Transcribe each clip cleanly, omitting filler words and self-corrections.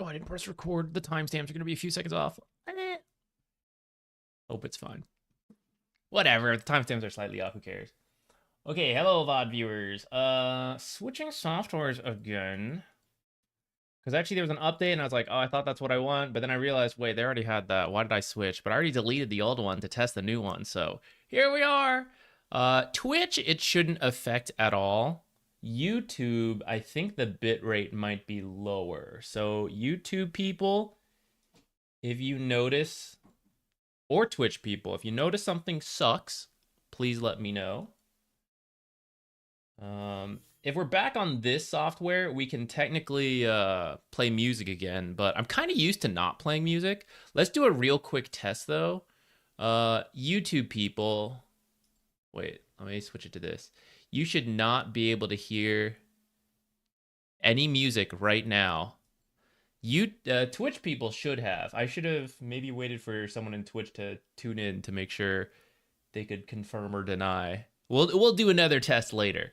Oh, I didn't press record. The timestamps are going to be a few seconds off. Hope it's fine. Whatever. The timestamps are slightly off. Who cares? Okay, hello, VOD viewers. Switching softwares again. Because actually there was an update and I was like, oh, I thought that's what I want. But then I realized, wait, they already had that. Why did I switch? But I already deleted the old one to test the new one. So here we are. Twitch, it shouldn't affect at all. YouTube, I think the bitrate might be lower. So YouTube people, if you notice, or Twitch people, if you notice something sucks, please let me know. If we're back on this software, we can technically play music again, but I'm kind of used to not playing music. Let's do a real quick test though. YouTube people, wait, let me switch it to this. You should not be able to hear any music right now. Twitch people should have. I should have maybe waited for someone in Twitch to tune in to make sure they could confirm or deny. We'll do another test later.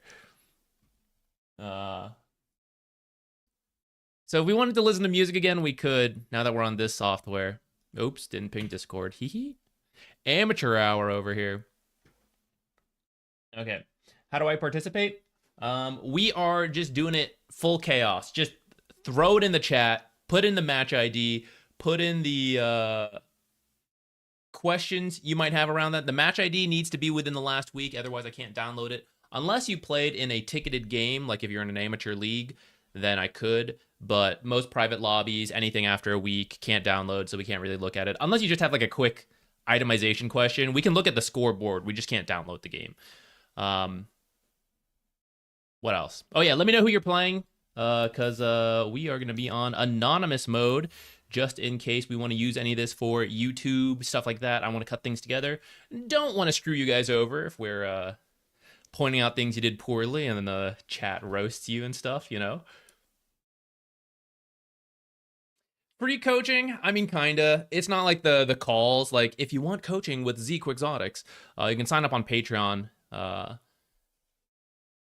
So if we wanted to listen to music again, we could, now that we're on this software. Oops, didn't ping Discord. Hee. Amateur hour over here. Okay. How do I participate? We are just doing it full chaos. Just throw it in the chat, put in the match ID, put in the questions you might have around that. The match ID needs to be within the last week, otherwise I can't download it. Unless you played in a ticketed game, like if you're in an amateur league, then I could. But most private lobbies, anything after a week, can't download, so we can't really look at it. Unless you just have like a quick itemization question. We can look at the scoreboard. We just can't download the game. What else? Oh yeah, let me know who you're playing, because we are going to be on anonymous mode, just in case we want to use any of this for YouTube, stuff like that. I want to cut things together. Don't want to screw you guys over if we're pointing out things you did poorly and then the chat roasts you and stuff, you know? Free coaching? I mean, kinda. It's not like the calls. Like, if you want coaching with ZQuixotix, you can sign up on Patreon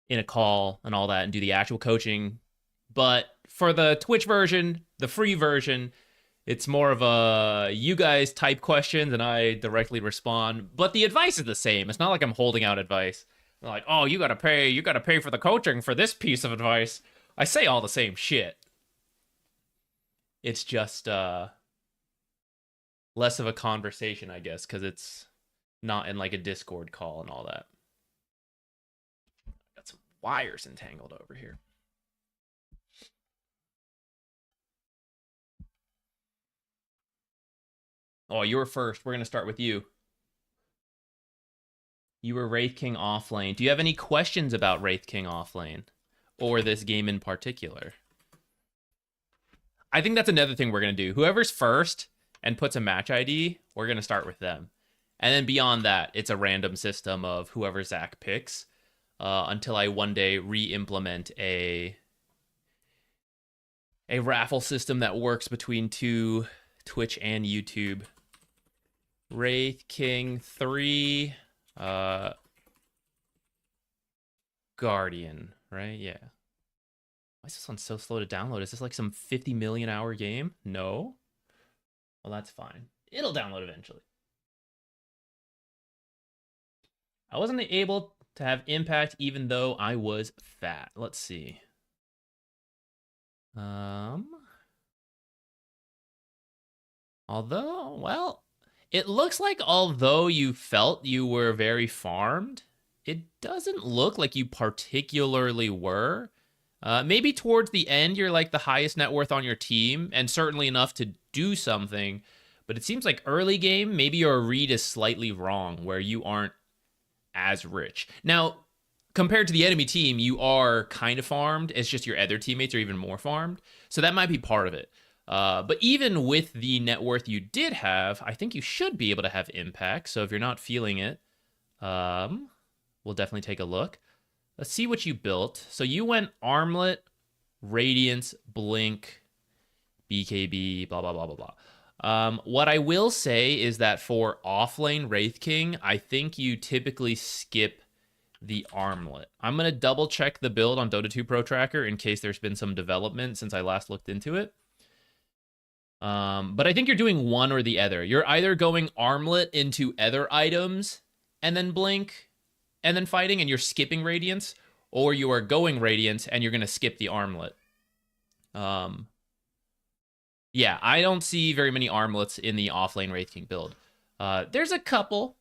in a call and all that and do the actual coaching. But for the Twitch version, the free version, it's more of a you guys type questions and I directly respond. But the advice is the same. It's not like I'm holding out advice. They're like, oh, you gotta pay for the coaching for this piece of advice. I say all the same shit. It's just less of a conversation, I guess, because it's not in like a Discord call and all that. Got some wires entangled over here. Oh, you were first. We're going to start with you. You were Wraith King offlane. Do you have any questions about Wraith King offlane? Or this game in particular? I think that's another thing we're going to do. Whoever's first and puts a match ID, we're going to start with them. And then beyond that, it's a random system of whoever Zach picks until I one day re-implement a raffle system that works between two Twitch and YouTube. Wraith King 3 Guardian, right? Yeah. Why is this one so slow to download? Is this like some 50 million hour game? No? Well, that's fine. It'll download eventually. I wasn't able to have impact even though I was fat. Let's see. Although, well, it looks like although you felt you were very farmed, it doesn't look like you particularly were. Maybe towards the end, you're like the highest net worth on your team, and certainly enough to do something. But it seems like early game, maybe your read is slightly wrong, where you aren't as rich. Now, compared to the enemy team, you are kind of farmed. It's just your other teammates are even more farmed. So that might be part of it. But even with the net worth you did have, I think you should be able to have impact. So if you're not feeling it, we'll definitely take a look. Let's see what you built. So you went Armlet, Radiance, Blink, BKB, blah, blah, blah, blah, blah. What I will say is that for offlane Wraith King, I think you typically skip the Armlet. I'm going to double check the build on Dota 2 Pro Tracker in case there's been some development since I last looked into it. But I think you're doing one or the other. You're either going armlet into other items and then blink and then fighting and you're skipping radiance, or you are going radiant and you're going to skip the armlet. Yeah, I don't see very many armlets in the offlane Wraith King build. There's a couple,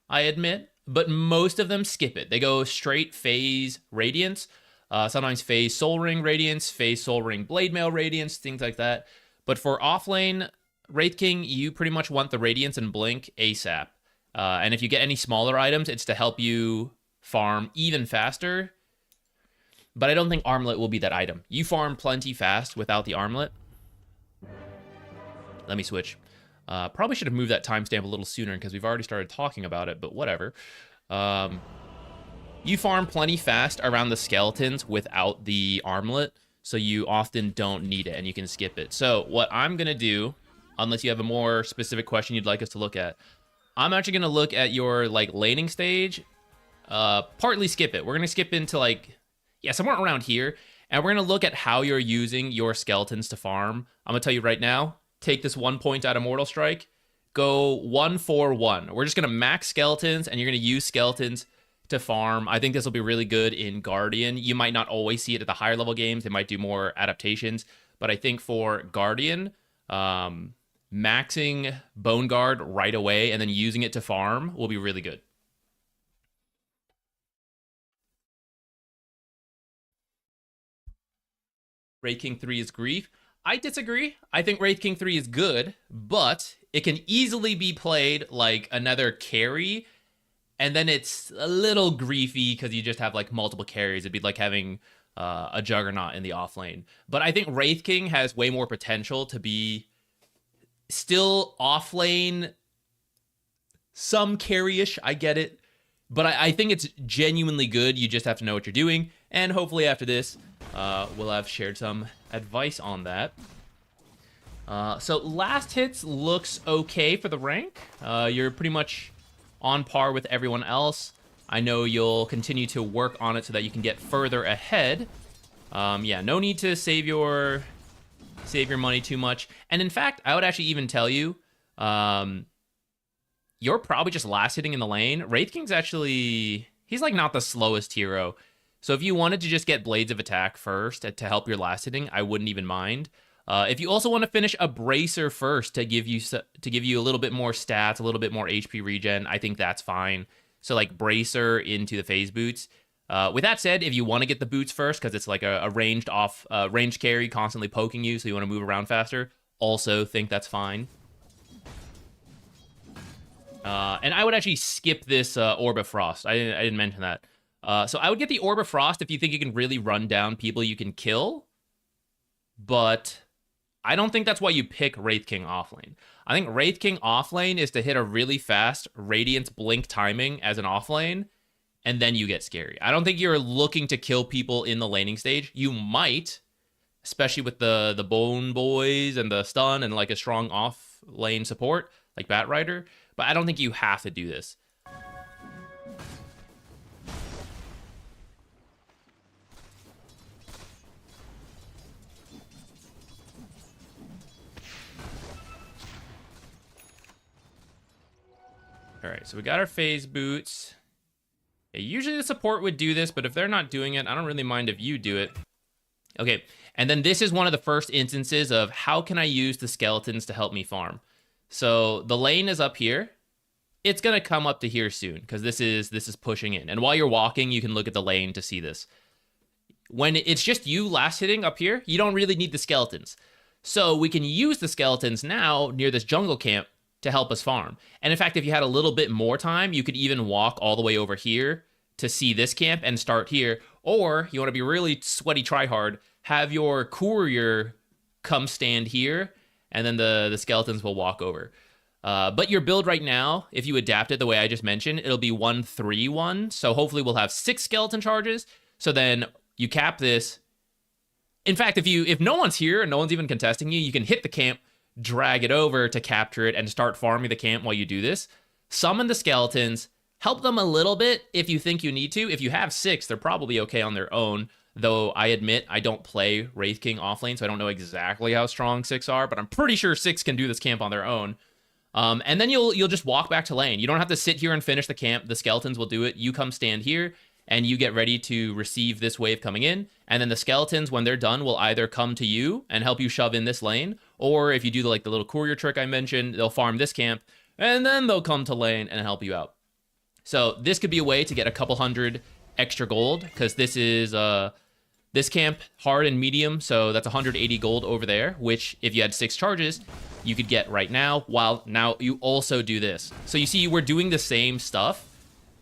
I admit, but most of them skip it. They go straight phase radiance, sometimes phase soul ring radiance, phase soul ring blade mail radiance, things like that. But for offlane Wraith King, you pretty much want the radiance and blink ASAP. And if you get any smaller items, it's to help you farm even faster. But I don't think armlet will be that item. You farm plenty fast without the armlet. Let me switch. Probably should have moved that timestamp a little sooner because we've already started talking about it, but whatever. You farm plenty fast around the skeletons without the armlet, so you often don't need it and you can skip it. So what I'm going to do, unless you have a more specific question you'd like us to look at, I'm actually going to look at your like laning stage, partly skip it. We're going to skip into like, yeah, somewhere around here, and we're going to look at how you're using your skeletons to farm. I'm going to tell you right now, take this 1 point out of Mortal Strike, go 1-4-1. We're just going to max skeletons, and you're going to use skeletons to farm. I think this will be really good in Guardian. You might not always see it at the higher level games. They might do more adaptations, but I think for Guardian, maxing Bone Guard right away and then using it to farm will be really good. Wraith King 3 is grief. I disagree. I think Wraith King 3 is good, but it can easily be played like another carry, and then it's a little griefy because you just have like multiple carries. It'd be like having a Juggernaut in the offlane. But I think Wraith King has way more potential to be still offlane, some carry-ish, I get it. But I think it's genuinely good. You just have to know what you're doing. And hopefully after this, we'll have shared some advice on that. So last hits looks okay for the rank. You're pretty much on par with everyone else. I know you'll continue to work on it so that you can get further ahead. Yeah, no need to save your money too much. And in fact, I would actually even tell you, you're probably just last hitting in the lane. Wraith King's actually, he's like not the slowest hero. So if you wanted to just get Blades of Attack first to help your last hitting, I wouldn't even mind. If you also want to finish a Bracer first to give you a little bit more stats, a little bit more HP regen, I think that's fine. So like Bracer into the phase boots. With that said, if you want to get the boots first because it's like a ranged carry constantly poking you, so you want to move around faster, also think that's fine. And I would actually skip this Orb of Frost. I didn't mention that. So I would get the Orb of Frost if you think you can really run down people you can kill. But I don't think that's why you pick Wraith King offlane. I think Wraith King offlane is to hit a really fast Radiance Blink timing as an offlane, and then you get scary. I don't think you're looking to kill people in the laning stage. You might, especially with the Bone Boys and the stun and like a strong off-lane support like Bat Rider, but I don't think you have to do this. All right, so we got our phase boots. Yeah, usually the support would do this, but if they're not doing it, I don't really mind if you do it. Okay, and then this is one of the first instances of how can I use the skeletons to help me farm. So the lane is up here. It's gonna come up to here soon because this is pushing in. And while you're walking, you can look at the lane to see this. When it's just you last hitting up here, you don't really need the skeletons. So we can use the skeletons now near this jungle camp to help us farm. And in fact, if you had a little bit more time, you could even walk all the way over here to see this camp and start here. Or you want to be really sweaty tryhard, have your courier come stand here, and then the skeletons will walk over. But your build right now, if you adapt it the way I just mentioned, it'll be 1-3-1. So hopefully we'll have 6 skeleton charges. So then you cap this. In fact, if no one's here and no one's even contesting you, you can hit the camp, drag it over to capture it, and start farming the camp while you do this. Summon the skeletons, help them a little bit if you think you need to. If you have 6, they're probably okay on their own. though I admit I don't play Wraith King offlane, so I don't know exactly how strong 6 are, but I'm pretty sure 6 can do this camp on their own. And then you'll just walk back to lane. You don't have to sit here and finish the camp. The skeletons will do it. You come stand here, and you get ready to receive this wave coming in. And then the skeletons, when they're done, will either come to you and help you shove in this lane, or if you do the little courier trick I mentioned, they'll farm this camp, and then they'll come to lane and help you out. So this could be a way to get a couple hundred extra gold, because this is this camp hard and medium, so that's 180 gold over there, which if you had 6 charges, you could get right now, while now you also do this. So you see, we're doing the same stuff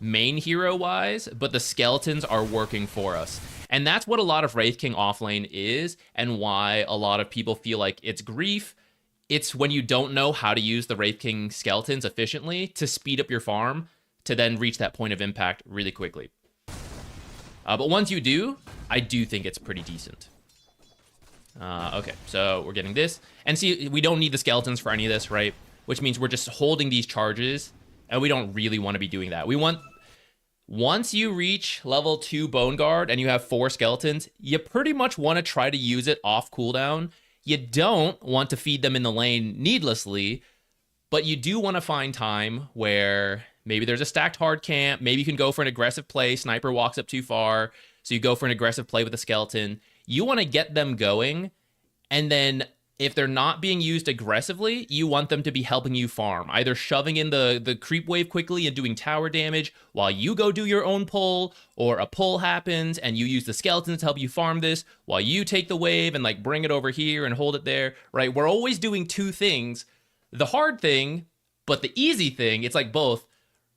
main hero wise, but the skeletons are working for us. And that's what a lot of Wraith King offlane is, and why a lot of people feel like it's grief. It's when you don't know how to use the Wraith King skeletons efficiently to speed up your farm to then reach that point of impact really quickly. But once you do, I do think it's pretty decent. Okay, so we're getting this. And see, we don't need the skeletons for any of this, right? Which means we're just holding these charges, and we don't really want to be doing that. We want... Once you reach level 2 Bone Guard and you have 4 skeletons, you pretty much want to try to use it off cooldown. You don't want to feed them in the lane needlessly, but you do want to find time where maybe there's a stacked hard camp, maybe you can go for an aggressive play, sniper walks up too far, so you go for an aggressive play with a skeleton. You want to get them going, and then if they're not being used aggressively, you want them to be helping you farm, either shoving in the creep wave quickly and doing tower damage while you go do your own pull, or a pull happens and you use the skeletons to help you farm this while you take the wave and bring it over here and hold it there, right? We're always doing 2 things. The hard thing, but the easy thing, it's like both.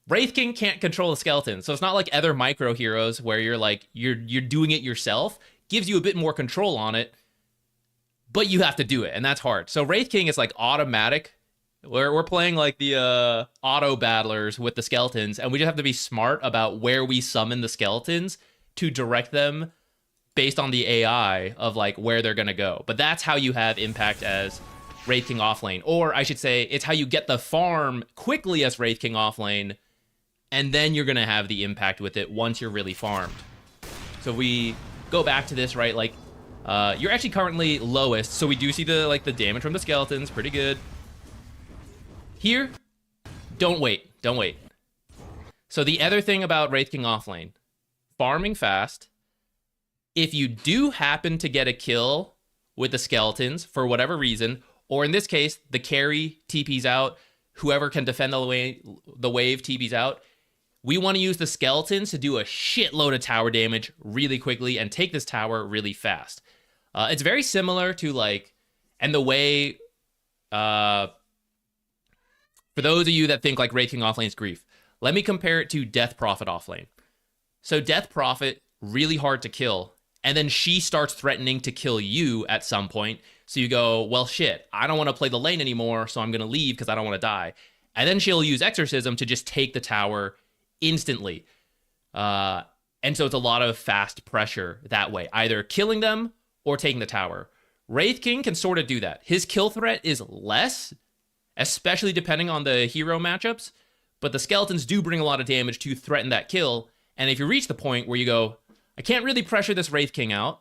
Wraith King can't control the skeleton, so it's not like other micro heroes where you're doing it yourself. Gives you a bit more control on it, but you have to do it, and that's hard. So Wraith King is automatic. We're playing the auto battlers with the skeletons, and we just have to be smart about where we summon the skeletons to direct them based on the AI of where they're gonna go. But that's how you have impact as Wraith King offlane, or I should say, it's how you get the farm quickly as Wraith King offlane, and then you're gonna have the impact with it once you're really farmed. So we go back to this, right? You're actually currently lowest, so we do see the damage from the skeletons, pretty good. Here, don't wait. So the other thing about Wraith King offlane, farming fast. If you do happen to get a kill with the skeletons for whatever reason, or in this case, the carry TP's out, whoever can defend the wave TP's out, we want to use the skeletons to do a shitload of tower damage really quickly and take this tower really fast. It's very similar to and the way, for those of you that think Wraith King offlane is grief, let me compare it to Death Prophet offlane. So Death Prophet, really hard to kill, and then she starts threatening to kill you at some point. So you go, well, shit, I don't want to play the lane anymore, so I'm going to leave because I don't want to die. And then she'll use Exorcism to just take the tower instantly. And so it's a lot of fast pressure that way, either killing them or taking the tower. Wraith King can sort of do that. His kill threat is less, especially depending on the hero matchups, but the skeletons do bring a lot of damage to threaten that kill. And if you reach the point where you go, I can't really pressure this Wraith King out,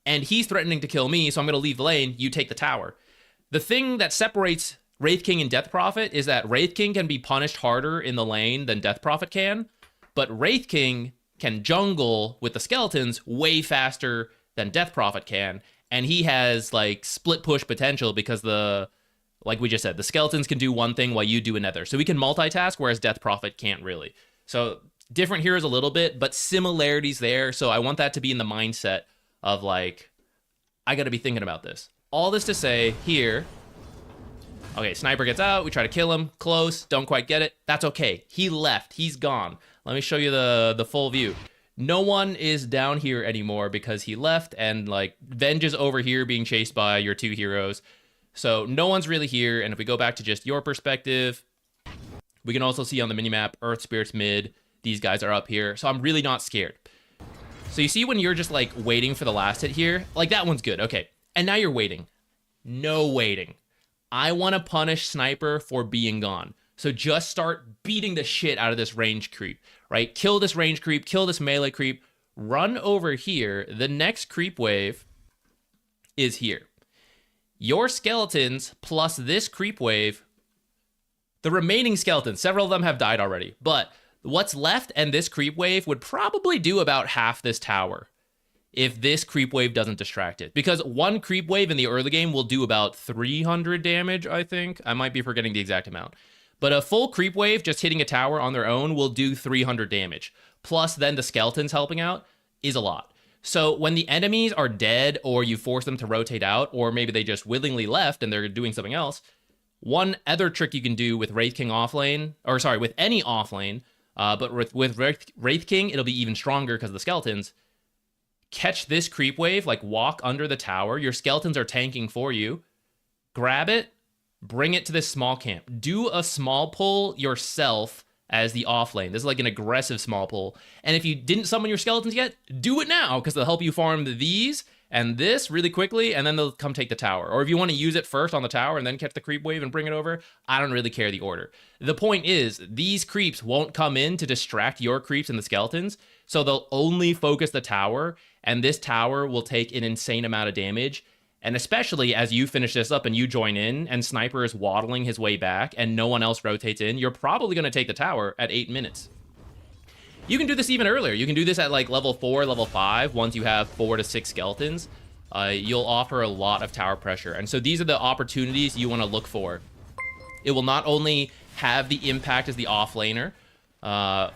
and he's threatening to kill me, so I'm going to leave the lane, you take the tower. The thing that separates Wraith King and Death Prophet is that Wraith King can be punished harder in the lane than Death Prophet can, but Wraith King can jungle with the skeletons way faster than Death Prophet can, and he has split push potential because like we just said, the skeletons can do one thing while you do another. So we can multitask, whereas Death Prophet can't really. So different heroes a little bit, but similarities there. So I want that to be in the mindset of I got to be thinking about this. All this to say here, okay, sniper gets out, we try to kill him, close, don't quite get it. That's okay. He left, he's gone. Let me show you the full view. No one is down here anymore because he left, and Venge is over here being chased by your 2 heroes. So no one's really here, and if we go back to just your perspective, we can also see on the minimap, Earth Spirits mid, these guys are up here, so I'm really not scared. So you see when you're just waiting for the last hit here, that one's good, okay. And now you're waiting. No waiting. I want to punish Sniper for being gone. So just start beating the shit out of this range creep, right? Kill this range creep, kill this melee creep, run over here. The next creep wave is here. Your skeletons plus this creep wave, the remaining skeletons, several of them have died already, but what's left and this creep wave would probably do about half this tower if this creep wave doesn't distract it. Because one creep wave in the early game will do about 300 damage, I think. I might be forgetting the exact amount. But a full creep wave just hitting a tower on their own will do 300 damage. Plus then the skeletons helping out is a lot. So when the enemies are dead or you force them to rotate out, or maybe they just willingly left and they're doing something else, one other trick you can do with Wraith King offlane, or sorry, with any offlane, but with Wraith King, it'll be even stronger because of the skeletons. Catch this creep wave, like walk under the tower. Your skeletons are tanking for you. Grab it, bring it to this small camp. Do a small pull yourself as the offlane. This is like an aggressive small pull. And if you didn't summon your skeletons yet, do it now, because they'll help you farm these and this really quickly, and then they'll come take the tower. Or if you want to use it first on the tower and then catch the creep wave and bring it over, I don't really care the order. The point is, these creeps won't come in to distract your creeps and the skeletons, so they'll only focus the tower, and this tower will take an insane amount of damage. And especially as you finish this up and you join in and Sniper is waddling his way back and no one else rotates in, you're probably going to take the tower at 8 minutes. You can do this even earlier. You can do this at like level 4, level 5. Once you have 4 to 6 skeletons, you'll offer a lot of tower pressure. And so these are the opportunities you want to look for. It will not only have the impact as the offlaner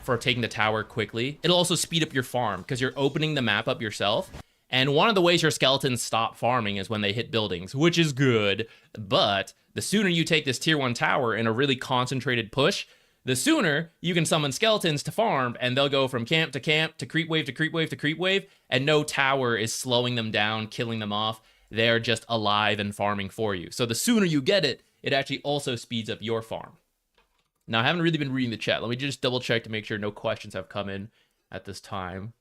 for taking the tower quickly, it'll also speed up your farm because you're opening the map up yourself. And one of the ways your skeletons stop farming is when they hit buildings, which is good. But the sooner you take this tier 1 tower in a really concentrated push, the sooner you can summon skeletons to farm, and they'll go from camp to camp to creep wave to creep wave to creep wave, and no tower is slowing them down, killing them off. They're just alive and farming for you. So the sooner you get it, it actually also speeds up your farm. Now, I haven't really been reading the chat. Let me just double check to make sure no questions have come in at this time.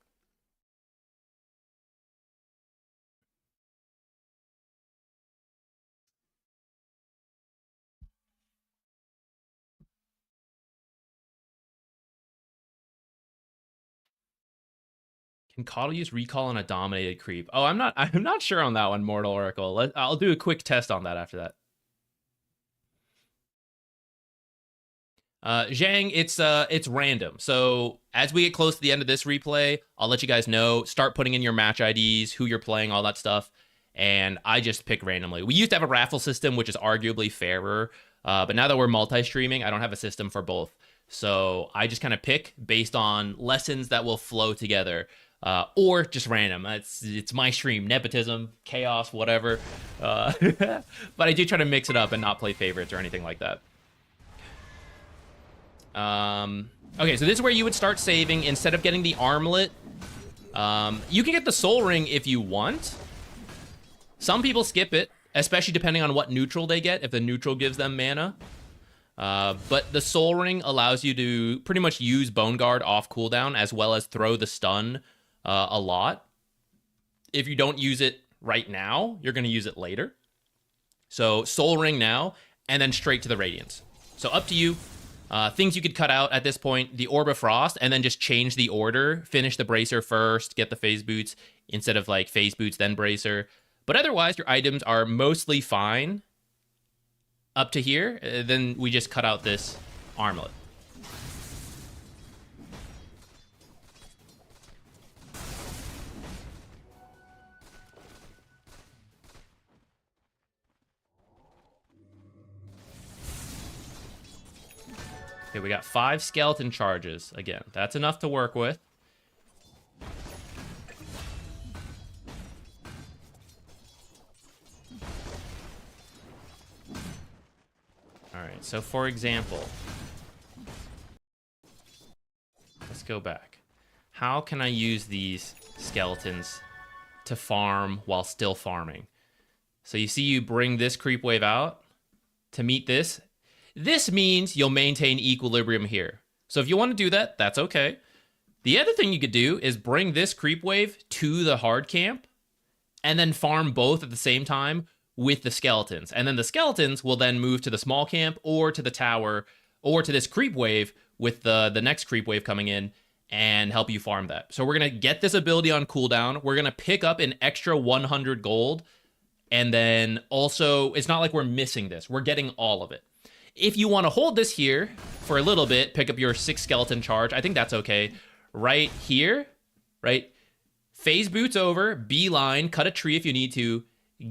Can Caudle use recall on a dominated creep? Oh, I'm not sure on that one, Mortal Oracle. I'll do a quick test on that after that. Zhang, it's random. So as we get close to the end of this replay, I'll let you guys know. Start putting in your match IDs, who you're playing, all that stuff. And I just pick randomly. We used to have a raffle system, which is arguably fairer. But now that we're multi-streaming, I don't have a system for both. So I just kind of pick based on lessons that will flow together. Or just random. It's my stream, nepotism, chaos, whatever. But I do try to mix it up and not play favorites or anything like that. Okay, so this is where you would start saving. Instead of getting the armlet, you can get the soul ring if you want. Some people skip it, especially depending on what neutral they get, if the neutral gives them mana. But the soul ring allows you to pretty much use Bone Guard off cooldown, as well as throw the stun a lot. If you don't use it right now, you're going to use it later. So soul ring now, and then straight to the Radiance. So up to you. Things you could cut out at this point, the Orb of Frost, and then just change the order. Finish the Bracer first, get the Phase Boots, instead of like Phase Boots, then Bracer. But otherwise, your items are mostly fine up to here. Then we just cut out this armlet. Okay, we got 5 skeleton charges. Again, that's enough to work with. Alright, so for example, let's go back. How can I use these skeletons to farm while still farming? So you see you bring this creep wave out to meet this. This means you'll maintain equilibrium here. So if you want to do that, that's okay. The other thing you could do is bring this creep wave to the hard camp and then farm both at the same time with the skeletons. And then the skeletons will then move to the small camp or to the tower or to this creep wave with the next creep wave coming in. and help you farm that. So we're going to get this ability on cooldown. We're going to pick up an extra 100 gold. And then also, it's not like we're missing this. We're getting all of it. If you want to hold this here for a little bit, pick up your 6 skeleton charge. I think that's okay. Right here, right? Phase boots over, beeline, cut a tree if you need to.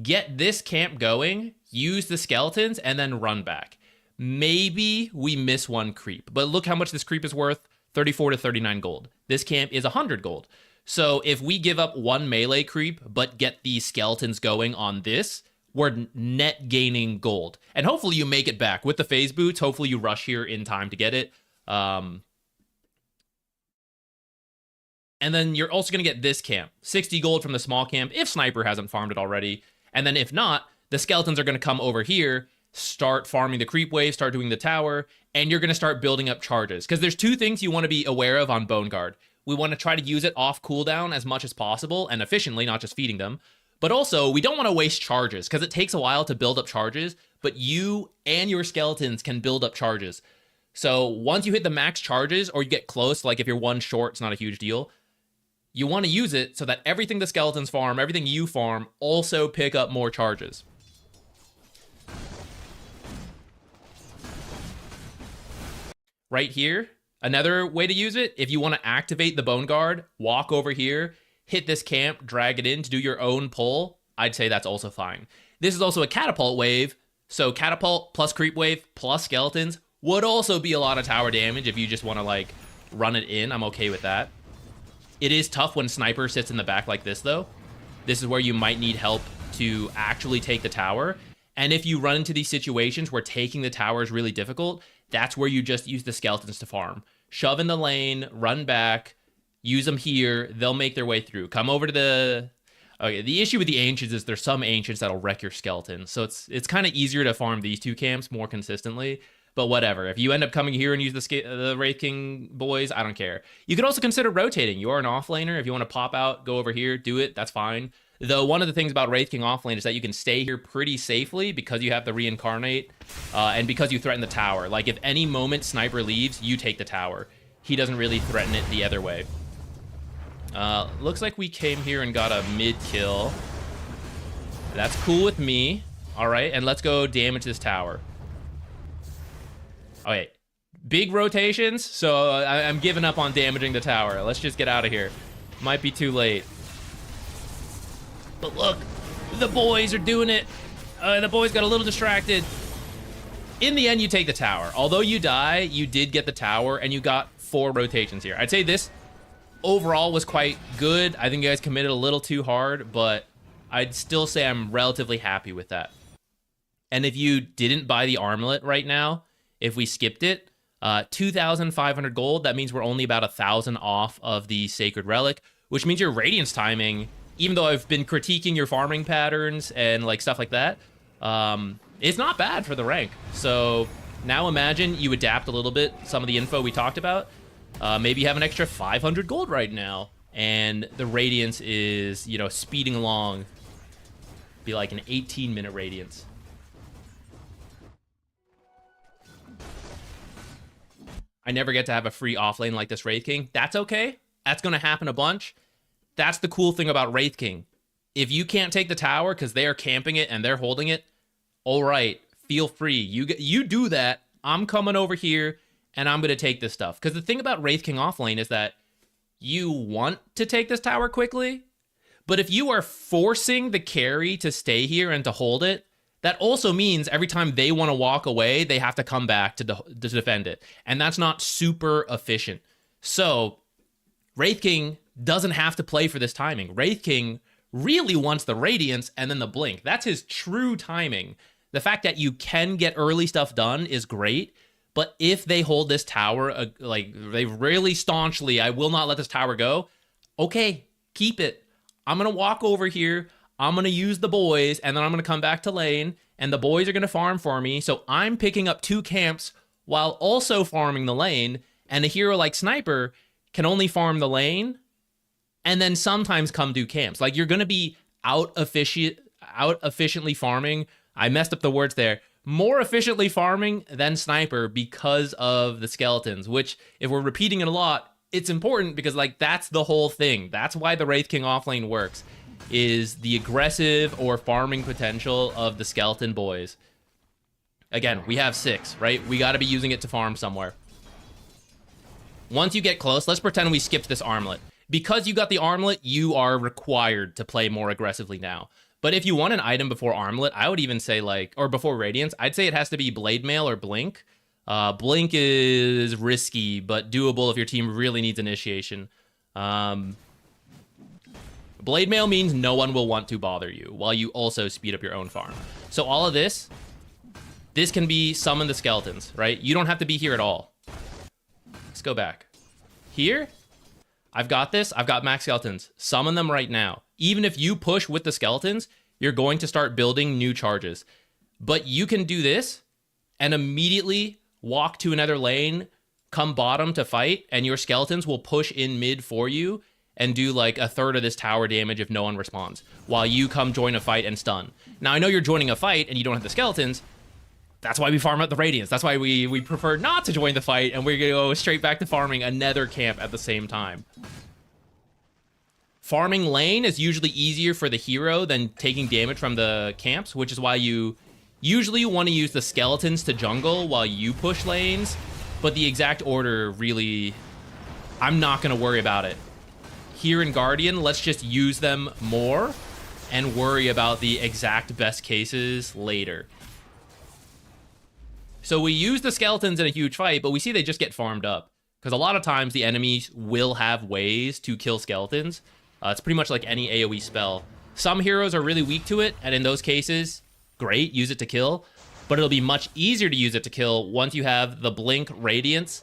Get this camp going, use the skeletons, and then run back. Maybe we miss one creep. But look how much this creep is worth. 34 to 39 gold. This camp is 100 gold. So if we give up one melee creep, but get these skeletons going on this, we're net gaining gold. And hopefully you make it back. With the phase boots, hopefully you rush here in time to get it. And then you're also going to get this camp. 60 gold from the small camp, if Sniper hasn't farmed it already. And then if not, the skeletons are going to come over here, start farming the creep wave, start doing the tower, and you're going to start building up charges. Because there's 2 things you want to be aware of on Bone Guard. We want to try to use it off cooldown as much as possible and efficiently, not just feeding them. But also, we don't want to waste charges because it takes a while to build up charges, but you and your skeletons can build up charges. So once you hit the max charges or you get close, like if you're one short, it's not a huge deal. You want to use it so that everything the skeletons farm, everything you farm, also pick up more charges. Right here, another way to use it, if you want to activate the Bone Guard, walk over here, hit this camp, drag it in to do your own pull, I'd say that's also fine. This is also a catapult wave, so catapult plus creep wave plus skeletons would also be a lot of tower damage if you just want to like run it in. I'm okay with that. It is tough when Sniper sits in the back like this though. This is where you might need help to actually take the tower. And if you run into these situations where taking the tower is really difficult, that's where you just use the skeletons to farm. Shove in the lane, run back, use them here. They'll make their way through. Come over to the... Okay, the issue with the Ancients is there's some Ancients that'll wreck your skeletons. So it's kind of easier to farm these 2 camps more consistently. But whatever. If you end up coming here and use the Wraith King boys, I don't care. You could also consider rotating. You are an offlaner. If you want to pop out, go over here, do it. That's fine. Though one of the things about Wraith King offlane is that you can stay here pretty safely because you have the reincarnate and because you threaten the tower. Like if any moment Sniper leaves, you take the tower. He doesn't really threaten it the other way. Looks like we came here and got a mid kill. That's cool with me. All right, and let's go damage this tower. Okay, big rotations, so I'm giving up on damaging the tower. Let's just get out of here. Might be too late. But look, the boys are doing it. The boys got a little distracted. In the end, you take the tower. Although you die, you did get the tower, and you got 4 rotations here. I'd say this overall was quite good. I think you guys committed a little too hard, but I'd still say I'm relatively happy with that. And if you didn't buy the armlet right now, if we skipped it, 2,500 gold, that means we're only about 1,000 off of the Sacred Relic, which means your Radiance timing, even though I've been critiquing your farming patterns and like stuff like that, it's not bad for the rank. So now imagine you adapt a little bit some of the info we talked about. Maybe you have an extra 500 gold right now, and the Radiance is, you know, speeding along. Be like an 18-minute Radiance. I never get to have a free offlane like this Wraith King. That's okay. That's going to happen a bunch. That's the cool thing about Wraith King. If you can't take the tower because they are camping it and they're holding it, all right, feel free. You do that. I'm coming over here and I'm going to take this stuff. Because the thing about Wraith King offlane is that you want to take this tower quickly, but if you are forcing the carry to stay here and to hold it, that also means every time they want to walk away, they have to come back to defend it. And that's not super efficient. So Wraith King doesn't have to play for this timing. Wraith King really wants the Radiance and then the Blink. That's his true timing. The fact that you can get early stuff done is great, but if they hold this tower, like they really staunchly, I will not let this tower go, okay, keep it. I'm going to walk over here, I'm going to use the boys, and then I'm going to come back to lane, and the boys are going to farm for me, so I'm picking up 2 camps while also farming the lane, and a hero like Sniper can only farm the lane and then sometimes come do camps. Like, you're going to be out efficiently farming. I messed up the words there. More efficiently farming than Sniper because of the skeletons, which, if we're repeating it a lot, it's important because like that's the whole thing. That's why the Wraith King offlane works, is the aggressive or farming potential of the skeleton boys. Again, we have 6, right? We got to be using it to farm somewhere. Once you get close, let's pretend we skipped this armlet. Because you got the armlet, you are required to play more aggressively now. But if you want an item before armlet, I would even say like, or before Radiance, I'd say it has to be Blade Mail or Blink. Blink is risky, but doable if your team really needs initiation. Blade Mail means no one will want to bother you, while you also speed up your own farm. So all of this can be summon the skeletons, right? You don't have to be here at all. Let's go back. Here, I've got this. I've got max skeletons. Summon them right now. Even if you push with the skeletons, you're going to start building new charges. But you can do this and immediately walk to another lane, come bottom to fight, and your skeletons will push in mid for you and do like a third of this tower damage if no one responds, while you come join a fight and stun. Now, I know you're joining a fight and you don't have the skeletons. That's why we farm out the Radiance. That's why we prefer not to join the fight, and we're going to go straight back to farming another camp at the same time. Farming lane is usually easier for the hero than taking damage from the camps, which is why you usually want to use the skeletons to jungle while you push lanes, but the exact order really, I'm not going to worry about it. Here in Guardian, let's just use them more and worry about the exact best cases later. So we use the skeletons in a huge fight, but we see they just get farmed up. Because a lot of times the enemies will have ways to kill skeletons. It's pretty much like any AoE spell. Some heroes are really weak to it, and in those cases, great, use it to kill. But it'll be much easier to use it to kill once you have the Blink Radiance,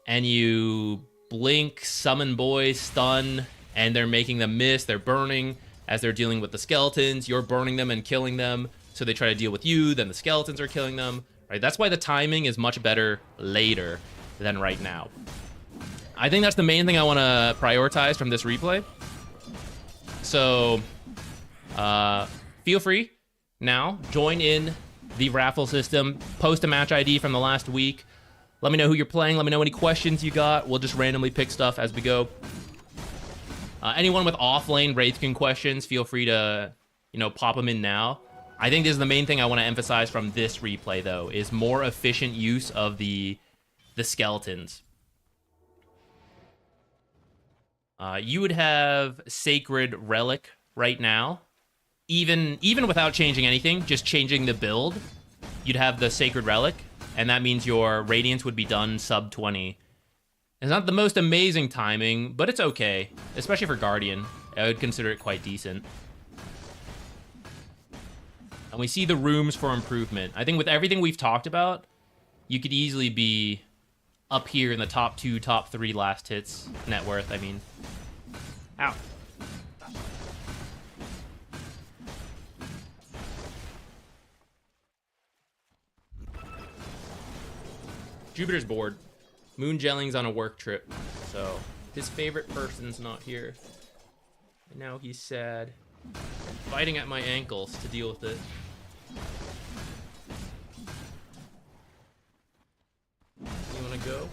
and you blink, summon boys, stun, and they're making them miss, they're burning. As they're dealing with the skeletons, you're burning them and killing them, so they try to deal with you, then the skeletons are killing them. Right? That's why the timing is much better later than right now. I think that's the main thing I want to prioritize from this replay. So, feel free now, join in the raffle system, post a match ID from the last week. Let me know who you're playing. Let me know any questions you got. We'll just randomly pick stuff as we go. Anyone with off-lane Wraith King questions, feel free to, pop them in now. I think this is the main thing I want to emphasize from this replay, though, is more efficient use of the skeletons. You would have Sacred Relic right now. Even without changing anything, just changing the build, you'd have the Sacred Relic, and that means your Radiance would be done sub 20. It's not the most amazing timing, but it's okay, especially for Guardian. I would consider it quite decent. And we see the rooms for improvement. I think with everything we've talked about, you could easily be up here in the top 2, top 3 last hits net worth, I mean. Ow. Jupiter's bored. Moon Jelling's on a work trip, so his favorite person's not here. And now he's sad. Biting at my ankles to deal with it. You wanna go?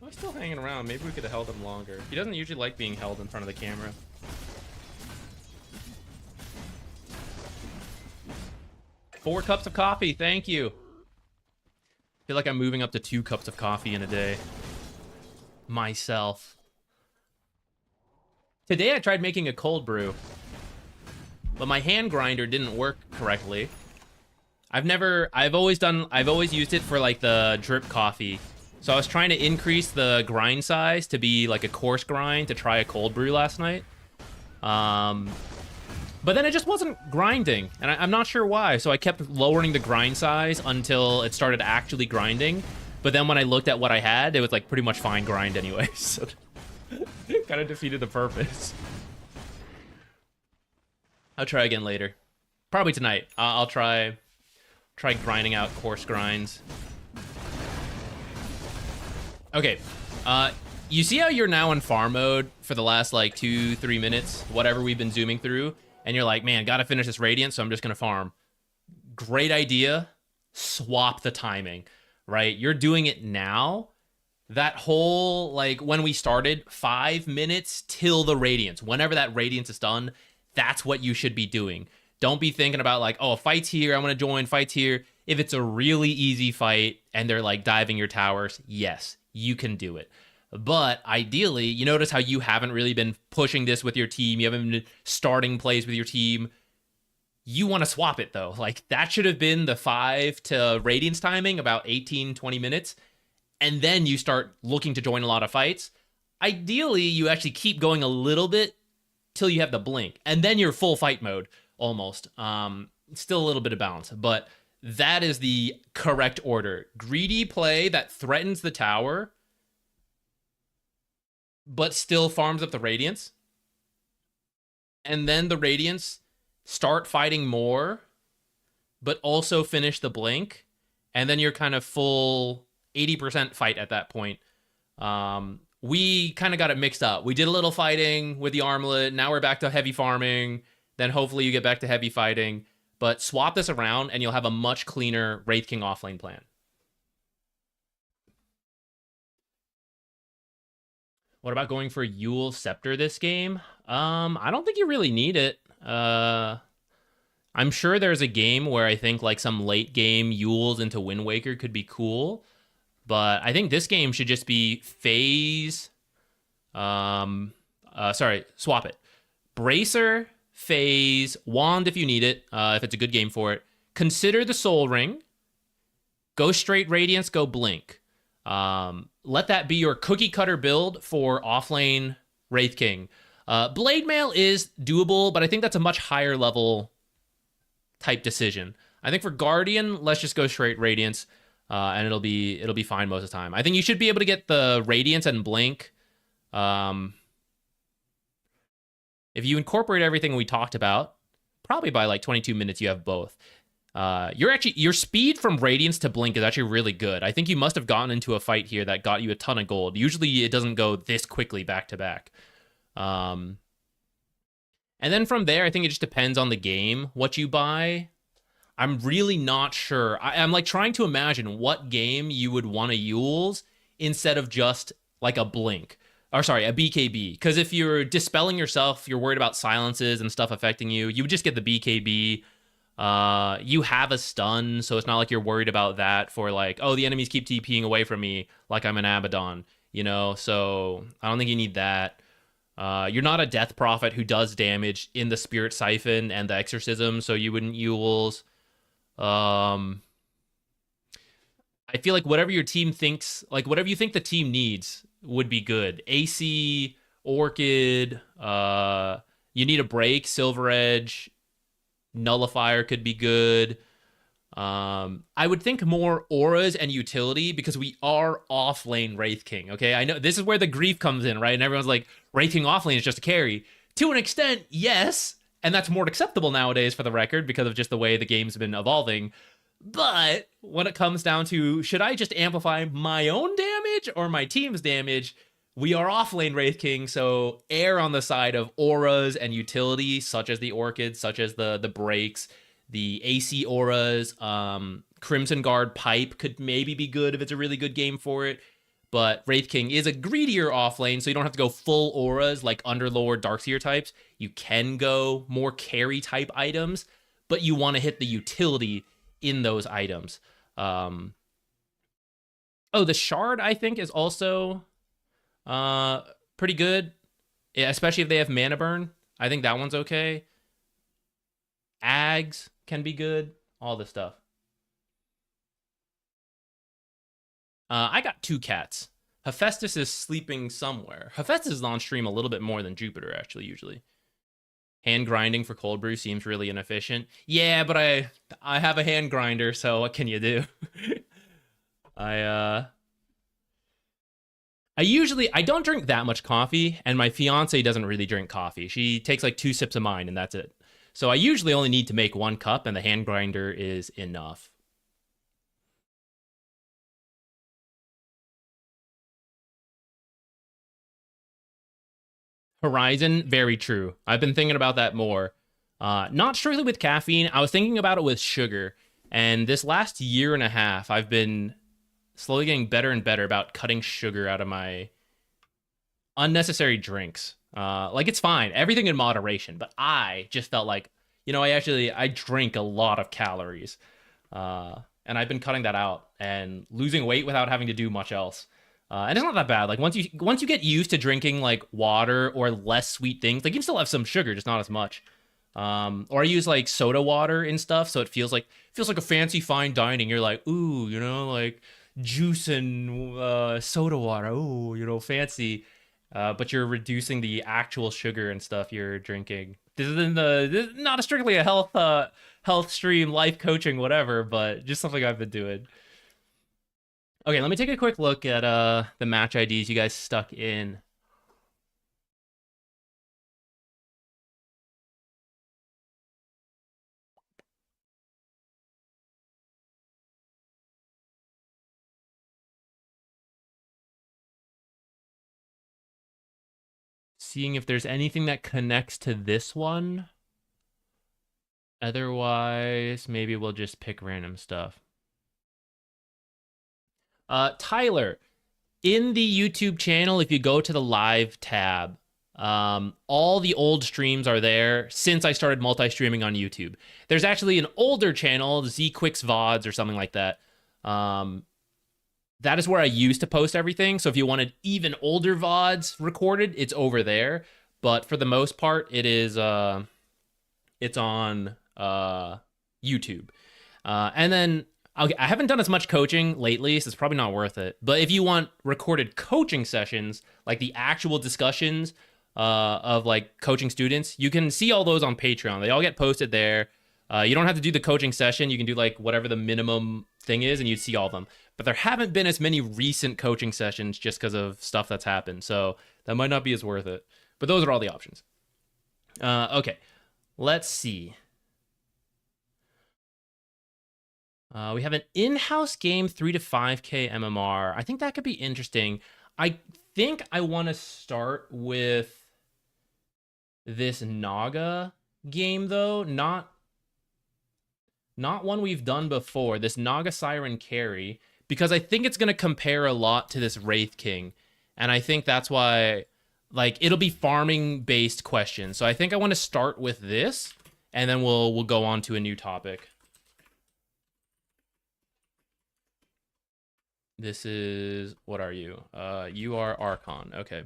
Oh, he's still hanging around. Maybe we could have held him longer. He doesn't usually like being held in front of the camera. Four cups of coffee, thank you. I feel like I'm moving up to 2 cups of coffee in a day. Myself. Today I tried making a cold brew, but my hand grinder didn't work correctly. I've always used it for like the drip coffee. So I was trying to increase the grind size to be like a coarse grind to try a cold brew last night. But then it just wasn't grinding, and I'm not sure why. So I kept lowering the grind size until it started actually grinding. But then when I looked at what I had, it was like pretty much fine grind anyway. So it kind of defeated the purpose. I'll try again later. Probably tonight. I'll try grinding out coarse grinds. Okay. You see how you're now in farm mode for the last like 2-3 minutes, whatever we've been zooming through? and you're like, man, gotta finish this Radiant, so I'm just gonna farm. Great idea. Swap the timing, right? You're doing it now. That whole, like, when we started, 5 minutes till the Radiance. Whenever that Radiance is done, that's what you should be doing. Don't be thinking about, like, oh, fight's here, I'm going to join, fight's here. If it's a really easy fight and they're, like, diving your towers, yes, you can do it. But ideally, you notice how you haven't really been pushing this with your team. You haven't been starting plays with your team. You want to swap it, though. Like, that should have been the 5 to Radiance timing, about 18, 20 minutes. And then you start looking to join a lot of fights. Ideally, you actually keep going a little bit till you have the blink. And then you're full fight mode, almost. Still a little bit of balance. But that is the correct order. Greedy play that threatens the tower, but still farms up the Radiance. And then the Radiance start fighting more, but also finish the blink. And then you're kind of full 80% fight at that point. We kind of got it mixed up. We did a little fighting with the armlet. Now we're back to heavy farming. Then hopefully you get back to heavy fighting. But swap this around and you'll have a much cleaner Wraith King offlane plan. What about going for Yule Scepter this game? I don't think you really need it. I'm sure there's a game where I think like some late game Yules into Wind Waker could be cool. But I think this game should just be phase. Sorry, swap it. Bracer, phase, wand if you need it, if it's a good game for it. Consider the Soul Ring. Go straight Radiance, go Blink. Let that be your cookie cutter build for offlane Wraith King. Blade Mail is doable, but I think that's a much higher level type decision. I think for Guardian, let's just go straight Radiance. And it'll be fine most of the time. I think you should be able to get the Radiance and Blink. If you incorporate everything we talked about, probably by like 22 minutes you have both. Your speed from Radiance to Blink is actually really good. I think you must have gotten into a fight here that got you a ton of gold. Usually it doesn't go this quickly back to back. And then from there, I think it just depends on the game, what you buy. I'm really not sure. I'm like trying to imagine what game you would want to Yules instead of just like a Blink. Or sorry, a BKB. Because if you're dispelling yourself, you're worried about silences and stuff affecting you, you would just get the BKB. You have a stun, so it's not like you're worried about that for like, oh, the enemies keep TPing away from me like I'm an Abaddon, you know? So I don't think you need that. You're not a Death Prophet who does damage in the Spirit Siphon and the Exorcism, so you wouldn't Yules. I feel like whatever your team thinks, like whatever you think the team needs would be good. AC, Orchid, you need a break, Silver Edge, Nullifier could be good. I would think more auras and utility because we are off-lane Wraith King, okay? I know this is where the grief comes in, right? And everyone's like, Wraith King off-lane is just a carry. To an extent, yes. And that's more acceptable nowadays for the record because of just the way the game's been evolving. But when it comes down to, should I just amplify my own damage or my team's damage? We are off-lane Wraith King, so err on the side of auras and utility, such as the Orchids, such as the breaks, the AC auras. Crimson Guard Pipe could maybe be good if it's a really good game for it. But Wraith King is a greedier offlane, so you don't have to go full auras like Underlord, Darkseer types. You can go more carry type items, but you want to hit the utility in those items. Oh, the Shard, I think, is also pretty good, yeah, especially if they have Mana Burn. I think that one's okay. Ags can be good. All this stuff. I got 2 cats. Hephaestus is sleeping somewhere. Hephaestus is on stream a little bit more than Jupiter, actually, usually. Hand grinding for cold brew seems really inefficient. Yeah, but I have a hand grinder, so what can you do? I don't drink that much coffee, and my fiance doesn't really drink coffee. She takes like 2 sips of mine, and that's it. So I usually only need to make 1 cup, and the hand grinder is enough. Horizon, very true. I've been thinking about that more. Not strictly with caffeine. I was thinking about it with sugar. And this last year and a half, I've been slowly getting better and better about cutting sugar out of my unnecessary drinks. Like it's fine, everything in moderation, but I just felt like, I drink a lot of calories. And I've been cutting that out and losing weight without having to do much else. And it's not that bad. Like once you get used to drinking like water or less sweet things, like you can still have some sugar, just not as much. Or I use like soda water and stuff, so it feels like a fancy fine dining. You're like, ooh, like juice and soda water. Ooh, fancy. But you're reducing the actual sugar and stuff you're drinking. This is not strictly a health stream, life coaching, whatever, but just something I've been doing. Okay, let me take a quick look at the match IDs you guys stuck in. Seeing if there's anything that connects to this one. Otherwise, maybe we'll just pick random stuff. Tyler, in the YouTube channel, if you go to the live tab, all the old streams are there since I started multi-streaming on YouTube. There's actually an older channel, ZQuixotix or something like that. That is where I used to post everything. So if you wanted even older VODs recorded, it's over there. But for the most part, it's on YouTube. And then I haven't done as much coaching lately, so it's probably not worth it. But if you want recorded coaching sessions, like the actual discussions of like coaching students, you can see all those on Patreon. They all get posted there. You don't have to do the coaching session. You can do like whatever the minimum thing is, and you'd see all of them. But there haven't been as many recent coaching sessions just because of stuff that's happened. So that might not be as worth it. But those are all the options. Okay, let's see. We have an in-house game 3 to 5K MMR. I think that could be interesting. I think I want to start with this Naga game, though. Not one we've done before. This Naga Siren carry, because I think it's going to compare a lot to this Wraith King. And I think that's why, like, it'll be farming-based questions. So I think I want to start with this, and then we'll go on to a new topic. This is, what are you? You are Archon. Okay.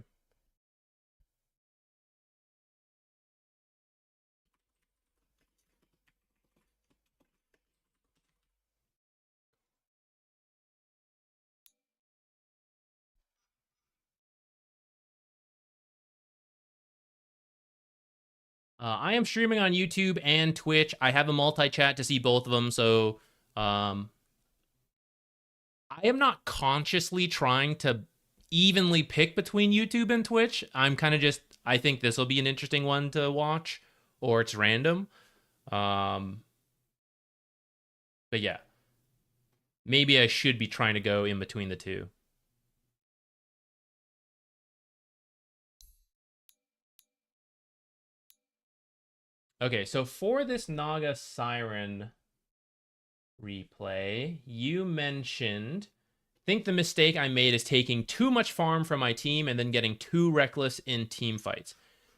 I am streaming on YouTube and Twitch. I have a multi-chat to see both of them, so I am not consciously trying to evenly pick between YouTube and Twitch. I'm kind of just, I think this will be an interesting one to watch, or it's random. But yeah, maybe I should be trying to go in between the two. Okay, so for this Naga Siren replay, you mentioned, I think the mistake I made is taking too much farm from my team and then getting too reckless in team fights.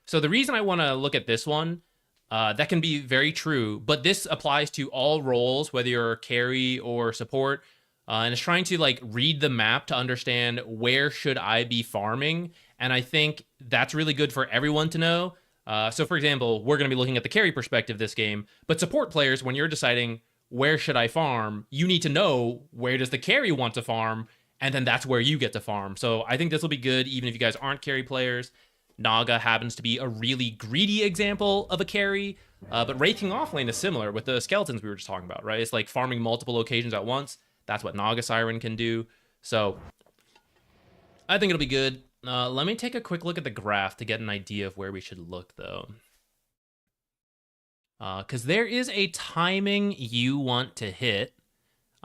So the reason I want to look at this one, that can be very true, but this applies to all roles, whether you're carry or support, and it's trying to like read the map to understand where should I be farming, and I think that's really good for everyone to know. So for example, we're going to be looking at the carry perspective this game, but support players, when you're deciding where should I farm, you need to know where does the carry want to farm, and then that's where you get to farm. So I think this will be good even if you guys aren't carry players. Naga happens to be a really greedy example of a carry, but Wraithing offlane is similar with the skeletons we were just talking about, right? It's like farming multiple locations at once. That's what Naga Siren can do. So I think it'll be good. Let me take a quick look at the graph to get an idea of where we should look, though. Because there is a timing you want to hit.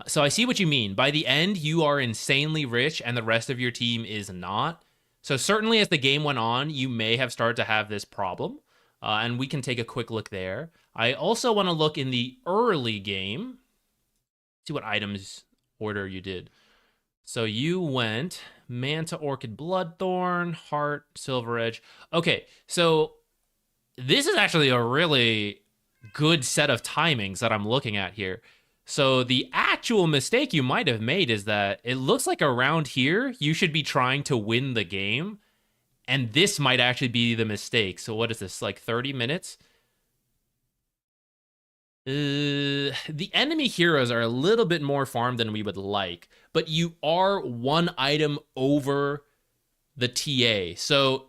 So I see what you mean. By the end, you are insanely rich, and the rest of your team is not. So certainly as the game went on, you may have started to have this problem. and we can take a quick look there. I also want to look in the early game, see what items order you did. So you went Manta, Orchid, Bloodthorn, Heart, Silver Edge. Okay, so this is actually a really good set of timings that I'm looking at here. So the actual mistake you might have made is that it looks like around here, you should be trying to win the game. And this might actually be the mistake. So what is this, like 30 minutes? The enemy heroes are a little bit more farmed than we would like, but you are one item over the TA. So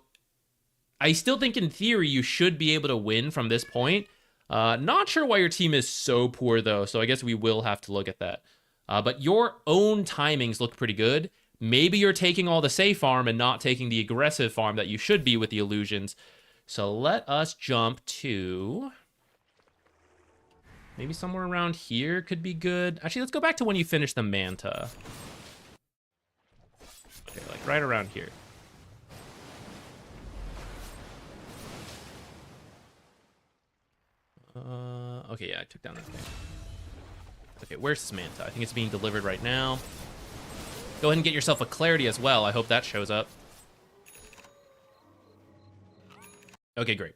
I still think in theory you should be able to win from this point. Not sure why your team is so poor though, so I guess we will have to look at that. But your own timings look pretty good. Maybe you're taking all the safe farm and not taking the aggressive farm that you should be with the illusions. So let us jump to... maybe somewhere around here could be good. Actually, let's go back to when you finish the Manta. Okay, like right around here. Okay, yeah, I took down that thing. Okay, where's this Manta? I think it's being delivered right now. Go ahead and get yourself a Clarity as well. I hope that shows up. Okay, great.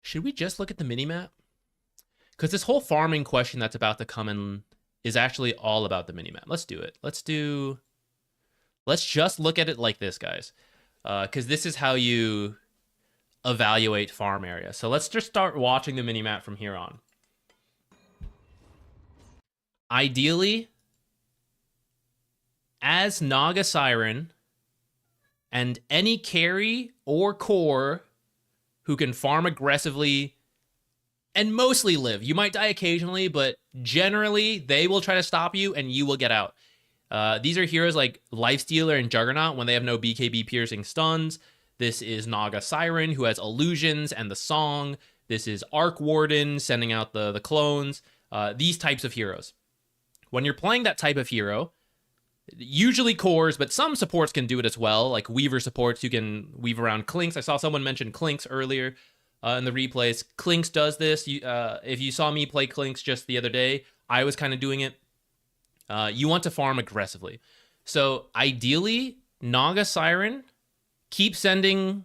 Should we just look at the minimap? Because this whole farming question that's about to come in is actually all about the minimap. Let's do it. Let's just look at it like this, guys. Because this is how you evaluate farm area. So let's just start watching the minimap from here on. Ideally, as Naga Siren and any carry or core who can farm aggressively and mostly live. You might die occasionally, but generally they will try to stop you and you will get out. These are heroes like Lifestealer and Juggernaut when they have no BKB piercing stuns. This is Naga Siren, who has illusions and the song. This is Arc Warden sending out the clones. These types of heroes. When you're playing that type of hero, usually cores, but some supports can do it as well, like Weaver supports, you can weave around Clinkz. I saw someone mention Clinkz earlier in the replays. Clinkz does this. If you saw me play Clinkz just the other day, I was kind of doing it. You want to farm aggressively. So ideally, Naga Siren, keep sending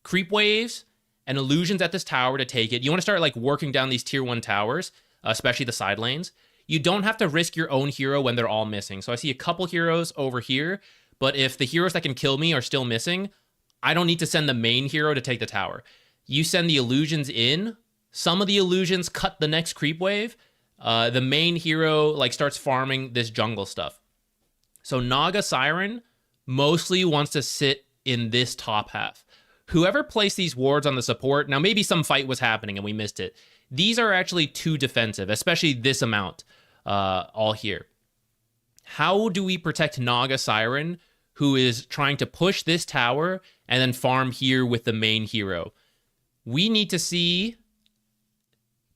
creep waves and illusions at this tower to take it. You want to start like working down these tier 1 towers, especially the side lanes. You don't have to risk your own hero when they're all missing. So I see a couple heroes over here, but if the heroes that can kill me are still missing, I don't need to send the main hero to take the tower. You send the illusions in, some of the illusions cut the next creep wave, the main hero like starts farming this jungle stuff. So Naga Siren mostly wants to sit in this top half. Whoever placed these wards on the support, now maybe some fight was happening and we missed it. These are actually too defensive, especially this amount all here. How do we protect Naga Siren, who is trying to push this tower and then farm here with the main hero? We need to see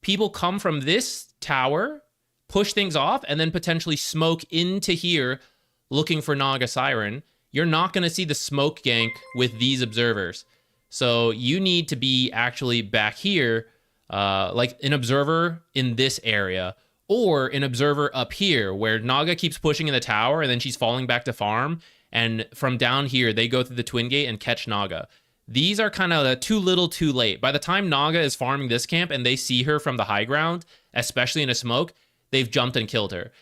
people come from this tower, push things off, and then potentially smoke into here looking for Naga Siren. You're not going to see the smoke gank with these observers. So you need to be actually back here, like an observer in this area, or an observer up here where Naga keeps pushing in the tower and then she's falling back to farm. And from down here, they go through the Twin Gate and catch Naga. These are kind of too little too late. By the time Naga is farming this camp and they see her from the high ground, especially in a smoke, they've jumped and killed her.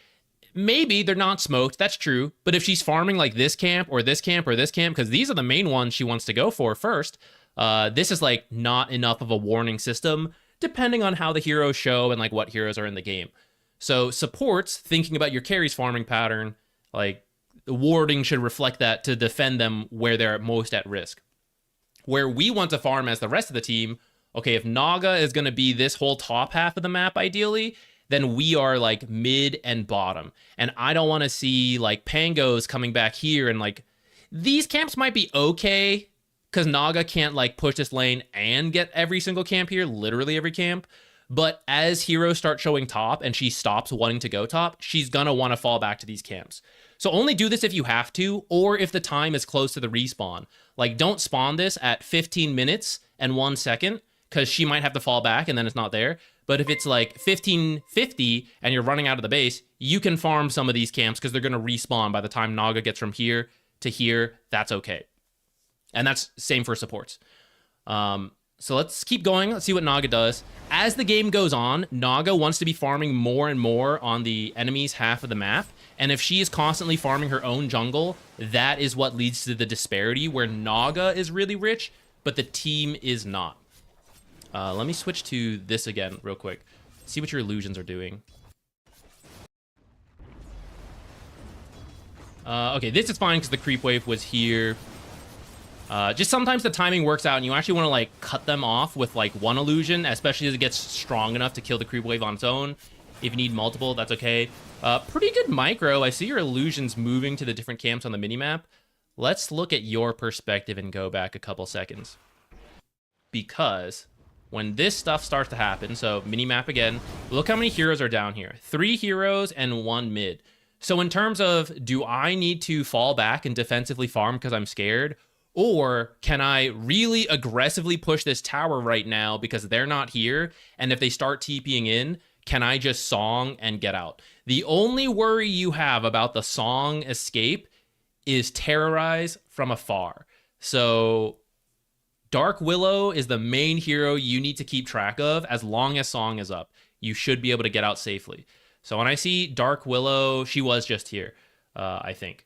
Maybe they're not smoked, that's true. But if she's farming like this camp or this camp or this camp, because these are the main ones she wants to go for first, this is like not enough of a warning system, depending on how the heroes show and like what heroes are in the game. So supports, thinking about your carries farming pattern, like the warding should reflect that to defend them where they're most at risk. Where we want to farm as the rest of the team, okay, if Naga is going to be this whole top half of the map ideally, then we are like mid and bottom. And I don't want to see like Pangos coming back here and like, these camps might be okay because Naga can't like push this lane and get every single camp here, literally every camp. But as heroes start showing top and she stops wanting to go top, she's gonna want to fall back to these camps. So only do this if you have to, or if the time is close to the respawn. Like, don't spawn this at 15 minutes and 1 second, because she might have to fall back and then it's not there. But if it's like 15:50 and you're running out of the base, you can farm some of these camps because they're going to respawn by the time Naga gets from here to here. That's okay. And that's same for supports. So let's keep going. Let's see what Naga does. As the game goes on, Naga wants to be farming more and more on the enemy's half of the map. And if she is constantly farming her own jungle, that is what leads to the disparity where Naga is really rich, but the team is not. Let me switch to this again real quick. See what your illusions are doing. Okay, this is fine because the creep wave was here. Just sometimes the timing works out and you actually want to like cut them off with like one illusion, especially as it gets strong enough to kill the creep wave on its own. If you need multiple, that's okay. Pretty good micro. I see your illusions moving to the different camps on the minimap. Let's look at your perspective and go back a couple seconds. Because when this stuff starts to happen, so minimap again, look how many heroes are down here. 3 heroes and 1 mid. So in terms of, do I need to fall back and defensively farm because I'm scared? Or can I really aggressively push this tower right now because they're not here? And if they start TPing in, can I just song and get out? The only worry you have about the song escape is terrorize from afar. So Dark Willow is the main hero you need to keep track of. As long as song is up, you should be able to get out safely. So when I see Dark Willow, she was just here, I think.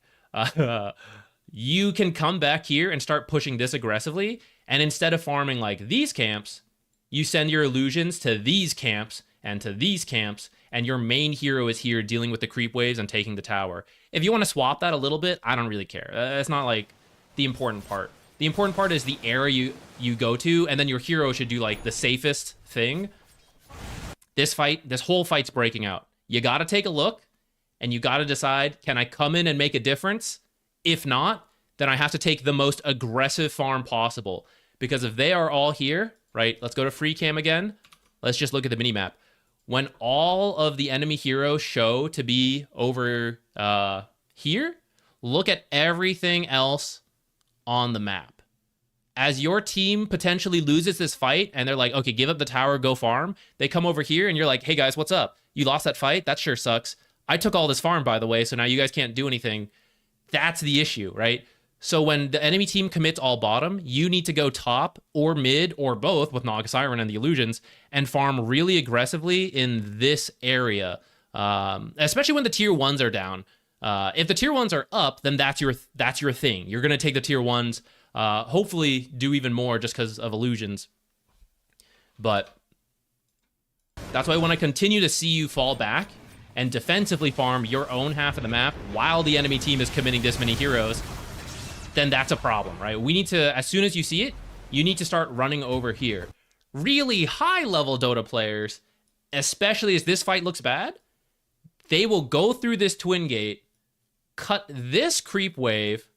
You can come back here and start pushing this aggressively. And instead of farming like these camps, you send your illusions to these camps and to these camps. And your main hero is here dealing with the creep waves and taking the tower. If you want to swap that a little bit, I don't really care. That's not like the important part. The important part is the area you go to, and then your hero should do like the safest thing. This whole fight's breaking out. You got to take a look, and you got to decide, can I come in and make a difference? If not, then I have to take the most aggressive farm possible. Because if they are all here, right, let's go to free cam again. Let's just look at the minimap. When all of the enemy heroes show to be over here, look at everything else on the map. As your team potentially loses this fight and they're like, okay, give up the tower, go farm. They come over here and you're like, hey guys, what's up? You lost that fight? That sure sucks. I took all this farm, by the way, so now you guys can't do anything. That's the issue, right? So when the enemy team commits all bottom, you need to go top or mid or both with Naga, Siren, and the illusions and farm really aggressively in this area, especially when the tier 1s are down. If the tier 1s are up, then that's your thing. You're going to take the tier 1s, hopefully do even more just because of illusions. But that's why when I continue to see you fall back and defensively farm your own half of the map while the enemy team is committing this many heroes, then that's a problem, right? We need to, as soon as you see it, you need to start running over here. Really high-level Dota players, especially as this fight looks bad, they will go through this twin gate, cut this creep wave,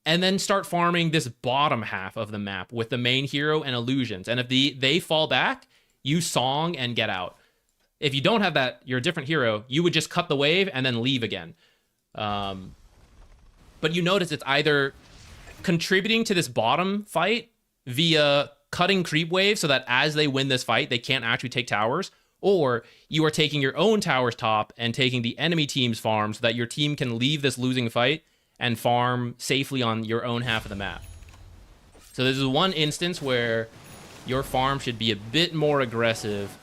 and then start farming this bottom half of the map with the main hero and illusions. And if they fall back, you song and get out. If you don't have that, you're a different hero, you would just cut the wave and then leave again. But you notice it's either contributing to this bottom fight via cutting creep wave so that as they win this fight, they can't actually take towers, or you are taking your own towers top and taking the enemy team's farm so that your team can leave this losing fight and farm safely on your own half of the map. So this is one instance where your farm should be a bit more aggressive.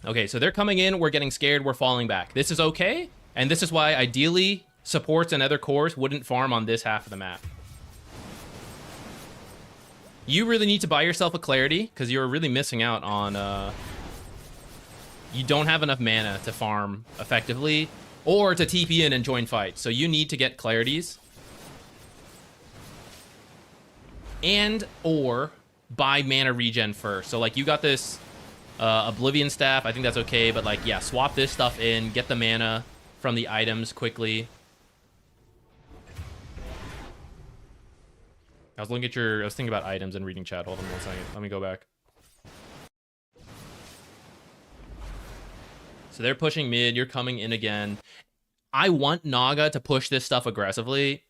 Okay, so they're coming in, we're getting scared, we're falling back. This is okay, and this is why ideally supports and other cores wouldn't farm on this half of the map. You really need to buy yourself a clarity, because you're really missing out on... you don't have enough mana to farm effectively, or to TP in and join fights. So you need to get clarities. And or buy mana regen first. So like you got this... Oblivion Staff, I think that's okay, but like, yeah, swap this stuff in, get the mana from the items quickly. I was looking at your, I was thinking about items and reading chat. Hold on 1 second. Let me go back. So they're pushing mid. You're coming in again. I want Naga to push this stuff aggressively,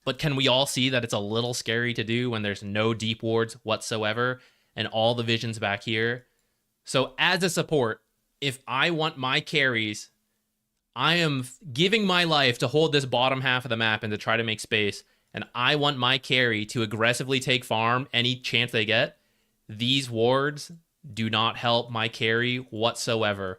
but can we all see that it's a little scary to do when there's no deep wards whatsoever and all the visions back here? So as a support, if I want my carries, I am giving my life to hold this bottom half of the map and to try to make space, and I want my carry to aggressively take farm any chance they get. These wards do not help my carry whatsoever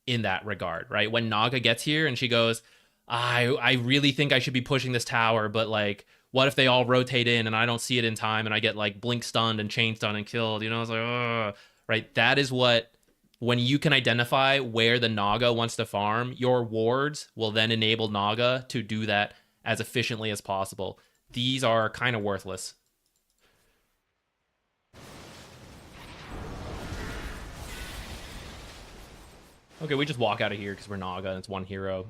in that regard, right? When Naga gets here and she goes, I really think I should be pushing this tower, but like, what if they all rotate in and I don't see it in time and I get like blink stunned and chain stunned and killed? You know, it's like, ugh. Right? That is what, when you can identify where the Naga wants to farm, your wards will then enable Naga to do that as efficiently as possible. These are kind of worthless. Okay, we just walk out of here because we're Naga and it's one hero.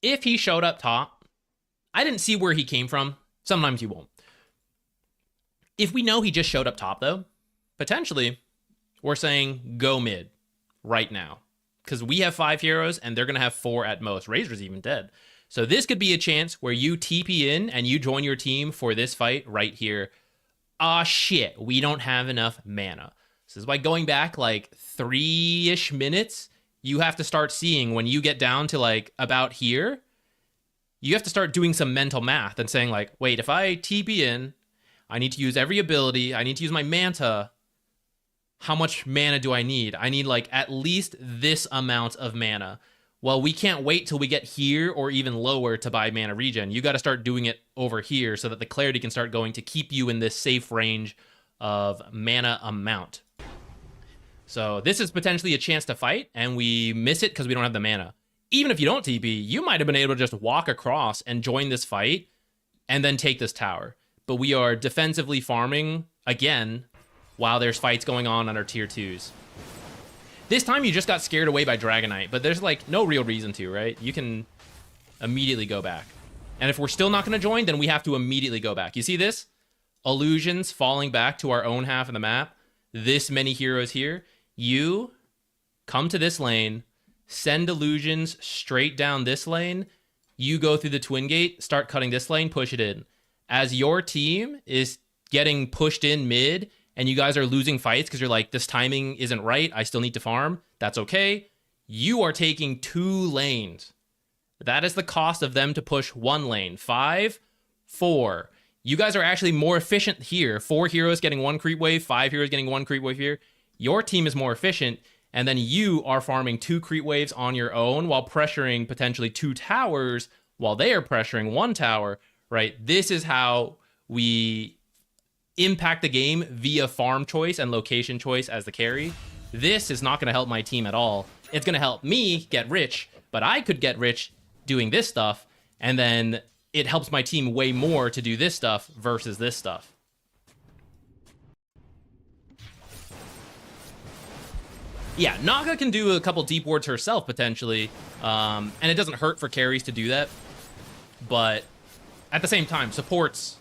If he showed up top, I didn't see where he came from. Sometimes you won't. If we know he just showed up top, though, potentially we're saying go mid right now because we have 5 heroes and they're going to have 4 at most. Razor's even dead. So this could be a chance where you TP in and you join your team for this fight right here. Ah, shit, we don't have enough mana. This is why going back like 3-ish minutes, you have to start seeing when you get down to like about here, you have to start doing some mental math and saying like, wait, if I TP in, I need to use every ability. I need to use my Manta. How much mana do I need? I need like at least this amount of mana. Well, we can't wait till we get here or even lower to buy mana regen. You got to start doing it over here so that the clarity can start going to keep you in this safe range of mana amount. So this is potentially a chance to fight, and we miss it because we don't have the mana. Even if you don't TP, you might have been able to just walk across and join this fight and then take this tower. But we are defensively farming again while there's fights going on our tier 2s. This time you just got scared away by Dragonite, but there's like no real reason to, right? You can immediately go back. And if we're still not going to join, then we have to immediately go back. You see this? Illusions falling back to our own half of the map. This many heroes here. You come to this lane, send illusions straight down this lane. You go through the twin gate, start cutting this lane, push it in. As your team is getting pushed in mid and you guys are losing fights because you're like, this timing isn't right, I still need to farm, that's okay. You are taking 2 lanes. That is the cost of them to push 1 lane. 5, 4. You guys are actually more efficient here. 4 heroes getting 1 creep wave, 5 heroes getting 1 creep wave here. Your team is more efficient, and then you are farming 2 creep waves on your own while pressuring potentially 2 towers while they are pressuring 1 tower, right? This is how we impact the game via farm choice and location choice as the carry. This is not going to help my team at all. It's going to help me get rich, but I could get rich doing this stuff, and then it helps my team way more to do this stuff versus this stuff. Yeah, Naga can do a couple deep wards herself, potentially, and it doesn't hurt for carries to do that, but at the same time, supports,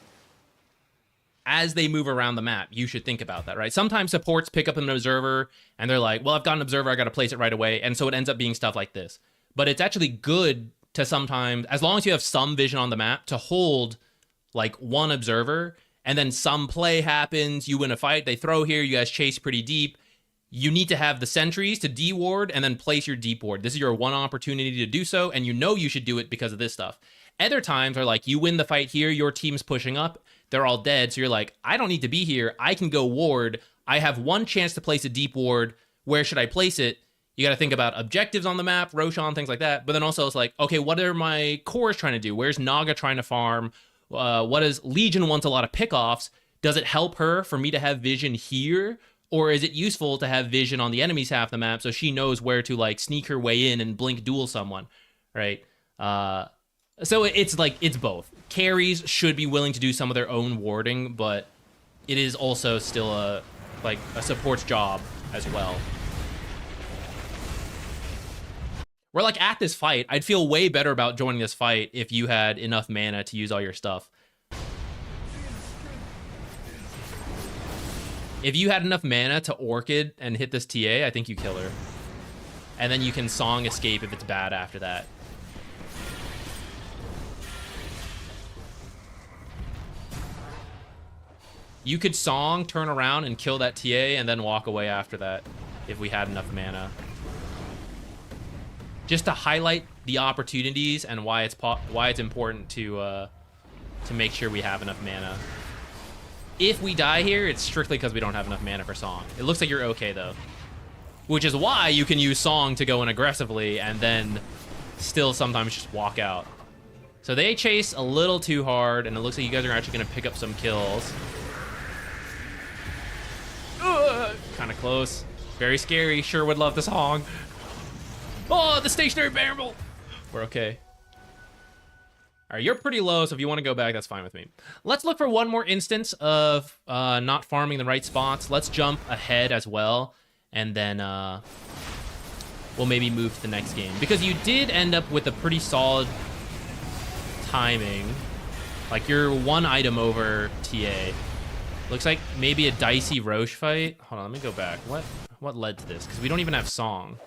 as they move around the map, you should think about that, right? Sometimes supports pick up an observer, and they're like, well, I've got an observer, I got to place it right away, and so it ends up being stuff like this. But it's actually good to sometimes, as long as you have some vision on the map, to hold, like, 1 observer, and then some play happens, you win a fight, they throw here, you guys chase pretty deep. You need to have the sentries to de-ward and then place your deep ward. This is your one opportunity to do so, and you know you should do it because of this stuff. Other times are like, you win the fight here, your team's pushing up, they're all dead, so you're like, I don't need to be here, I can go ward, I have 1 chance to place a deep ward, where should I place it? You got to think about objectives on the map, Roshan, things like that, but then also it's like, okay, what are my cores trying to do? Where's Naga trying to farm? What is Legion wants a lot of pickoffs? Does it help her for me to have vision here? Or is it useful to have vision on the enemy's half of the map so she knows where to like sneak her way in and blink duel someone, right? So it's like, it's both. Carries should be willing to do some of their own warding, but it is also still a support's job as well. We're like at this fight, I'd feel way better about joining this fight if you had enough mana to use all your stuff. If you had enough mana to Orchid and hit this TA, I think you kill her. And then you can Song Escape if it's bad after that. You could Song, turn around, and kill that TA, and then walk away after that if we had enough mana. Just to highlight the opportunities and why it's important to make sure we have enough mana. If we die here, it's strictly because we don't have enough mana for Song. It looks like you're okay, though. Which is why you can use Song to go in aggressively and then still sometimes just walk out. So they chase a little too hard, and it looks like you guys are actually going to pick up some kills. Kind of close. Very scary. Sure would love the Song. Oh, the stationary variable. We're okay. All right, you're pretty low, so if you want to go back, that's fine with me. Let's look for one more instance of not farming the right spots. Let's jump ahead as well, and then we'll maybe move to the next game. Because you did end up with a pretty solid timing. Like, you're one item over TA. Looks like maybe a dicey Roche fight. Hold on, let me go back. What led to this? Because we don't even have Song.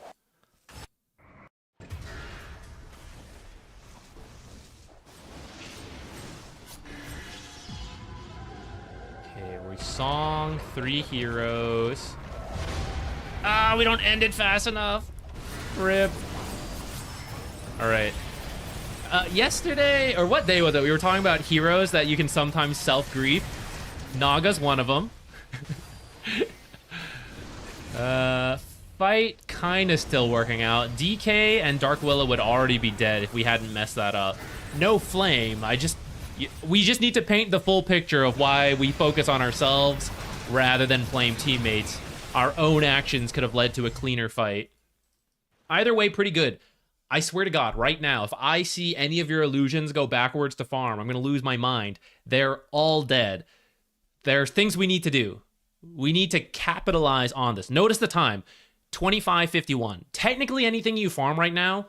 Okay, we Song 3 heroes. Ah, we don't end it fast enough. Rip. All right. Yesterday, or what day was it? We were talking about heroes that you can sometimes self-grief. Naga's one of them. Fight kind of still working out. DK and Dark Willow would already be dead if we hadn't messed that up. No flame. We just need to paint the full picture of why we focus on ourselves rather than blame teammates. Our own actions could have led to a cleaner fight. Either way, pretty good. I swear to God, right now, if I see any of your illusions go backwards to farm, I'm going to lose my mind. They're all dead. There's things we need to do. We need to capitalize on this. Notice the time, 25:51. Technically, anything you farm right now,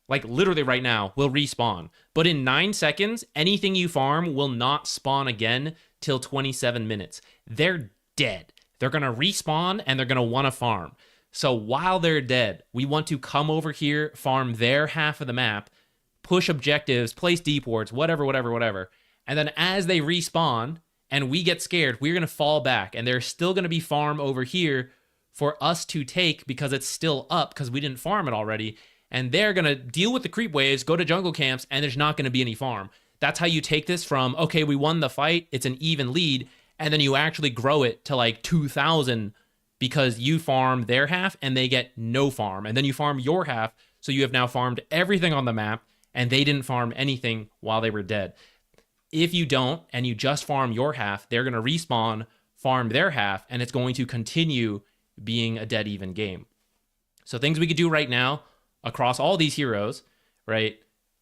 like literally right now, will respawn. But in 9 seconds, anything you farm will not spawn again till 27 minutes. They're dead. They're going to respawn, and they're going to want to farm. So while they're dead, we want to come over here, farm their half of the map, push objectives, place deep wards, whatever. And then as they respawn, and we get scared, we're going to fall back, and there's still going to be farm over here for us to take because it's still up because we didn't farm it already, and they're going to deal with the creep waves, go to jungle camps, and there's not going to be any farm. That's how you take this from, okay, we won the fight, it's an even lead, and then you actually grow it to like 2,000 because you farm their half and they get no farm, and then you farm your half, so you have now farmed everything on the map, and they didn't farm anything while they were dead. If you don't, and you just farm your half, they're going to respawn, farm their half, and it's going to continue being a dead even game. So things we could do right now across all these heroes, right?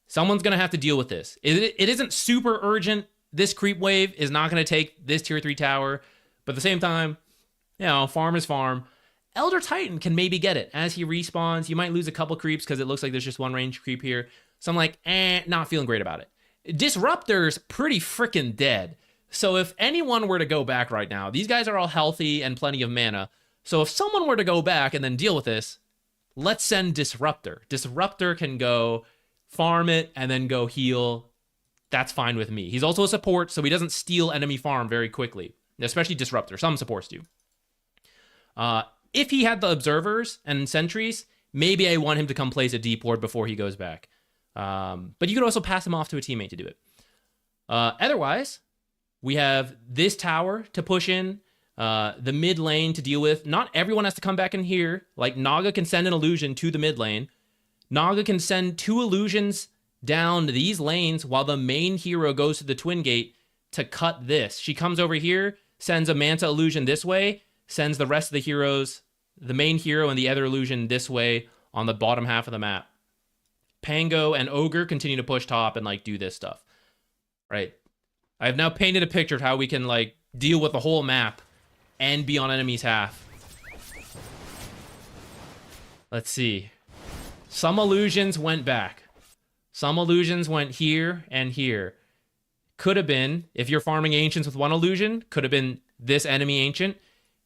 Someone's going to have to deal with this. It isn't super urgent. This creep wave is not going to take this tier 3 tower, but at the same time, you know, farm is farm. Elder Titan can maybe get it. As he respawns, you might lose a couple creeps because it looks like there's just one range creep here. So I'm like, not feeling great about it. Disruptor's pretty freaking dead. So if anyone were to go back right now, these guys are all healthy and plenty of mana. So if someone were to go back and then deal with this, let's send Disruptor. Disruptor can go farm it and then go heal. That's fine with me. He's also a support, so he doesn't steal enemy farm very quickly, especially Disruptor. Some supports do. If he had the observers and sentries, maybe I want him to come place a deep ward before he goes back. But you could also pass him off to a teammate to do it. Otherwise, we have this tower to push in, the mid lane to deal with. Not everyone has to come back in here. Like, Naga can send an illusion to the mid lane. Naga can send 2 illusions down these lanes while the main hero goes to the Twin Gate to cut this. She comes over here, sends a Manta illusion this way, sends the rest of the heroes, the main hero and the other illusion this way on the bottom half of the map. Pango and Ogre continue to push top and like do this stuff, right? I have now painted a picture of how we can like deal with the whole map and be on enemy's half. Let's see. Some illusions went back. Some illusions went here and here. Could have been, if you're farming ancients with one illusion, could have been this enemy ancient.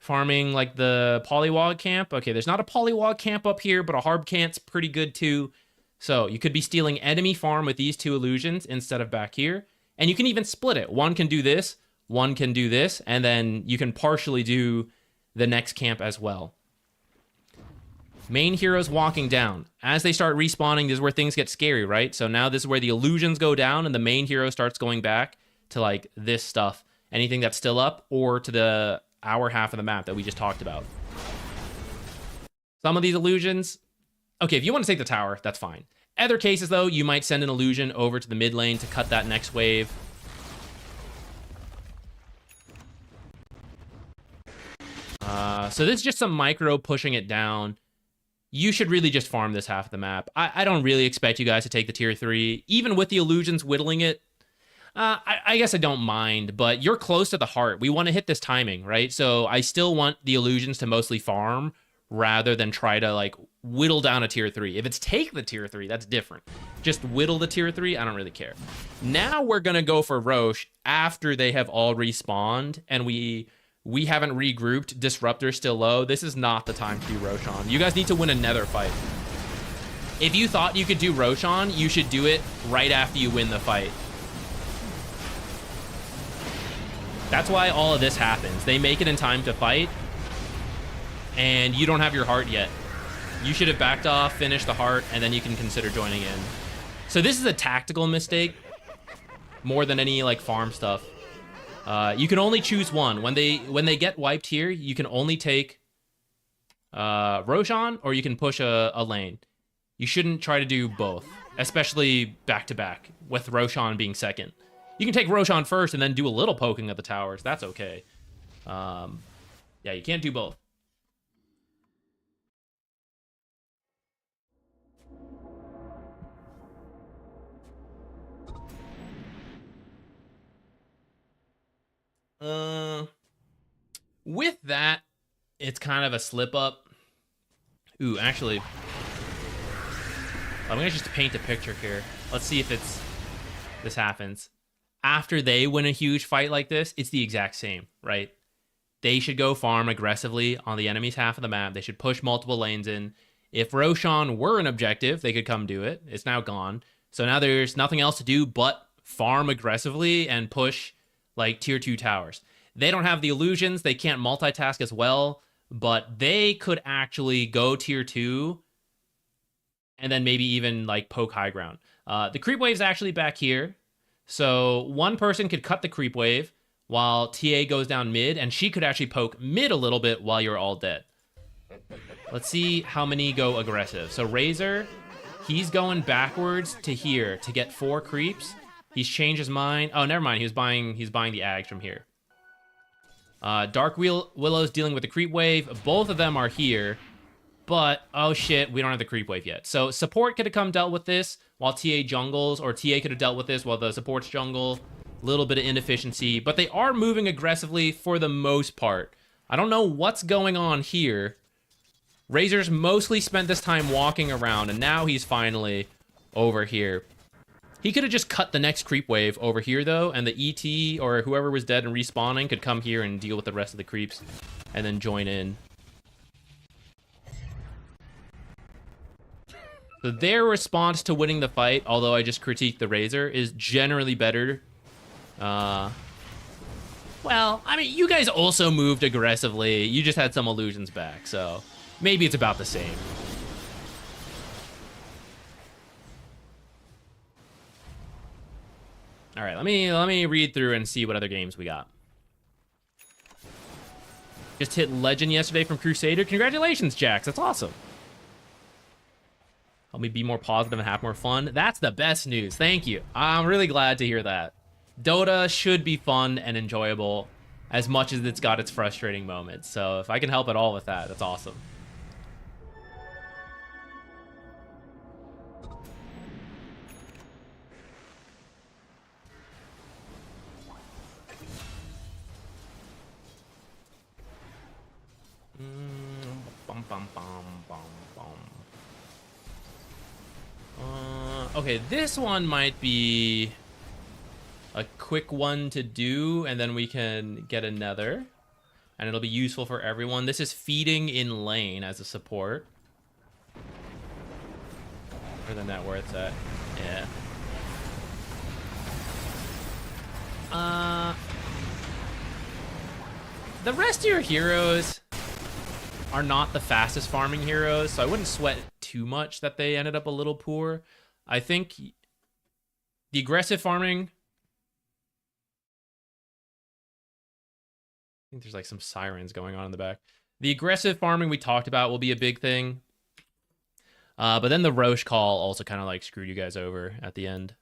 farming like the Polywog camp. Okay, there's not a Polywog camp up here, but a Harb camp's pretty good too. So you could be stealing enemy farm with these two illusions instead of back here. And you can even split it. One can do this, one can do this, and then you can partially do the next camp as well. Main heroes walking down. As they start respawning, this is where things get scary, right? So now this is where the illusions go down and the main hero starts going back to like this stuff. Anything that's still up, or to the our half of the map that we just talked about. Some of these illusions, okay, if you want to take the tower, that's fine. Other cases, though, you might send an illusion over to the mid lane to cut that next wave. So this is just some micro pushing it down. You should really just farm this half of the map. I don't really expect you guys to take the tier 3. Even with the illusions whittling it, I guess I don't mind, but you're close to the heart. We want to hit this timing, right? So I still want the illusions to mostly farm rather than try to like whittle down a tier 3. If it's take the tier 3, that's different. Just whittle the tier 3, I don't really care. Now we're going to go for Roche after they have all respawned and we haven't regrouped. Disruptor's still low. This is not the time to do Roshan. You guys need to win a nether fight. If you thought you could do Roshan, you should do it right after you win the fight. That's why all of this happens. They make it in time to fight, and you don't have your heart yet. You should have backed off, finished the heart, and then you can consider joining in. So this is a tactical mistake more than any like farm stuff. You can only choose one. When they get wiped here, you can only take Roshan, or you can push a lane. You shouldn't try to do both, especially back-to-back, with Roshan being second. You can take Roshan first and then do a little poking at the towers. That's okay. Yeah, you can't do both. With that, it's kind of a slip up. Ooh, actually, I'm gonna just paint a picture here. Let's see if this happens. After they win a huge fight like this, it's the exact same, right? They should go farm aggressively on the enemy's half of the map. They should push multiple lanes in. If Roshan were an objective, they could come do it. It's now gone. So now there's nothing else to do but farm aggressively and push like tier 2 towers. They don't have the illusions. They can't multitask as well, but they could actually go tier 2 and then maybe even like poke high ground. The creep wave's actually back here. So one person could cut the creep wave while TA goes down mid, and she could actually poke mid a little bit while you're all dead. Let's see how many go aggressive. So Razor, he's going backwards to here to get 4 creeps. He's changed his mind. Oh, never mind. He's buying the Ags from here. Dark Willow's dealing with the creep wave. Both of them are here. But, oh shit, we don't have the creep wave yet. So support could have come dealt with this while TA jungles, or TA could have dealt with this while the supports jungle. Little bit of inefficiency, but they are moving aggressively for the most part. I don't know what's going on here. Razor's mostly spent this time walking around, and now he's finally over here. He could have just cut the next creep wave over here, though, and the ET or whoever was dead and respawning could come here and deal with the rest of the creeps and then join in. So their response to winning the fight, although I just critiqued the Razor, is generally better. Well, I mean, you guys also moved aggressively. You just had some illusions back, so maybe it's about the same. All right, let me read through and see what other games we got. Just hit Legend yesterday from Crusader. Congratulations, Jax. That's awesome. Help me be more positive and have more fun. That's the best news. Thank you. I'm really glad to hear that. Dota should be fun and enjoyable as much as it's got its frustrating moments. So if I can help at all with that, that's awesome. Okay, this one might be a quick one to do, and then we can get another. and it'll be useful for everyone. This is feeding in lane as a support. Where the net worth's at. Yeah. The rest of your heroes are not the fastest farming heroes, so I wouldn't sweat too much that they ended up a little poor. I think the aggressive farming... I think there's like some sirens going on in the back. The aggressive farming we talked about will be a big thing. But then the Roche call also kind of like screwed you guys over at the end.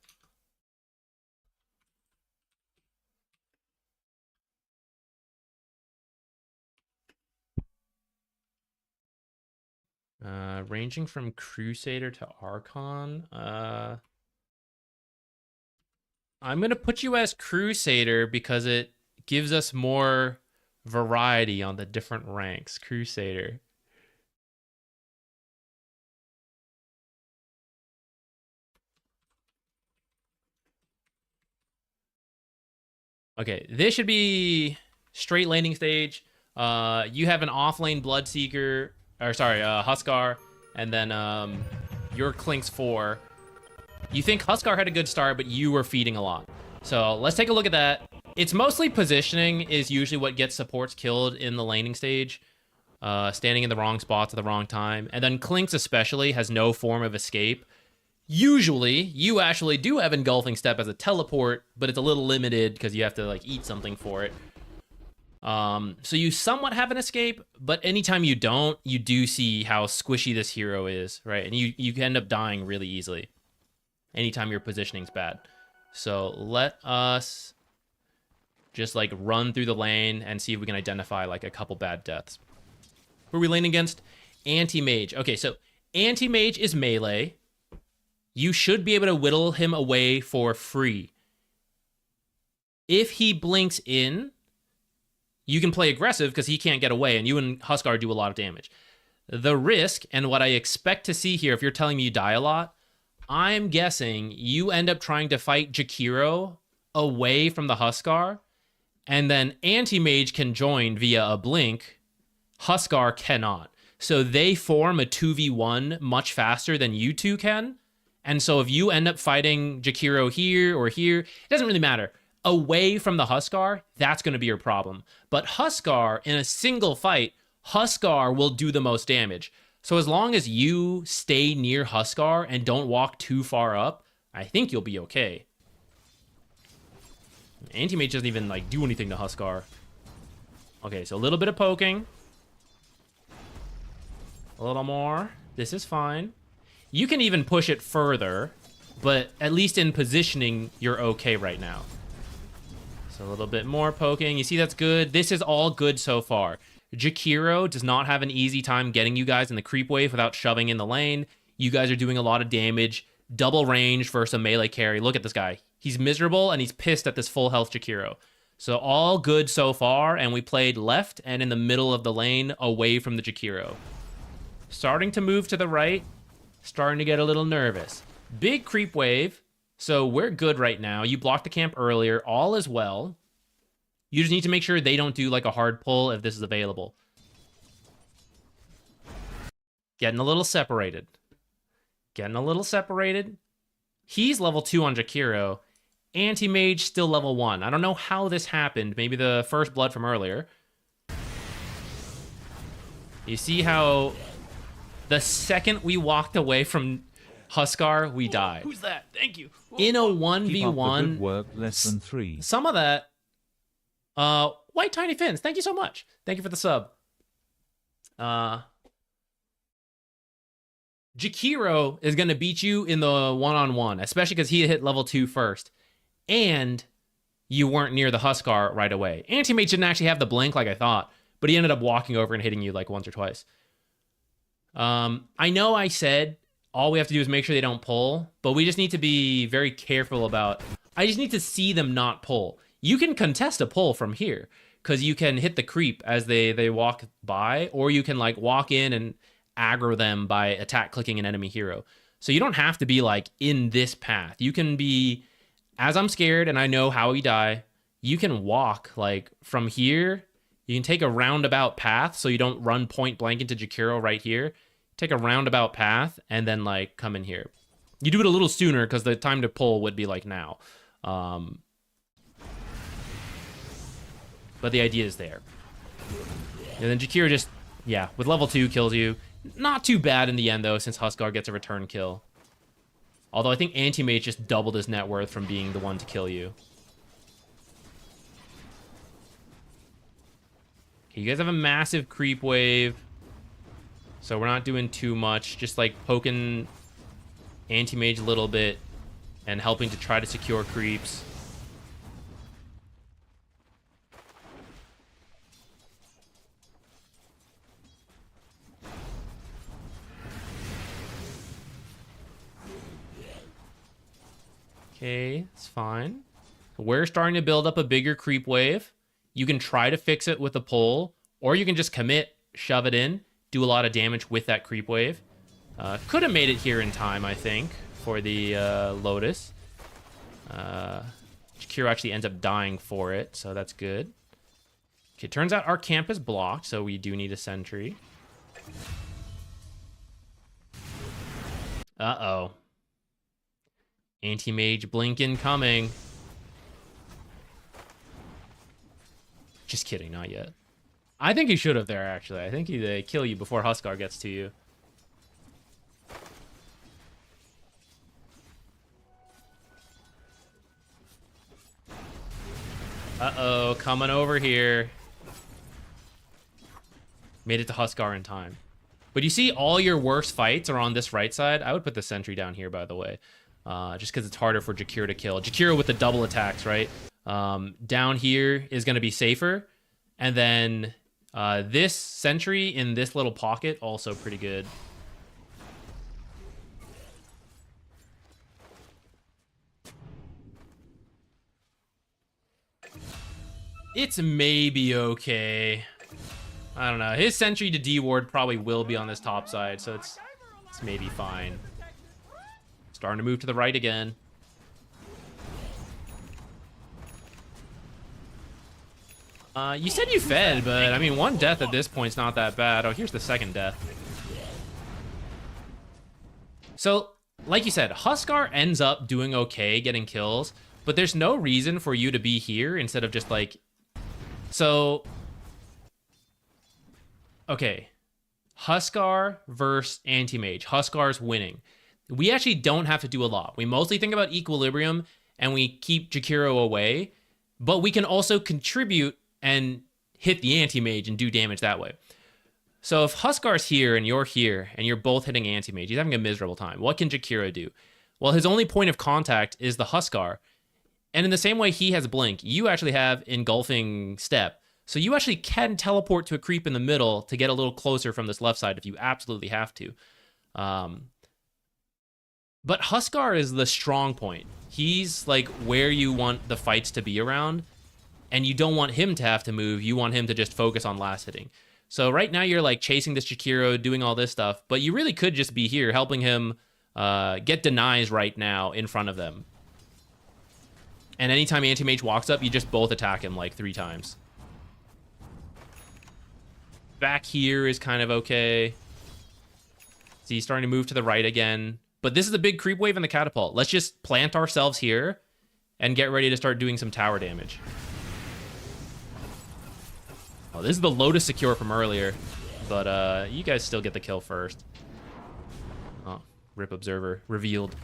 Ranging from Crusader to Archon. I'm going to put you as Crusader because it gives us more variety on the different ranks. Crusader. Okay, this should be straight laning stage. You have an offlane Bloodseeker, or sorry, Huskar, and then your Clinkz 4. You think Huskar had a good start, but you were feeding a lot. So let's take a look at that. It's mostly positioning is usually what gets supports killed in the laning stage. Standing in the wrong spots at the wrong time. And then Clinkz especially has no form of escape. Usually, you actually do have Engulfing Step as a teleport, but it's a little limited because you have to like eat something for it. So you somewhat have an escape, but anytime you don't, you do see how squishy this hero is, right? And you end up dying really easily anytime your positioning's bad. So let us just like run through the lane and see if we can identify like a couple bad deaths. Who are we laning against? Anti-Mage. Okay, so Anti-Mage is melee. You should be able to whittle him away for free. If he blinks in, you can play aggressive because he can't get away, and you and Huskar do a lot of damage. The risk, and what I expect to see here, if you're telling me you die a lot, I'm guessing you end up trying to fight Jakiro away from the Huskar, and then Anti-Mage can join via a blink. Huskar cannot. So they form a 2v1 much faster than you two can. And so if you end up fighting Jakiro here or here, it doesn't really matter. Away from the Huskar, that's going to be your problem. But Huskar, in a single fight, Huskar will do the most damage. So as long as you stay near Huskar and don't walk too far up, I think you'll be okay. Anti-Mage doesn't even like do anything to Huskar. Okay, so a little bit of poking. A little more. This is fine. You can even push it further, but at least in positioning, you're okay right now. So a little bit more poking. You see that's good. This is all good so far. Jakiro does not have an easy time getting you guys in the creep wave without shoving in the lane. You guys are doing a lot of damage. Double range versus a melee carry. Look at this guy. He's miserable, and he's pissed at this full health Jakiro. So all good so far, and we played left and in the middle of the lane away from the Jakiro. Starting to move to the right. Starting to get a little nervous. Big creep wave. So we're good right now. You blocked the camp earlier. All is well. You just need to make sure they don't do like a hard pull if this is available. Getting a little separated. Getting a little separated. He's level 2 on Jakiro. Anti-Mage still level 1. I don't know how this happened. Maybe the first blood from earlier. You see how the second we walked away from Huskar, we died. Who's that? Thank you. In a 1v1, Keep up the good work, less than 3. some of that... White Tiny Fins, thank you so much. Thank you for the sub. Jakiro is going to beat you in the one-on-one, especially because he hit level 2 first. And you weren't near the Huskar right away. Anti-Mage didn't actually have the blink like I thought, but he ended up walking over and hitting you like once or twice. I know I said all we have to do is make sure they don't pull, but we just need to be very careful about... I just need to see them not pull. You can contest a pull from here, because you can hit the creep as they walk by, or you can like walk in and aggro them by attack clicking an enemy hero. So you don't have to be like in this path. You can be, as I'm scared and I know how we die, you can walk like from here, You can take a roundabout path so you don't run point blank into Jakiro right here. Take a roundabout path and then like come in here. You do it a little sooner because the time to pull would be like now. But the idea is there. And then Jakiro just, yeah, with level 2 kills you. Not too bad in the end though, since Huskar gets a return kill. Although I think Anti-Mage just doubled his net worth from being the one to kill you. Okay, you guys have a massive creep wave. So we're not doing too much. Just like poking Anti-Mage a little bit and helping to try to secure creeps. Okay, it's fine. We're starting to build up a bigger creep wave. You can try to fix it with a pull, or you can just commit, shove it in, do a lot of damage with that creep wave. Could have made it here in time, I think, for the Lotus. Jakiro actually ends up dying for it, so that's good. Okay, turns out our camp is blocked, so we do need a sentry. Uh-oh. Anti-Mage blink incoming. Just kidding, not yet. I think he should have there, actually. I think they kill you before Huskar gets to you. Uh-oh, coming over here. Made it to Huskar in time. But you see all your worst fights are on this right side. I would put the sentry down here, by the way. Just because it's harder for Jakiro to kill. Jakiro with the double attacks, right? Down here is going to be safer. And then this sentry in this little pocket, also pretty good. It's maybe okay. I don't know. His sentry to D ward probably will be on this top side, so it's maybe fine. Starting to move to the right again. You said you fed, but I mean, one death at this point is not that bad. Oh, here's the second death. So, like you said, Huskar ends up doing okay getting kills, but there's no reason for you to be here instead of just like... So... Okay. Huskar versus Anti-Mage. Huskar's winning. We actually don't have to do a lot. We mostly think about equilibrium and we keep Jakiro away, but we can also contribute and hit the Anti-Mage and do damage that way. So if Huskar's here and you're both hitting Anti-Mage, he's having a miserable time. What can Jakiro do? Well, his only point of contact is the Huskar. And in the same way he has Blink, you actually have Engulfing Step. So you actually can teleport to a creep in the middle to get a little closer from this left side if you absolutely have to. But Huskar is the strong point. He's like where you want the fights to be around, and you don't want him to have to move. You want him to just focus on last hitting. So right now you're like chasing this Jakiro, doing all this stuff, but you really could just be here helping him get denies right now in front of them. And anytime Anti-Mage walks up, you just both attack him like 3 times. Back here is kind of okay. See, he's starting to move to the right again. But this is a big creep wave in the catapult. Let's just plant ourselves here and get ready to start doing some tower damage. Oh, this is the Lotus secure from earlier. But you guys still get the kill first. Oh, Rip Observer revealed.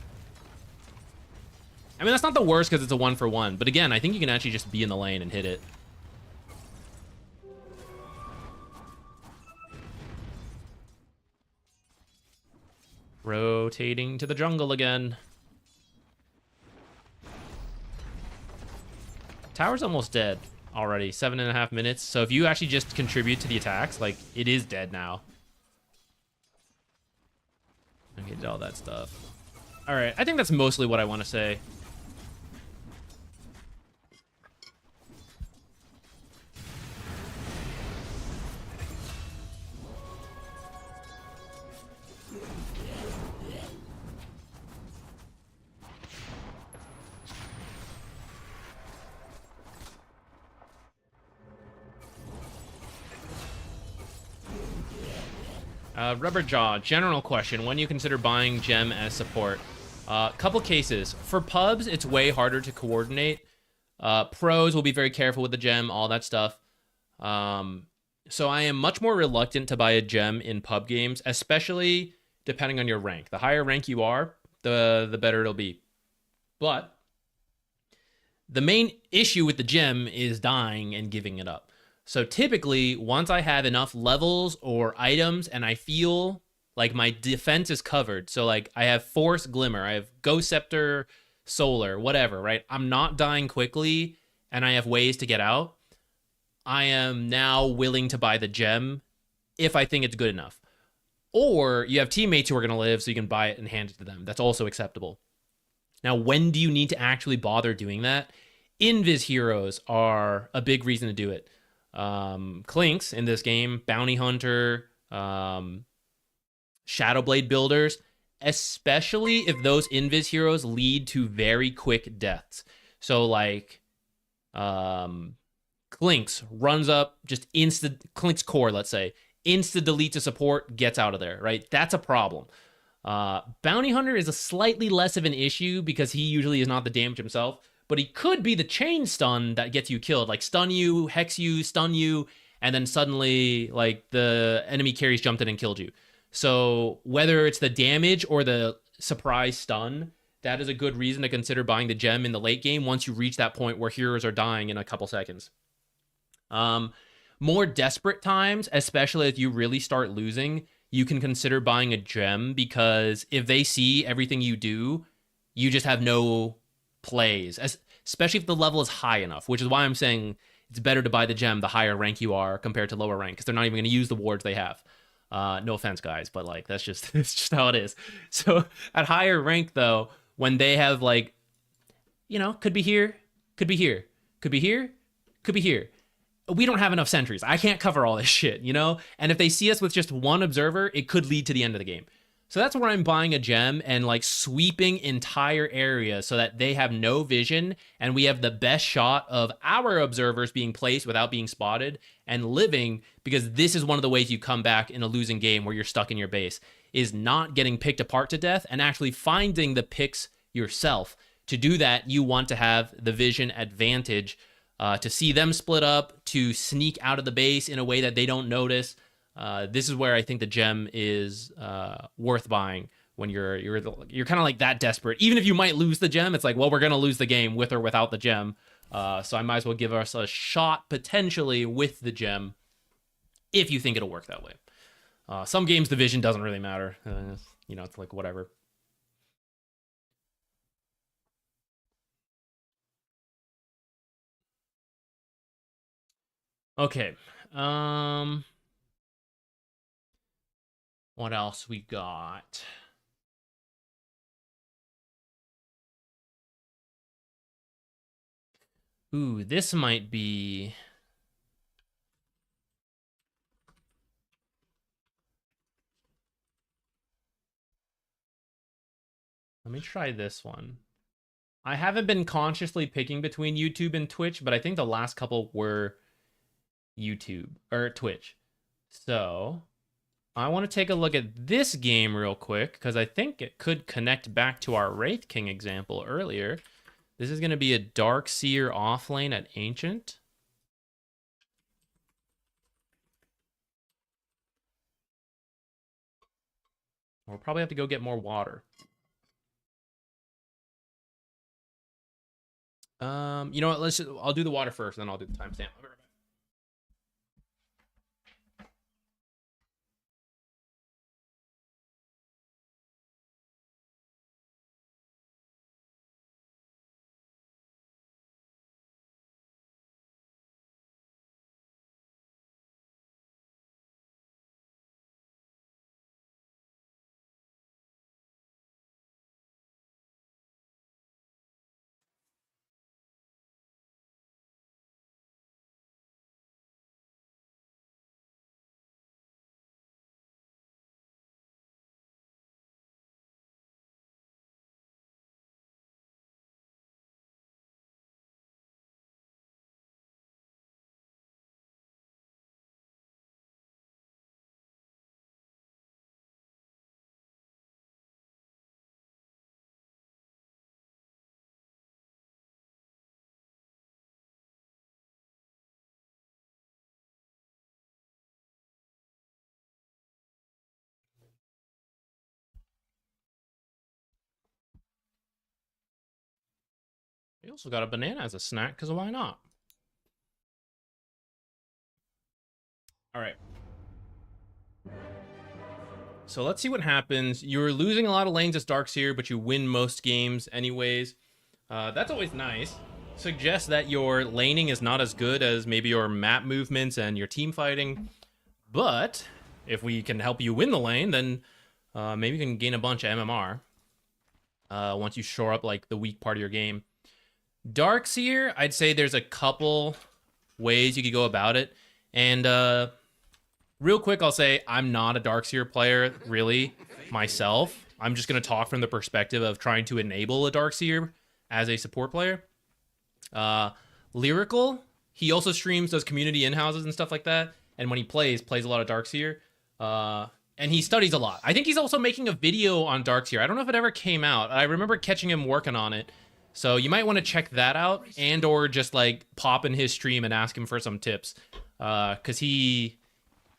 I mean, that's not the worst because it's a 1-for-1. But again, I think you can actually just be in the lane and hit it. Rotating to the jungle again. Tower's almost dead already. 7.5 minutes. So if you actually just contribute to the attacks, like, it is dead now. Okay, did all that stuff. All right, I think that's mostly what I want to say. Rubber Jaw, general question. When you consider buying gem as support? Couple cases. For pubs, it's way harder to coordinate. Pros will be very careful with the gem, all that stuff. So I am much more reluctant to buy a gem in pub games, especially depending on your rank. The higher rank you are, the better it'll be. But the main issue with the gem is dying and giving it up. So typically, once I have enough levels or items and I feel like my defense is covered, so like I have Force Glimmer, I have Ghost Scepter, Solar, whatever, right? I'm not dying quickly and I have ways to get out. I am now willing to buy the gem if I think it's good enough. Or you have teammates who are going to live, so you can buy it and hand it to them. That's also acceptable. Now, when do you need to actually bother doing that? Invis heroes are a big reason to do it. Clinkz in this game, Bounty Hunter, Shadowblade builders, especially if those Invis heroes lead to very quick deaths. So like Clinkz runs up, just Clinkz core, let's say, insta delete to support, gets out of there, right? That's a problem. Bounty Hunter is a slightly less of an issue because he usually is not the damage himself, but he could be the chain stun that gets you killed, like stun you, hex you, stun you, and then suddenly like the enemy carries jumped in and killed you. So whether it's the damage or the surprise stun, that is a good reason to consider buying the gem in the late game once you reach that point where heroes are dying in a couple seconds. More desperate times, especially if you really start losing, you can consider buying a gem because if they see everything you do, you just have no plays, especially if the level is high enough, which is why I'm saying it's better to buy the gem the higher rank you are compared to lower rank because they're not even going to use the wards they have. No offense, guys, but like that's just it's just how it is. So at higher rank though, when they have like, could be here, could be here, could be here, could be here. We don't have enough sentries. I can't cover all this shit, And if they see us with just one observer, it could lead to the end of the game. So that's where I'm buying a gem and like sweeping entire areas so that they have no vision and we have the best shot of our observers being placed without being spotted and living, because this is one of the ways you come back in a losing game where you're stuck in your base, is not getting picked apart to death and actually finding the picks yourself. To do that, you want to have the vision advantage to see them split up, to sneak out of the base in a way that they don't notice. This is where I think the gem is worth buying when you're kind of like that desperate. Even if you might lose the gem, it's like, well, we're gonna lose the game with or without the gem. So I might as well give us a shot potentially with the gem if you think it'll work that way. Some games the vision doesn't really matter. It's like whatever. Okay. What else we got? Ooh, this might be... Let me try this one. I haven't been consciously picking between YouTube and Twitch, but I think the last couple were YouTube or Twitch. So I want to take a look at this game real quick because I think it could connect back to our Wraith King example earlier. This is going to be a Dark Seer offlane at Ancient. We'll probably have to go get more water. You know what? I'll do the water first, then I'll do the timestamp. We also got a banana as a snack, because why not? All right. So let's see what happens. You're losing a lot of lanes as Darkseer, but you win most games anyways. That's always nice. Suggests that your laning is not as good as maybe your map movements and your team fighting. But if we can help you win the lane, then maybe you can gain a bunch of MMR once you shore up like the weak part of your game. Darkseer, I'd say there's a couple ways you could go about it. And real quick, I'll say I'm not a Darkseer player, really, myself. I'm just going to talk from the perspective of trying to enable a Darkseer as a support player. Lyrical, he also streams, does community in-houses and stuff like that. And when he plays a lot of Darkseer. And he studies a lot. I think he's also making a video on Darkseer. I don't know if it ever came out. I remember catching him working on it. So you might want to check that out, and or just like pop in his stream and ask him for some tips. Because he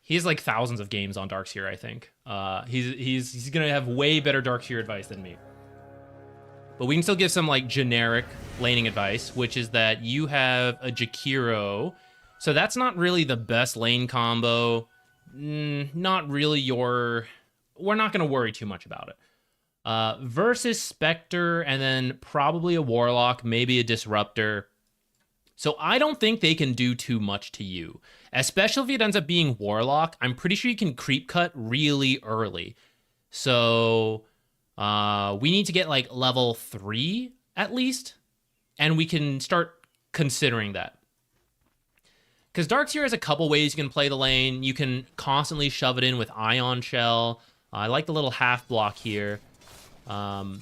has like thousands of games on Darkseer, I think. He's gonna have way better Darkseer advice than me. But we can still give some like generic laning advice, which is that you have a Jakiro. So that's not really the best lane combo. Not really your... We're not going to worry too much about it. Versus Spectre, and then probably a Warlock, maybe a Disruptor. So I don't think they can do too much to you. Especially if it ends up being Warlock, I'm pretty sure you can creep cut really early. So we need to get like level 3 at least, and we can start considering that. Because Darkseer has a couple ways you can play the lane. You can constantly shove it in with Ion Shell. I like the little half block here. You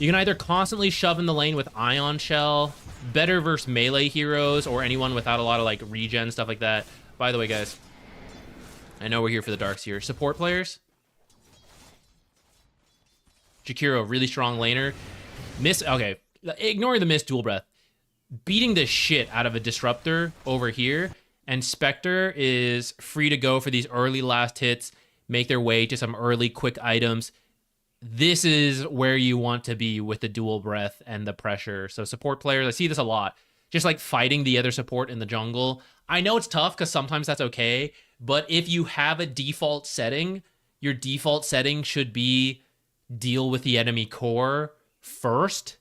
can either constantly shove in the lane with Ion Shell, better versus melee heroes, or anyone without a lot of like regen, stuff like that. By the way, guys, I know we're here for the Darkseer. Support players. Jakiro, really strong laner. Okay, ignoring the miss dual breath. Beating the shit out of a Disruptor over here, and Spectre is free to go for these early last hits, make their way to some early quick items. This is where you want to be with the dual breath and the pressure. So support players, I see this a lot. Just like fighting the other support in the jungle. I know it's tough because sometimes that's okay, but if you have a default setting, your default setting should be deal with the enemy core first,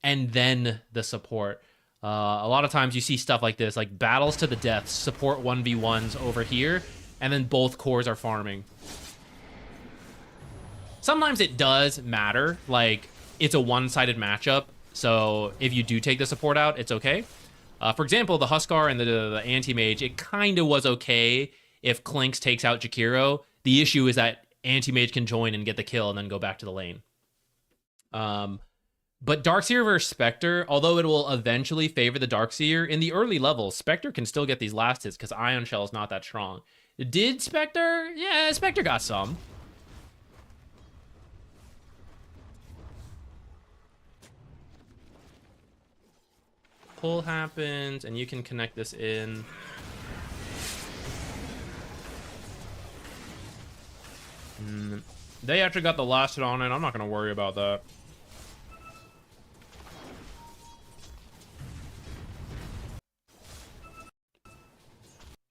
and then the support. A lot of times you see stuff like this, like battles to the death, support 1v1s over here, and then both cores are farming. Sometimes it does matter, like it's a one-sided matchup, so if you do take the support out, it's okay. For example, the Huskar and the Anti-Mage, it kind of was okay if Clinkz takes out Jakiro. The issue is that Anti-Mage can join and get the kill and then go back to the lane. But Darkseer versus Spectre, although it will eventually favor the Darkseer, in the early levels, Spectre can still get these last hits because Ion Shell is not that strong. Did Spectre? Yeah, Spectre got some. Pull happens, and you can connect this in. They actually got the last hit on it. I'm not going to worry about that.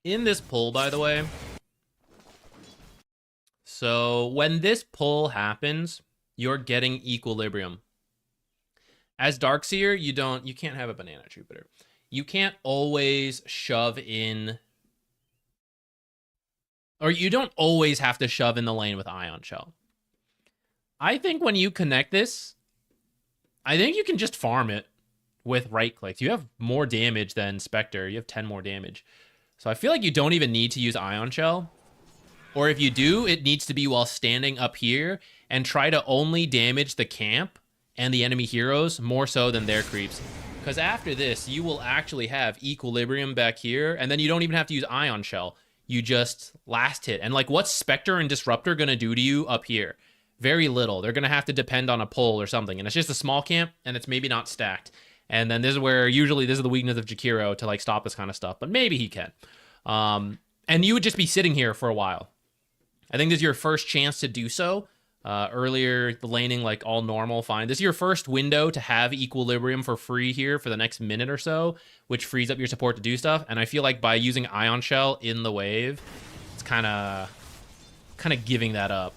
In this pull, by the way, so when this pull happens, you're getting equilibrium. As Darkseer, you can't have a banana Jupiter. You can't always shove in, or you don't always have to shove in the lane with Ion Shell. I think when you connect this, I think you can just farm it with right clicks. You have more damage than Spectre. You have 10 more damage. So I feel like you don't even need to use Ion Shell. Or if you do, it needs to be while standing up here and try to only damage the camp and the enemy heroes more so than their creeps. Because after this, you will actually have equilibrium back here, and then you don't even have to use Ion Shell. You just last hit. And like, what's Spectre and Disruptor going to do to you up here? Very little. They're going to have to depend on a pull or something. And it's just a small camp, and it's maybe not stacked. And then this is where, usually, this is the weakness of Jakiro to like stop this kind of stuff. But maybe he can. And you would just be sitting here for a while. I think this is your first chance to do so. Earlier, the laning, like, all normal, fine. This is your first window to have Equilibrium for free here for the next minute or so, which frees up your support to do stuff. And I feel like by using Ion Shell in the wave, it's kind of giving that up.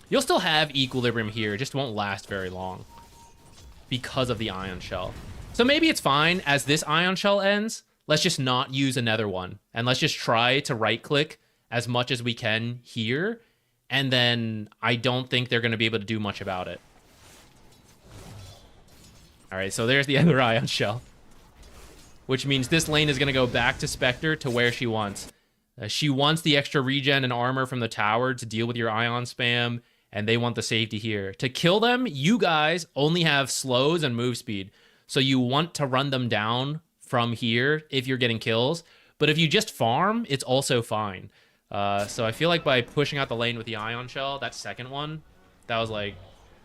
You'll still have Equilibrium here, it just won't last very long because of the Ion Shell. So maybe it's fine as this Ion Shell ends. Let's just not use another one. And let's just try to right-click as much as we can here. And then I don't think they're going to be able to do much about it. All right, so there's the other Ion Shell. Which means this lane is going to go back to Spectre to where she wants. She wants the extra regen and armor from the tower to deal with your Ion spam. And they want the safety here. To kill them, you guys only have slows and move speed. So you want to run them down from here if you're getting kills. But if you just farm, it's also fine. So I feel like by pushing out the lane with the Ion Shell, that second one, that was like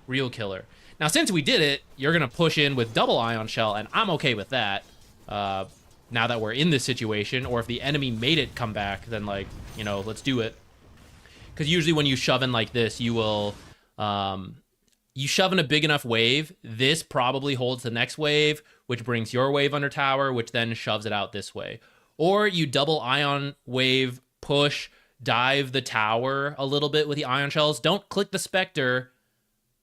real killer. Now, since we did it, you're going to push in with double Ion Shell, and I'm okay with that. Now that we're in this situation, or if the enemy made it come back, then, like, you know, let's do it. Because usually when you shove in like this, you will, you shove in a big enough wave, this probably holds the next wave, which brings your wave under tower, which then shoves it out this way. Or you double Ion wave, push, dive the tower a little bit with the Ion Shells. Don't click the Spectre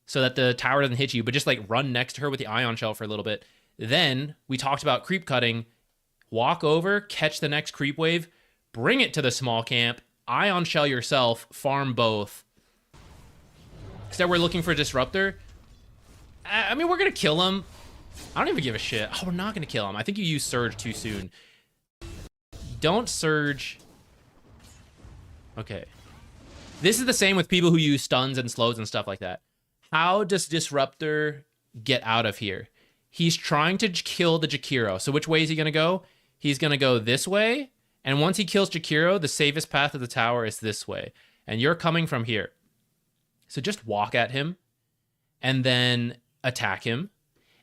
so that the tower doesn't hit you, but just like run next to her with the Ion Shell for a little bit. Then we talked about creep cutting. Walk over, catch the next creep wave, bring it to the small camp, Ion Shell yourself, farm both. Instead, we're looking for a Disruptor. I mean, we're going to kill him. I don't even give a shit. Oh, we're not going to kill him. I think you used Surge too soon. Don't Surge. Okay. This is the same with people who use stuns and slows and stuff like that. How does Disruptor get out of here? He's trying to kill the Jakiro. So which way is he going to go? He's going to go this way. And once he kills Jakiro, the safest path to the tower is this way. And you're coming from here. So just walk at him and then attack him.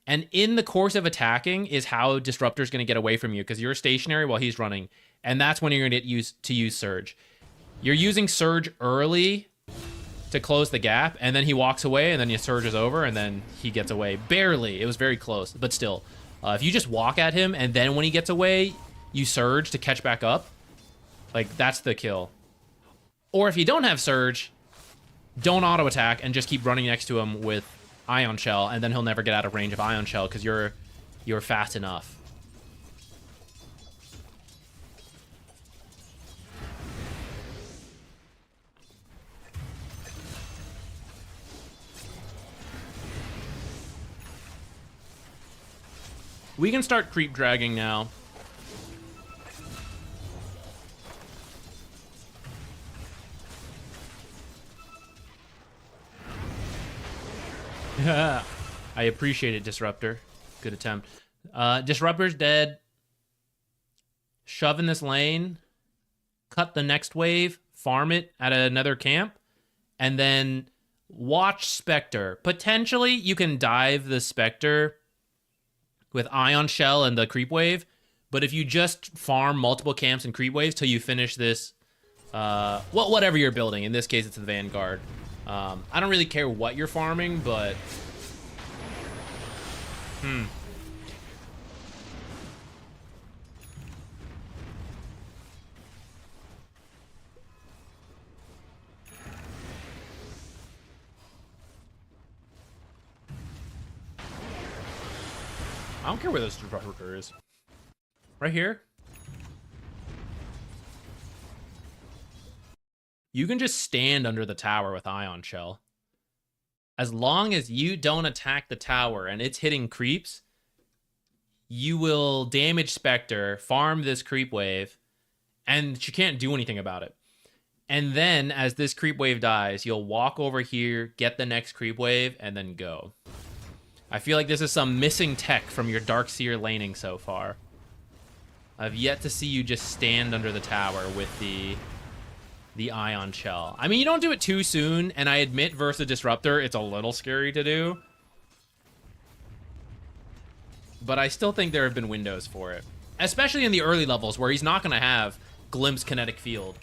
And in the course of attacking is how Disruptor's going to get away from you, because you're stationary while he's running. And that's when you're going to get used to use Surge. You're using Surge early to close the gap, and then he walks away, and then your Surge is over, and then he gets away. Barely. It was very close, but still. If you just walk at him, and then when he gets away, you Surge to catch back up, like, that's the kill. Or if you don't have Surge, don't auto-attack and just keep running next to him with Ion Shell, and then he'll never get out of range of Ion Shell because you're fast enough. We can start creep dragging now. I appreciate it, Disruptor. Good attempt. Disruptor's dead. Shove in this lane. Cut the next wave. Farm it at another camp. And then watch Spectre. Potentially, you can dive the Spectre with Ion Shell and the creep wave. But if you just farm multiple camps and creep waves till you finish this, whatever you're building. In this case, it's the Vanguard. I don't really care what you're farming, but... I don't care where this Disruptor is. Right here? You can just stand under the tower with Ion Shell. As long as you don't attack the tower and it's hitting creeps, you will damage Spectre, farm this creep wave, and she can't do anything about it. And then, as this creep wave dies, you'll walk over here, get the next creep wave, and then go. I feel like this is some missing tech from your Dark Seer laning so far. I've yet to see you just stand under the tower with the Ion Shell. I mean, you don't do it too soon, and I admit versus Disruptor, it's a little scary to do. But I still think there have been windows for it. Especially in the early levels, where he's not going to have Glimpse Kinetic Field.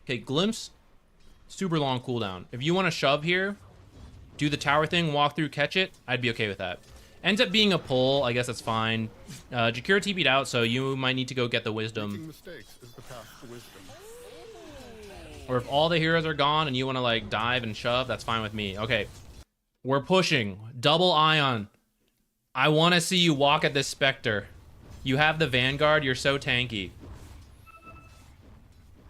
Okay, Glimpse, super long cooldown. If you want to shove here, do the tower thing, walk through, catch it, I'd be okay with that. Ends up being a pull, I guess that's fine. Jakira TP'd out, so you might need to go get the wisdom. Or if all the heroes are gone and you want to like dive and shove, that's fine with me. Okay, we're pushing. Double Ion. I want to see you walk at this Spectre. You have the Vanguard, you're so tanky.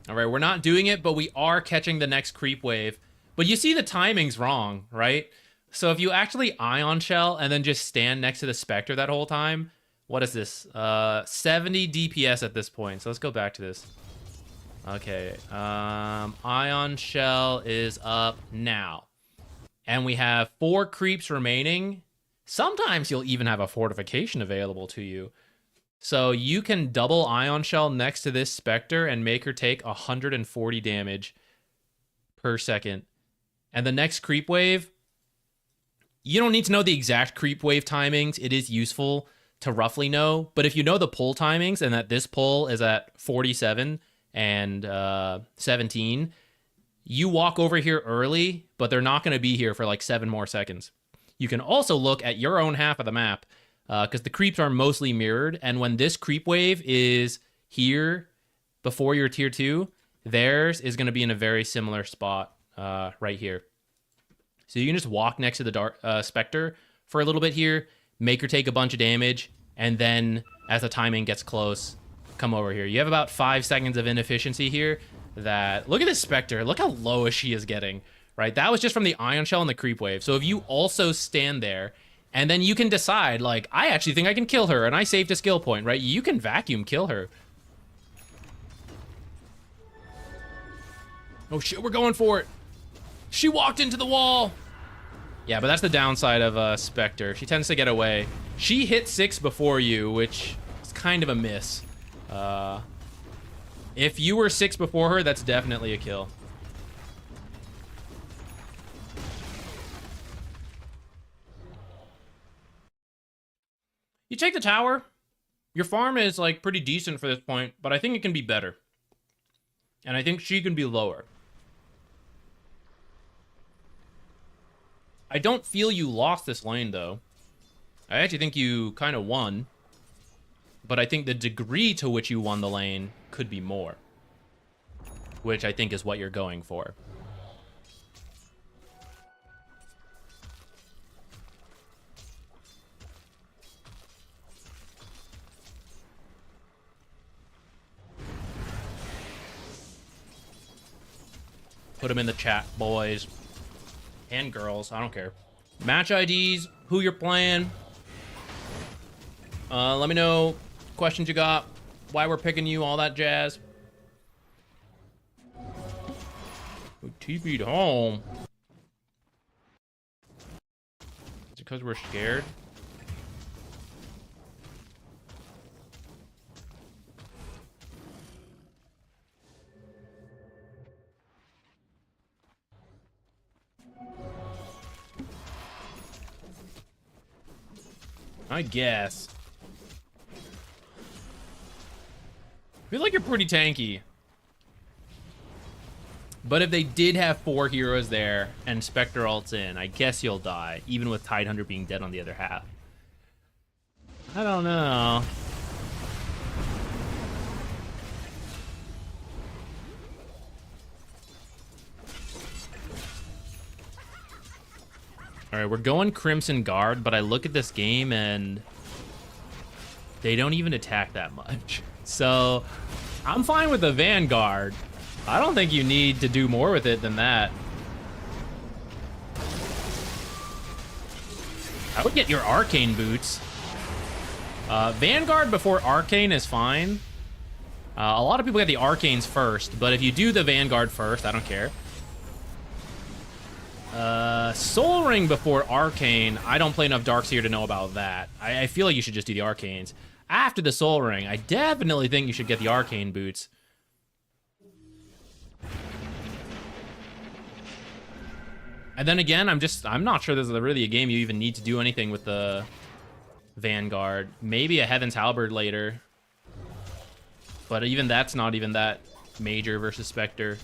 All right, we're not doing it, but we are catching the next creep wave. But you see the timing's wrong, right? So if you actually Ion Shell and then just stand next to the Spectre that whole time, what is this? 70 DPS at this point. So let's go back to this. Okay, Ion Shell is up now. And we have 4 creeps remaining. Sometimes you'll even have a fortification available to you. So you can double Ion Shell next to this Spectre and make her take 140 damage per second. And the next creep wave, you don't need to know the exact creep wave timings. It is useful to roughly know. But if you know the pull timings and that this pull is at 47 and 17, you walk over here early, but they're not going to be here for like 7 more seconds. You can also look at your own half of the map because the creeps are mostly mirrored. And when this creep wave is here before your tier 2, theirs is going to be in a very similar spot right here. So you can just walk next to the dark Spectre for a little bit here, make her take a bunch of damage, and then as the timing gets close, come over here. You have about 5 seconds of inefficiency here. That look at this Spectre. Look how low she is getting, right? That was just from the Ion Shell and the creep wave. So if you also stand there, and then you can decide, like, I actually think I can kill her, and I saved a skill point, right? You can vacuum kill her. Oh shit, we're going for it. She walked into the wall. Yeah, but that's the downside of Spectre. She tends to get away. She hit 6 before you, which is kind of a miss. If you were 6 before her, that's definitely a kill. You take the tower. Your farm is like pretty decent for this point, but I think it can be better. And I think she can be lower. I don't feel you lost this lane, though. I actually think you kind of won. But I think the degree to which you won the lane could be more. Which I think is what you're going for. Put them in the chat, boys. And girls, I don't care. Match IDs, who you're playing. Let me know questions you got, why we're picking you, all that jazz. We TP'd home. Is it because we're scared? I guess. I feel like you're pretty tanky. But if they did have 4 heroes there and Spectre ults in, I guess you'll die, even with Tidehunter being dead on the other half. I don't know. All right, we're going Crimson Guard, but I look at this game and they don't even attack that much. So I'm fine with the Vanguard. I don't think you need to do more with it than that. I would get your Arcane boots. Vanguard before Arcane is fine. A lot of people get the Arcanes first, but if you do the Vanguard first, I don't care. Soul Ring before Arcane, I don't play enough Darkseer to know about that. I feel like you should just do the Arcanes. After the Soul Ring, I definitely think you should get the Arcane boots. And then again, I'm not sure this is really a game you even need to do anything with the Vanguard. Maybe a Heaven's Halberd later. But even that's not even that major versus Spectre.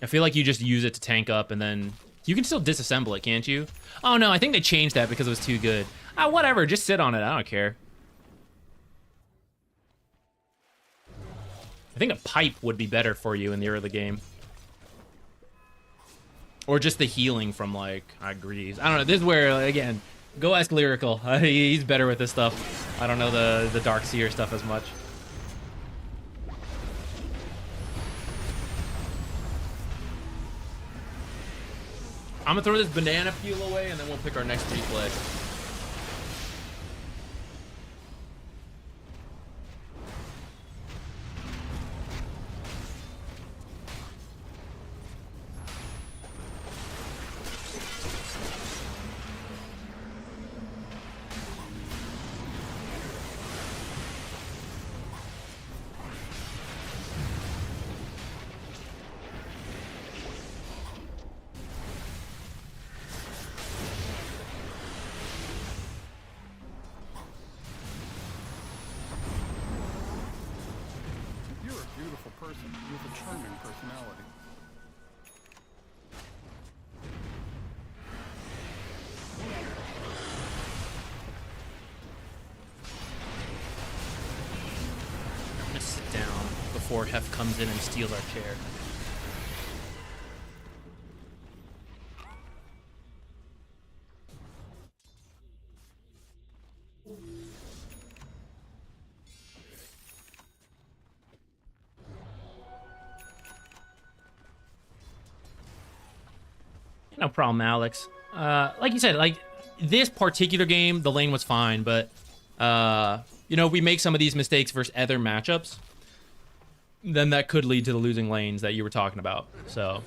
I feel like you just use it to tank up, and then you can still disassemble it, can't you? Oh no, I think they changed that because it was too good. Whatever, just sit on it. I don't care. I think a pipe would be better for you in the early game. Or just the healing from, like, Greaves. I don't know. This is where, again, go ask Lyrical. He's better with this stuff. I don't know the Dark Seer stuff as much. I'm gonna throw this banana peel away, and then we'll pick our next replay. Before Hef comes in and steals our chair. No problem, Alex. Like you said, like this particular game, the lane was fine, but you know, we make some of these mistakes versus other matchups, then that could lead to the losing lanes that you were talking about. So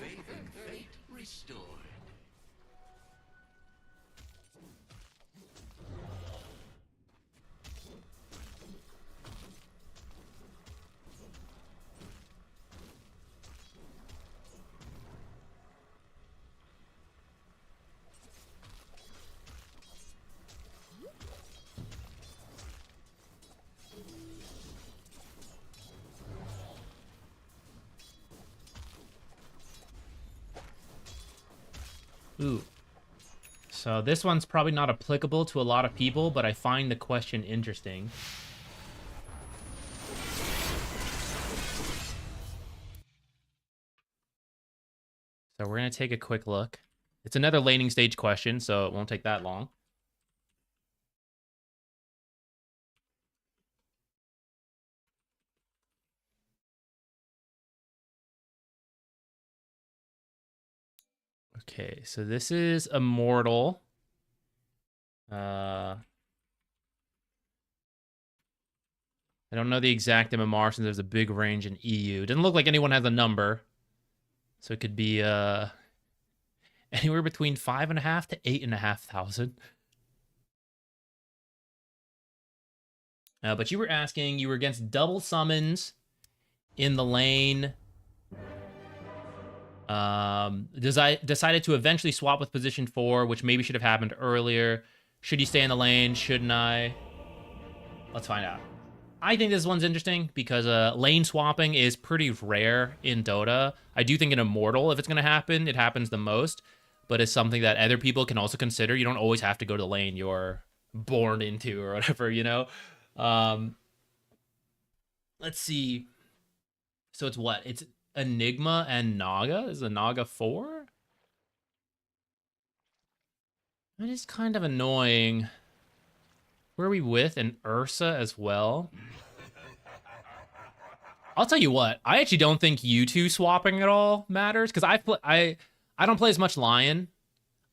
ooh. So this one's probably not applicable to a lot of people, but I find the question interesting. So we're going to take a quick look. It's another laning stage question, so it won't take that long. Okay, so this is Immortal. I don't know the exact MMR since there's a big range in EU. Doesn't look like anyone has a number. So it could be anywhere between 5,500 to 8,500. But you were asking, you were against double summons in the lane. Decided to eventually swap with position 4, which maybe should have happened earlier. Should you stay in the lane? Shouldn't I? Let's find out. I think this one's interesting because lane swapping is pretty rare in Dota. I do think in Immortal, if it's going to happen, it happens the most. But it's something that other people can also consider. You don't always have to go to the lane you're born into or whatever, you know? Let's see. So it's what? It's Enigma and Naga? Is a Naga 4? That is kind of annoying. Who are we with? And Ursa as well? I'll tell you what, I actually don't think you two swapping at all matters, because I don't play as much Lion.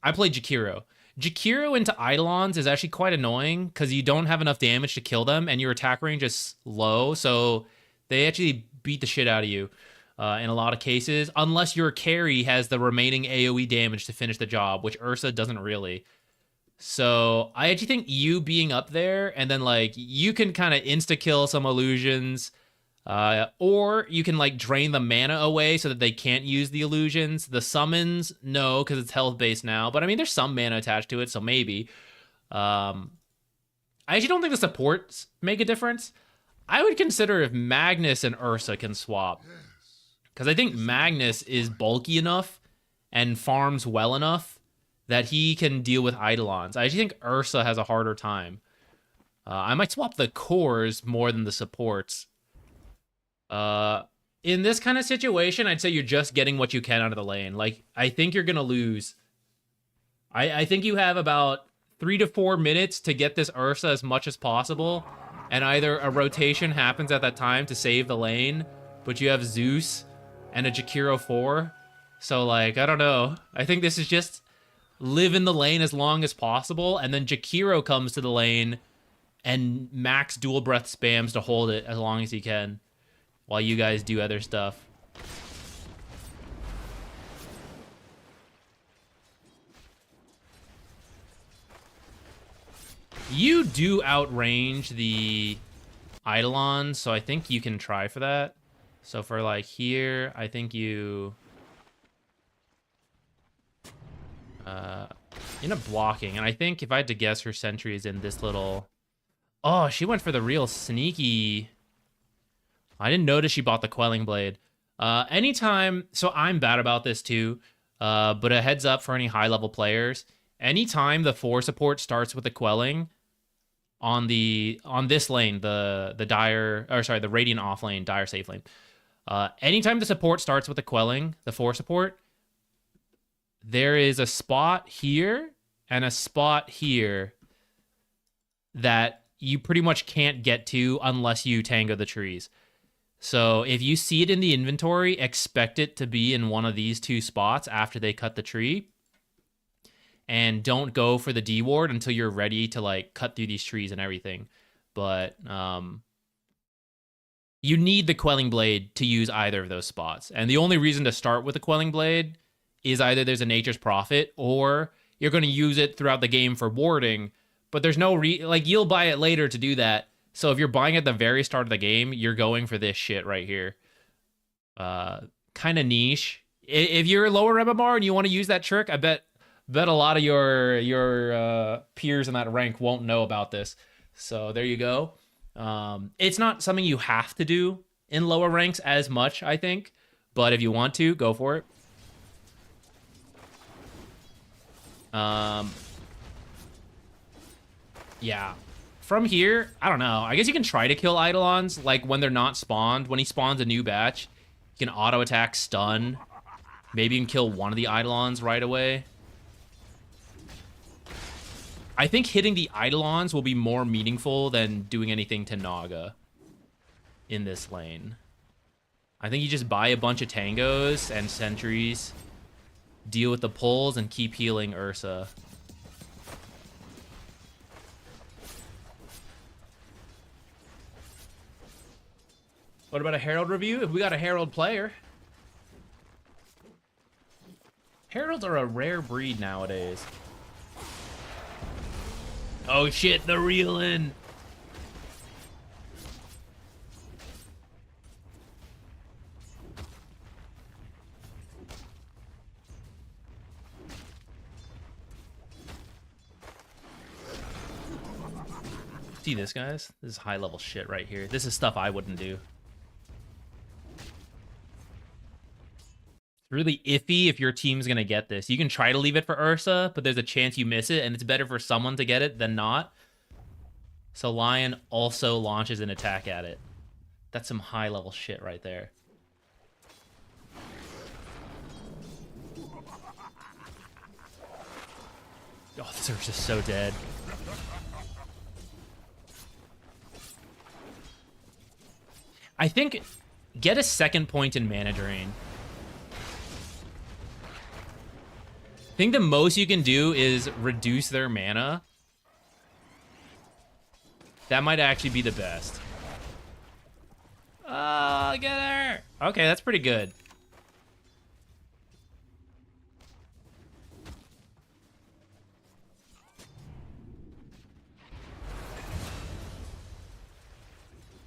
I play Jakiro. Jakiro into Eidolons is actually quite annoying, because you don't have enough damage to kill them, and your attack range is low, so they actually beat the shit out of you. In a lot of cases, unless your carry has the remaining AoE damage to finish the job, which Ursa doesn't really. So I actually think you being up there, and then like you can kind of insta-kill some illusions, or you can like drain the mana away so that they can't use the illusions. The summons, no, because it's health-based now. But I mean, there's some mana attached to it, so maybe. I actually don't think the supports make a difference. I would consider if Magnus and Ursa can swap. Because I think Magnus is bulky enough and farms well enough that he can deal with Eidolons. I actually think Ursa has a harder time. I might swap the cores more than the supports. In this kind of situation, I'd say you're just getting what you can out of the lane. Like, I think you're going to lose. I think you have about 3 to 4 minutes to get this Ursa as much as possible, and either a rotation happens at that time to save the lane, but you have Zeus and a Jakiro 4. So, like, I don't know. I think this is just live in the lane as long as possible, and then Jakiro comes to the lane and max dual breath spams to hold it as long as he can while you guys do other stuff. You do outrange the Eidolons, so I think you can try for that. So for like here, I think you end up blocking. And I think if I had to guess, her sentry is in this little... Oh, she went for the real sneaky... I didn't notice she bought the Quelling Blade. Anytime... So I'm bad about this too, but a heads up for any high-level players. Anytime the 4 support starts with the Quelling on this lane, the Radiant off lane, Dire safe lane. Anytime the support starts with the Quelling, the 4 support, there is a spot here and a spot here that you pretty much can't get to unless you tango the trees. So if you see it in the inventory, expect it to be in one of these 2 spots after they cut the tree. And don't go for the D ward until you're ready to like cut through these trees and everything. But you need the Quelling Blade to use either of those spots. And the only reason to start with the Quelling Blade is either there's a Nature's Prophet or you're going to use it throughout the game for warding. But there's no like you'll buy it later to do that. So if you're buying at the very start of the game, you're going for this shit right here. Kind of niche. If you're lower MMR and you want to use that trick, I bet a lot of your peers in that rank won't know about this. So there you go. It's not something you have to do in lower ranks as much, I think. But if you want to, go for it. Yeah. From here, I don't know. I guess you can try to kill Eidolons, like when they're not spawned. When he spawns a new batch, you can auto attack, stun. Maybe you can kill one of the Eidolons right away. I think hitting the Eidolons will be more meaningful than doing anything to Naga in this lane. I think you just buy a bunch of tangos and sentries, deal with the pulls, and keep healing Ursa. What about a Herald review? If we got a Herald player. Heralds are a rare breed nowadays. Oh shit, they're reeling. See this, guys? This is high level shit right here. This is stuff I wouldn't do. Really iffy if your team's gonna get this. You can try to leave it for Ursa, but there's a chance you miss it, and it's better for someone to get it than not. So Lion also launches an attack at it. That's some high level shit right there. Oh, this Ursa's so dead. I think get a second point in mana drain. I think the most you can do is reduce their mana. That might actually be the best. Oh, get her! Okay, that's pretty good.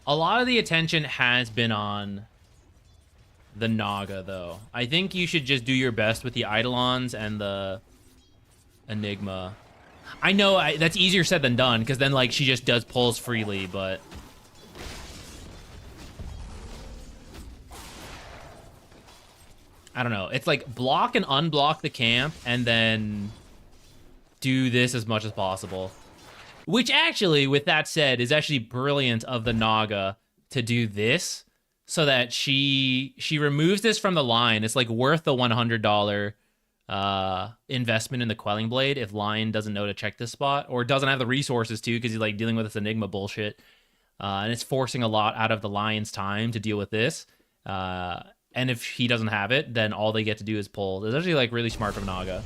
A lot of the attention has been on the Naga, though. I think you should just do your best with the Eidolons and the Enigma. I know that's easier said than done, because then, like, she just does pulls freely, but... I don't know. It's like block and unblock the camp and then do this as much as possible. Which actually, with that said, is actually brilliant of the Naga to do this so that she removes this from the line. It's like worth the $100 investment in the Quelling Blade if Lion doesn't know to check this spot or doesn't have the resources to because he's like dealing with this Enigma bullshit. And it's forcing a lot out of the Lion's time to deal with this. And if he doesn't have it, then all they get to do is pull. It's actually like really smart from Naga.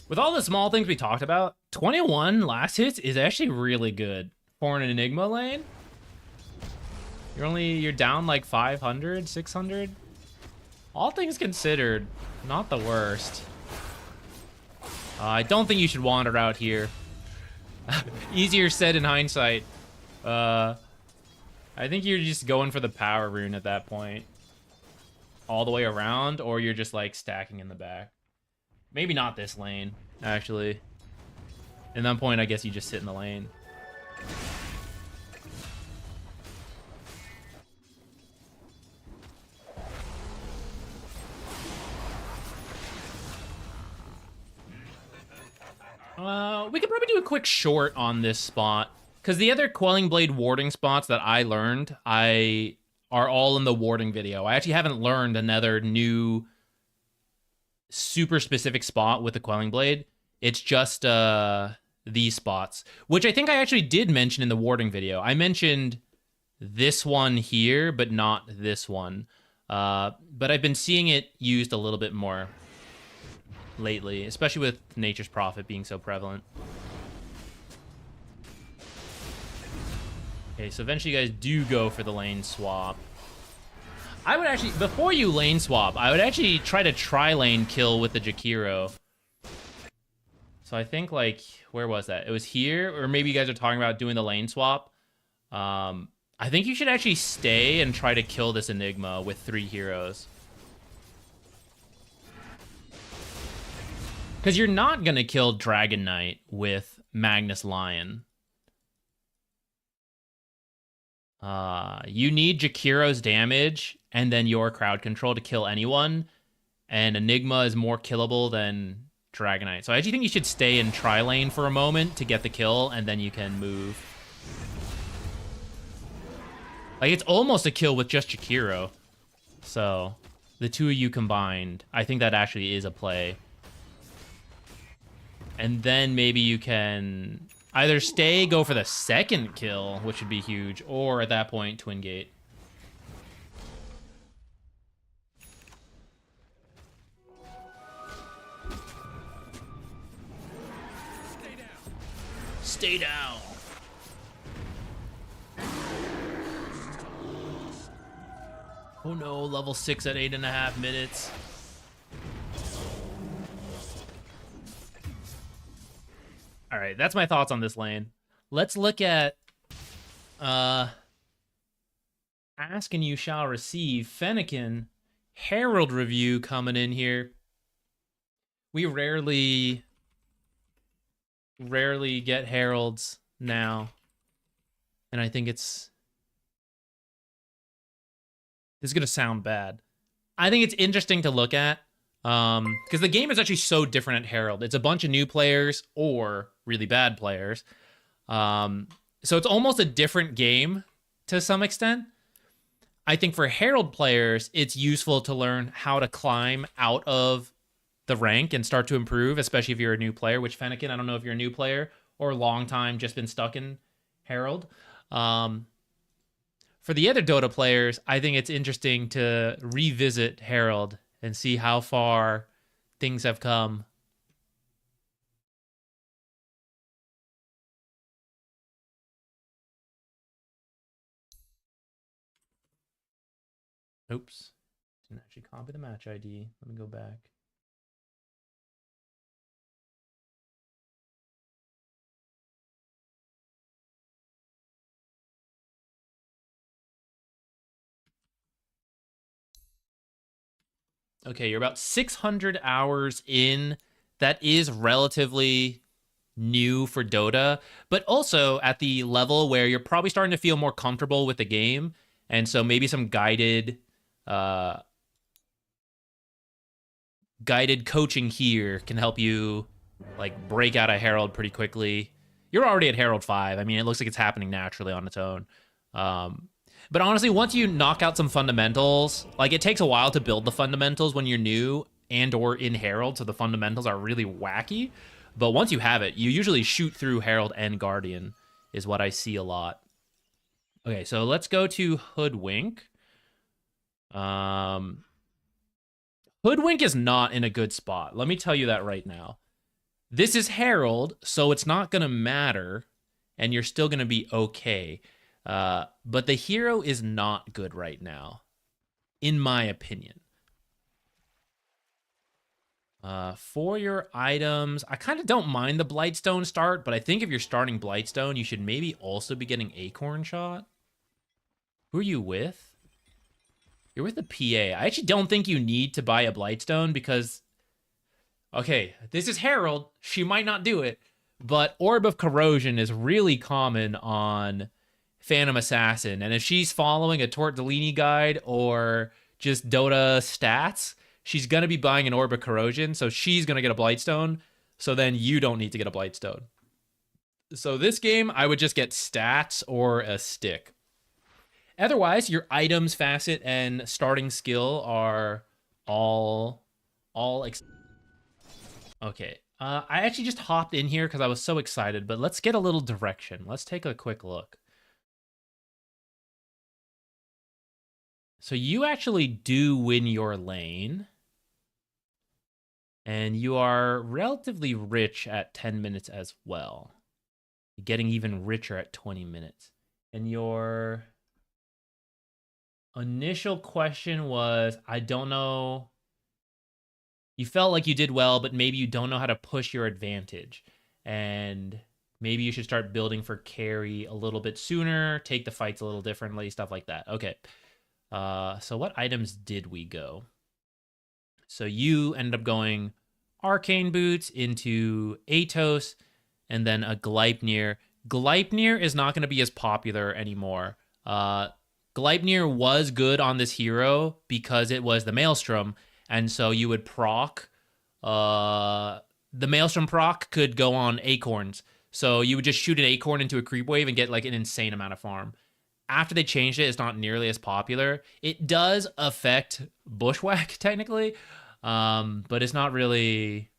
With all the small things we talked about, 21 last hits is actually really good for an Enigma lane. You're down like 500, 600. All things considered, not the worst. I don't think you should wander out here. Easier said in hindsight. I think you're just going for the power rune at that point. All the way around, or you're just like stacking in the back. Maybe not this lane, actually. At that point, I guess you just sit in the lane. We could probably do a quick short on this spot. Because the other Quelling Blade warding spots that I learned, are all in the warding video. I actually haven't learned another new super specific spot with the Quelling Blade. It's just these spots, which I think I actually did mention in the warding video. I mentioned this one here, but not this one. But I've been seeing it used a little bit more lately, especially with Nature's Prophet being so prevalent. Okay, so eventually you guys do go for the lane swap. I would actually, before you lane swap, I would actually try to tri-lane kill with the Jakiro. So I think, like, where was that? It was here, or maybe you guys are talking about doing the lane swap. I think you should actually stay and try to kill this Enigma with 3 heroes. Because you're not going to kill Dragon Knight with Magnus Lion. You need Jakiro's damage and then your crowd control to kill anyone. And Enigma is more killable than Dragonite. So I actually think you should stay in tri-lane for a moment to get the kill, and then you can move. Like, it's almost a kill with just Jakiro. So, the two of you combined, I think that actually is a play. And then maybe you can either stay, go for the second kill, which would be huge, or at that point, Twin Gate. Stay down. Oh no, level 6 at 8.5 minutes. All right, that's my thoughts on this lane. Let's look at Ask and You Shall Receive. Fennekin, Herald review coming in here. We rarely get Heralds now. And I think this is going to sound bad. I think it's interesting to look at. Because the game is actually so different at Herald. It's a bunch of new players or really bad players. So it's almost a different game to some extent. I think for Herald players, it's useful to learn how to climb out of the rank and start to improve, especially if you're a new player, which Fennekin, I don't know if you're a new player or a long time just been stuck in Herald. For the other Dota players, I think it's interesting to revisit Herald and see how far things have come. Oops. Didn't actually copy the match ID. Let me go back. Okay, you're about 600 hours in. That is relatively new for Dota, but also at the level where you're probably starting to feel more comfortable with the game. And so maybe some uh, guided coaching here can help you like break out a Herald pretty quickly. You're already at Herald 5. I mean, it looks like it's happening naturally on its own. Um, but honestly, once you knock out some fundamentals, like it takes a while to build the fundamentals when you're new and or in Herald, so the fundamentals are really wacky. But once you have it, you usually shoot through Herald and Guardian is what I see a lot. Okay, so let's go to Hoodwink. Hoodwink is not in a good spot. Let me tell you that right now. This is Herald, so it's not going to matter, and you're still going to be okay. But the hero is not good right now, in my opinion. For your items, I kind of don't mind the Blightstone start, but I think if you're starting Blightstone, you should maybe also be getting Acorn Shot. Who are you with? You're with the PA. I actually don't think you need to buy a Blightstone because... Okay, this is Herald. She might not do it, but Orb of Corrosion is really common on Phantom Assassin, and if she's following a Tortellini guide or just Dota stats, she's going to be buying an Orb of Corrosion, so she's going to get a Blightstone, so then you don't need to get a Blightstone. So this game, I would just get stats or a stick. Otherwise, your items, facet, and starting skill are all okay. I actually just hopped in here because I was so excited, but let's get a little direction. Let's take a quick look. So you actually do win your lane. And you are relatively rich at 10 minutes as well. Getting even richer at 20 minutes. And your initial question was, I don't know. You felt like you did well, but maybe you don't know how to push your advantage. And maybe you should start building for carry a little bit sooner, take the fights a little differently, stuff like that. Okay. So what items did we go? So you ended up going Arcane Boots into Atos, and then a Gleipnir. Gleipnir is not going to be as popular anymore. Gleipnir was good on this hero because it was the Maelstrom, and so you would proc. The Maelstrom proc could go on Acorns, so you would just shoot an Acorn into a creep wave and get like an insane amount of farm. After they changed it, it's not nearly as popular. It does affect Bushwhack, technically, but it's not really...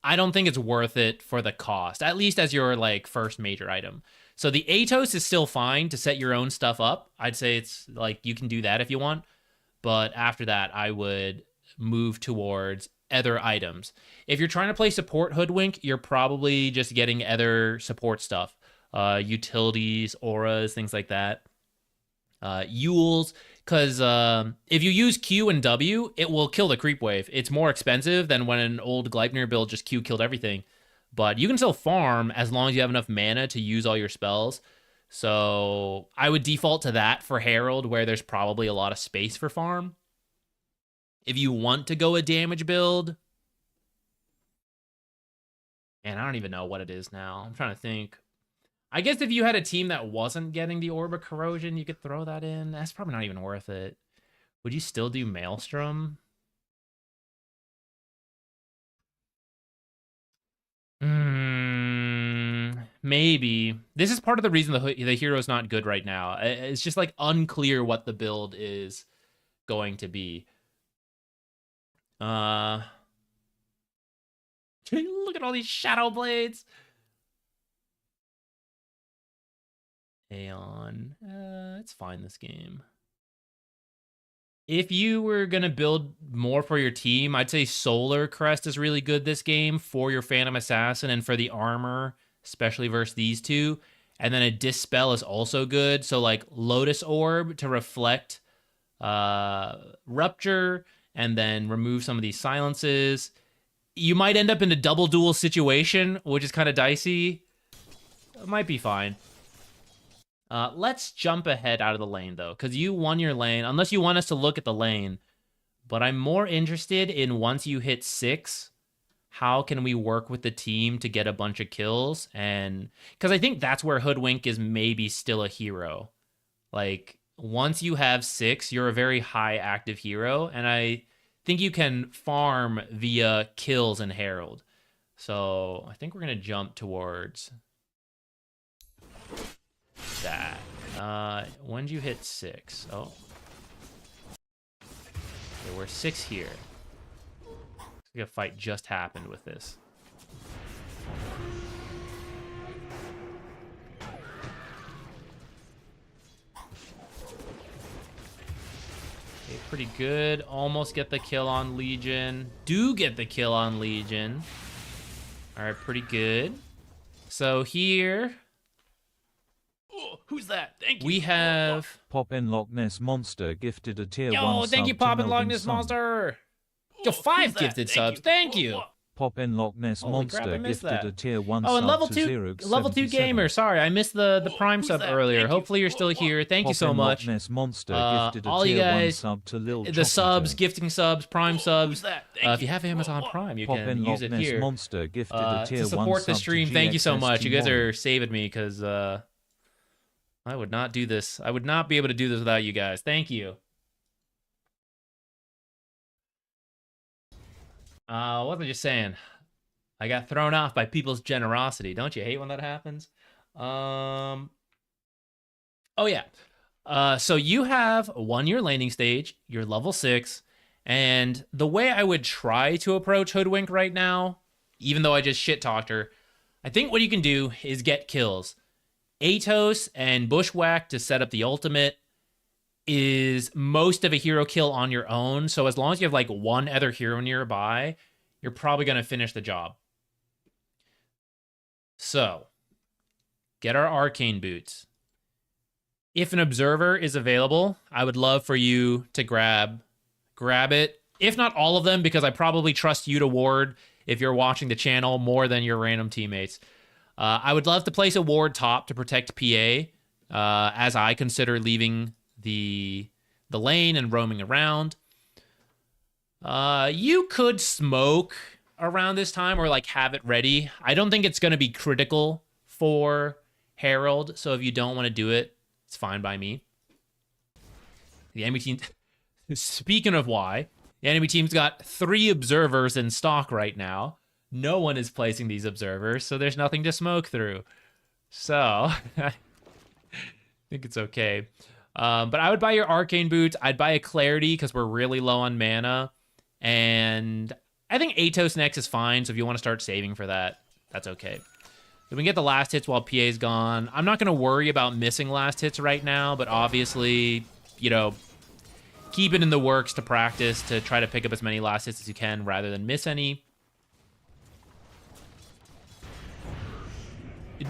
I don't think it's worth it for the cost, at least as your like first major item. So the Atos is still fine to set your own stuff up. I'd say it's like you can do that if you want. But after that, I would move towards other items. If you're trying to play support Hoodwink, you're probably just getting other support stuff. Utilities, auras, things like that. Yules, because if you use Q and W, it will kill the creep wave. It's more expensive than when an old Gleipnir build just Q killed everything. But you can still farm as long as you have enough mana to use all your spells. So I would default to that for Herald, where there's probably a lot of space for farm. If you want to go a damage build... Man, I don't even know what it is now. I'm trying to think. I guess if you had a team that wasn't getting the Orb of Corrosion, you could throw that in. That's probably not even worth it. Would you still do Maelstrom? Maybe. This is part of the reason the hero's not good right now. It's just like unclear what the build is going to be. Look at all these Shadow Blades. Aeon. It's fine, this game. If you were going to build more for your team, I'd say Solar Crest is really good this game for your Phantom Assassin and for the armor, especially versus these two. And then a Dispel is also good. So like Lotus Orb to reflect Rupture and then remove some of these silences. You might end up in a double duel situation, which is kind of dicey. It might be fine. Let's jump ahead out of the lane, though, because you won your lane, unless you want us to look at the lane. But I'm more interested in once you hit 6, how can we work with the team to get a bunch of kills? And because I think that's where Hoodwink is maybe still a hero. Like, once you have 6, you're a very high active hero. And I think you can farm via kills and Herald. So I think we're going to jump towards that. When did you hit 6? Oh. Okay, we're 6 here. A fight just happened with this. Okay, pretty good. Almost get the kill on Legion. Do get the kill on Legion. All right, pretty good. So here... Oh, who's that? Thank you. We have... Pop in Loch Ness Monster gifted a tier 1 Yo, thank you, sub to Pop in Loch Melvin Ness Sun. Monster. Yo, 5 gifted subs. Thank you. Pop in Loch Ness Monster gifted a tier 1 oh, sub and level to 2, Xerox level 2 gamer. Sorry, I missed the Prime sub earlier. Hopefully you're still here. Thank you so much. Loch Ness Monster gifted a all you tier 1 guys, sub to Lil the Chocolate. subs, gifting subs, Prime subs. If you have Amazon Prime, you Pop can in use Loch it Ness here. Monster gifted a tier to 1 support the sub stream, to thank you so GXST much. You guys Molly. are saving me because I would not do this. I would not be able to do this without you guys. Thank you. What was I just saying? I got thrown off by people's generosity. Don't you hate when that happens? Oh yeah. So you have a 1-year laning stage. You're level 6, and the way I would try to approach Hoodwink right now, even though I just shit talked her, I think what you can do is get kills. Atos and Bushwhack to set up the ultimate is most of a hero kill on your own. So as long as you have like one other hero nearby, you're probably going to finish the job. So, get our arcane boots. If an observer is available, I would love for you to grab it. If not all of them, because I probably trust you to ward if you're watching the channel more than your random teammates. I would love to place a ward top to protect PA, as I consider leaving the lane and roaming around. You could smoke around this time or like have it ready. I don't think it's going to be critical for Herald, so if you don't want to do it, it's fine by me. The enemy team, speaking of why, the enemy team's got 3 observers in stock right now. No one is placing these observers, so there's nothing to smoke through. So, I think it's okay. But I would buy your arcane boots. I'd buy a clarity because we're really low on mana. And I think Atos next is fine, so if you want to start saving for that, that's okay. We can get the last hits while PA's gone. I'm not going to worry about missing last hits right now, but obviously, you know, keep it in the works to practice to try to pick up as many last hits as you can rather than miss any.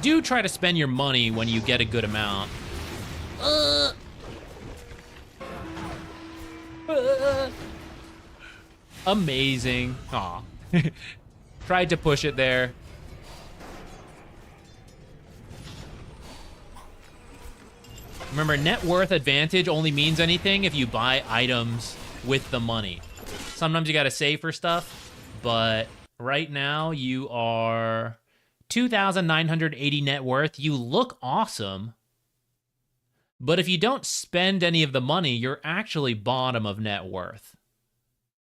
Do try to spend your money when you get a good amount. Amazing. Aw. Tried to push it there. Remember, net worth advantage only means anything if you buy items with the money. Sometimes you gotta save for stuff, but right now you are 2,980 net worth. You look awesome. But if you don't spend any of the money, you're actually bottom of net worth.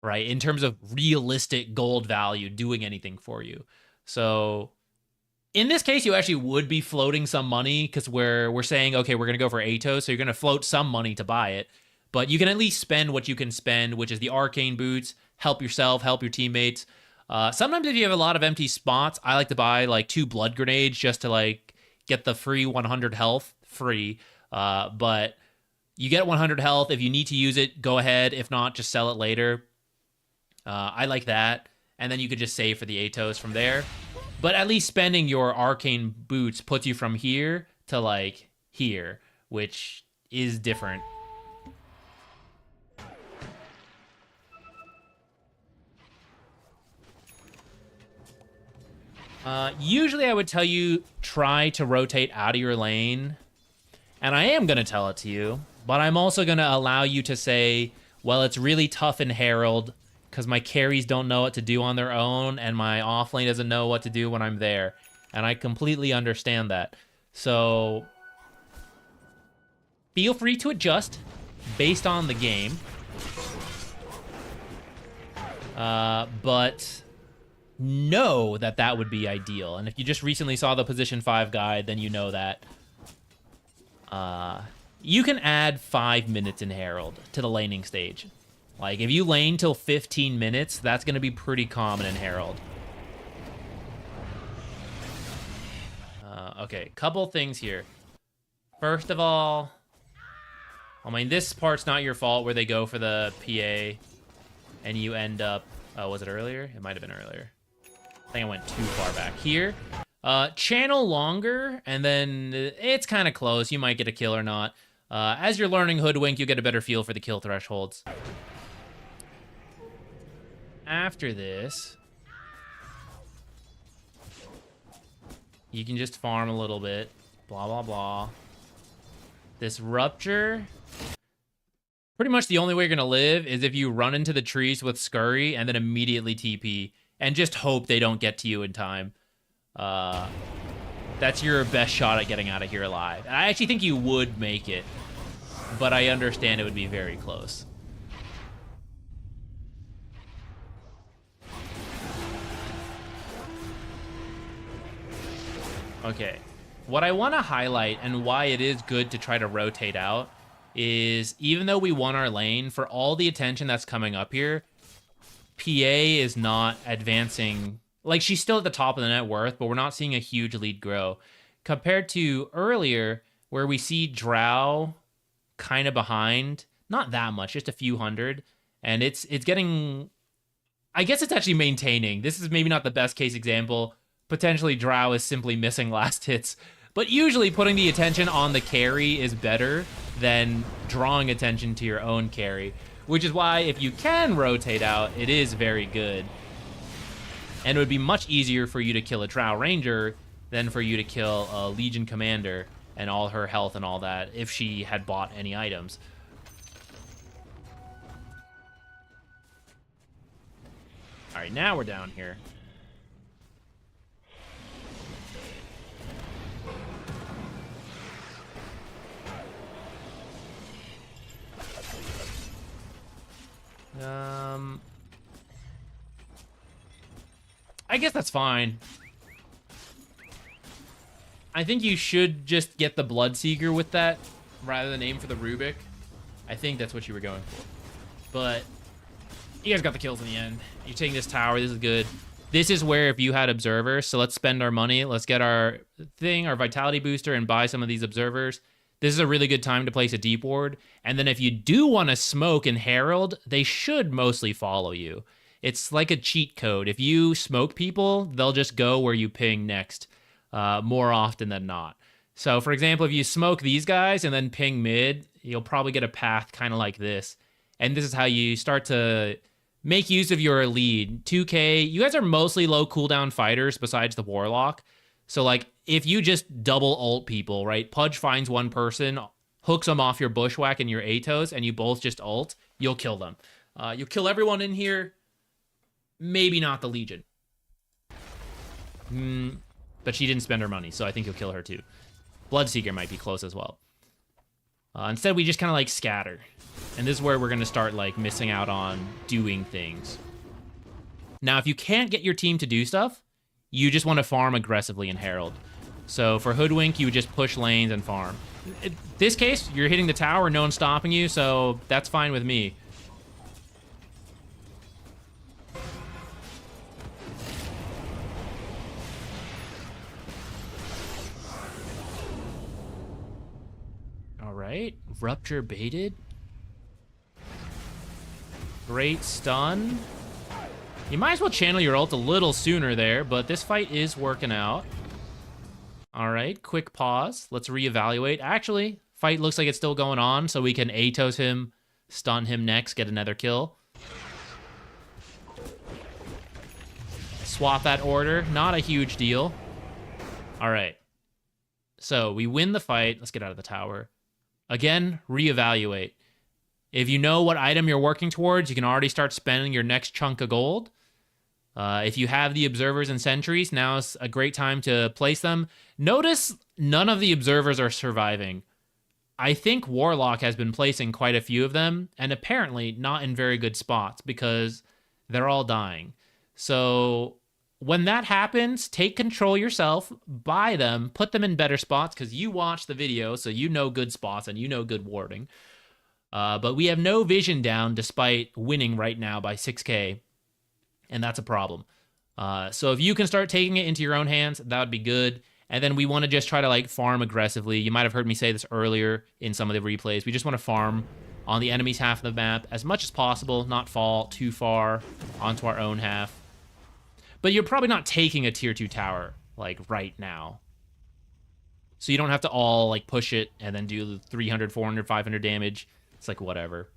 Right? In terms of realistic gold value doing anything for you. So in this case, you actually would be floating some money because we're saying, okay, we're going to go for Atos, so you're going to float some money to buy it. But you can at least spend what you can spend, which is the arcane boots, help yourself, help your teammates. Sometimes if you have a lot of empty spots, I like to buy like 2 blood grenades just to like get the free 100 health free. But you get 100 health. If you need to use it, go ahead. If not, just sell it later. I like that. And then you could just save for the Atos from there. But at least spending your arcane boots puts you from here to like here, which is different. Usually I would tell you try to rotate out of your lane. And I am going to tell it to you. But I'm also going to allow you to say, well, it's really tough in Herald because my carries don't know what to do on their own, and my offlane doesn't know what to do when I'm there. And I completely understand that. So feel free to adjust based on the game. But know that that would be ideal. And if you just recently saw the position 5 guide, then you know that you can add 5 minutes in Herald to the laning stage. Like, if you lane till 15 minutes, that's going to be pretty common in Herald. Okay, couple things here. First of all, I mean, this part's not your fault where they go for the PA and you end up... was it earlier? It might have been earlier. I think I went too far back. Here, channel longer, and then it's kind of close. You might get a kill or not. As you're learning Hoodwink, you get a better feel for the kill thresholds. After this, you can just farm a little bit. Blah, blah, blah. This Rupture... Pretty much the only way you're going to live is if you run into the trees with Scurry and then immediately TP and just hope they don't get to you in time. That's your best shot at getting out of here alive. And I actually think you would make it, but I understand it would be very close. Okay. What I want to highlight and why it is good to try to rotate out is even though we won our lane, for all the attention that's coming up here, PA is not advancing. Like, she's still at the top of the net worth, but we're not seeing a huge lead grow. Compared to earlier, where we see Drow kind of behind, not that much, just a few hundred, and it's getting... I guess it's actually maintaining. This is maybe not the best case example. Potentially Drow is simply missing last hits. But usually putting the attention on the carry is better than drawing attention to your own carry, which is why if you can rotate out, it is very good. And it would be much easier for you to kill a Drow Ranger than for you to kill a Legion Commander and all her health and all that if she had bought any items. All right, now we're down here. I guess that's fine. I think you should just get the Bloodseeker with that rather than aim for the Rubik. I think that's what you were going for. But you guys got the kills in the end. You're taking this tower. This is good. This is where if you had observers, so let's spend our money. Let's get our thing, our vitality booster, and buy some of these observers. This is a really good time to place a deep ward. And then if you do want to smoke in Herald, they should mostly follow you. It's like a cheat code. If you smoke people, they'll just go where you ping next, more often than not. So, for example, if you smoke these guys and then ping mid, you'll probably get a path kind of like this. And this is how you start to make use of your lead. 2K, you guys are mostly low cooldown fighters besides the Warlock. So, like, if you just double ult people, right? Pudge finds one person, hooks them off your Bushwhack and your Atos, and you both just ult, you'll kill them. You'll kill everyone in here. Maybe not the Legion. But she didn't spend her money, so I think you'll kill her too. Bloodseeker might be close as well. Instead, we just kind of like scatter. And this is where we're going to start like missing out on doing things. Now, if you can't get your team to do stuff, you just want to farm aggressively in Herald. So for Hoodwink, you would just push lanes and farm. In this case, you're hitting the tower, no one's stopping you, so that's fine with me. Alright, Rupture baited. Great stun. You might as well channel your ult a little sooner there, but this fight is working out. Alright, quick pause. Let's reevaluate. Actually, fight looks like it's still going on, so we can Atos him, stun him next, get another kill. Swap that order. Not a huge deal. Alright. So, we win the fight. Let's get out of the tower. Again, reevaluate. If you know what item you're working towards, you can already start spending your next chunk of gold. If you have the observers and sentries, now's a great time to place them. Notice none of the observers are surviving. I think Warlock has been placing quite a few of them, and apparently not in very good spots because they're all dying. So when that happens, take control yourself, buy them, put them in better spots because you watch the video, so you know good spots and you know good warding. But we have no vision down despite winning right now by 6k, and that's a problem. So if you can start taking it into your own hands, that would be good. And then we want to just try to like farm aggressively. You might have heard me say this earlier in some of the replays. We just want to farm on the enemy's half of the map as much as possible, not fall too far onto our own half. But you're probably not taking a tier 2 tower like right now. So you don't have to all like push it and then do 300, 400, 500 damage. It's like whatever.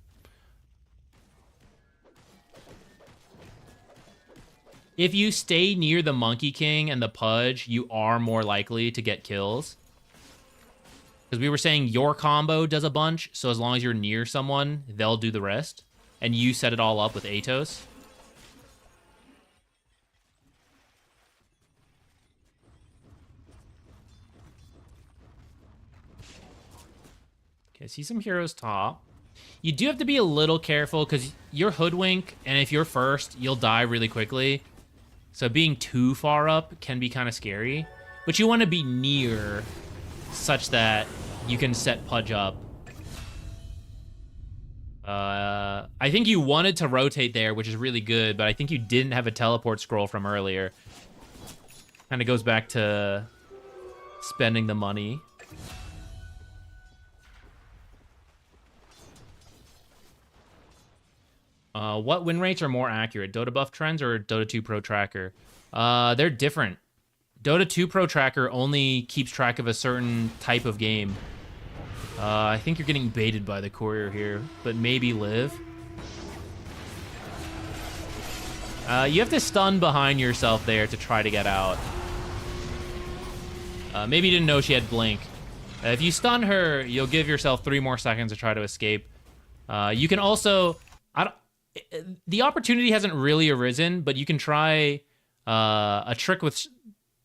If you stay near the Monkey King and the Pudge, you are more likely to get kills. Because we were saying your combo does a bunch, so as long as you're near someone, they'll do the rest. And you set it all up with Atos. Okay, see some heroes top. You do have to be a little careful because you're Hoodwink, and if you're first, you'll die really quickly. So being too far up can be kind of scary. But you want to be near such that you can set Pudge up. I think you wanted to rotate there, which is really good, but I think you didn't have a teleport scroll from earlier. Kind of goes back to spending the money. What win rates are more accurate, Dota buff trends or Dota 2 Pro Tracker? They're different. Dota 2 Pro Tracker only keeps track of a certain type of game. I think you're getting baited by the courier here, but maybe live. You have to stun behind yourself there to try to get out. Maybe you didn't know she had blink. If you stun her, you'll give yourself 3 more seconds to try to escape. You can also... the opportunity hasn't really arisen, but you can try a trick with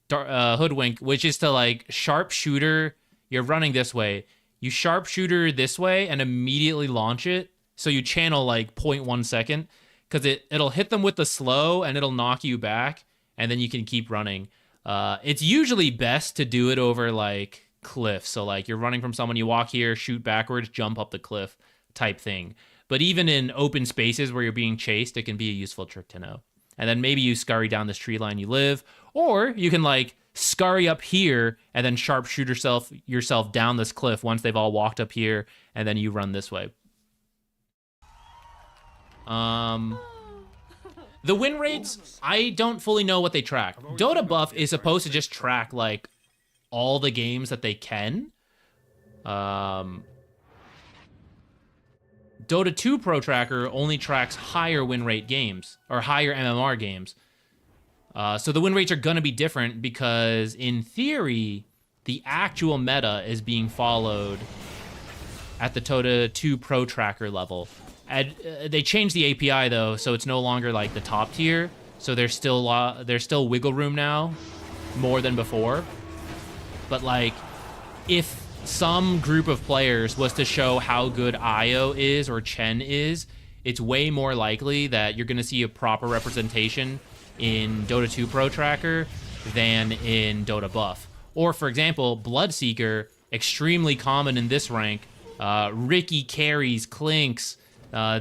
Hoodwink, which is to like sharpshooter. You're running this way. You sharpshooter this way and immediately launch it. So you channel like 0.1 second because it'll hit them with the slow and it'll knock you back. And then you can keep running. It's usually best to do it over like cliffs. So like you're running from someone, you walk here, shoot backwards, jump up the cliff type thing. But even in open spaces where you're being chased, it can be a useful trick to know. And then maybe you scurry down this tree line you live, or you can like scurry up here and then sharpshoot yourself down this cliff once they've all walked up here, and then you run this way. The win rates, I don't fully know what they track. Dota buff is supposed to just track like all the games that they can. Dota 2 Pro Tracker only tracks higher win rate games, or higher MMR games. So the win rates are going to be different because, in theory, the actual meta is being followed at the Dota 2 Pro Tracker level. They changed the API, though, so it's no longer like the top tier. So there's still wiggle room now, more than before. But, like, if some group of players was to show how good Io is or Chen is, it's way more likely that you're going to see a proper representation in Dota 2 Pro Tracker than in Dota Buff. Or, for example, Bloodseeker, extremely common in this rank. Ricky carries, Clinkz,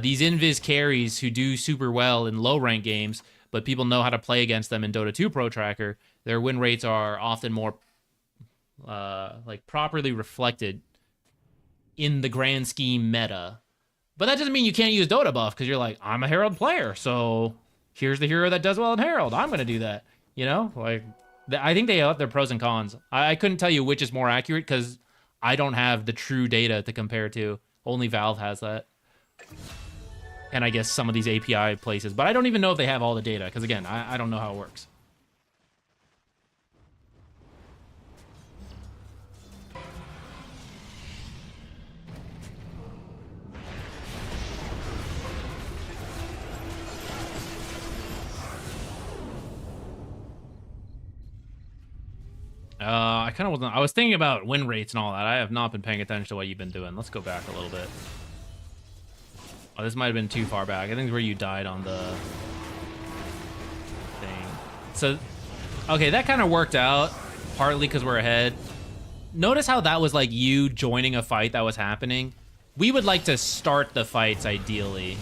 these invis carries who do super well in low rank games, but people know how to play against them in Dota 2 Pro Tracker. Their win rates are often more like properly reflected in the grand scheme meta. But that doesn't mean you can't use Dota buff, because you're like, I'm a Herald player, so here's the hero that does well in Herald. I'm going to do that. You know? Like, I think they have their pros and cons. I couldn't tell you which is more accurate, because I don't have the true data to compare to. Only Valve has that. And I guess some of these API places. But I don't even know if they have all the data, because again, I don't know how it works. I kind of wasn't. I was thinking about win rates and all that. I have not been paying attention to what you've been doing. Let's go back a little bit. Oh, this might have been too far back. I think it's where you died on the thing. So, okay, that kind of worked out, partly because we're ahead. Notice how that was like you joining a fight that was happening. We would like to start the fights, ideally.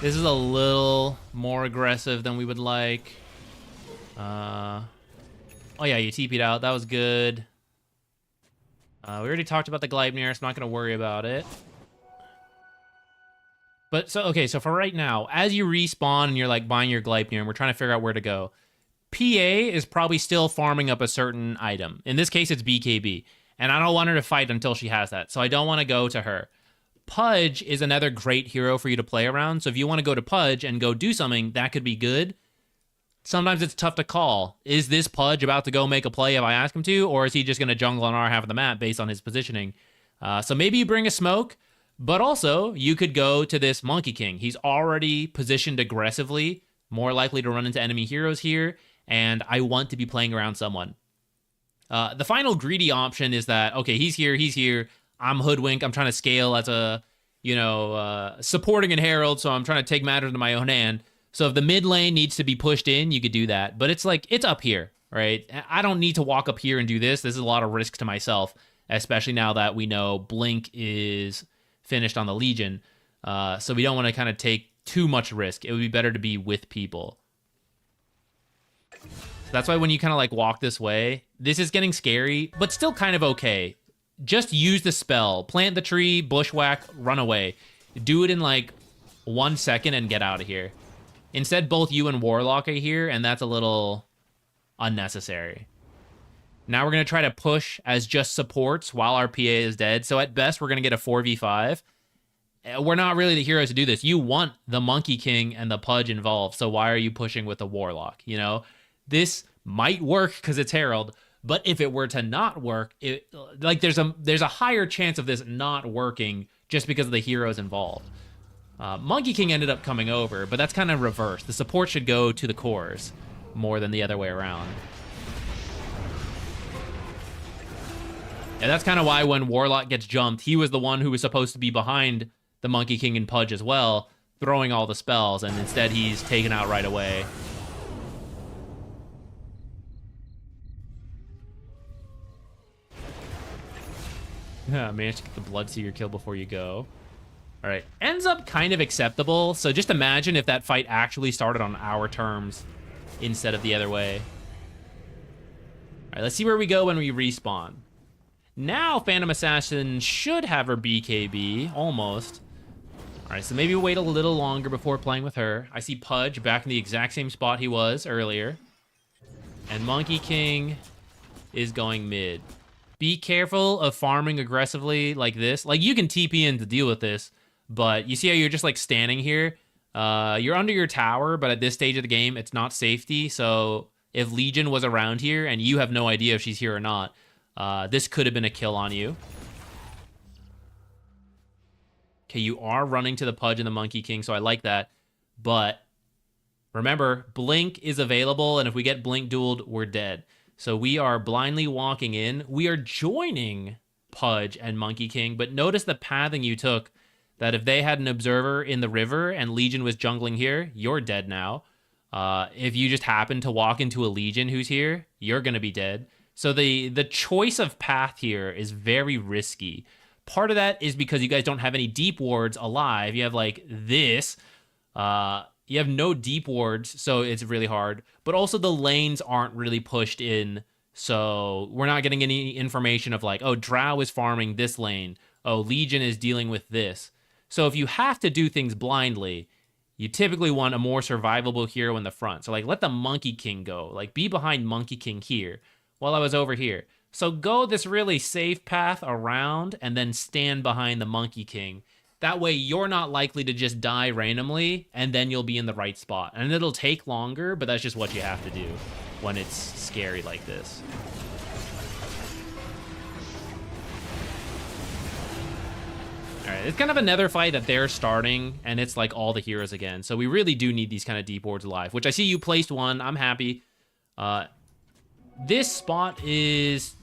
This is a little more aggressive than we would like. Oh yeah, you TP'd out. That was good. We already talked about the Gleipnir, so I'm not going to worry about it. But, so, okay, so for right now, as you respawn and you're, like, buying your Gleipnir, and we're trying to figure out where to go, PA is probably still farming up a certain item. In this case, it's BKB. And I don't want her to fight until she has that, so I don't want to go to her. Pudge is another great hero for you to play around, so if you want to go to Pudge and go do something, that could be good. Sometimes it's tough to call. Is this Pudge about to go make a play if I ask him to, or is he just going to jungle on our half of the map based on his positioning? So maybe you bring a smoke, but also you could go to this Monkey King. He's already positioned aggressively, more likely to run into enemy heroes here, and I want to be playing around someone. The final greedy option is that, okay, he's here, I'm Hoodwink, I'm trying to scale as a, supporting in Herald, so I'm trying to take matters into my own hand. So if the mid lane needs to be pushed in, you could do that. But it's like, it's up here, right? I don't need to walk up here and do this. This is a lot of risk to myself, especially now that we know Blink is finished on the Legion. So we don't want to kind of take too much risk. It would be better to be with people. So that's why when you kind of like walk this way, this is getting scary, but still kind of okay. Just use the spell. Plant the tree, bushwhack, run away. Do it in like 1 second and get out of here. Instead, both you and Warlock are here, and that's a little unnecessary. Now we're going to try to push as just supports while our PA is dead. So at best, we're going to get a 4v5. We're not really the heroes to do this. You want the Monkey King and the Pudge involved, so why are you pushing with the Warlock? You know, this might work because it's Herald, but if it were to not work, there's a higher chance of this not working just because of the heroes involved. Monkey King ended up coming over, but that's kind of reversed. The support should go to the cores more than the other way around. And that's kind of why when Warlock gets jumped, he was the one who was supposed to be behind the Monkey King and Pudge as well, throwing all the spells, and instead he's taken out right away. Managed to get the Bloodseeker kill before you go. All right, ends up kind of acceptable. So just imagine if that fight actually started on our terms instead of the other way. All right, let's see where we go when we respawn. Now Phantom Assassin should have her BKB, almost. All right, so maybe we'll wait a little longer before playing with her. I see Pudge back in the exact same spot he was earlier. And Monkey King is going mid. Be careful of farming aggressively like this. Like, you can TP in to deal with this, but you see how you're just, like, standing here? You're under your tower, but at this stage of the game, it's not safety. So if Legion was around here and you have no idea if she's here or not, this could have been a kill on you. Okay, you are running to the Pudge and the Monkey King, so I like that. But remember, Blink is available, and if we get Blink dueled, we're dead. So we are blindly walking in. We are joining Pudge and Monkey King, but notice the pathing you took, that if they had an observer in the river and Legion was jungling here, you're dead now. If you just happen to walk into a Legion who's here, you're going to be dead. So the choice of path here is very risky. Part of that is because you guys don't have any deep wards alive. You have like this. You have no deep wards, so it's really hard. But also the lanes aren't really pushed in, so we're not getting any information of like, oh, Drow is farming this lane. Oh, Legion is dealing with this. So if you have to do things blindly, you typically want a more survivable hero in the front. So like, let the Monkey King go. Like, be behind Monkey King here while I was over here. So go this really safe path around and then stand behind the Monkey King. That way you're not likely to just die randomly, and then you'll be in the right spot. And it'll take longer, but that's just what you have to do when it's scary like this. All right, it's kind of another fight that they're starting, and it's like all the heroes again. So we really do need these kind of deep wards alive, which I see you placed one. I'm happy. This spot is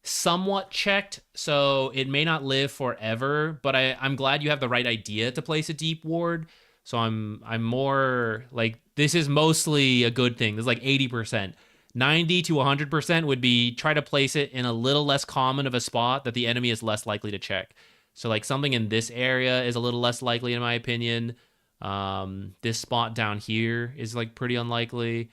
somewhat checked, so it may not live forever, but I'm glad you have the right idea to place a deep ward. So I'm more like, this is mostly a good thing. This is like 80%. 90 to 100% would be try to place it in a little less common of a spot that the enemy is less likely to check. So like something in this area is a little less likely in my opinion. This spot down here is like pretty unlikely.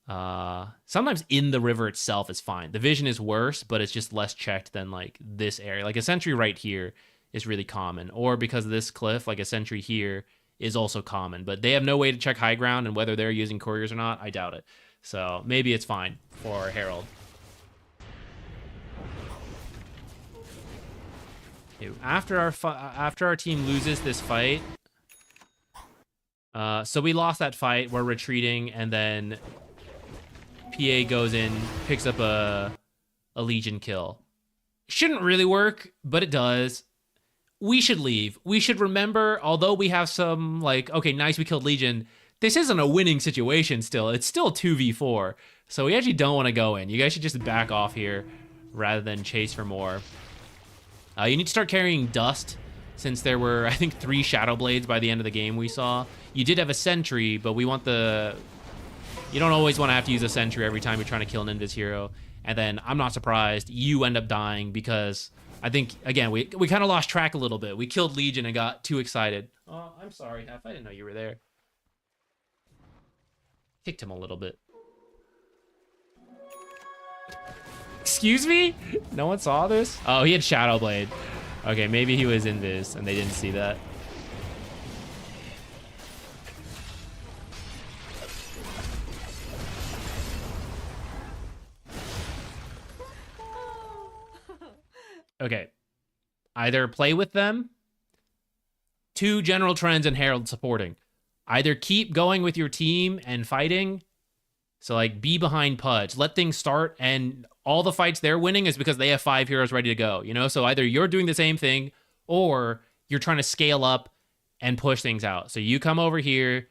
Sometimes in the river itself is fine. The vision is worse, but it's just less checked than like this area. Like a sentry right here is really common, or because of this cliff, like a sentry here is also common, but they have no way to check high ground, and whether they're using couriers or not, I doubt it. So maybe it's fine for Herald. Okay, after our team loses this fight, so we lost that fight, we're retreating, and then PA goes in, picks up a Legion kill. Shouldn't really work, but it does. We should leave. We should remember, although we have some, like, okay, nice, we killed Legion, this isn't a winning situation still. It's still 2v4. So we actually don't want to go in. You guys should just back off here rather than chase for more. You need to start carrying dust, since there were, I think, 3 Shadow Blades by the end of the game we saw. You did have a sentry, but we want the... You don't always want to have to use a sentry every time you're trying to kill an Invis hero. And then, I'm not surprised, you end up dying because... I think, again, we kind of lost track a little bit. We killed Legion and got too excited. Oh, I'm sorry, Hef. I didn't know you were there. Kicked him a little bit. Excuse me? No one saw this? Oh, he had Shadow Blade. Okay, maybe he was invis and they didn't see that. Okay. Either play with them. 2 general trends and Herald supporting. Either keep going with your team and fighting. So, like, be behind Pudge. Let things start, and all the fights they're winning is because they have 5 heroes ready to go, you know? So either you're doing the same thing, or you're trying to scale up and push things out. So you come over here,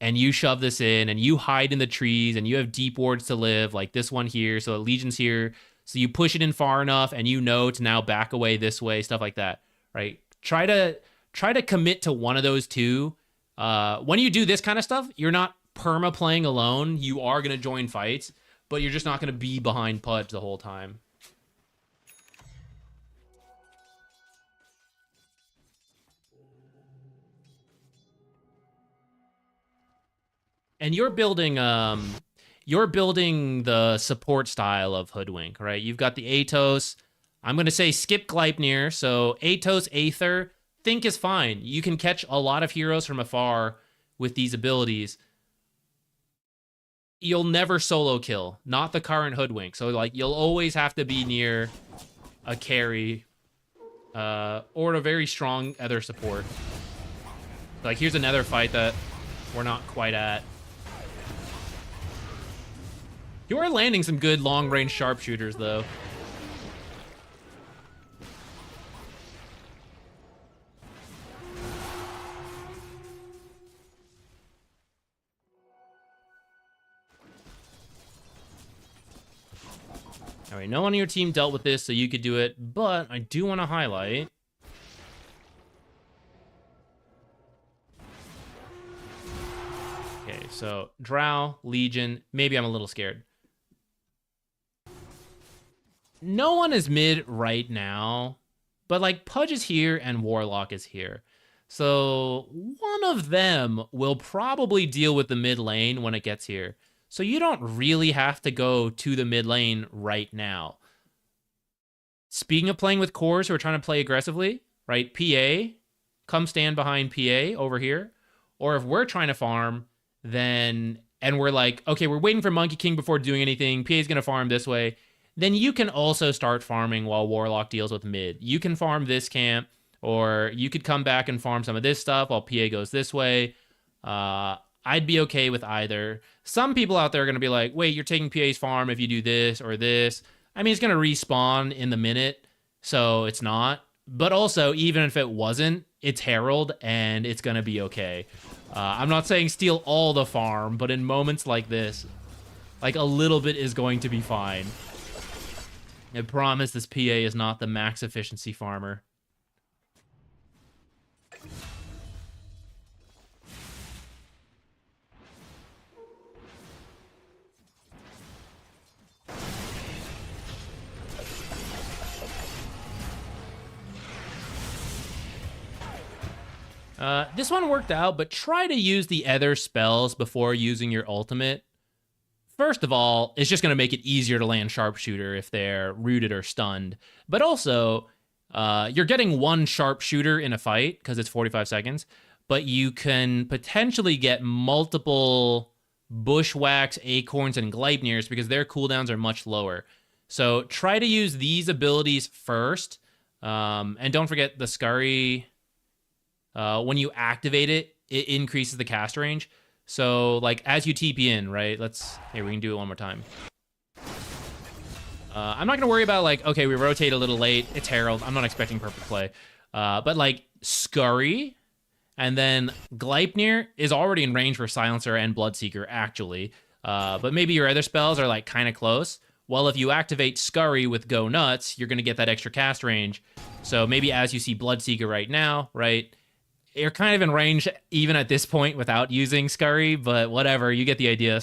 and you shove this in, and you hide in the trees, and you have deep wards to live, like this one here, so Legion's here. So you push it in far enough, and you know to now back away this way, stuff like that, right? Try to commit to one of those 2. When you do this kind of stuff, you're not perma playing alone. You are going to join fights, but you're just not going to be behind Pudge the whole time. And you're building the support style of Hoodwink, right? You've got the Atos. I'm going to say skip Gleipnir. So Atos, Aether, think is fine. You can catch a lot of heroes from afar with these abilities. You'll never solo kill, not the current Hoodwink. So like you'll always have to be near a carry or a very strong other support. Like here's another fight that we're not quite at. You are landing some good long-range sharpshooters though. All right, no one on your team dealt with this, so you could do it, but I do want to highlight. Okay, so Drow, Legion, maybe I'm a little scared. No one is mid right now, but like Pudge is here and Warlock is here. So one of them will probably deal with the mid lane when it gets here. So you don't really have to go to the mid lane right now. Speaking of playing with cores who are trying to play aggressively, right? PA, come stand behind PA over here. Or if we're trying to farm, then, and we're like, okay, we're waiting for Monkey King before doing anything. PA's going to farm this way. Then you can also start farming while Warlock deals with mid. You can farm this camp, or you could come back and farm some of this stuff while PA goes this way. I'd be okay with either. Some people out there are going to be like, wait, you're taking PA's farm if you do this or this. I mean, it's going to respawn in the minute, so it's not. But also, even if it wasn't, it's Herald, and it's going to be okay. I'm not saying steal all the farm, but in moments like this, Like, a little bit is going to be fine. I promise this PA is not the max efficiency farmer. This one worked out, but try to use the other spells before using your ultimate. First of all, it's just going to make it easier to land Sharpshooter if they're rooted or stunned. But also, you're getting one Sharpshooter in a fight because it's 45 seconds, but you can potentially get multiple Bushwhacks, Acorns, and Gleipnirs because their cooldowns are much lower. So try to use these abilities first. And don't forget the Scurry. When you activate it, it increases the cast range. So, like, as you TP in, right? Here, we can do it one more time. I'm not going to worry about, like, okay, we rotate a little late. It's Herald. I'm not expecting perfect play. But, like, Scurry and then Gleipnir is already in range for Silencer and Bloodseeker, actually. But maybe your other spells are, like, kind of close. Well, if you activate Scurry with Go Nuts, you're going to get that extra cast range. So maybe as you see Bloodseeker right now, right? You're kind of in range even at this point without using Scurry, but whatever, you get the idea.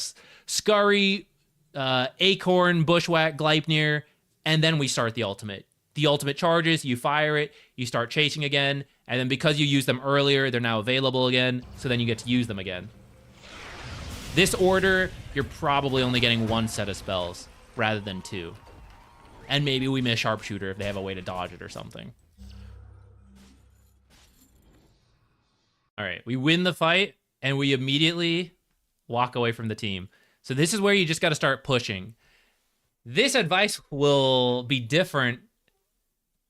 Scurry, Acorn, Bushwhack, Gleipnir, and then we start the ultimate. The ultimate charges, you fire it, you start chasing again, and then because you used them earlier, they're now available again, so then you get to use them again. This order, you're probably only getting one set of spells rather than two. And maybe we miss Sharpshooter if they have a way to dodge it or something. All right, we win the fight, and we immediately walk away from the team. So this is where you just got to start pushing. This advice will be different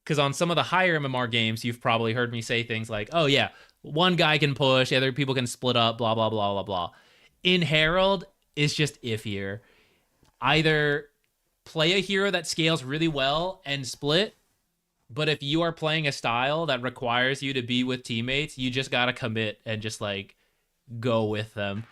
because on some of the higher MMR games, you've probably heard me say things like, oh yeah, one guy can push, other people can split up, blah, blah, blah, blah, blah. In Herald, it's just iffier. Either play a hero that scales really well and split, but if you are playing a style that requires you to be with teammates, you just gotta commit and just, like, go with them.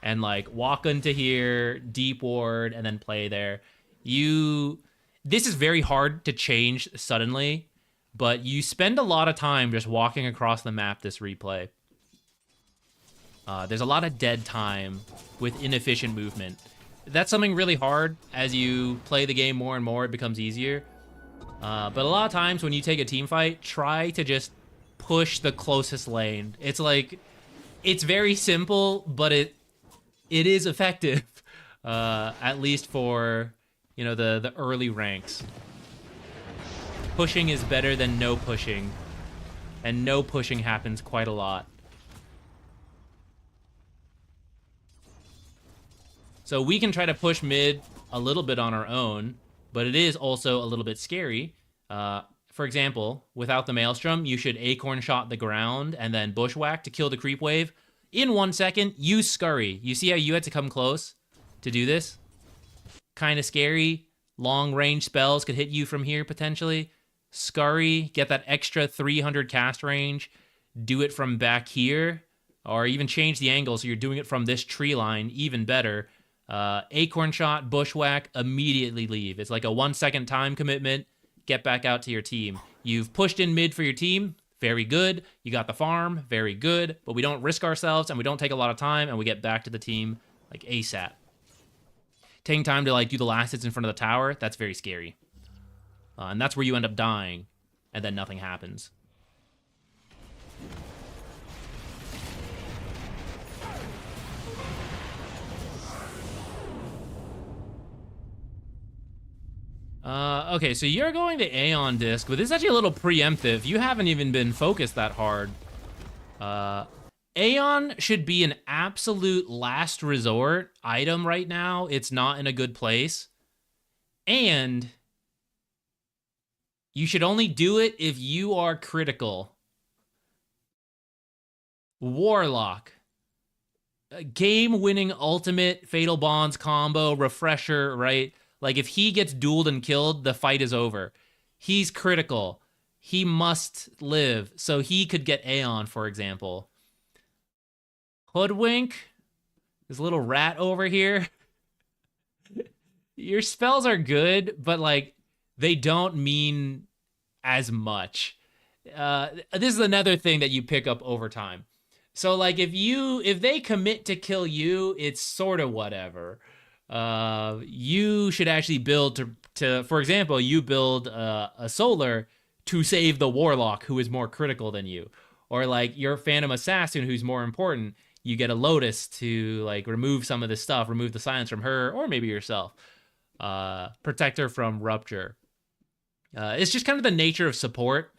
And, like, walk into here, deep ward, and then play there. This is very hard to change suddenly, but you spend a lot of time just walking across the map this replay. There's a lot of dead time with inefficient movement. That's something really hard. As you play the game more and more, it becomes easier. But a lot of times when you take a team fight, try to just push the closest lane. It's like, it's very simple, but it is effective, at least for, you know, the early ranks. Pushing is better than no pushing, and no pushing happens quite a lot. So we can try to push mid a little bit on our own, but it is also a little bit scary. For example, without the Maelstrom, you should Acorn Shot the ground and then Bushwhack to kill the creep wave. In 1 second, use Scurry. You see how you had to come close to do this? Kind of scary. Long range spells could hit you from here potentially. Scurry, get that extra 300 cast range. Do it from back here, or even change the angle so you're doing it from this tree line, even better. Acorn Shot, Bushwhack, immediately leave. It's like a 1 second time commitment. Get back out to your team. You've pushed in mid for your team. Very good. You got the farm. Very good. But we don't risk ourselves, and we don't take a lot of time, and we get back to the team like ASAP. Taking time to, like, do the last hits in front of the tower, that's very scary. And that's where you end up dying, and then nothing happens. Okay, so you're going to Aeon Disc, but this is actually a little preemptive. You haven't even been focused that hard. Aeon should be an absolute last resort item right now. It's not in a good place. And you should only do it if you are critical. Warlock. Game-winning ultimate, Fatal Bonds combo, refresher, right? Like, if he gets dueled and killed, the fight is over. He's critical. He must live. So he could get Aeon, for example. Hoodwink. This little rat over here. your spells are good, but like they don't mean as much. This is another thing that you pick up over time. So like if they commit to kill you, it's sort of whatever. You should actually build to for example, you build a solar to save the warlock who is more critical than you, or like your phantom assassin who's more important. You get a lotus to like remove some of this stuff, remove the silence from her, or maybe yourself. Protect her from rupture. It's just kind of the nature of support.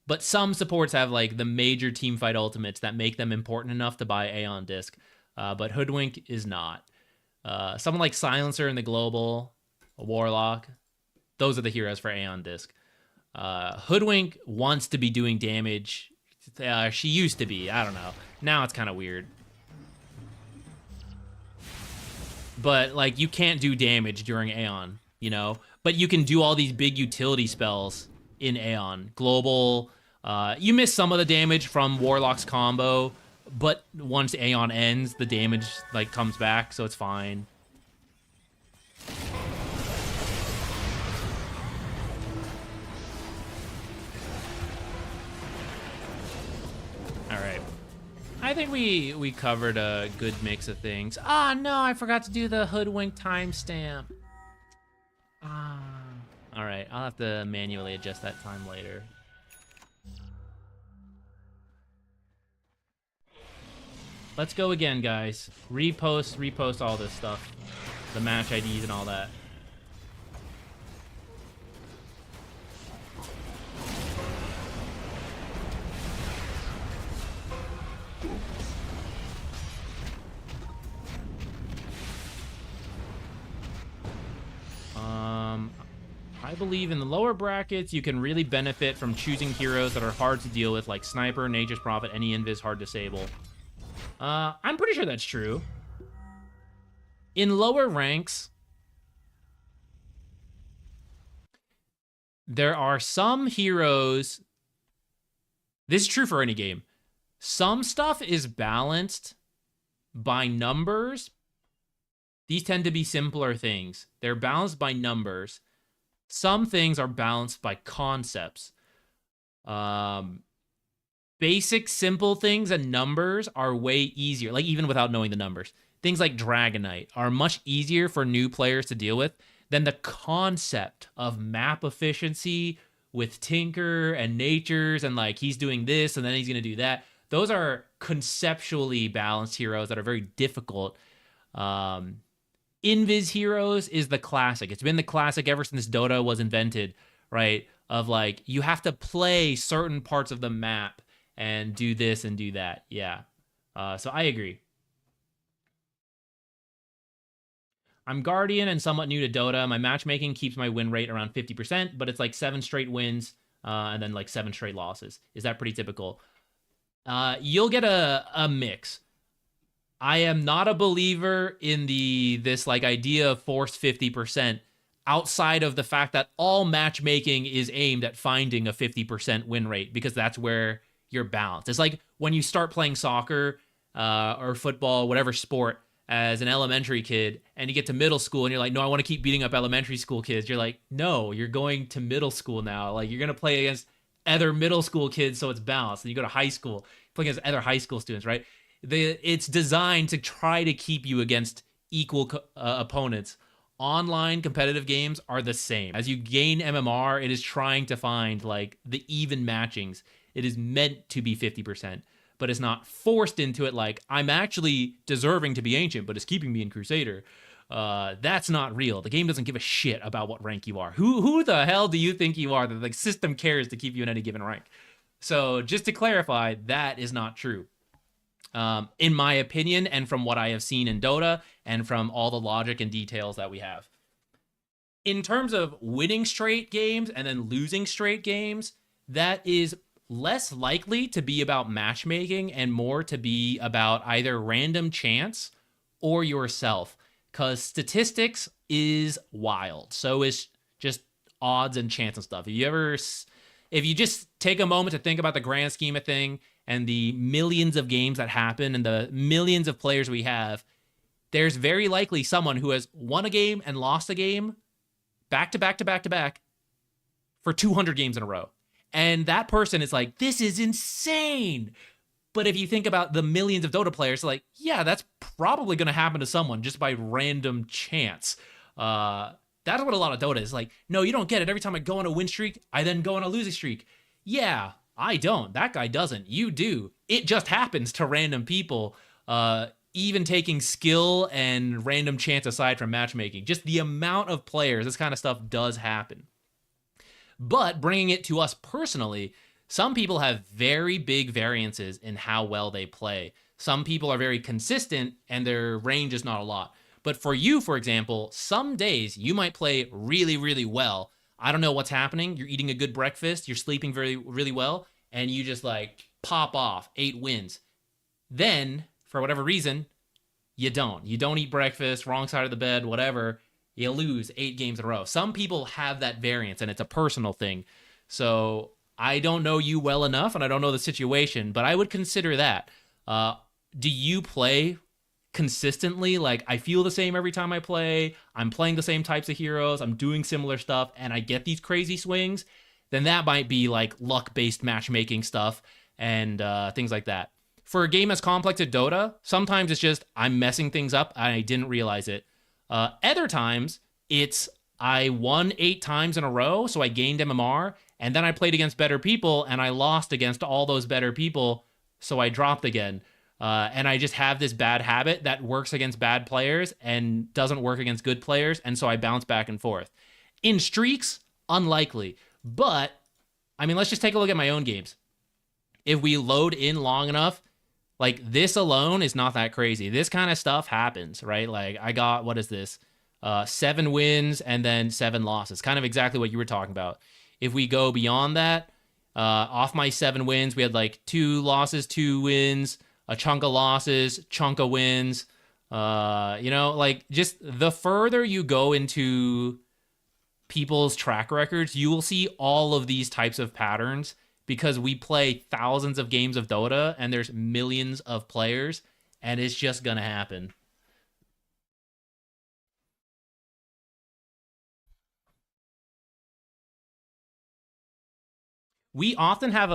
But some supports have like the major team fight ultimates that make them important enough to buy Aeon Disc. But Hoodwink is not. Someone like Silencer in the Global, a Warlock, those are the heroes for Aeon Disc. Hoodwink wants to be doing damage. She used to be. I don't know. Now it's kind of weird. But like you can't do damage during Aeon, you know? But you can do all these big utility spells in Aeon. Global. You miss some of the damage from Warlock's combo, but once Aeon ends, the damage like comes back, so it's fine. Alright. I think we covered a good mix of things. Ah, no, I forgot to do the Hoodwink timestamp. Alright, I'll have to manually adjust that time later. Let's go again, guys. Repost all this stuff. The match IDs and all that. I believe in the lower brackets, you can really benefit from choosing heroes that are hard to deal with, like Sniper, Nature's Prophet, any Invis, hard disable. I'm pretty sure that's true. In lower ranks, there are some heroes. This is true for any game. Some stuff is balanced by numbers. These tend to be simpler things. They're balanced by numbers. Some things are balanced by concepts. Basic, simple things and numbers are way easier, like even without knowing the numbers. Things like Dragonite are much easier for new players to deal with than the concept of map efficiency with Tinker and Natures and like he's doing this and then he's going to do that. Those are conceptually balanced heroes that are very difficult. Invis heroes is the classic. It's been the classic ever since Dota was invented, right? Of like, you have to play certain parts of the map and do this and do that. Yeah. So I agree. I'm Guardian and somewhat new to Dota. My matchmaking keeps my win rate around 50%, but it's like 7 straight wins and then like 7 straight losses. Is that pretty typical? You'll get a mix. I am not a believer in this like idea of forced 50% outside of the fact that all matchmaking is aimed at finding a 50% win rate because that's where you're balanced. It's like when you start playing soccer or football, whatever sport, as an elementary kid and you get to middle school and you're like, no, I want to keep beating up elementary school kids. You're like, no, you're going to middle school now. Like you're going to play against other middle school kids so it's balanced. And you go to high school, play against other high school students, right? It's designed to try to keep you against equal opponents. Online competitive games are the same. As you gain MMR, it is trying to find like the even matchings. It is meant to be 50%, but it's not forced into it like I'm actually deserving to be ancient, but it's keeping me in Crusader. That's not real. The game doesn't give a shit about what rank you are. Who the hell do you think you are that the system cares to keep you in any given rank? So just to clarify, that is not true. In my opinion, and from what I have seen in Dota, and from all the logic and details that we have. In terms of winning straight games and then losing straight games, that is less likely to be about matchmaking and more to be about either random chance or yourself. Because statistics is wild. So is just odds and chance and stuff. If you just take a moment to think about the grand scheme of thing, and the millions of games that happen and the millions of players we have, there's very likely someone who has won a game and lost a game back to back to back to back for 200 games in a row. And that person is like, this is insane. But if you think about the millions of Dota players, like, yeah, that's probably going to happen to someone just by random chance. That's what a lot of Dota is. Like, no, you don't get it. Every time I go on a win streak, I then go on a losing streak. Yeah, I don't. That guy doesn't. You do. It just happens to random people, even taking skill and random chance aside from matchmaking. Just the amount of players, this kind of stuff does happen. But bringing it to us personally, some people have very big variances in how well they play. Some people are very consistent and their range is not a lot. But for you, for example, some days you might play really, really well. I don't know what's happening. You're eating a good breakfast. You're sleeping very, really well. And you just like pop off 8 wins. Then, for whatever reason, you don't. You don't eat breakfast, wrong side of the bed, whatever. You lose 8 games in a row. Some people have that variance and it's a personal thing. So I don't know you well enough and I don't know the situation, but I would consider that. Do you play consistently? Like, I feel the same every time I play. I'm playing the same types of heroes. I'm doing similar stuff and I get these crazy swings. Then that might be like luck-based matchmaking stuff and things like that. For a game as complex as Dota, sometimes it's just I'm messing things up and I didn't realize it. Other times, it's I won 8 times in a row, so I gained MMR, and then I played against better people, and I lost against all those better people, so I dropped again. And I just have this bad habit that works against bad players and doesn't work against good players, and so I bounce back and forth. In streaks, unlikely. But, I mean, let's just take a look at my own games. If we load in long enough, like, this alone is not that crazy. This kind of stuff happens, right? Like, I got, what is this? 7 wins and then 7 losses. Kind of exactly what you were talking about. If we go beyond that, off my 7 wins, we had, like, 2 losses, 2 wins, a chunk of losses, chunk of wins. You know, like, just the further you go into people's track records, you will see all of these types of patterns. Because we play thousands of games of Dota and there's millions of players and it's just gonna happen. We often have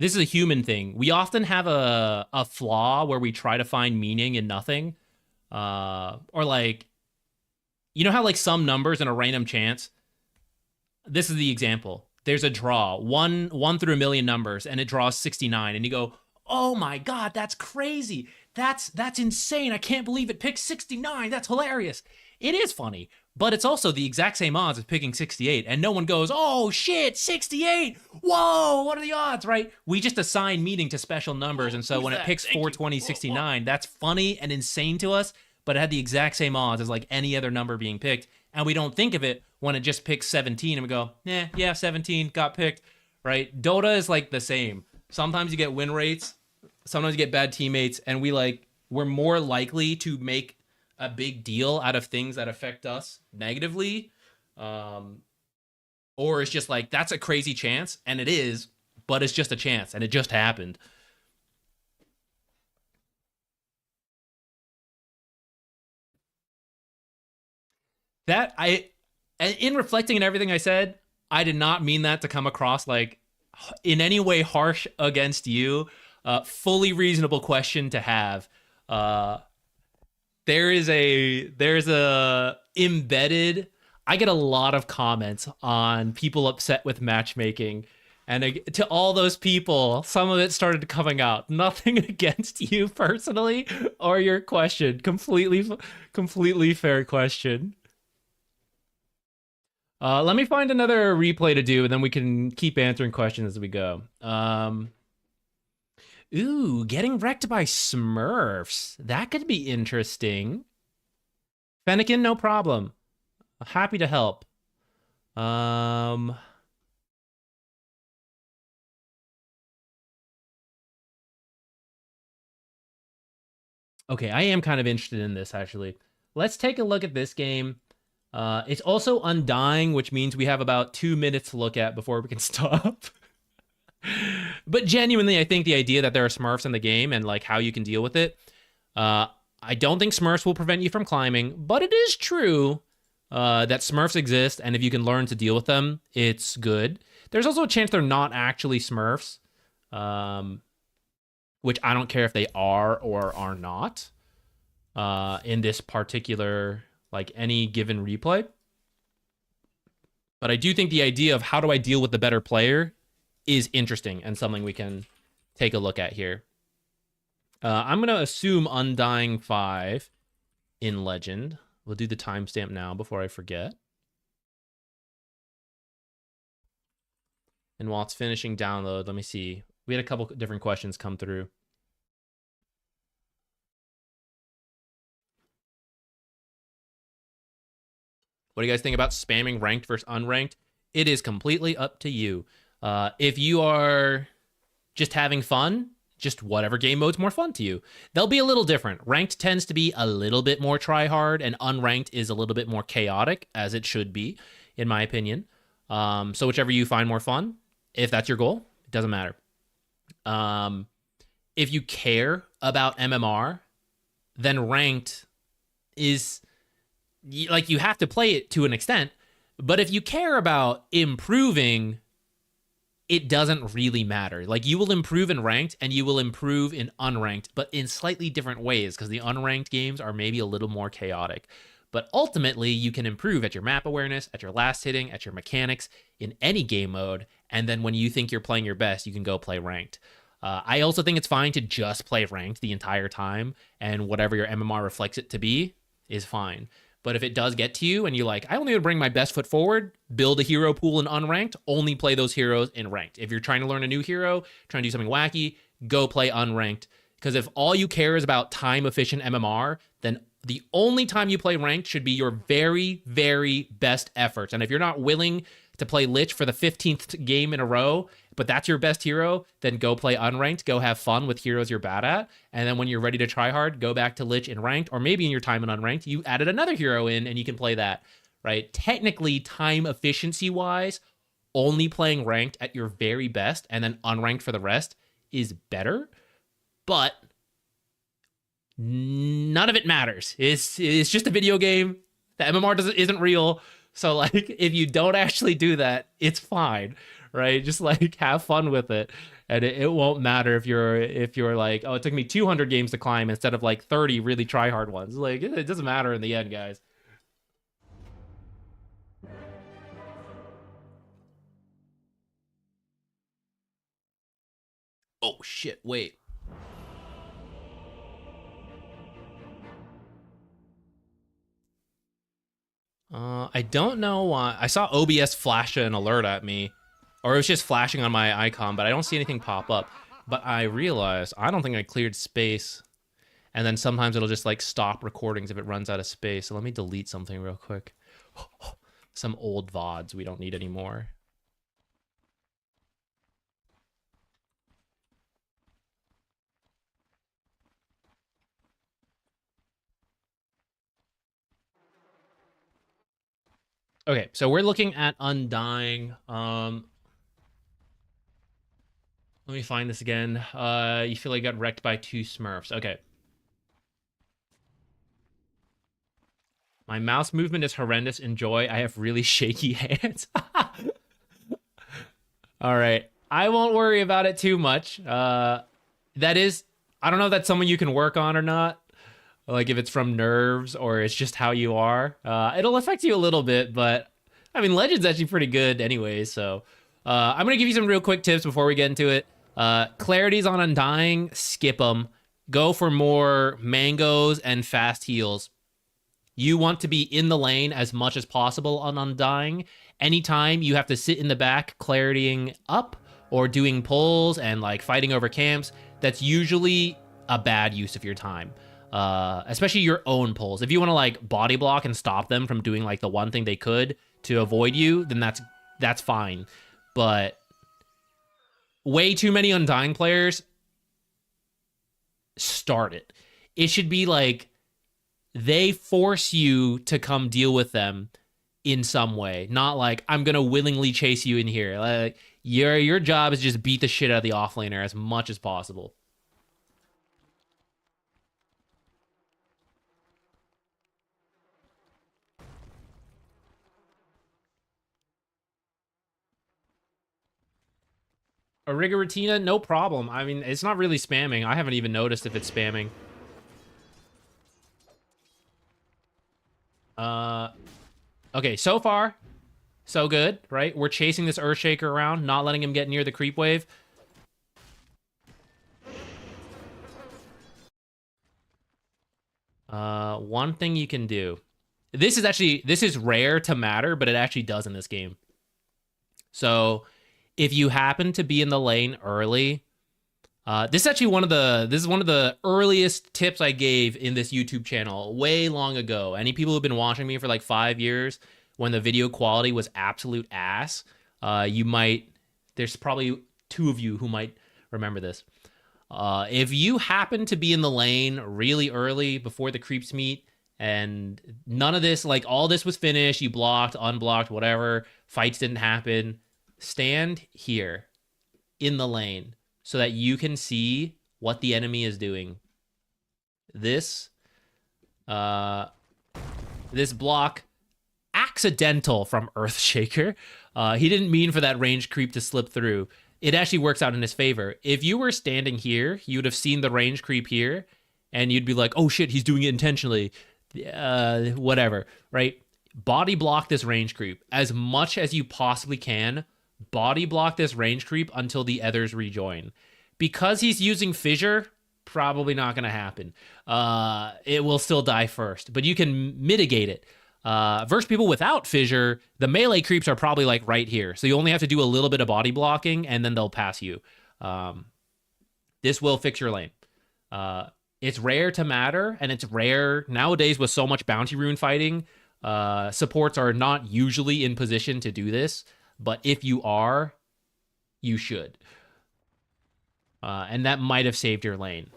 this is a human thing. We often have a flaw where we try to find meaning in nothing. Or like, you know how like some numbers in a random chance? This is the example. There's a draw, one through a million numbers, and it draws 69. And you go, oh my God, that's crazy. That's insane. I can't believe it picked 69. That's hilarious. It is funny, but it's also the exact same odds as picking 68. And no one goes, oh shit, 68. Whoa, what are the odds, right? We just assign meaning to special numbers. And so when it picks 420, 69, that's funny and insane to us, but it had the exact same odds as like any other number being picked. And we don't think of it when it just picks 17 and we go, yeah, 17 got picked, right? Dota is like the same. Sometimes you get win rates, sometimes you get bad teammates, and we're more likely to make a big deal out of things that affect us negatively. Or it's just like, that's a crazy chance, and it is, but it's just a chance, and it just happened. In reflecting on everything I said, I did not mean that to come across like in any way harsh against you. Fully reasonable question to have. There's a embedded. I get a lot of comments on people upset with matchmaking, and to all those people, some of it started coming out. Nothing against you personally or your question. Completely fair question. Let me find another replay to do, and then we can keep answering questions as we go. Ooh, getting wrecked by Smurfs. That could be interesting. Fennekin, no problem. Happy to help. Okay, I am kind of interested in this, actually. Let's take a look at this game. It's also Undying, which means we have about 2 minutes to look at before we can stop. But genuinely, I think the idea that there are Smurfs in the game and like how you can deal with it, I don't think Smurfs will prevent you from climbing, but it is true that Smurfs exist, and if you can learn to deal with them, it's good. There's also a chance they're not actually Smurfs, which I don't care if they are or are not in this particular, like, any given replay. But I do think the idea of how do I deal with the better player is interesting and something we can take a look at here. I'm going to assume Undying 5 in Legend. We'll do the timestamp now before I forget. And while it's finishing download, let me see. We had a couple different questions come through. What do you guys think about spamming ranked versus unranked? It is completely up to you. If you are just having fun, just whatever game mode's more fun to you. They'll be a little different. Ranked tends to be a little bit more try-hard, and unranked is a little bit more chaotic, as it should be, in my opinion. So whichever you find more fun, if that's your goal, it doesn't matter. If you care about MMR, then ranked is... like, you have to play it to an extent, but if you care about improving, it doesn't really matter. Like, you will improve in ranked and you will improve in unranked, but in slightly different ways, because the unranked games are maybe a little more chaotic. But ultimately, you can improve at your map awareness, at your last hitting, at your mechanics, in any game mode, and then when you think you're playing your best, you can go play ranked. I also think it's fine to just play ranked the entire time, and whatever your MMR reflects it to be is fine. But if it does get to you and you're like, I only want to bring my best foot forward, build a hero pool in unranked, only play those heroes in ranked. If you're trying to learn a new hero, trying to do something wacky, go play unranked. Because if all you care is about time-efficient MMR, then the only time you play ranked should be your very, very best efforts. And if you're not willing to play Lich for the 15th game in a row, but that's your best hero, then go play unranked, go have fun with heroes you're bad at, and then when you're ready to try hard, go back to Lich in ranked, or maybe in your time in unranked, you added another hero in and you can play that, right? Technically, time efficiency-wise, only playing ranked at your very best and then unranked for the rest is better, but none of it matters. It's just a video game. The MMR isn't real. So, like, if you don't actually do that, it's fine, right? Just, like, have fun with it. And it won't matter if you're like, oh, it took me 200 games to climb instead of, like, 30 really try-hard ones. Like, it doesn't matter in the end, guys. Oh, shit, wait. I don't know why. I saw OBS flash an alert at me, or it was just flashing on my icon, but I don't see anything pop up. But I realized I don't think I cleared space, and then sometimes it'll just like stop recordings if it runs out of space. So let me delete something real quick. Some old VODs we don't need anymore. Okay, so we're looking at Undying. Let me find this again. You feel like you got wrecked by 2 Smurfs. Okay. My mouse movement is horrendous. Enjoy. I have really shaky hands. All right. I won't worry about it too much. That is, I don't know if that's something you can work on or not. Like if it's from nerves or it's just how you are. It'll affect you a little bit, but I mean, Legend's actually pretty good anyway. So I'm going to give you some real quick tips before we get into it. Clarities on Undying, skip them. Go for more mangoes and fast heals. You want to be in the lane as much as possible on Undying. Anytime you have to sit in the back claritying up or doing pulls and like fighting over camps, that's usually a bad use of your time. Especially your own pulls. If you want to like body block and stop them from doing like the one thing they could to avoid you, then that's fine. But way too many Undying players start it. It should be like they force you to come deal with them in some way, not like I'm gonna willingly chase you in here. Like your job is just beat the shit out of the offlaner as much as possible. A Rigoritina, no problem. I mean, it's not really spamming. I haven't even noticed if it's spamming. Okay, so far, so good, right? We're chasing this Earthshaker around, not letting him get near the creep wave. One thing you can do. This is rare to matter, but it actually does in this game. So if you happen to be in the lane early, this is one of the earliest tips I gave in this YouTube channel way long ago. Any people who've been watching me for like 5 years, when the video quality was absolute ass, there's probably 2 of you who might remember this. If you happen to be in the lane really early before the creeps meet, and none of this, like all this was finished, you blocked, unblocked, whatever, fights didn't happen, stand here in the lane so that you can see what the enemy is doing. This block, accidental from Earthshaker. He didn't mean for that ranged creep to slip through. It actually works out in his favor. If you were standing here, you would have seen the range creep here, and you'd be like, oh shit, he's doing it intentionally. Whatever, right? Body block this range creep as much as you possibly can. Body block this range creep until the others rejoin. Because he's using fissure, probably not going to happen. It will still die first, but you can mitigate it. Versus people without fissure, the melee creeps are probably like right here. So you only have to do a little bit of body blocking and then they'll pass you. This will fix your lane. It's rare to matter, and it's rare nowadays with so much bounty rune fighting. Supports are not usually in position to do this, but if you are, you should. And that might have saved your lane.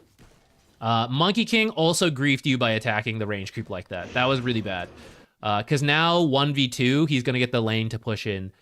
Monkey King also griefed you by attacking the range creep like that. That was really bad. Because now 1v2, he's going to get the lane to push in.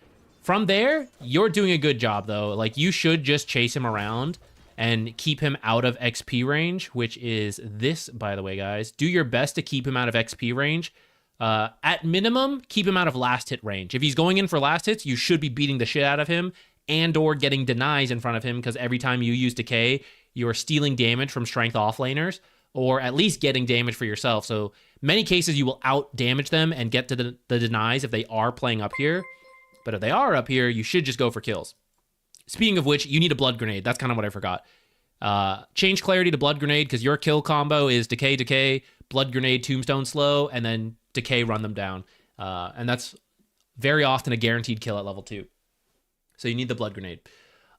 From there, you're doing a good job, though. Like, you should just chase him around and keep him out of XP range, which is this, by the way, guys. Do your best to keep him out of XP range. At minimum, keep him out of last hit range. If he's going in for last hits, you should be beating the shit out of him and or getting denies in front of him, because every time you use decay, you're stealing damage from strength offlaners, or at least getting damage for yourself. So many cases you will out damage them and get to the denies if they are playing up here. But if they are up here, you should just go for kills. Speaking of which, you need a blood grenade. That's kind of what I forgot. Change clarity to blood grenade, because your kill combo is decay, decay, blood grenade, tombstone slow, and then decay, run them down. And that's very often a guaranteed kill at level 2. So you need the blood grenade.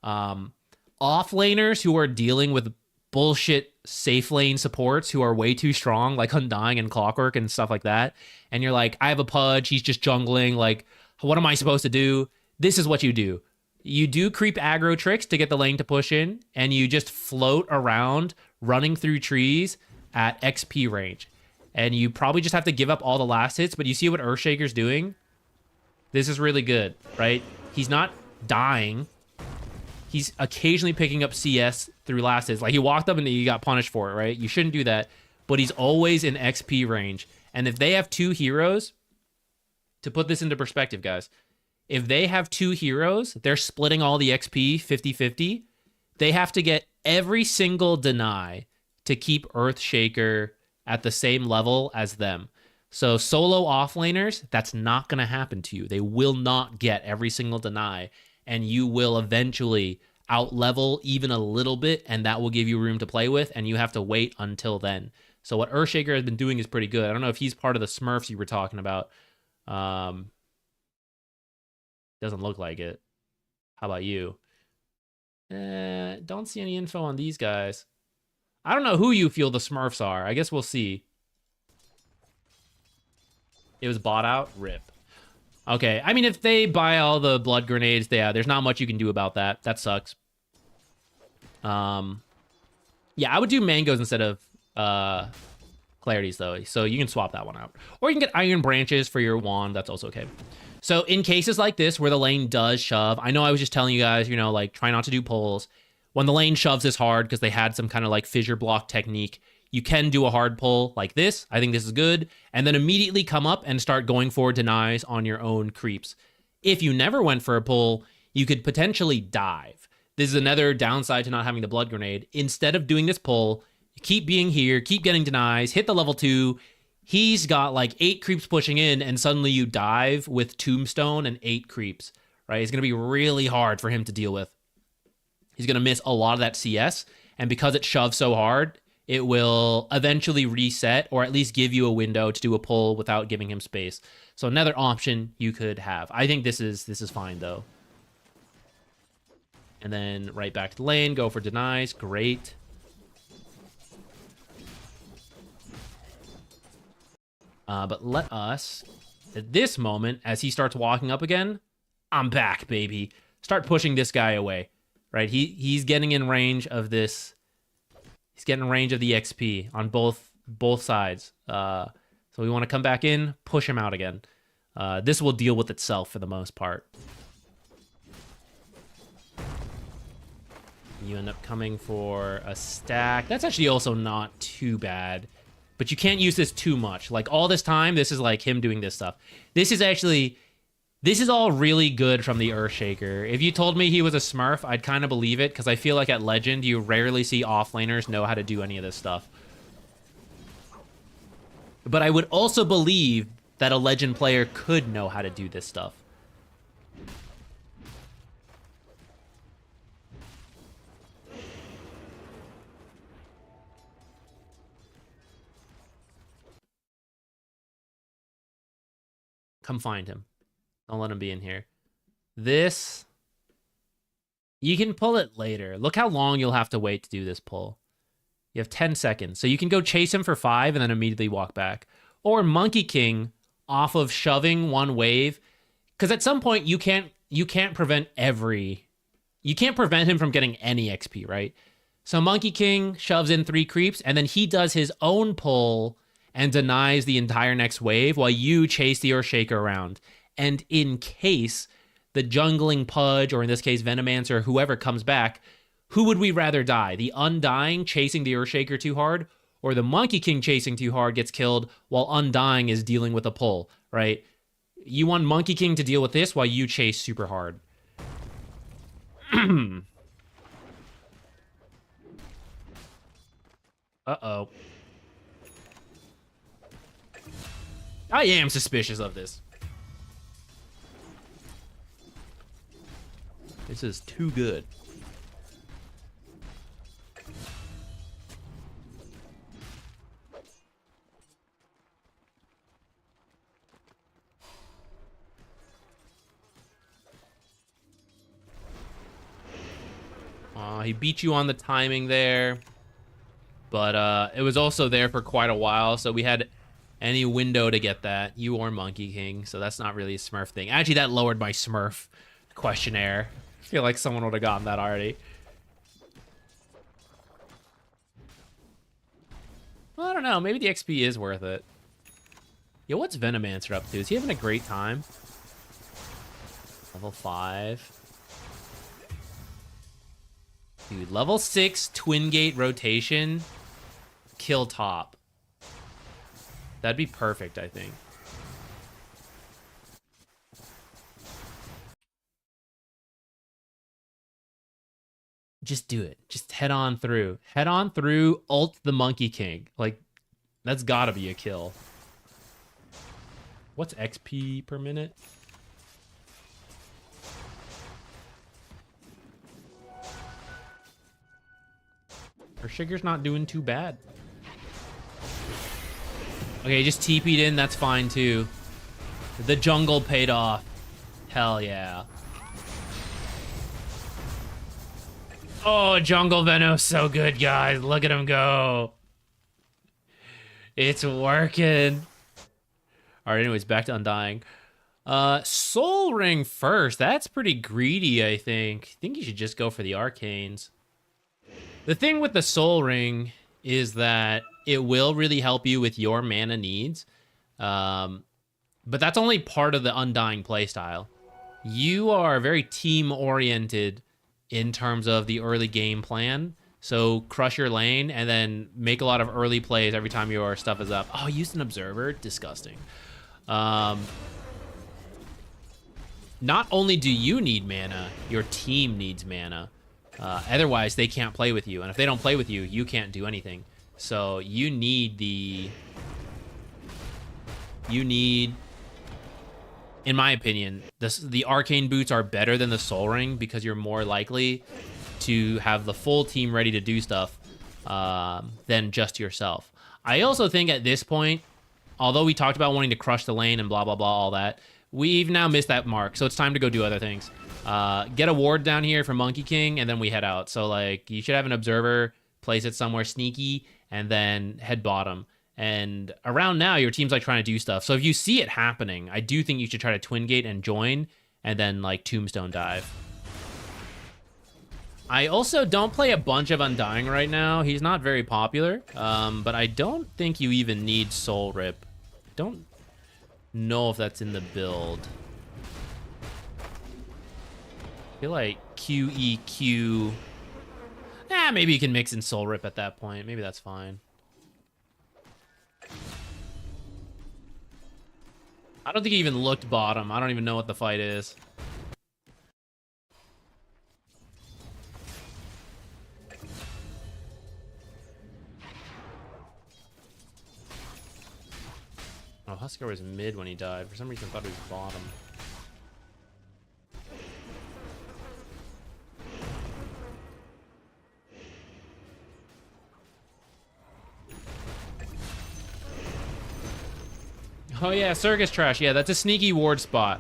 Offlaners who are dealing with bullshit safe lane supports who are way too strong, like Undying and Clockwork and stuff like that, and you're like, I have a Pudge, he's just jungling, like, what am I supposed to do? This is what you do. You do creep aggro tricks to get the lane to push in, and you just float around running through trees at XP range. And you probably just have to give up all the last hits, but you see what Earthshaker's doing? This is really good, right? He's not dying. He's occasionally picking up CS through last hits. Like, he walked up and he got punished for it, right? You shouldn't do that, but he's always in XP range. And if they have 2 heroes, to put this into perspective, guys, if they have 2 heroes, they're splitting all the XP 50-50. They have to get every single deny to keep Earthshaker at the same level as them. So solo offlaners, that's not going to happen to you. They will not get every single deny, and you will eventually outlevel even a little bit, and that will give you room to play with, and you have to wait until then. So what Earthshaker has been doing is pretty good. I don't know if he's part of the Smurfs you were talking about. Doesn't look like it. How about you? Don't see any info on these guys. I don't know who you feel the Smurfs are. I guess we'll see. It was bought out? RIP. Okay, I mean, if they buy all the blood grenades, yeah, there's not much you can do about that. That sucks. Yeah, I would do mangoes instead of clarities, though, so you can swap that one out. Or you can get iron branches for your wand. That's also okay. So in cases like this where the lane does shove, I know I was just telling you guys, you know, like, try not to do pulls. When the lane shoves this hard because they had some kind of like fissure block technique, you can do a hard pull like this. I think this is good. And then immediately come up and start going for denies on your own creeps. If you never went for a pull, you could potentially dive. this is another downside to not having the blood grenade. Instead of doing this pull, keep being here, keep getting denies, hit the level 2. He's got like 8 creeps pushing in, and suddenly you dive with Tombstone and 8 creeps, right? It's going to be really hard for him to deal with. He's going to miss a lot of that CS, and because it shoves so hard, it will eventually reset, or at least give you a window to do a pull without giving him space. So another option you could have. I think this is fine, though. And then right back to the lane, go for denies. Great. But let us, at this moment, as he starts walking up again, I'm back, baby. Start pushing this guy away, right? He's getting in range of this. He's getting in range of the XP on both sides. So we want to come back in, push him out again. This will deal with itself for the most part. You end up coming for a stack. That's actually also not too bad. But you can't use this too much. Like, all this time, this is like him doing this stuff. This is all really good from the Earthshaker. If you told me he was a Smurf, I'd kind of believe it, because I feel like at Legend, you rarely see offlaners know how to do any of this stuff. But I would also believe that a Legend player could know how to do this stuff. Come find him. Don't let him be in here. This, you can pull it later. Look how long you'll have to wait to do this pull. You have 10 seconds. So you can go chase him for 5 and then immediately walk back. Or Monkey King off of shoving one wave. Because at some point you can't prevent you can't prevent him from getting any XP, right? So Monkey King shoves in 3 creeps, and then he does his own pull and denies the entire next wave while you chase the Earthshaker around. And in case the jungling Pudge, or in this case Venomancer, whoever comes back, who would we rather die? The Undying chasing the Earthshaker too hard, or the Monkey King chasing too hard gets killed while Undying is dealing with a pull, right? You want Monkey King to deal with this while you chase super hard. Uh-oh. I am suspicious of this. This is too good. He beat you on the timing there. But it was also there for quite a while, so we had any window to get that. You or Monkey King, so that's not really a Smurf thing. Actually, that lowered my Smurf questionnaire. I feel like someone would have gotten that already. Well, I don't know. Maybe the XP is worth it. Yo, what's Venomancer up to? Is he having a great time? Level 5. Dude, level 6 Twin Gate rotation. Kill top. That'd be perfect, I think. Just do it. Just head on through. Head on through, ult the Monkey King. Like, that's gotta be a kill. What's XP per minute? Earthshaker's not doing too bad. Okay, just TP'd in, that's fine too. The jungle paid off. Hell yeah. Oh, Jungle Venom's so good, guys. Look at him go. It's working. Alright, anyways, back to Undying. Soul Ring first. That's pretty greedy, I think. I think you should just go for the Arcanes. The thing with the Soul Ring is that it will really help you with your mana needs. But that's only part of the Undying playstyle. You are very team-oriented in terms of the early game plan. So crush your lane and then make a lot of early plays every time your stuff is up. Oh, used an Observer? Disgusting. Not only do you need mana, your team needs mana. Otherwise, they can't play with you. And if they don't play with you, you can't do anything. So you need in my opinion, the Arcane Boots are better than the Soul Ring because you're more likely to have the full team ready to do stuff than just yourself. I also think at this point, although we talked about wanting to crush the lane and blah, blah, blah, all that, we've now missed that mark. So it's time to go do other things. Get a ward down here for Monkey King, and then we head out. So, like, you should have an observer, place it somewhere sneaky, and then head bottom. And around now, your team's, like, trying to do stuff. So if you see it happening, I do think you should try to Twin Gate and join, and then, like, Tombstone dive. I also don't play a bunch of Undying right now. He's not very popular, but I don't think you even need Soul Rip. Don't know if that's in the build. I feel like QEQ. Maybe you can mix in Soul Rip at that point. Maybe that's fine. I don't think he even looked bottom. I don't even know what the fight is. Oh, Husker was mid when he died. For some reason, I thought he was bottom. Oh yeah, Circus Trash. Yeah, that's a sneaky ward spot.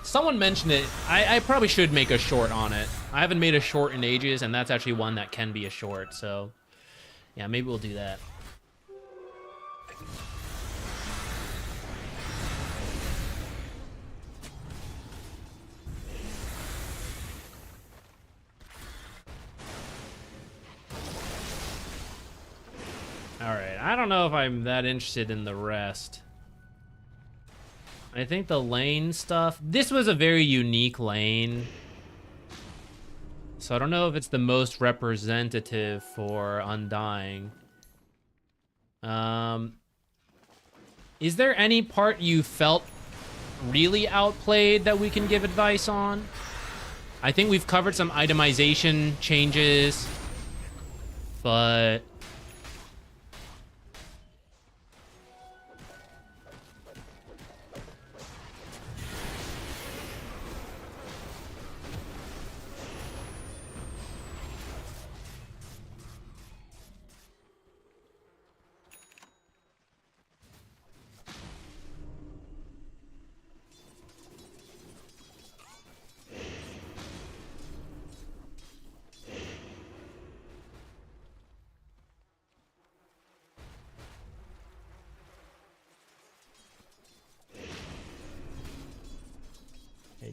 Someone mentioned it. I probably should make a short on it. I haven't made a short in ages, and that's actually one that can be a short. So, yeah, maybe we'll do that. Alright, I don't know if I'm that interested in the rest. I think the lane stuff... This was a very unique lane. So I don't know if it's the most representative for Undying. Is there any part you felt really outplayed that we can give advice on? I think we've covered some itemization changes, but...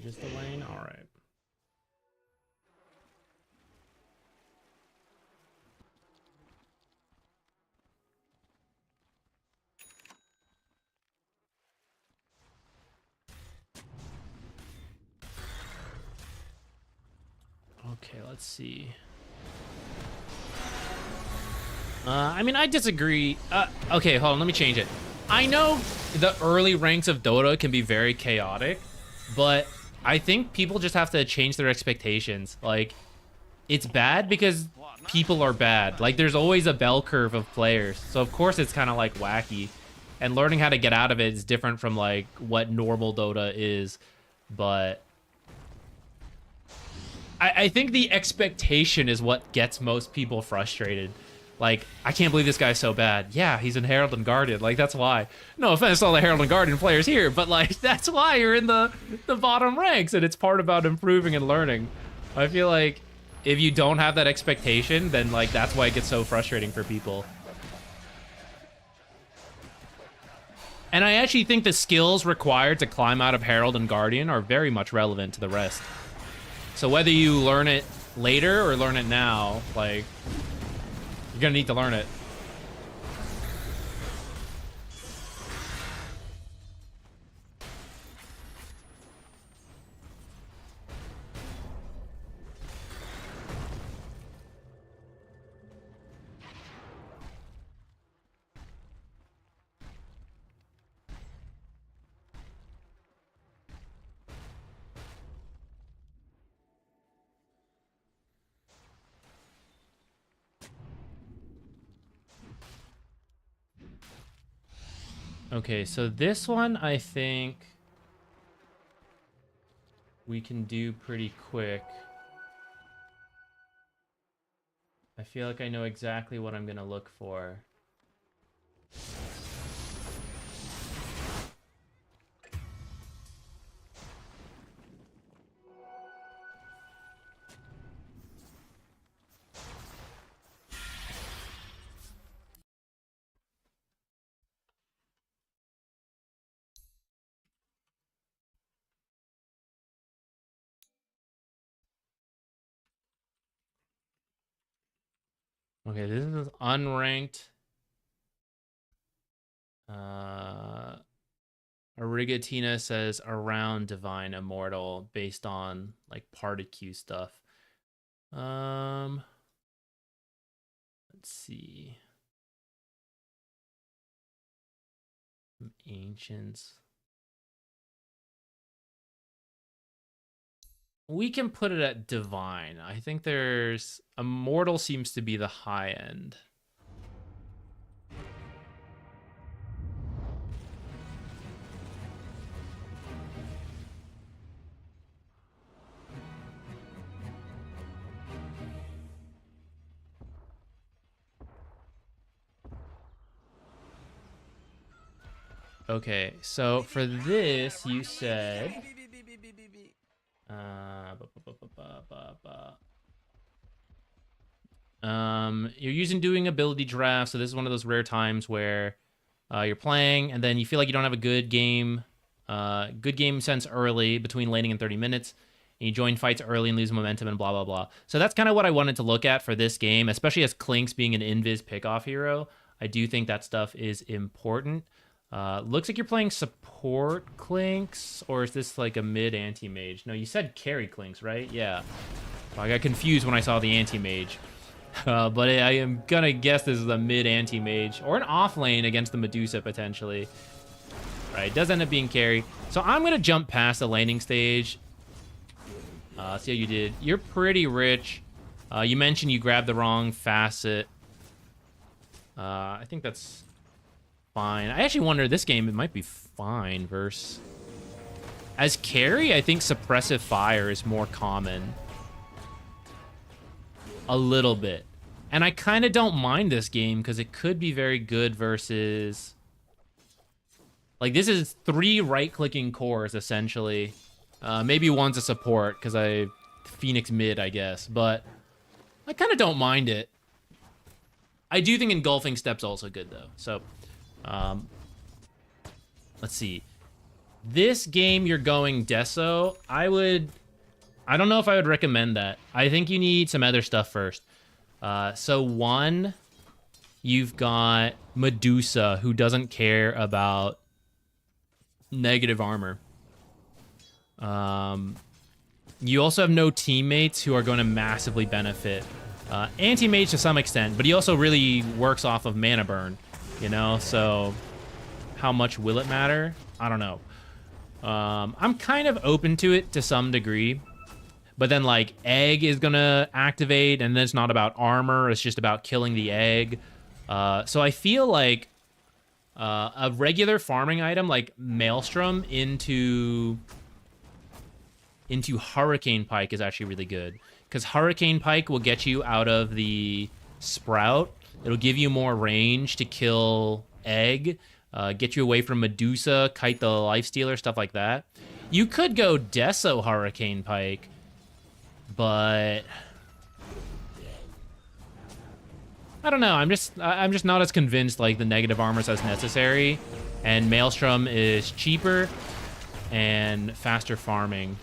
just the lane? All right. Okay, let's see. I mean, I disagree. Okay, hold on, let me change it. I know the early ranks of Dota can be very chaotic, but I think people just have to change their expectations. Like, it's bad because people are bad. Like, there's always a bell curve of players. So, of course, it's kind of, like, wacky. And learning how to get out of it is different from, like, what normal Dota is. But I think the expectation is what gets most people frustrated. Like, I can't believe this guy's so bad. Yeah, he's in Herald and Guardian. Like, that's why. No offense to all the Herald and Guardian players here, but, like, that's why you're in the bottom ranks, and it's part about improving and learning. I feel like if you don't have that expectation, then, like, that's why it gets so frustrating for people. And I actually think the skills required to climb out of Herald and Guardian are very much relevant to the rest. So whether you learn it later or learn it now, like... you're gonna need to learn it. Okay, so this one I think we can do pretty quick. I feel like I know exactly what I'm gonna look for. Okay, this is unranked. Arigatina says around Divine Immortal based on like party queue stuff. Let's see. Ancients. We can put it at Divine. I think there's Immortal seems to be the high end. Okay, so for this, you said... you're using doing ability draft, so this is one of those rare times where you're playing, and then you feel like you don't have a good game sense early between laning and 30 minutes, and you join fights early and lose momentum and blah, blah, blah. So that's kind of what I wanted to look at for this game, especially as Clinkz being an invis pickoff hero. I do think that stuff is important. Looks like you're playing support Clinkz, or is this like a mid anti-mage? No, you said carry Clinkz, right? Yeah. I got confused when I saw the anti-mage. But I am gonna guess this is a mid anti-mage, or an off lane against the Medusa, potentially. Right, it does end up being carry. So I'm gonna jump past the laning stage. See how you did. You're pretty rich. You mentioned you grabbed the wrong facet. I think that's... fine. I actually wonder this game, it might be fine versus... As carry, I think suppressive fire is more common. A little bit. And I kind of don't mind this game because it could be very good versus... Like, this is 3 right-clicking cores, essentially. Maybe one's a support because I... Phoenix mid, I guess. But I kind of don't mind it. I do think Engulfing Step's also good, though. So... let's see. This game, you're going Deso. I don't know if I would recommend that. I think you need some other stuff first. So one, you've got Medusa, who doesn't care about negative armor. You also have no teammates who are going to massively benefit. Anti-mage to some extent, but he also really works off of mana burn. You know, so how much will it matter? I don't know. I'm kind of open to it to some degree. But then, like, egg is going to activate, and then it's not about armor. It's just about killing the egg. So I feel like a regular farming item like Maelstrom into Hurricane Pike is actually really good. Because Hurricane Pike will get you out of the Sprout. It'll give you more range to kill egg, get you away from Medusa, kite the Lifestealer, stuff like that. You could go Deso Hurricane Pike, but I don't know. I'm just not as convinced like the negative armor's as necessary, and Maelstrom is cheaper and faster farming.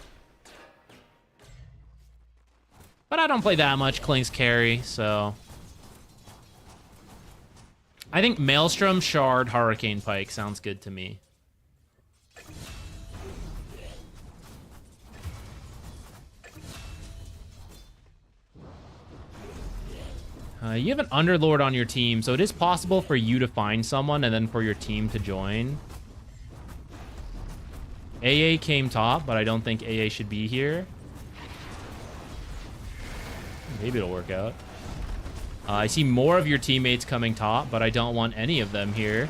But I don't play that much Clinkz carry, so I think Maelstrom, Shard, Hurricane Pike sounds good to me. You have an Underlord on your team, so it is possible for you to find someone and then for your team to join. AA came top, but I don't think AA should be here. Maybe it'll work out. I see more of your teammates coming top, but I don't want any of them here.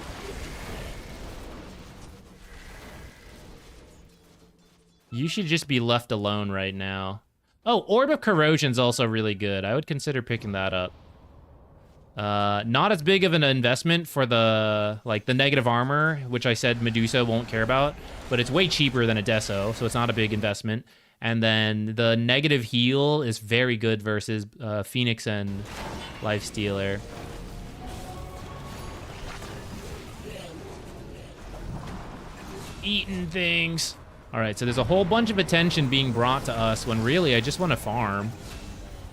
You should just be left alone right now. Oh, Orb of Corrosion's also really good. I would consider picking that up. Not as big of an investment for the negative armor, which I said Medusa won't care about, but it's way cheaper than a Deso, so it's not a big investment. And then the negative heal is very good versus Phoenix and Lifestealer. Eating things. All right, so there's a whole bunch of attention being brought to us when really I just want to farm.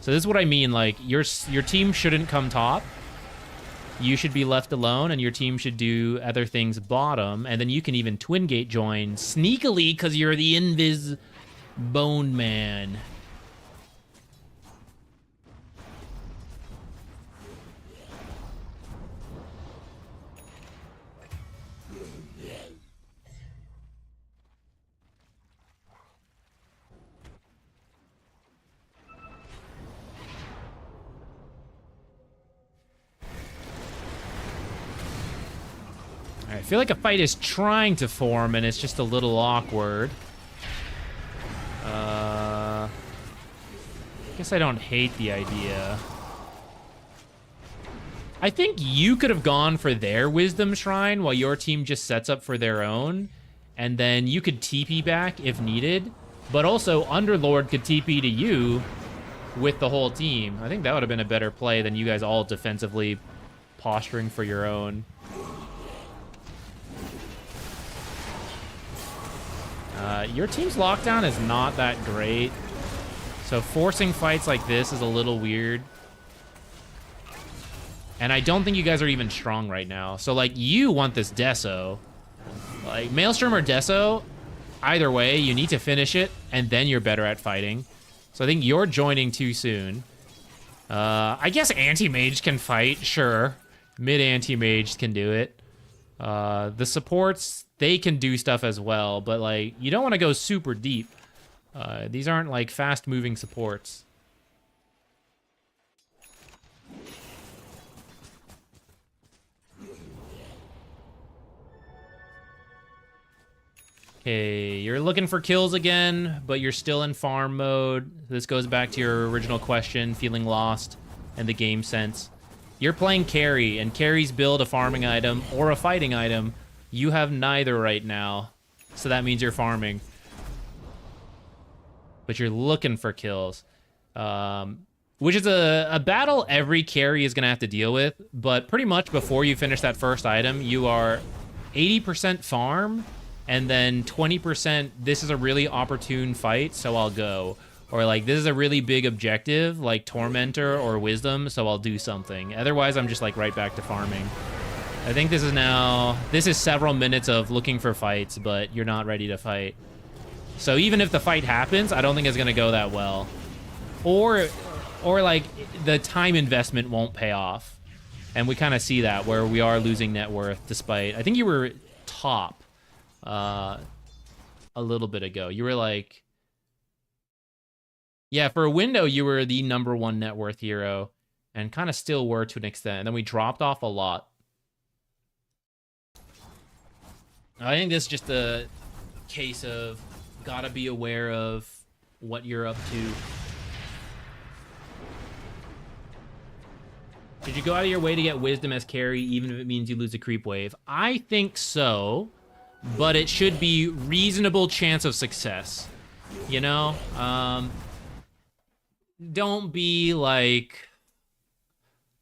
So this is what I mean, like, your team shouldn't come top. You should be left alone, and your team should do other things bottom, and then you can even Twin Gate join sneakily because you're the Invis Bone Man. I feel like a fight is trying to form, and it's just a little awkward. I guess I don't hate the idea. I think you could have gone for their Wisdom Shrine while your team just sets up for their own, and then you could TP back if needed, but also Underlord could TP to you with the whole team. I think that would have been a better play than you guys all defensively posturing for your own. Your team's lockdown is not that great, so forcing fights like this is a little weird. And I don't think you guys are even strong right now. So, like, you want this Deso. Like, Maelstrom or Deso, either way, you need to finish it, and then you're better at fighting. So I think you're joining too soon. I guess Anti-Mage can fight, sure. Mid-Anti-Mage can do it. The supports, they can do stuff as well, but, like, you don't want to go super deep. These aren't, like, fast-moving supports. Okay, you're looking for kills again, but you're still in farm mode. This goes back to your original question, feeling lost in the game sense. You're playing carry, and carries build a farming item or a fighting item. You have neither right now, so that means you're farming. But you're looking for kills, which is a battle every carry is going to have to deal with, but pretty much before you finish that first item, you are 80% farm, and then 20%, this is a really opportune fight, so I'll go. Or, like, this is a really big objective, like Tormentor or Wisdom, so I'll do something. Otherwise, I'm just, like, right back to farming. I think this is several minutes of looking for fights, but you're not ready to fight. So even if the fight happens, I don't think it's going to go that well. Or, like, the time investment won't pay off. And we kind of see that, where we are losing net worth, despite... I think you were top a little bit ago. You were, like... Yeah, for a window, you were the #1 net worth hero, and kind of still were to an extent. And then we dropped off a lot. I think this is just a case of gotta be aware of what you're up to. Did you go out of your way to get Wisdom as carry, even if it means you lose a creep wave? I think so, but it should be reasonable chance of success. You know? Don't be like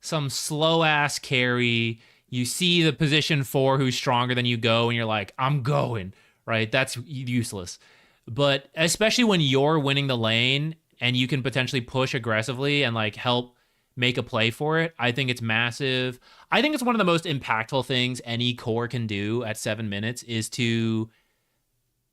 some slow-ass carry. You see the position 4 who's stronger than you go, and you're like, I'm going, right? That's useless. But especially when you're winning the lane and you can potentially push aggressively and, like, help make a play for it, I think it's massive. I think it's one of the most impactful things any core can do at 7 minutes is to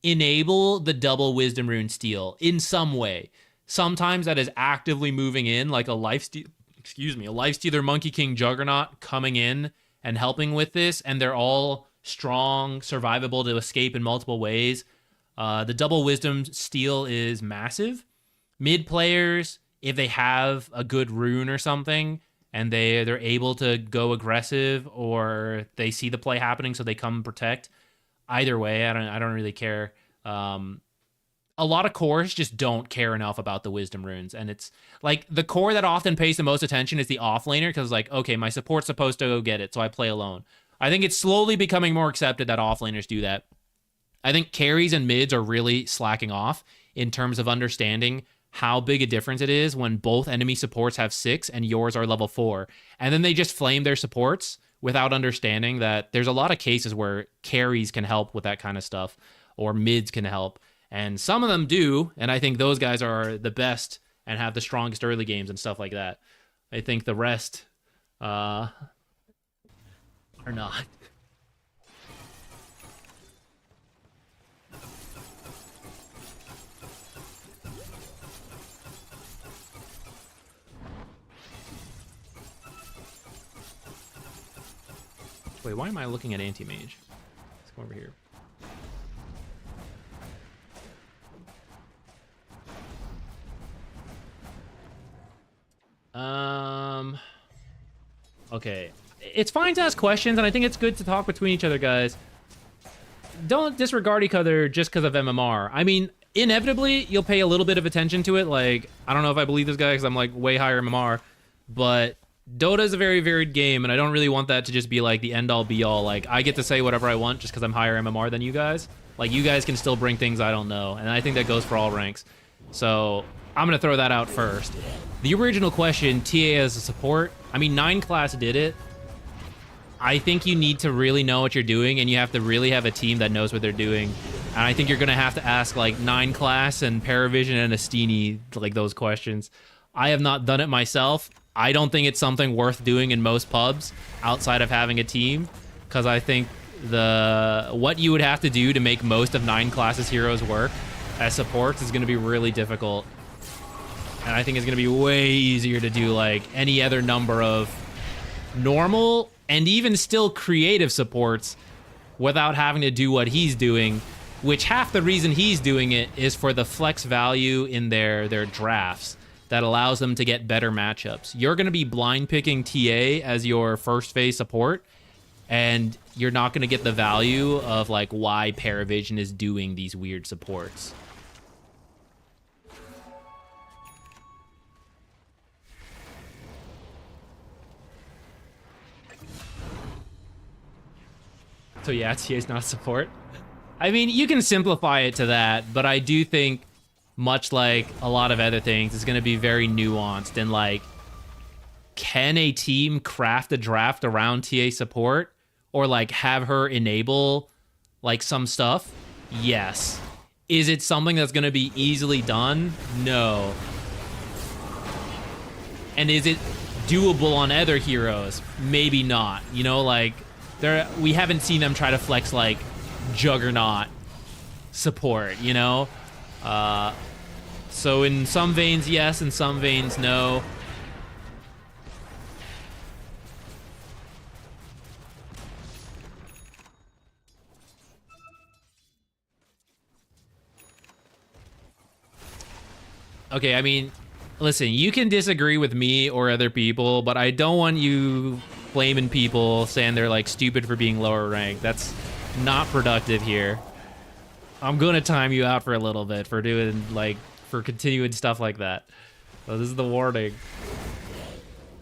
enable the double Wisdom Rune steal in some way. Sometimes that is actively moving in, like a Lifestealer Monkey King Juggernaut coming in and helping with this, and they're all strong, survivable to escape in multiple ways. The double Wisdom steal is massive. Mid players, if they have a good rune or something, and they're able to go aggressive, or they see the play happening, so they come protect. Either way, I don't really care. A a lot of cores just don't care enough about the wisdom runes. And it's like the core that often pays the most attention is the offlaner, because like, okay, my support's supposed to go get it, so I play alone. I think it's slowly becoming more accepted that offlaners do that. I think carries and mids are really slacking off in terms of understanding how big a difference it is when both enemy supports have 6 and yours are level 4. And then they just flame their supports without understanding that there's a lot of cases where carries can help with that kind of stuff, or mids can help. And some of them do, and I think those guys are the best and have the strongest early games and stuff like that. I think the rest are not. Wait, why am I looking at anti-mage? Let's go over here. Okay. It's fine to ask questions, and I think it's good to talk between each other, guys. Don't disregard each other just because of MMR. I mean, inevitably, you'll pay a little bit of attention to it. Like, I don't know if I believe this guy because I'm, like, way higher MMR. But Dota is a very varied game, and I don't really want that to just be, like, the end-all, be-all. Like, I get to say whatever I want just because I'm higher MMR than you guys. Like, you guys can still bring things I don't know, and I think that goes for all ranks. So, I'm going to throw that out first. The original question, TA as a support, I mean, 9 class did it. I think you need to really know what you're doing, and you have to really have a team that knows what they're doing. And I think you're going to have to ask, like, 9 class and Paravision and Astini, like, those questions. I have not done it myself. I don't think it's something worth doing in most pubs outside of having a team, because I think what you would have to do to make most of 9 classes heroes work as supports is going to be really difficult. And I think it's going to be way easier to do, like, any other number of normal and even still creative supports without having to do what he's doing, which half the reason he's doing it is for the flex value in their drafts that allows them to get better matchups. You're going to be blind picking TA as your first phase support, and you're not going to get the value of, like, why Paravision is doing these weird supports. So yeah, TA's not support. I mean, you can simplify it to that, but I do think, much like a lot of other things, it's going to be very nuanced. And, like, can a team craft a draft around TA support? Or, like, have her enable, like, some stuff? Yes. Is it something that's going to be easily done? No. And is it doable on other heroes? Maybe not. You know, like, we haven't seen them try to flex, like, Juggernaut support, you know? So in some veins, yes. In some veins, no. Okay, I mean, listen, you can disagree with me or other people, but I don't want you blaming people, saying they're, like, stupid for being lower ranked. That's not productive here. I'm gonna time you out for a little bit for doing, like, for continuing stuff like that. So this is the warning.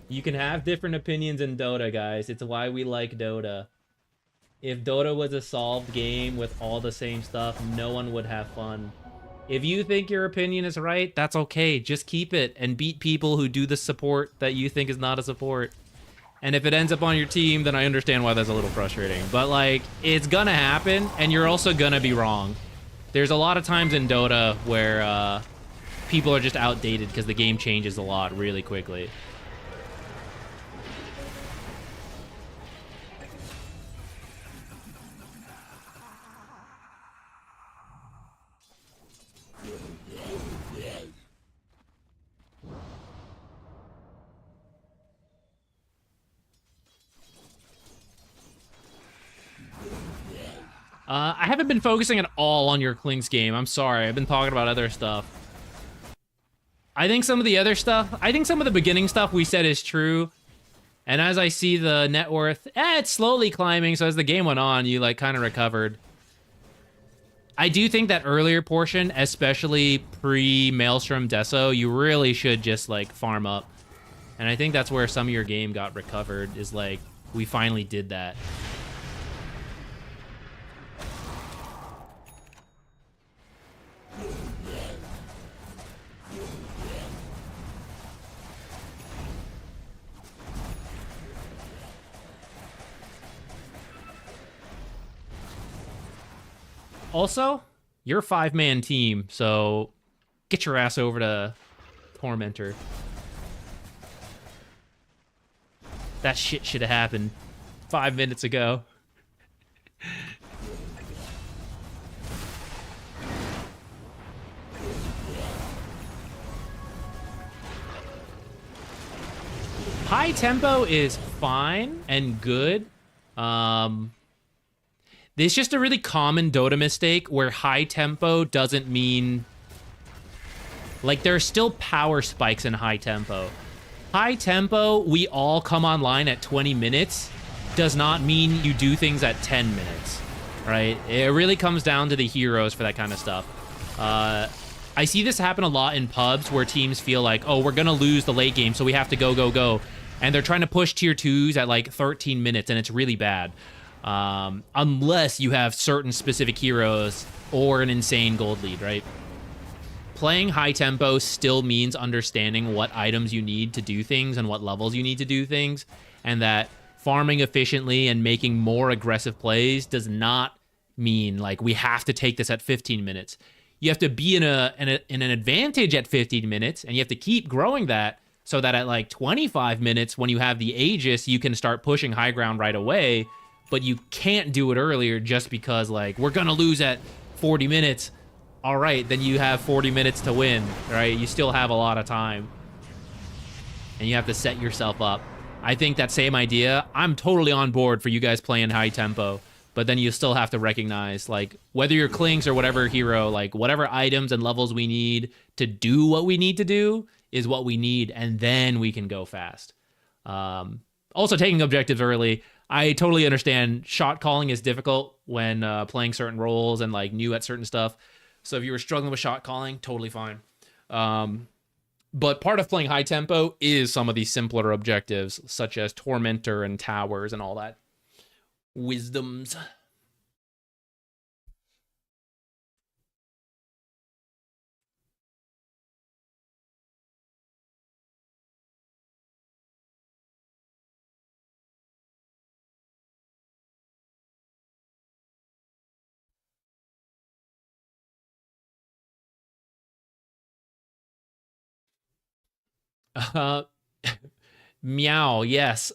You can have different opinions in Dota, guys. It's why we like Dota. If Dota was a solved game with all the same stuff, no one would have fun. If you think your opinion is right, that's okay. Just keep it and beat people who do the support that you think is not a support. And if it ends up on your team, then I understand why that's a little frustrating. But, like, it's gonna happen, and you're also gonna be wrong. There's a lot of times in Dota where people are just outdated because the game changes a lot really quickly. I haven't been focusing at all on your Clinkz game. I'm sorry. I've been talking about other stuff. I think some of the other stuff, I think some of the beginning stuff we said is true. And as I see the net worth, it's slowly climbing. So as the game went on, you, like, kind of recovered. I do think that earlier portion, especially pre-Maelstrom Deso, you really should just, like, farm up. And I think that's where some of your game got recovered, is, like, we finally did that. Also, you're a 5-man team, so get your ass over to Tormentor. That shit should have happened 5 minutes ago. High tempo is fine and good. It's just a really common Dota mistake where high tempo doesn't mean... Like, there are still power spikes in high tempo. High tempo, we all come online at 20 minutes, does not mean you do things at 10 minutes, right? It really comes down to the heroes for that kind of stuff. I see this happen a lot in pubs where teams feel like, oh, we're going to lose the late game, so we have to go, go, go. And they're trying to push tier 2s at like 13 minutes, and it's really bad. Unless you have certain specific heroes or an insane gold lead, right? Playing high tempo still means understanding what items you need to do things and what levels you need to do things, and that farming efficiently and making more aggressive plays does not mean like we have to take this at 15 minutes. You have to be in an advantage at 15 minutes, and you have to keep growing that so that at like 25 minutes when you have the Aegis, you can start pushing high ground right away, but you can't do it earlier just because like we're gonna lose at 40 minutes. All right, then you have 40 minutes to win, right? You still have a lot of time. And you have to set yourself up. I think that same idea, I'm totally on board for you guys playing high tempo, but then you still have to recognize, like, whether you're Clinkz or whatever hero, like, whatever items and levels we need to do what we need to do is what we need, and then we can go fast. Also, taking objectives early, I totally understand shot calling is difficult when playing certain roles and, like, new at certain stuff. So if you were struggling with shot calling, totally fine. But part of playing high tempo is some of these simpler objectives, such as Tormentor and Towers and all that. Wisdoms. Meow, yes.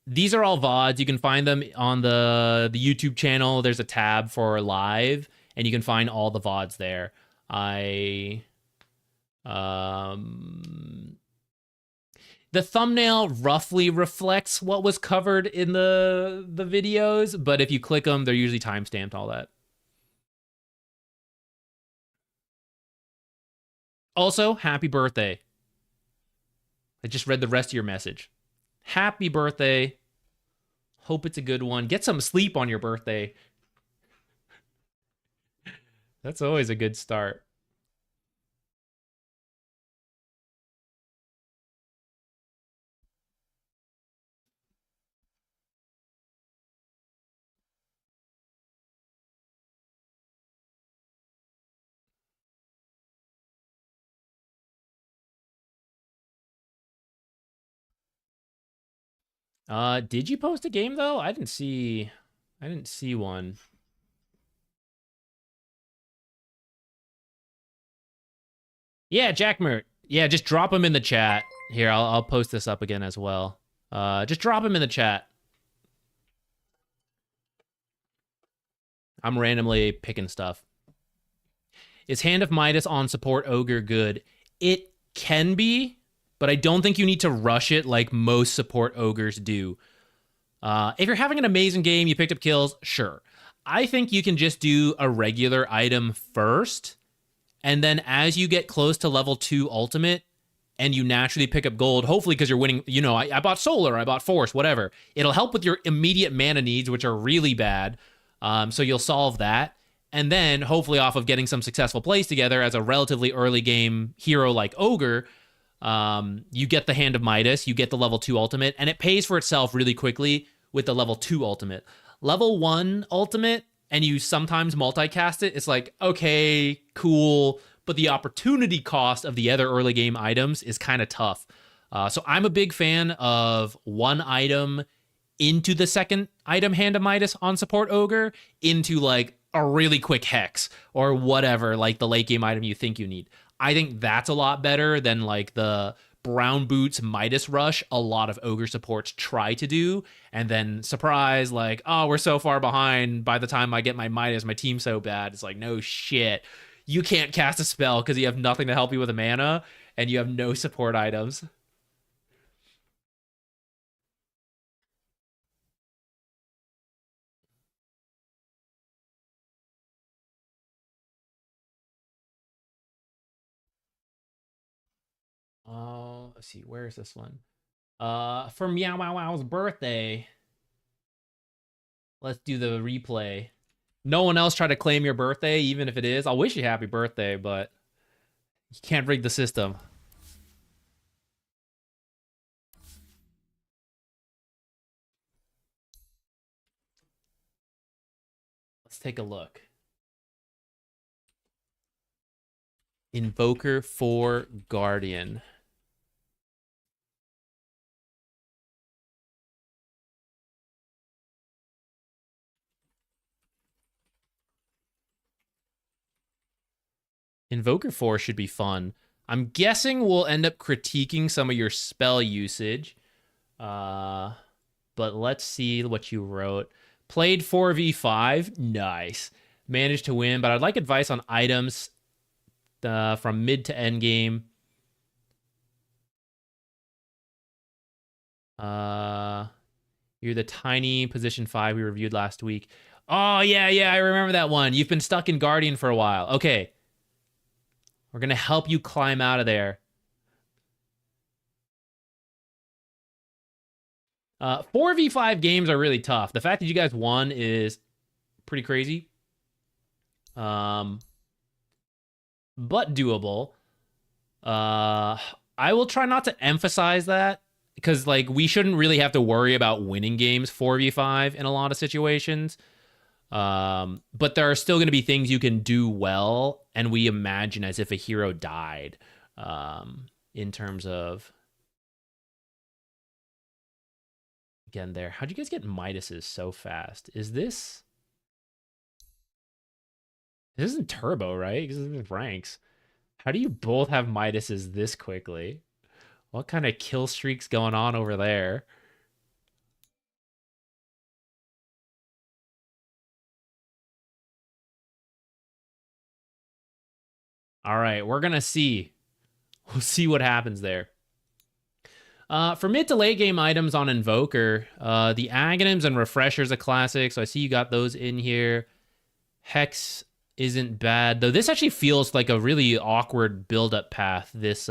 These are all VODs. You can find them on the YouTube channel. There's a tab for live, and you can find all the VODs there. The thumbnail roughly reflects what was covered in the videos, but if you click them, they're usually timestamped, all that. Also, happy birthday. I just read the rest of your message. Happy birthday. Hope it's a good one. Get some sleep on your birthday. That's always a good start. Did you post a game though? I didn't see one. Yeah, Jack Mert. Yeah, just drop him in the chat. Here, I'll post this up again as well. Just drop him in the chat. I'm randomly picking stuff. Is Hand of Midas on support Ogre good? It can be, but I don't think you need to rush it like most support Ogres do. If you're having an amazing game, you picked up kills, sure. I think you can just do a regular item first, and then as you get close to level 2 ultimate, and you naturally pick up gold, hopefully because you're winning, you know, I bought Solar, I bought Force, whatever. It'll help with your immediate mana needs, which are really bad, so you'll solve that. And then, hopefully off of getting some successful plays together as a relatively early game hero like Ogre, you get the Hand of Midas, you get the level 2 ultimate, and it pays for itself really quickly with the level 2 ultimate. Level 1 ultimate, and you sometimes multicast it, it's like, okay, cool, but the opportunity cost of the other early game items is kind of tough. So I'm a big fan of one item into the second item, Hand of Midas on support Ogre, into like a really quick Hex or whatever, like the late game item you think you need. I think that's a lot better than like the Brown Boots Midas Rush a lot of Ogre supports try to do, and then surprise, like, oh, we're so far behind, by the time I get my Midas, my team's so bad. It's like, no shit. You can't cast a spell because you have nothing to help you with a mana, and you have no support items. Oh, let's see, where is this one? For Meow Wow Wow's birthday, let's do the replay. No one else try to claim your birthday, even if it is. I'll wish you happy birthday, but you can't rig the system. Let's take a look. Invoker for Guardian. Invoker 4 should be fun. I'm guessing we'll end up critiquing some of your spell usage. But let's see what you wrote. Played 4v5. Nice. Managed to win, but I'd like advice on items from mid to end game. You're the tiny position 5 we reviewed last week. Oh, yeah, I remember that one. You've been stuck in Guardian for a while. Okay. We're going to help you climb out of there. 4v5 games are really tough. The fact that you guys won is pretty crazy. But doable. I will try not to emphasize that, because like we shouldn't really have to worry about winning games 4v5 in a lot of situations. But there are still going to be things you can do well, and we imagine as if a hero died, in terms of, again, there. How'd you guys get Midases so fast? This isn't turbo, right? Because this is ranks. How do you both have Midases this quickly? What kind of kill streaks going on over there? All right, we're going to see. We'll see what happens there. For mid to late game items on Invoker, the Aghanims and Refresher's a classic, so I see you got those in here. Hex isn't bad, though this actually feels like a really awkward build-up path, this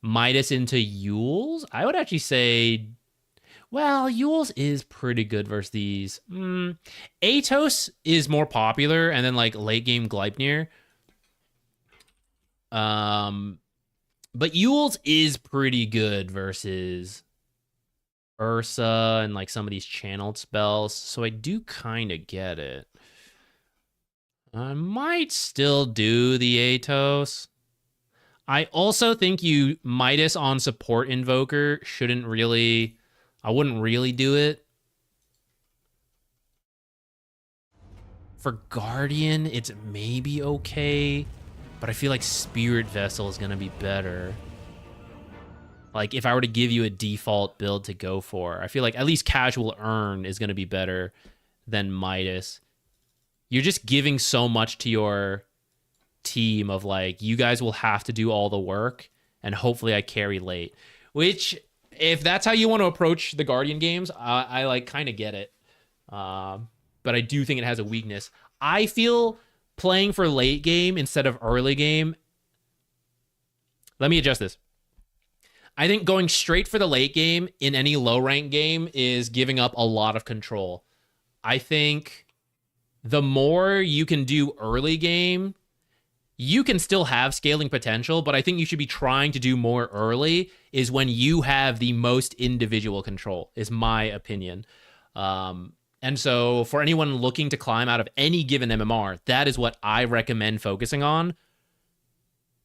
Midas into Yules. I would actually say, well, Yules is pretty good versus these. Atos is more popular, and then like late game Gleipnir. But Yules is pretty good versus Ursa and like some of these channeled spells, so I do kind of get it. I might still do the Atos. I also think you Midas on support Invoker shouldn't really... I wouldn't really do it. For Guardian, it's maybe okay, but I feel like Spirit Vessel is going to be better. Like, if I were to give you a default build to go for, I feel like at least Casual Earn is going to be better than Midas. You're just giving so much to your team of, like, you guys will have to do all the work, and hopefully I carry late. Which, if that's how you want to approach the Guardian games, I like, kind of get it. But I do think it has a weakness. I feel playing for late game instead of early game... Let me adjust this. I think going straight for the late game in any low rank game is giving up a lot of control. I think the more you can do early game, you can still have scaling potential, but I think you should be trying to do more early is when you have the most individual control, is my opinion. And so for anyone looking to climb out of any given MMR, that is what I recommend focusing on.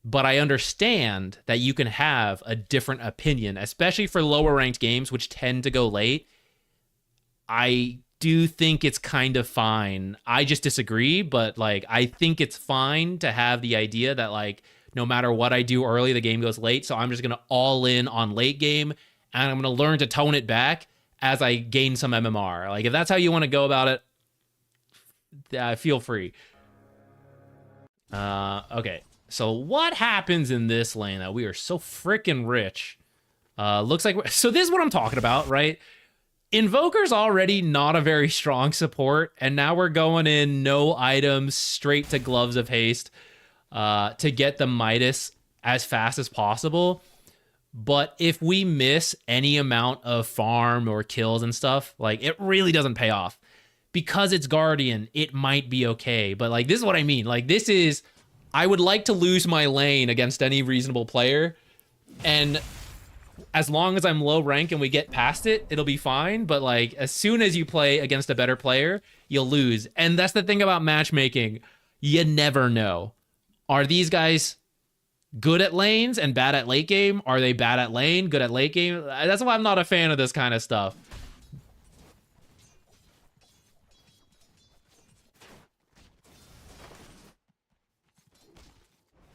But I understand that you can have a different opinion, especially for lower ranked games, which tend to go late. I do think it's kind of fine. I just disagree, but like I think it's fine to have the idea that like no matter what I do early, the game goes late. So I'm just gonna all in on late game, and I'm gonna learn to tone it back as I gain some MMR. Like if that's how you want to go about it, feel free. Okay. So what happens in this lane that we are so freaking rich? Looks like so this is what I'm talking about, right? Invoker's already not a very strong support, and now we're going in no items, straight to Gloves of Haste to get the Midas as fast as possible. But if we miss any amount of farm or kills and stuff, like it really doesn't pay off. Because it's Guardian, it might be okay. But like this is what I mean. Like this is, I would like to lose my lane against any reasonable player, and as long as I'm low rank and we get past it, it'll be fine. But like as soon as you play against a better player, you'll lose. And that's the thing about matchmaking. You never know. Are these guys good at lanes and bad at late game? Are they bad at lane, good at late game? That's why I'm not a fan of this kind of stuff.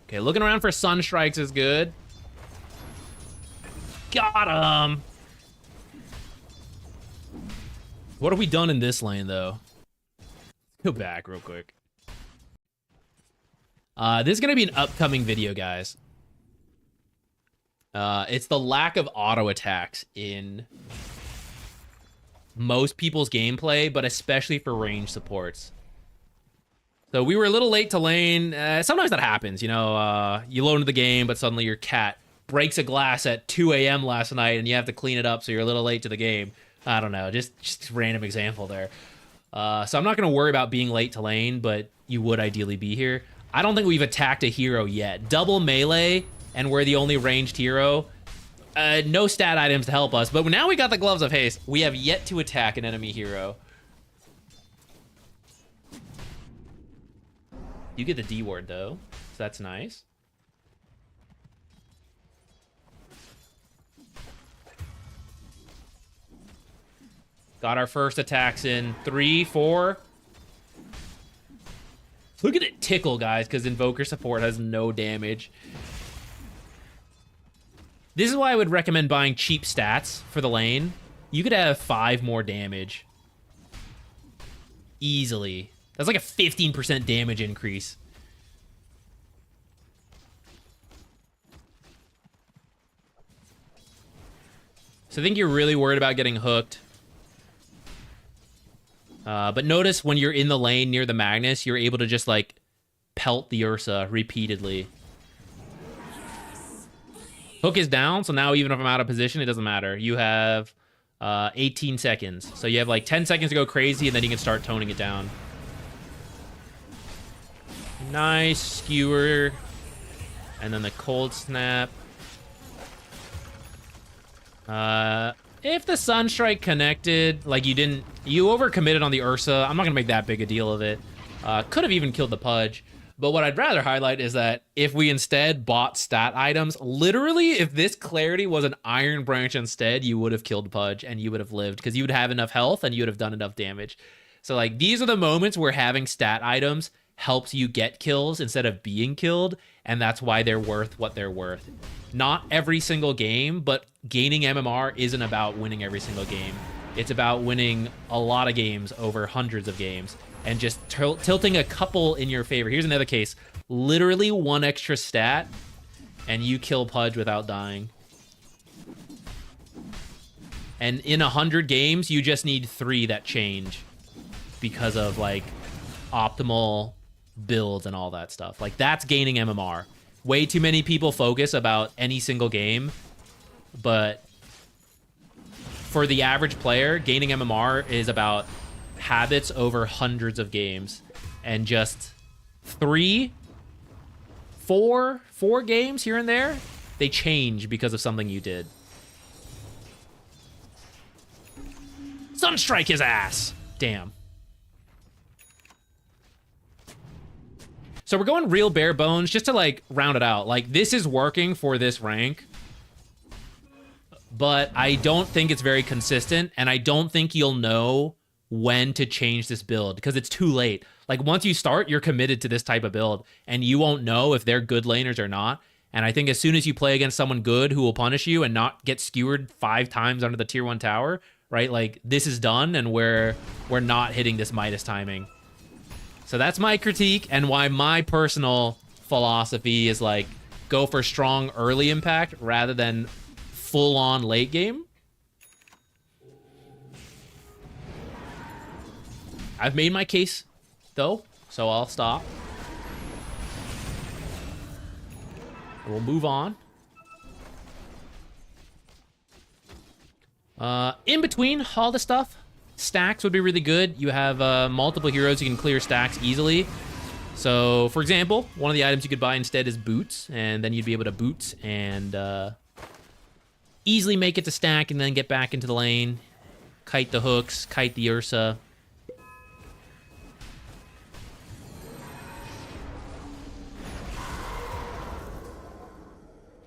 Okay, looking around for Sunstrikes is good. Got him! What have we done in this lane, though? Go back real quick. This is going to be an upcoming video, guys. It's the lack of auto attacks in most people's gameplay, but especially for range supports. So we were a little late to lane. Sometimes that happens, you know. You load into the game, but suddenly your cat breaks a glass at 2 a.m. last night, and you have to clean it up, so you're a little late to the game. I don't know, just random example there. So I'm not going to worry about being late to lane, but you would ideally be here. I don't think we've attacked a hero yet. Double melee, and we're the only ranged hero. No stat items to help us, but now we got the Gloves of Haste. We have yet to attack an enemy hero. You get the D ward, though, so that's nice. Got our first attacks in 3, 4. Look at it tickle, guys, because Invoker support has no damage. This is why I would recommend buying cheap stats for the lane. You could have 5 more damage. Easily. That's like a 15% damage increase. So I think you're really worried about getting hooked. But notice when you're in the lane near the Magnus, you're able to just, like, pelt the Ursa repeatedly. Hook is down, so now even if I'm out of position, it doesn't matter. You have 18 seconds. So you have, like, 10 seconds to go crazy, and then you can start toning it down. Nice skewer. And then the cold snap. If the Sunstrike connected, like you overcommitted on the Ursa. I'm not gonna make that big a deal of it. Could have even killed the Pudge. But what I'd rather highlight is that if we instead bought stat items, literally, if this Clarity was an Iron Branch instead, you would have killed Pudge and you would have lived because you would have enough health and you would have done enough damage. So like these are the moments where having stat items helps you get kills instead of being killed, and that's why they're worth what they're worth. Not every single game, but gaining MMR isn't about winning every single game. It's about winning a lot of games over hundreds of games and just tilting a couple in your favor. Here's another case. Literally 1 extra stat, and you kill Pudge without dying. And in 100 games, you just need 3 that change because of, like, optimal builds and all that stuff. Like, that's gaining MMR. Way too many people focus about any single game, but for the average player, gaining MMR is about habits over hundreds of games, and just four games here and there, they change because of something you did. Sunstrike his ass! Damn. So we're going real bare bones just to, like, round it out. Like, this is working for this rank, but I don't think it's very consistent, and I don't think you'll know when to change this build because it's too late. Like, once you start, you're committed to this type of build, and you won't know if they're good laners or not. And I think as soon as you play against someone good who will punish you and not get skewered 5 times under the tier 1 tower, right? Like, this is done, and we're not hitting this Midas timing. So that's my critique, and why my personal philosophy is, like, go for strong early impact rather than full-on late game. I've made my case, though, so I'll stop. We'll move on. In between all the stuff, stacks would be really good. You have multiple heroes you can clear stacks easily. So, for example, one of the items you could buy instead is boots, and then you'd be able to boot and easily make it to stack and then get back into the lane. Kite the hooks, kite the Ursa.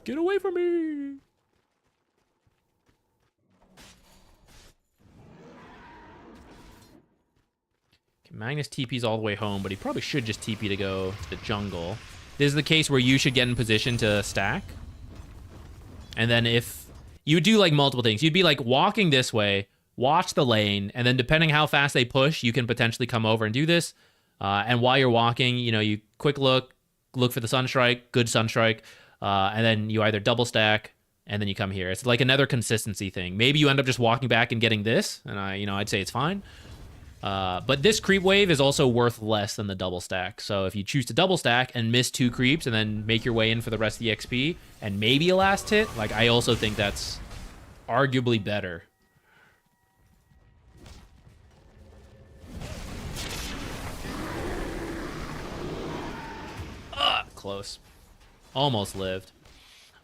Get away from me! Magnus TP's all the way home, but he probably should just TP to go to the jungle. This is the case where you should get in position to stack. And then if you would do like multiple things, you'd be like walking this way, watch the lane, and then depending how fast they push, you can potentially come over and do this. And while you're walking, you know, you quick look for the Sunstrike, good Sunstrike, and then you either double stack and then you come here. It's like another consistency thing. Maybe you end up just walking back and getting this, and I'd say it's fine. But this creep wave is also worth less than the double stack. So if you choose to double stack and miss 2 creeps and then make your way in for the rest of the XP and maybe a last hit, like, I also think that's arguably better. Close. Almost lived.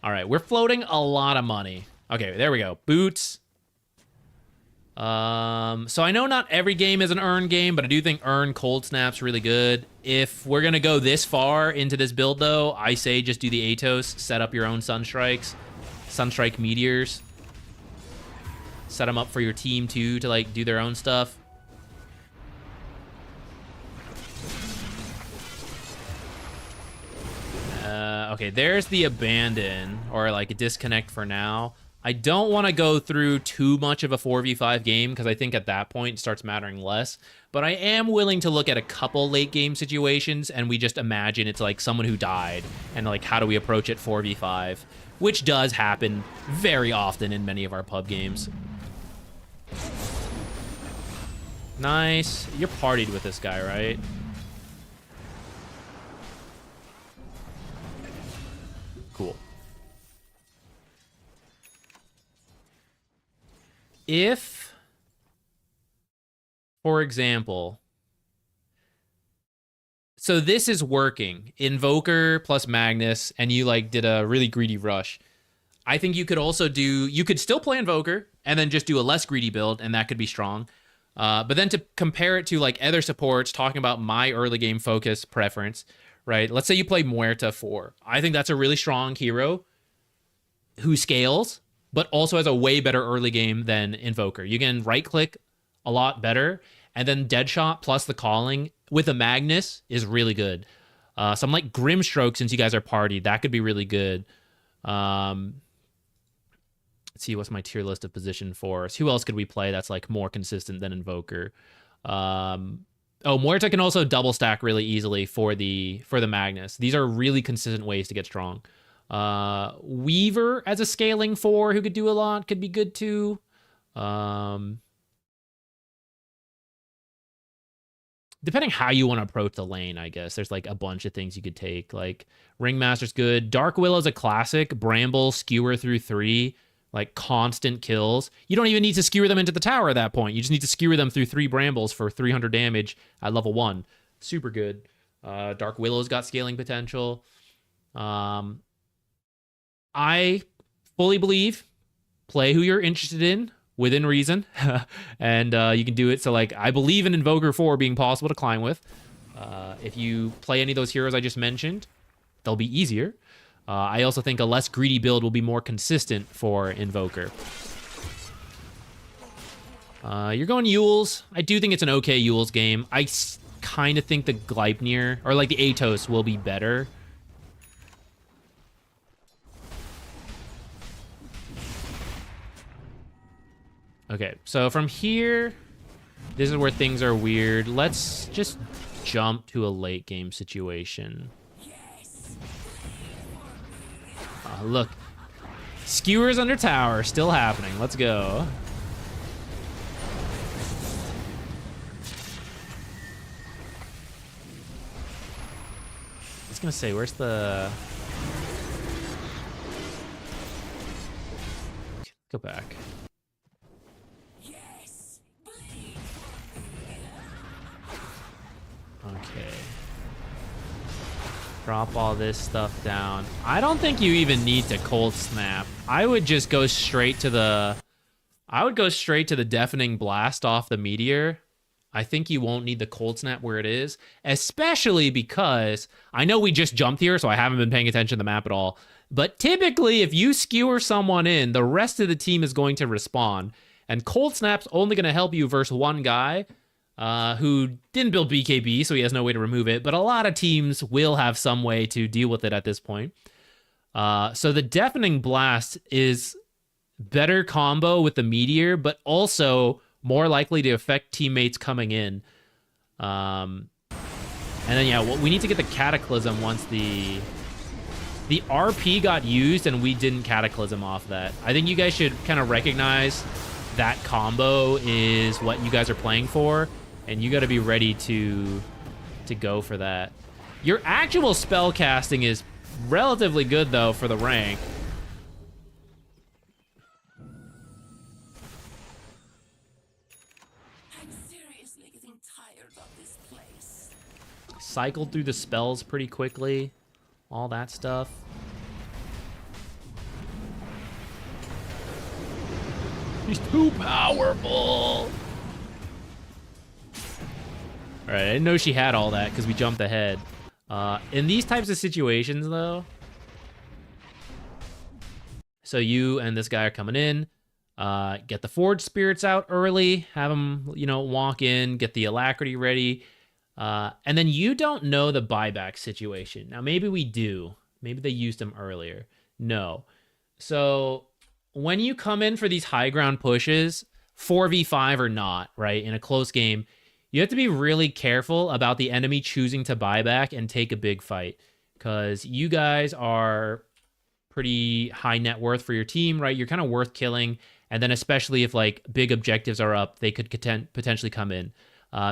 All right, we're floating a lot of money. Okay, there we go. Boots. So I know not every game is an earn game, but I do think earn cold snap's really good. If we're gonna go this far into this build, though, I say just do the Atos, set up your own Sunstrikes, Sunstrike Meteors, set them up for your team too to like do their own stuff. Okay, there's the abandon or like a disconnect for now. I don't want to go through too much of a 4v5 game because I think at that point it starts mattering less. But I am willing to look at a couple late game situations and we just imagine it's like someone who died and like how do we approach it 4v5, which does happen very often in many of our pub games. Nice. You're partied with this guy, right? Cool. If, for example, so this is working, Invoker plus Magnus, and you like did a really greedy rush, I think you could also do, you could still play Invoker and then just do a less greedy build, and that could be strong. But then to compare it to like other supports, talking about my early game focus preference, right? Let's say you play Muerta 4. I think that's a really strong hero who scales, but also has a way better early game than Invoker. You can right-click a lot better, and then Deadshot plus the Calling with a Magnus is really good. Some like Grimstroke, since you guys are partied, that could be really good. Let's see, what's my tier list of position for us? Who else could we play that's like more consistent than Invoker? Muerta can also double stack really easily for the Magnus. These are really consistent ways to get strong. Weaver as a scaling 4 who could do a lot could be good too. Depending how you want to approach the lane, I guess there's like a bunch of things you could take. Like Ringmaster's good. Dark Willow's a classic. Bramble, Skewer through 3 like constant kills. You don't even need to skewer them into the tower at that point. You just need to skewer them through 3 brambles for 300 damage at level 1. Super good. Dark Willow's got scaling potential. I fully believe play who you're interested in within reason, and you can do it. So like, I believe in Invoker 4 being possible to climb with. If you play any of those heroes I just mentioned, they'll be easier. I also think a less greedy build will be more consistent for Invoker. You're going Yules. I do think it's an okay Yules game. I kind of think the Gleipnir, or like the Atos, will be better. Okay, so from here, this is where things are weird. Let's just jump to a late game situation. Look, skewers under tower, still happening. Let's go. I was gonna say, where's the... Go back. Okay. Drop all this stuff down. I don't think you even need to cold snap. I would just go straight to the... I would go straight to the deafening blast off the meteor. I think you won't need the cold snap where it is, especially because I know we just jumped here, so I haven't been paying attention to the map at all. But typically, if you skewer someone in, the rest of the team is going to respawn, and cold snap's only going to help you versus one guy who didn't build BKB, so he has no way to remove it. But a lot of teams will have some way to deal with it at this point. So the deafening blast is better combo with the meteor, but also more likely to affect teammates coming in. And then, yeah, well, we need to get the Cataclysm once the RP got used and we didn't Cataclysm off that. I think you guys should kind of recognize that combo is what you guys are playing for, and you got to be ready to go for that. Your actual spell casting is relatively good, though, for the rank. Cycled through the spells pretty quickly. All that stuff. He's too powerful. All right, I didn't know she had all that because we jumped ahead. In these types of situations, though, so you and this guy are coming in. Get the Forge Spirits out early. Have them, walk in. Get the Alacrity ready. And then you don't know the buyback situation. Now, maybe we do. Maybe they used them earlier. No. So when you come in for these high ground pushes, 4v5 or not, right, in a close game, you have to be really careful about the enemy choosing to buy back and take a big fight, because you guys are pretty high net worth for your team, right? You're kind of worth killing. And then especially if like big objectives are up, they could potentially come in.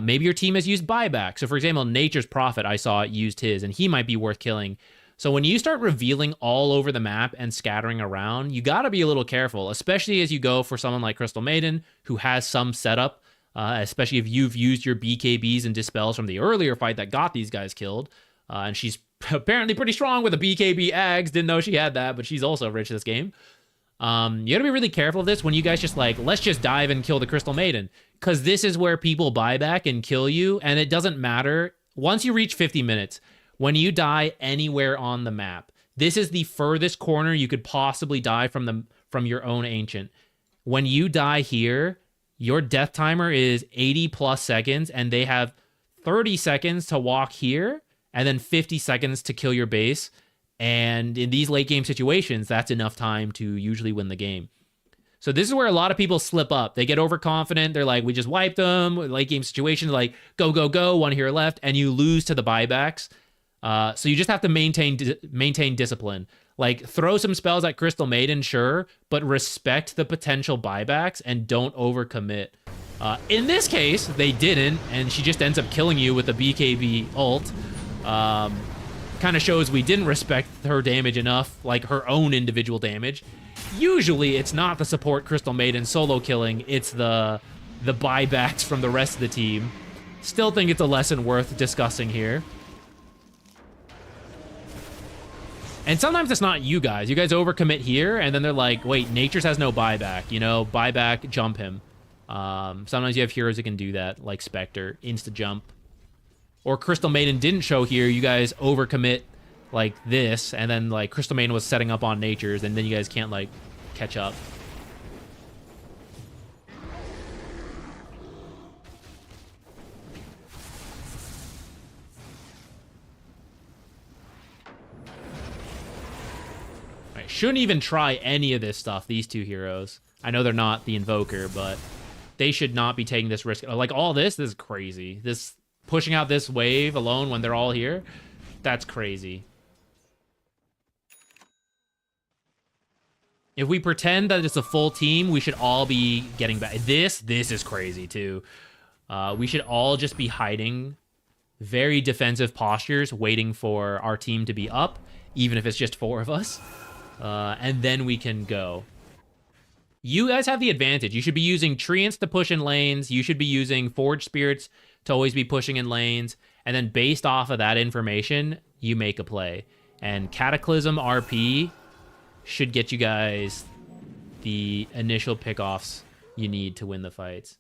Maybe your team has used buyback. So for example, Nature's Prophet, I saw it used his, and he might be worth killing. So when you start revealing all over the map and scattering around, you got to be a little careful, especially as you go for someone like Crystal Maiden, who has some setup, especially if you've used your BKBs and Dispels from the earlier fight that got these guys killed. And she's apparently pretty strong with a BKB Ags. Didn't know she had that, but she's also rich this game. You gotta be really careful of this when you guys just like, let's just dive and kill the Crystal Maiden, because this is where people buy back and kill you, and it doesn't matter. Once you reach 50 minutes, when you die anywhere on the map, this is the furthest corner you could possibly die from your own Ancient. When you die here, your death timer is 80 plus seconds, and they have 30 seconds to walk here, and then 50 seconds to kill your base. And in these late game situations, that's enough time to usually win the game. So this is where a lot of people slip up. They get overconfident. They're like, we just wiped them. Late game situations, like, go, go, go, one here left, and you lose to the buybacks. So you just have to maintain discipline. Like, throw some spells at Crystal Maiden, sure, but respect the potential buybacks and don't overcommit. In this case, they didn't, and she just ends up killing you with a BKB ult. kind of shows we didn't respect her damage enough, like her own individual damage. Usually it's not the support Crystal Maiden solo killing, it's the buybacks from the rest of the team. Still think it's a lesson worth discussing here. And sometimes it's not you guys. You guys overcommit here, and then they're like, wait, Nature's has no buyback. You know, buyback, jump him. Sometimes you have heroes that can do that, like Spectre, insta-jump. Or Crystal Maiden didn't show here. You guys overcommit like this, and then like Crystal Maiden was setting up on Nature's, and then you guys can't like catch up. Shouldn't even try any of this stuff, these two heroes. I know they're not the Invoker, but they should not be taking this risk. Like, all this is crazy. This pushing out this wave alone when they're all here, that's crazy. If we pretend that it's a full team, we should all be getting back. This is crazy, too. We should all just be hiding very defensive postures, waiting for our team to be up, even if it's just 4 of us. And then we can go. You guys have the advantage. You should be using Treants to push in lanes. You should be using Forge Spirits to always be pushing in lanes. And then based off of that information, you make a play. And Cataclysm RP should get you guys the initial pickoffs you need to win the fights.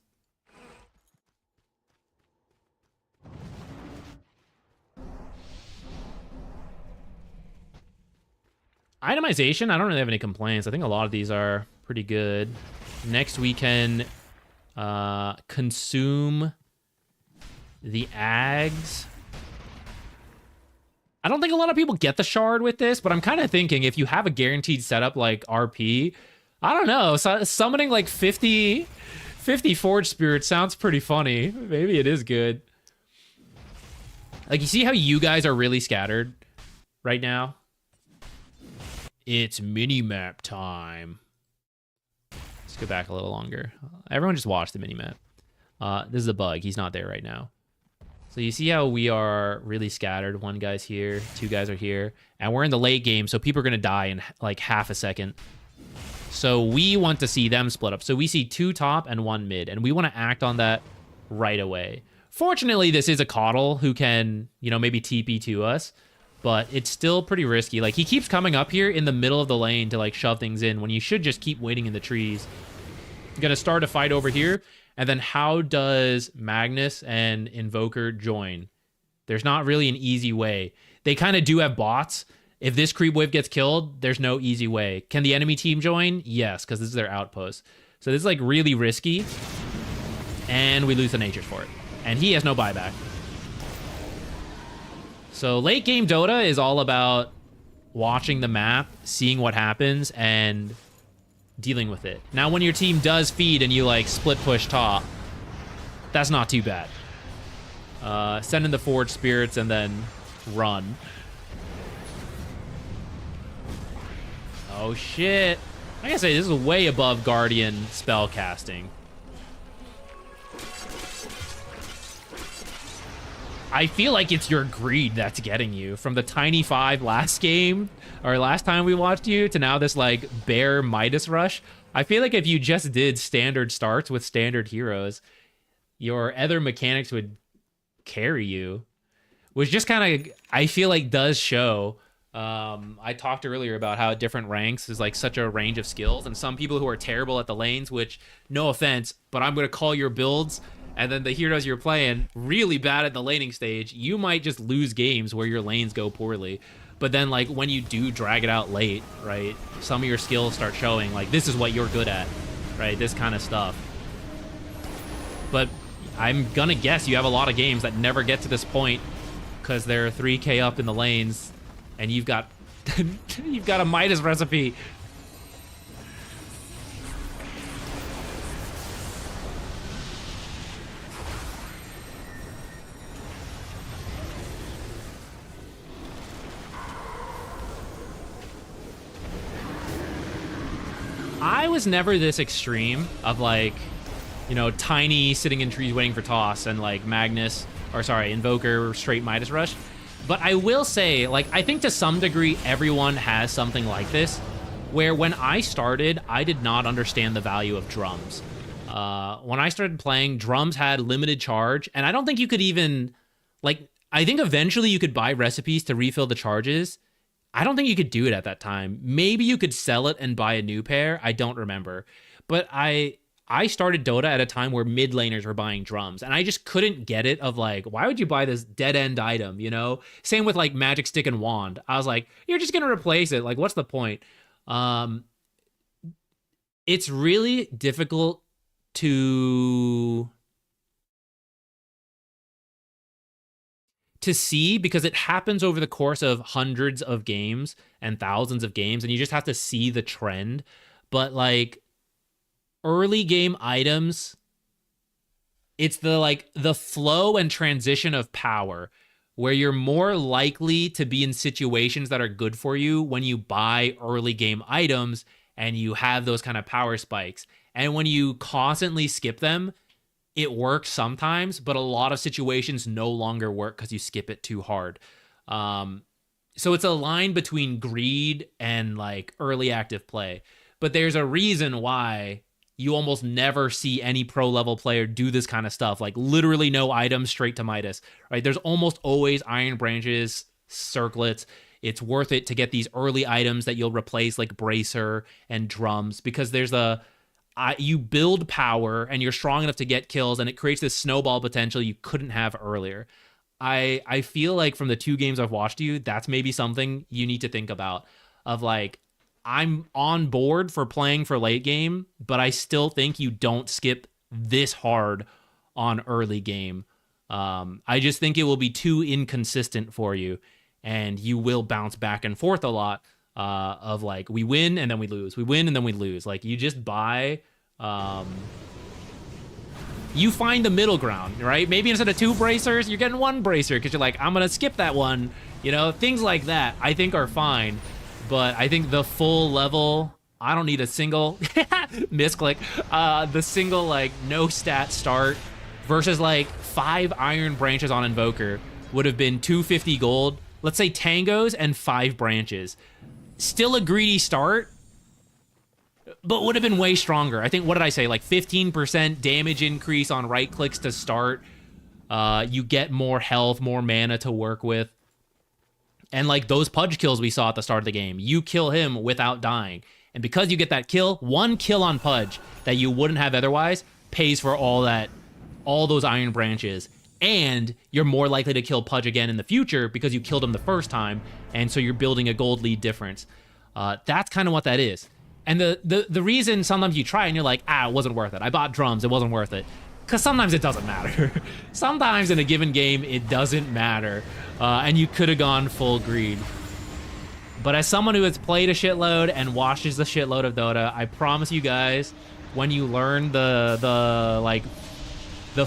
Itemization, I don't really have any complaints. I think a lot of these are pretty good. Next, we can consume the Ags. I don't think a lot of people get the Shard with this, but I'm kind of thinking if you have a guaranteed setup like RP, I don't know, summoning like 50 Forge Spirits sounds pretty funny. Maybe it is good. Like, you see how you guys are really scattered right now? It's minimap time. Let's go back a little longer. Everyone just watch the minimap. This is a bug. He's not there right now. So you see how we are really scattered. 1 guy's here, 2 guys are here, and we're in the late game, so people are going to die in like half a second. So we want to see them split up. So we see 2 top and 1 mid, and we want to act on that right away. Fortunately, this is a Coddle who can, you know, maybe TP to us. But it's still pretty risky. Like, he keeps coming up here in the middle of the lane to, like, shove things in when you should just keep waiting in the trees. Gonna start a fight over here. And then how does Magnus and Invoker join? There's not really an easy way. They kind of do have bots. If this creep wave gets killed, there's no easy way. Can the enemy team join? Yes, because this is their outpost. So this is, like, really risky. And we lose the natures for it. And he has no buyback. So late game Dota is all about watching the map, seeing what happens, and dealing with it. Now, when your team does feed and you like split push top, that's not too bad. Send in the Forge Spirits and then run. Oh shit. Like I say, this is way above Guardian spell casting. I feel like it's your greed that's getting you. From the Tiny 5 last game, or last time we watched you, to now this, like, Bear Midas Rush. I feel like if you just did standard starts with standard heroes, your other mechanics would carry you. Which just kind of, I feel like, does show. I talked earlier about how different ranks is, like, such a range of skills. And some people who are terrible at the lanes, which, no offense, but I'm going to call your builds... And then the heroes you're playing, really bad at the laning stage, you might just lose games where your lanes go poorly. But then, like, when you do drag it out late, right, some of your skills start showing, like, this is what you're good at, right, this kind of stuff. But I'm gonna guess you have a lot of games that never get to this point because they're 3k up in the lanes, and you've got, you've got a Midas recipe. I was never this extreme of, like, you know, Tiny sitting in trees waiting for toss and, like, Magnus, or sorry, Invoker straight Midas Rush. But I will say, like, I think to some degree, everyone has something like this, where when I started, I did not understand the value of drums. When I started playing, drums had limited charge, and I don't think you could even, like, I think eventually you could buy recipes to refill the charges. I don't think you could do it at that time. Maybe you could sell it and buy a new pair. I don't remember. But I started Dota at a time where mid laners were buying drums, and I just couldn't get it of like, why would you buy this dead end item, you know? Same with like Magic Stick and Wand. I was like, you're just gonna replace it. Like, what's the point? It's really difficult to see because it happens over the course of hundreds of games and thousands of games, and you just have to see the trend. But like early game items, it's the flow and transition of power where you're more likely to be in situations that are good for you when you buy early game items and you have those kind of power spikes. And when you constantly skip them, it works sometimes, but a lot of situations no longer work because you skip it too hard. So it's a line between greed and like early active play. But there's a reason why you almost never see any pro level player do this kind of stuff. Like literally no items straight to Midas, right? There's almost always Iron Branches, Circlets. It's worth it to get these early items that you'll replace like Bracer and Drums, because there's you build power and you're strong enough to get kills, and it creates this snowball potential you couldn't have earlier. I feel like from the 2 games I've watched you, that's maybe something you need to think about, of like, I'm on board for playing for late game, but I still think you don't skip this hard on early game. I just think it will be too inconsistent for you, and you will bounce back and forth a lot of like, we win and then we lose. We win and then we lose. Like, you just buy... you find the middle ground, right? Maybe instead of 2 bracers, you're getting 1 bracer because you're like, I'm going to skip that one. You know, things like that I think are fine. But I think the full level, I don't need a single misclick. The single like no stat start versus like 5 Iron Branches on Invoker would have been 250 gold. Let's say tangos and 5 branches. Still a greedy start, but would have been way stronger. I think, what did I say? Like 15% damage increase on right clicks to start. You get more health, more mana to work with. And like those Pudge kills we saw at the start of the game, you kill him without dying. And because you get that kill, 1 kill on Pudge that you wouldn't have otherwise pays for all those Iron Branches. And you're more likely to kill Pudge again in the future because you killed him the first time. And so you're building a gold lead difference. That's kind of what that is. And the reason sometimes you try and you're like, it wasn't worth it. I bought drums, it wasn't worth it. Because sometimes it doesn't matter. Sometimes in a given game, it doesn't matter. And you could have gone full greed. But as someone who has played a shitload and watches a shitload of Dota, I promise you guys, when you learn the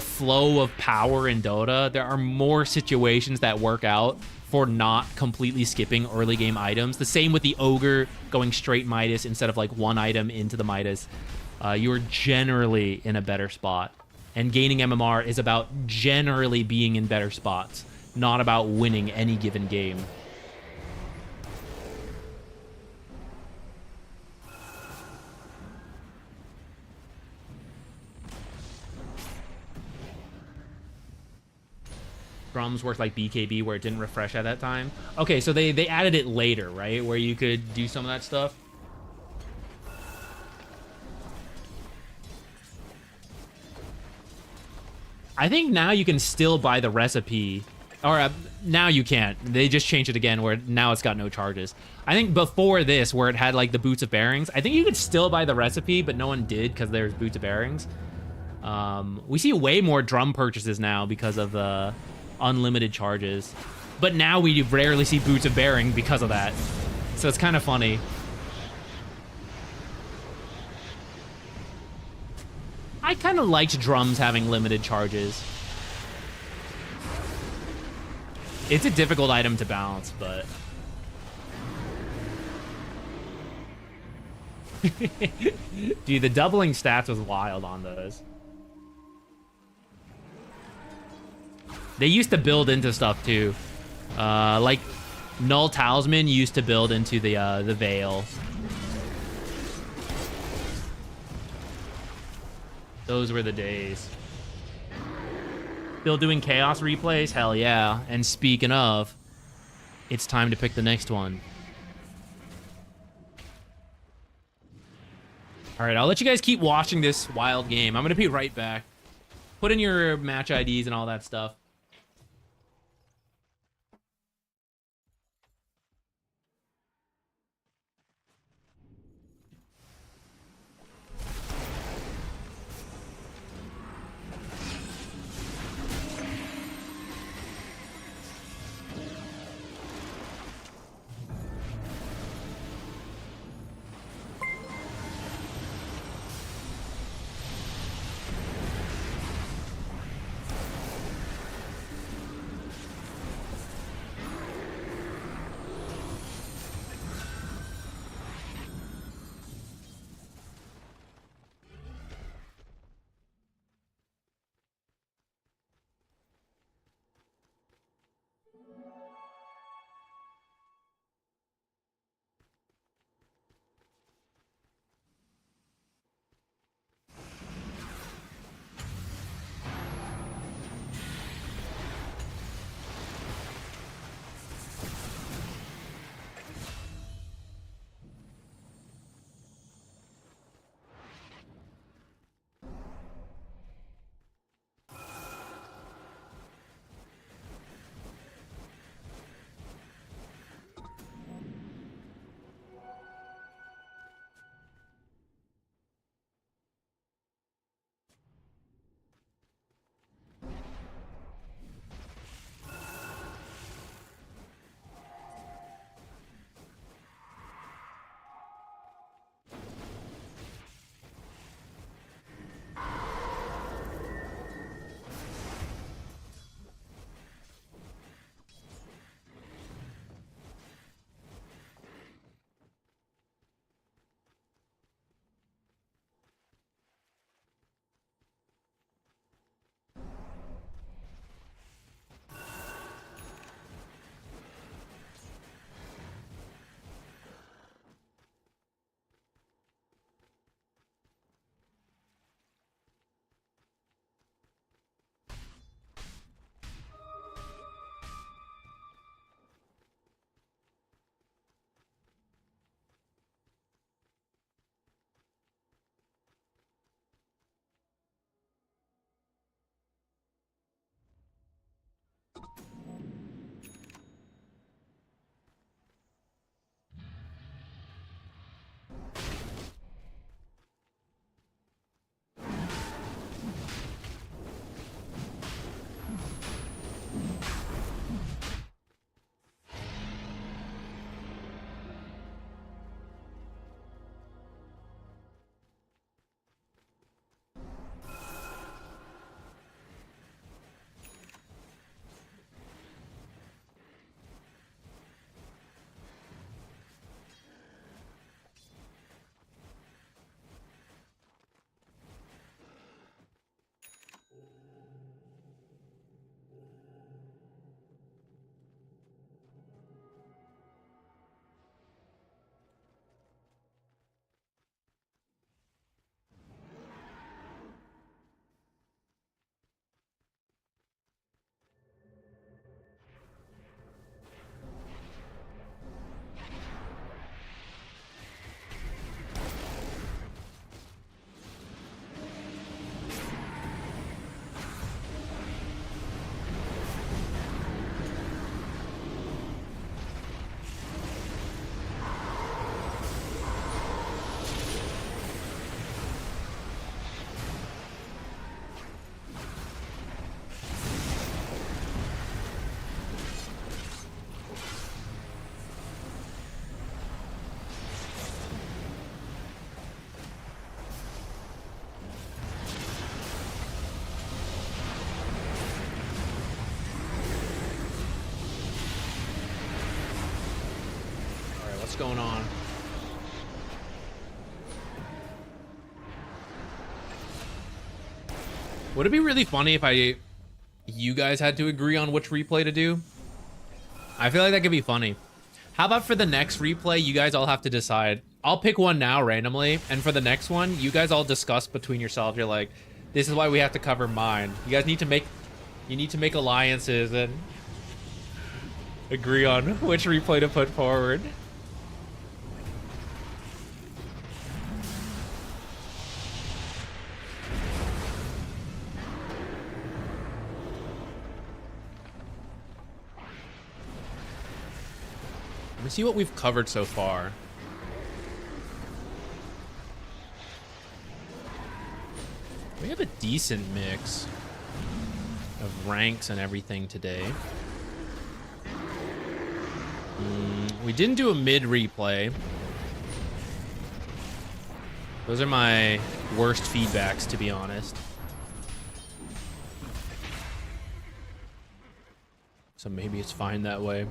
flow of power in Dota, there are more situations that work out for not completely skipping early game items. The same with the Ogre going straight Midas instead of like 1 item into the Midas. You are generally in a better spot. And gaining MMR is about generally being in better spots, not about winning any given game. Drums worked like BKB where it didn't refresh at that time. Okay, so they added it later, right? Where you could do some of that stuff. I think now you can still buy the recipe. Or now you can't. They just changed it again where now it's got no charges. I think before this, where it had like the Boots of Bearings, I think you could still buy the recipe, but no one did because there's Boots of Bearings. We see way more drum purchases now because of the unlimited charges. But now we rarely see Boots of Bearing because of that. So it's kind of funny. I kind of liked drums having limited charges. It's a difficult item to balance, but... Dude, the doubling stats was wild on those. They used to build into stuff, too. Like Null Talisman used to build into the Veil. Those were the days. Still doing Chaos replays? Hell yeah. And speaking of, it's time to pick the next one. All right, I'll let you guys keep watching this wild game. I'm going to be right back. Put in your match IDs and all that stuff. What's going on? Would it be really funny if you guys had to agree on which replay to do? I feel like that could be funny. How about for the next replay, you guys all have to decide. I'll pick one now randomly, and for the next one, you guys all discuss between yourselves. You're like, this is why we have to cover mine. You guys need to make alliances and agree on which replay to put forward. Let me see what we've covered so far. We have a decent mix of ranks and everything today. We didn't do a mid replay. Those are my worst feedbacks, to be honest. So maybe it's fine that way.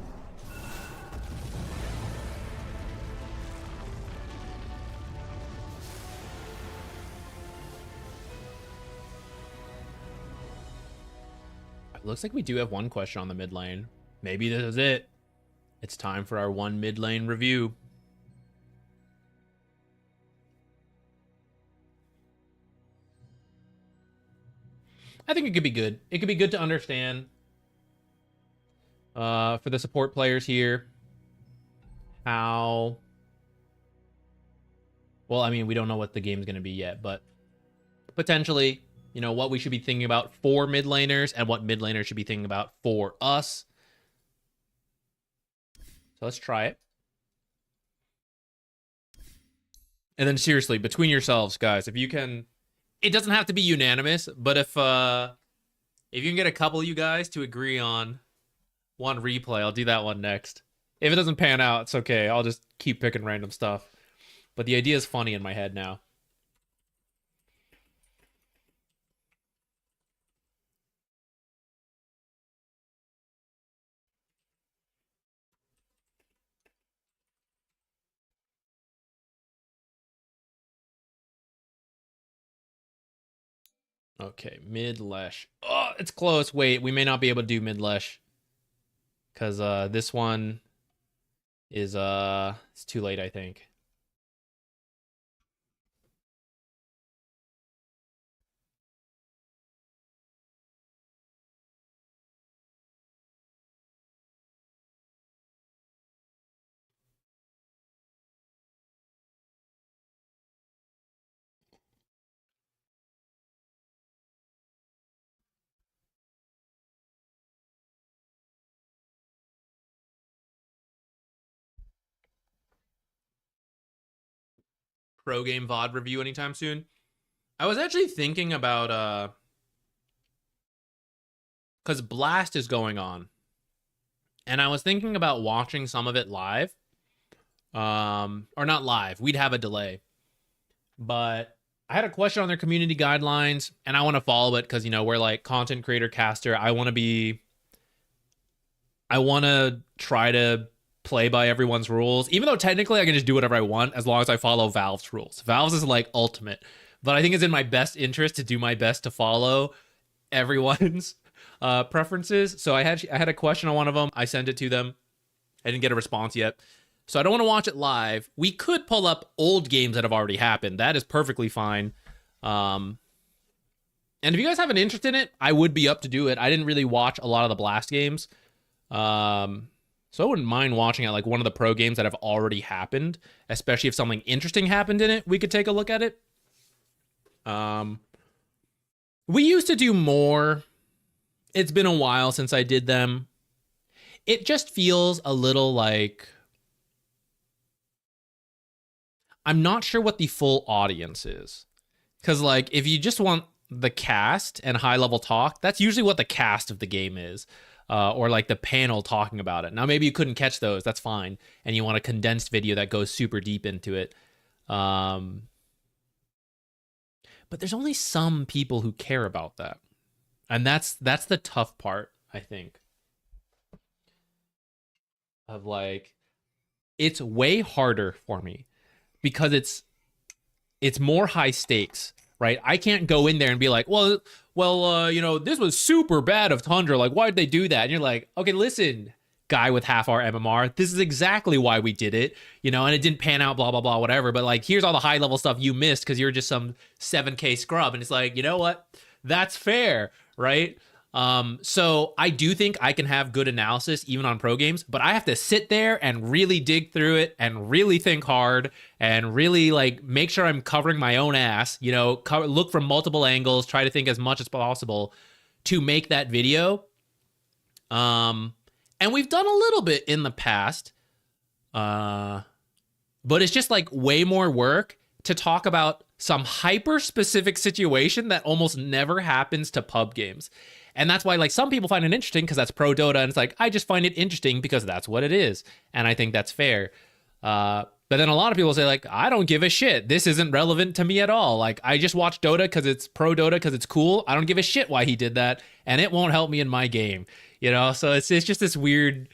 It looks like we do have one question on the mid lane. Maybe this is it. It's time for our one mid lane review. I think it could be good. It could be good to understand for the support players here how... Well, I mean, we don't know what the game's going to be yet, but potentially... You know, what we should be thinking about for mid laners and what mid laners should be thinking about for us. So let's try it. And then seriously, between yourselves, guys, if you can, it doesn't have to be unanimous, but if you can get a couple of you guys to agree on one replay, I'll do that one next. If it doesn't pan out, it's okay. I'll just keep picking random stuff. But the idea is funny in my head now. Okay, mid-lesh. Oh, it's close. Wait, we may not be able to do mid-lesh. Because this one is, it's too late, I think. Pro game VOD review anytime soon. I was actually thinking about because Blast is going on, and I was thinking about watching some of it live, or not live. We'd have a delay, but I had a question on their community guidelines, and I want to follow it because, you know, we're like content creator caster. I want to try to play by everyone's rules, even though technically I can just do whatever I want as long as I follow Valve's rules. Valve's is like ultimate, but I think it's in my best interest to do my best to follow everyone's preferences. So I had a question on one of them. I sent it to them. I didn't get a response yet. So I don't want to watch it live. We could pull up old games that have already happened. That is perfectly fine. And if you guys have an interest in it, I would be up to do it. I didn't really watch a lot of the Blast games. So I wouldn't mind watching at like one of the pro games that have already happened, especially if something interesting happened in it. We could take a look at it. We used to do more. It's been a while since I did them. It just feels a little like I'm not sure what the full audience is. Because like if you just want the cast and high level talk, that's usually what the cast of the game is. Or like the panel talking about it. Now, maybe you couldn't catch those. That's fine. And you want a condensed video that goes super deep into it. But there's only some people who care about that. And that's the tough part, I think. Of like, it's way harder for me because it's more high stakes, right? I can't go in there and be like, well, you know, this was super bad of Tundra. Like, why'd they do that? And you're like, okay, listen, guy with half our MMR. This is exactly why we did it, you know, and it didn't pan out, blah, blah, blah, whatever. But like, here's all the high level stuff you missed because you're just some 7K scrub. And it's like, you know what? That's fair, right? So I do think I can have good analysis even on pro games, but I have to sit there and really dig through it and really think hard and really like make sure I'm covering my own ass, you know, look from multiple angles, try to think as much as possible to make that video. And we've done a little bit in the past, but it's just like way more work to talk about some hyper specific situation that almost never happens to pub games. And that's why like some people find it interesting because that's pro Dota, and it's like, I just find it interesting because that's what it is. And I think that's fair. But then a lot of people say like, I don't give a shit. This isn't relevant to me at all. Like, I just watch Dota because it's pro Dota because it's cool. I don't give a shit why he did that, and it won't help me in my game. You know, so it's just this weird,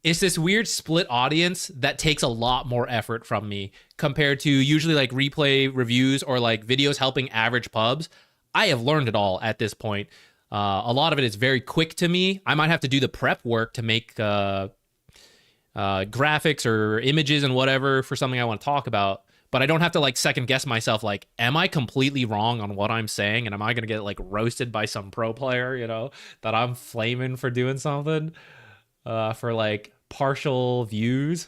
it's this weird split audience that takes a lot more effort from me compared to usually like replay reviews or like videos helping average pubs. I have learned it all at this point. A lot of it is very quick to me. I might have to do the prep work to make graphics or images and whatever for something I want to talk about, but I don't have to like second guess myself. Like, am I completely wrong on what I'm saying? And am I going to get like roasted by some pro player, you know, that I'm flaming for doing something for like partial views?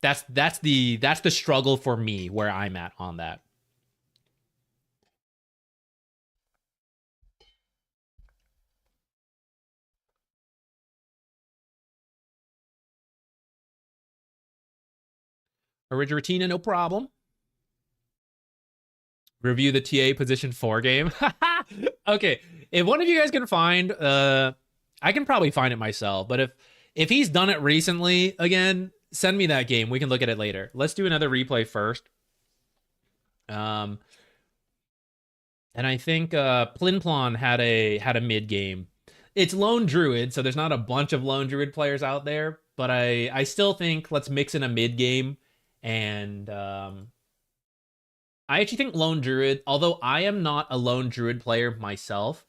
That's the struggle for me where I'm at on that. Originatina, no problem. Review the TA position 4 game. Okay, if one of you guys can find, I can probably find it myself, but if he's done it recently, again, send me that game. We can look at it later. Let's do another replay first. And I think Plinplon had a mid game. It's Lone Druid, so there's not a bunch of Lone Druid players out there, but I still think let's mix in a mid game. And I actually think Lone Druid, although I am not a Lone Druid player myself,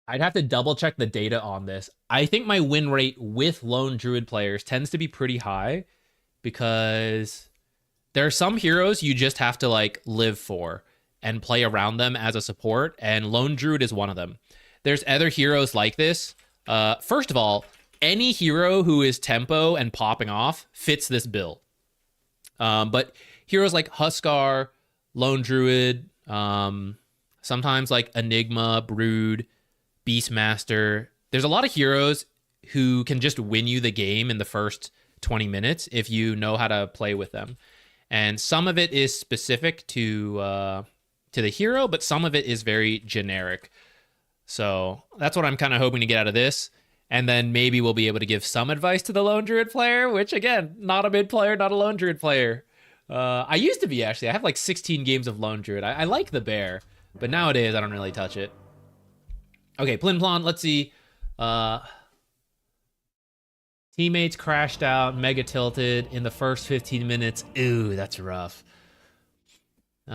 I'd have to double check the data on this. I think my win rate with Lone Druid players tends to be pretty high because there are some heroes you just have to like live for and play around them as a support, and Lone Druid is one of them. There's other heroes like this. First of all, any hero who is tempo and popping off fits this build. But heroes like Huskar, Lone Druid, sometimes like Enigma, Brood, Beastmaster. There's a lot of heroes who can just win you the game in the first 20 minutes if you know how to play with them. And some of it is specific to the hero, but some of it is very generic. So that's what I'm kind of hoping to get out of this. And then maybe we'll be able to give some advice to the Lone Druid player, which again, not a mid player, not a Lone Druid player. I used to be, actually. I have like 16 games of Lone Druid. I like the bear, but nowadays I don't really touch it. Okay, Plinplon, let's see. Teammates crashed out, mega tilted in the first 15 minutes. Ooh, that's rough. You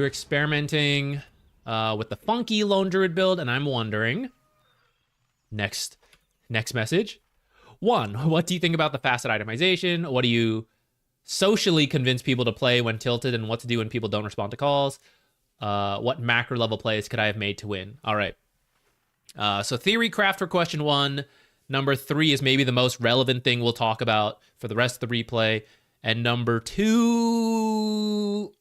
were experimenting with the funky Lone Druid build, and I'm wondering... Next message. 1, what do you think about the facet itemization? What do you socially convince people to play when tilted, and what to do when people don't respond to calls? What macro level plays could I have made to win? All right. So theory craft for question 1. Number 3 is maybe the most relevant thing we'll talk about for the rest of the replay. And number 2,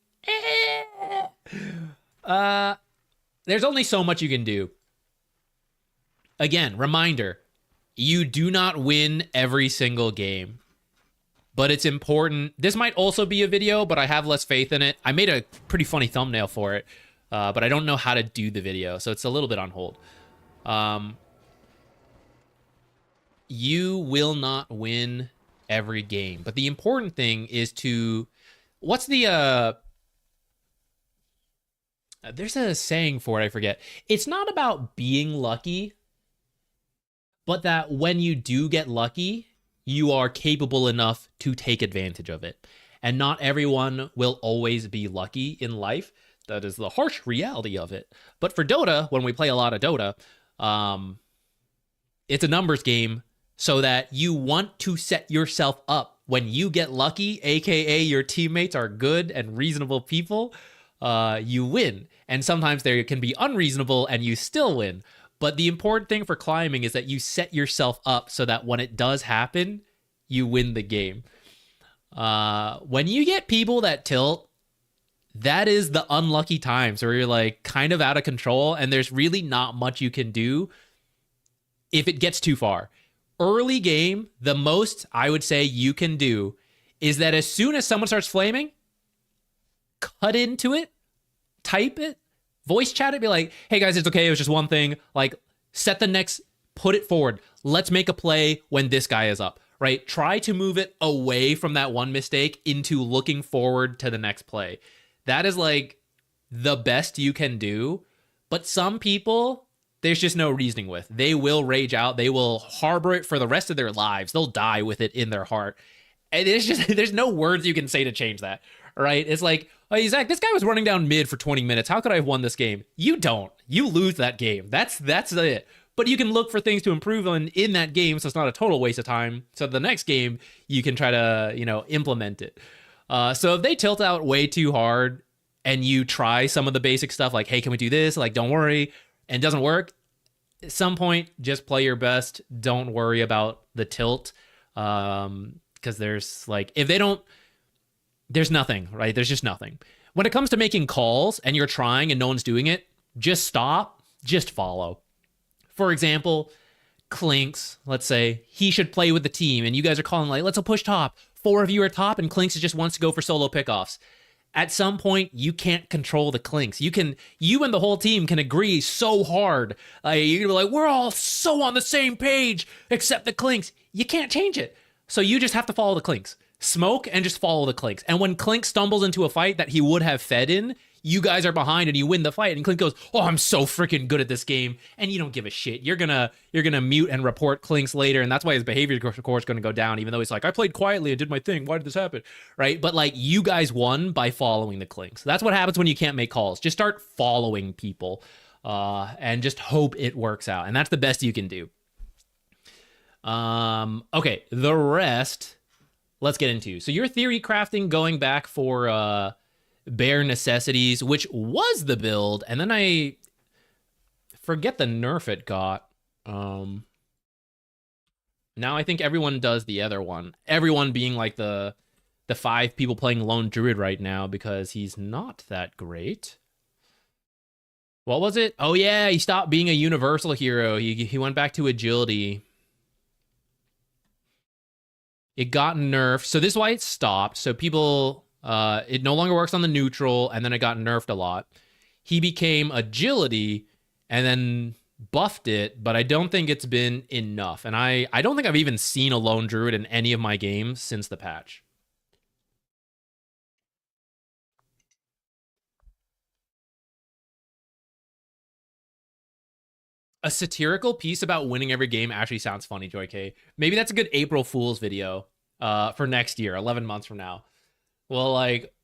there's only so much you can do. Again, reminder, you do not win every single game, but it's important. This might also be a video, but I have less faith in it. I made a pretty funny thumbnail for it, but I don't know how to do the video, so it's a little bit on hold. You will not win every game, but the important thing is to... What's the... There's a saying for it, I forget. It's not about being lucky, but that when you do get lucky, you are capable enough to take advantage of it. And not everyone will always be lucky in life. That is the harsh reality of it. But for Dota, when we play a lot of Dota, It's a numbers game so that you want to set yourself up when you get lucky, aka your teammates are good and reasonable people, you win. And sometimes they can be unreasonable and you still win. But the important thing for climbing is that you set yourself up so that when it does happen, you win the game. When you get people that tilt, that is the unlucky times where you're like kind of out of control and there's really not much you can do if it gets too far. Early game, the most I would say you can do is that as soon as someone starts flaming, cut into it, type it, voice chat it, be like, hey guys, it's okay, it was just one thing. Like, set the next, put it forward. Let's make a play when this guy is up, right? Try to move it away from that one mistake into looking forward to the next play. That is like the best you can do. But some people, there's just no reasoning with. They will rage out. They will harbor it for the rest of their lives. They'll die with it in their heart. And it's just, there's no words you can say to change that, right? It's like, oh, Zach, this guy was running down mid for 20 minutes. How could I have won this game? You don't. You lose that game. That's it. But you can look for things to improve on in that game, so it's not a total waste of time. So the next game, you can try to, implement it. So if they tilt out way too hard and you try some of the basic stuff like, hey, can we do this? Like, don't worry, and it doesn't work, at some point, just play your best. Don't worry about the tilt. Because there's like, if they don't, there's nothing, right? There's just nothing. When it comes to making calls and you're trying and no one's doing it, just stop, just follow. For example, Clinkz, let's say, he should play with the team and you guys are calling like, let's push top. 4 of you are top and Clinkz just wants to go for solo pickoffs. At some point, you can't control the Clinkz. You and the whole team can agree so hard. You're gonna be like, we're all so on the same page, except the Clinkz. You can't change it. So you just have to follow the Clinkz. Smoke and just follow the Clinkz. And when Clinkz stumbles into a fight that he would have fed in, you guys are behind and you win the fight. And Clinkz goes, oh, I'm so freaking good at this game. And you don't give a shit. You're gonna mute and report Clinkz later. And that's why his behavior score is gonna go down, even though he's like, I played quietly and did my thing. Why did this happen? Right? But like, you guys won by following the Clinkz. That's what happens when you can't make calls. Just start following people and just hope it works out. And that's the best you can do. Okay, the rest, let's get into. So your theory crafting, going back for bare necessities, which was the build, and then I forget the nerf it got. Now I think everyone does the other one. Everyone being like the 5 people playing Lone Druid right now because he's not that great. What was it? Oh yeah, he stopped being a universal hero. He went back to agility. It got nerfed. So this is why it stopped. So people, it no longer works on the neutral, and then it got nerfed a lot. He became agility and then buffed it, but I don't think it's been enough. And I don't think I've even seen a Lone Druid in any of my games since the patch. A satirical piece about winning every game actually sounds funny, Joy K. Maybe that's a good April Fool's video for next year, 11 months from now. Well, like,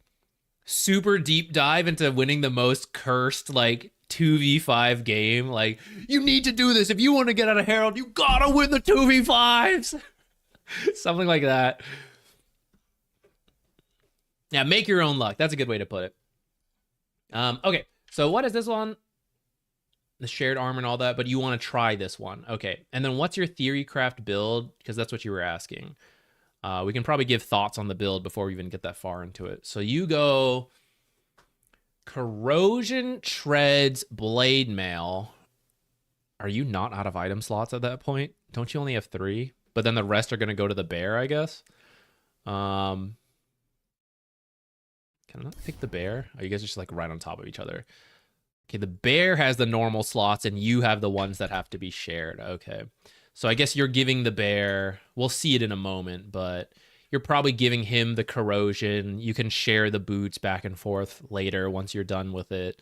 super deep dive into winning the most cursed, like, 2v5 game. Like, you need to do this. If you want to get out of Herald, you gotta win the 2v5s. Something like that. Yeah, make your own luck. That's a good way to put it. Okay, so what is this one? The shared armor and all that, but you want to try this one. Okay, and then what's your theory craft build? Because that's what you were asking. We can probably give thoughts on the build before we even get that far into it. So you go Corrosion, Treads, Blade Mail. Are you not out of item slots at that point? Don't you only have 3? But then the rest are going to go to the bear, I guess. Can I not pick the bear? Oh, you guys are just like right on top of each other. Okay, the bear has the normal slots and you have the ones that have to be shared. Okay. So I guess you're giving the bear, we'll see it in a moment, but you're probably giving him the corrosion. You can share the boots back and forth later once you're done with it.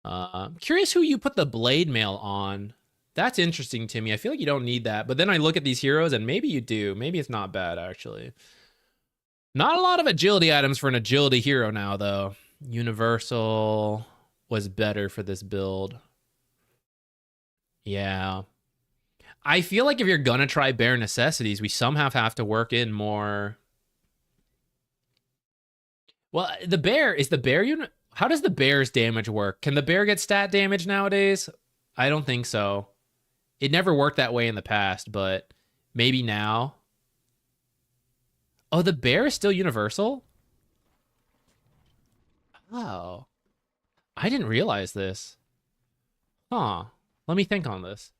I'm curious who you put the blade mail on. That's interesting to me. I feel like you don't need that. But then I look at these heroes and maybe you do. Maybe it's not bad, actually. Not a lot of agility items for an agility hero now, though. Universal was better for this build. Yeah. I feel like if you're gonna try bare necessities, we somehow have to work in more. Well, the bear is the bear unit. How does the bear's damage work? Can the bear get stat damage nowadays? I don't think so. It never worked that way in the past, but maybe now. Oh, the bear is still universal? Oh. I didn't realize this. Huh. Let me think on this.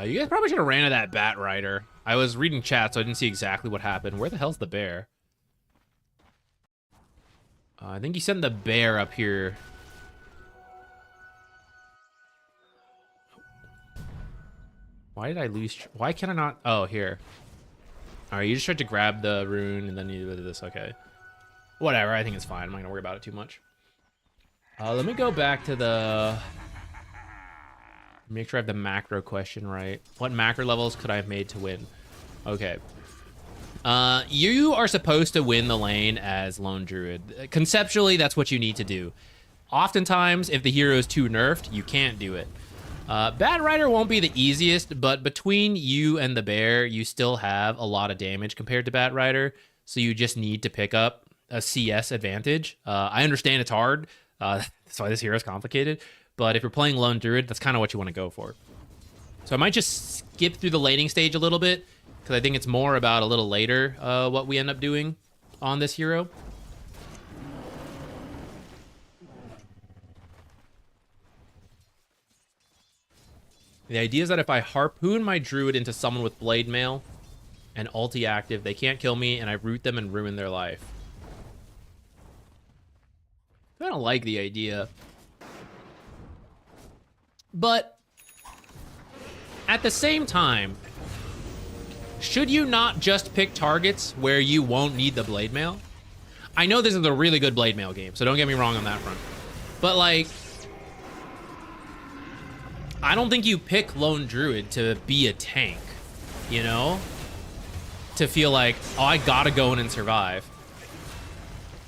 You guys probably should have ran to that Bat Rider. I was reading chat, so I didn't see exactly what happened. Where the hell's the bear? I think you sent the bear up here. Why did I lose? Why can I not? Oh, here. All right, you just tried to grab the rune, and then you did this. Okay. Whatever, I think it's fine. I'm not going to worry about it too much. Let me go back to the... Make sure I have the macro question right. What macro levels could I have made to win? Okay. You are supposed to win the lane as Lone Druid. Conceptually, that's what you need to do. Oftentimes, if the hero is too nerfed, you can't do it. Bat Rider won't be the easiest, but between you and the bear, you still have a lot of damage compared to Bat Rider, so you just need to pick up a CS advantage. I understand it's hard, that's why this hero is complicated, but if you're playing Lone Druid, that's kind of what you want to go for. So I might just skip through the laning stage a little bit, because I think it's more about a little later what we end up doing on this hero. The idea is that if I harpoon my druid into someone with blade mail and ulti active, they can't kill me, and I root them and ruin their life. I don't like the idea. But at the same time, should you not just pick targets where you won't need the blade mail? I know this is a really good blade mail game, so don't get me wrong on that front. But like, I don't think you pick Lone Druid to be a tank, you know? To feel like, oh, I gotta go in and survive.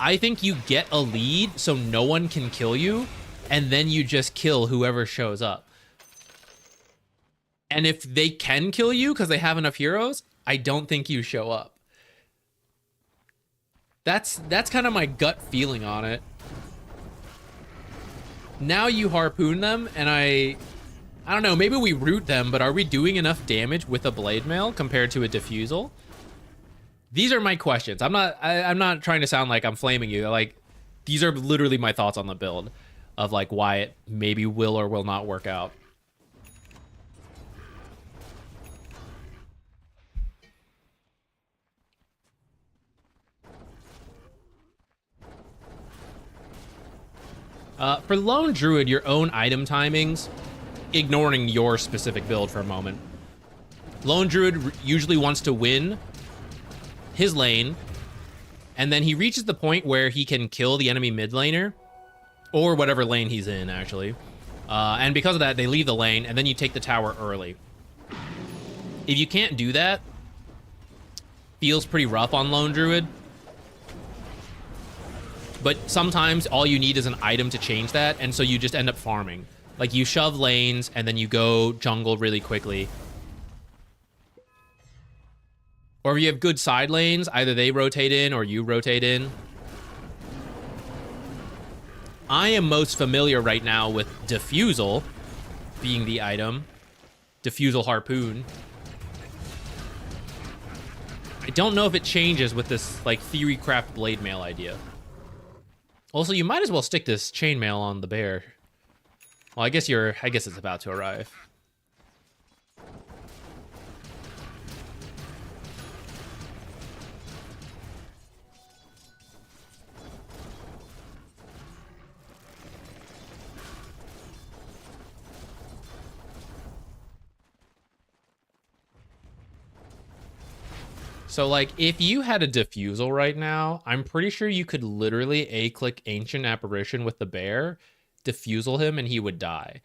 I think you get a lead so no one can kill you, and then you just kill whoever shows up. And if they can kill you because they have enough heroes, I don't think you show up. That's kind of my gut feeling on it. Now you harpoon them, and I don't know, maybe we root them, but are we doing enough damage with a blade mail compared to a diffusal? These are my questions. I'm not trying to sound like I'm flaming you. Like, these are literally my thoughts on the build of like why it maybe will or will not work out. For Lone Druid, your own item timings, ignoring your specific build for a moment. Lone Druid usually wants to win his lane, and then he reaches the point where he can kill the enemy mid laner, or whatever lane he's in, actually. And because of that, they leave the lane, and then you take the tower early. If you can't do that, feels pretty rough on Lone Druid. But sometimes all you need is an item to change that, and so you just end up farming. Like, you shove lanes, and then you go jungle really quickly. Or if you have good side lanes, either they rotate in or you rotate in. I am most familiar right now with Diffusal being the item. Diffusal Harpoon. I don't know if it changes with this, like, Theory Craft Blade Mail idea. Also, you might as well stick this chainmail on the bear. Well, I guess it's about to arrive. So, like, if you had a Diffusal right now, I'm pretty sure you could literally A-click Ancient Apparition with the bear, Diffusal him, and he would die.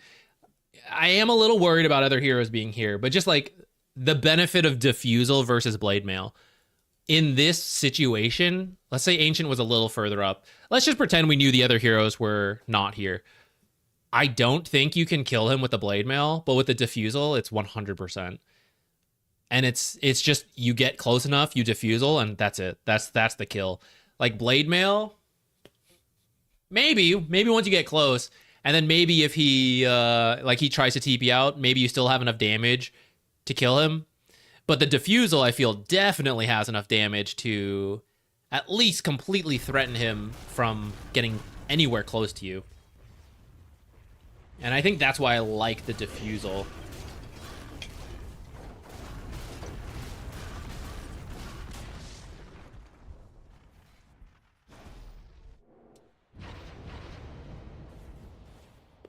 I am a little worried about other heroes being here, but just, like, the benefit of Diffusal versus Blade Mail. In this situation, let's say Ancient was a little further up. Let's just pretend we knew the other heroes were not here. I don't think you can kill him with the Blade Mail, but with the Diffusal, it's 100%. And it's just, you get close enough, you Diffusal, and that's it. That's the kill. Like Blade Mail, maybe once you get close, and then maybe if he he tries to TP out, maybe you still have enough damage to kill him. But the Diffusal, I feel, definitely has enough damage to at least completely threaten him from getting anywhere close to you. And I think that's why I like the Diffusal.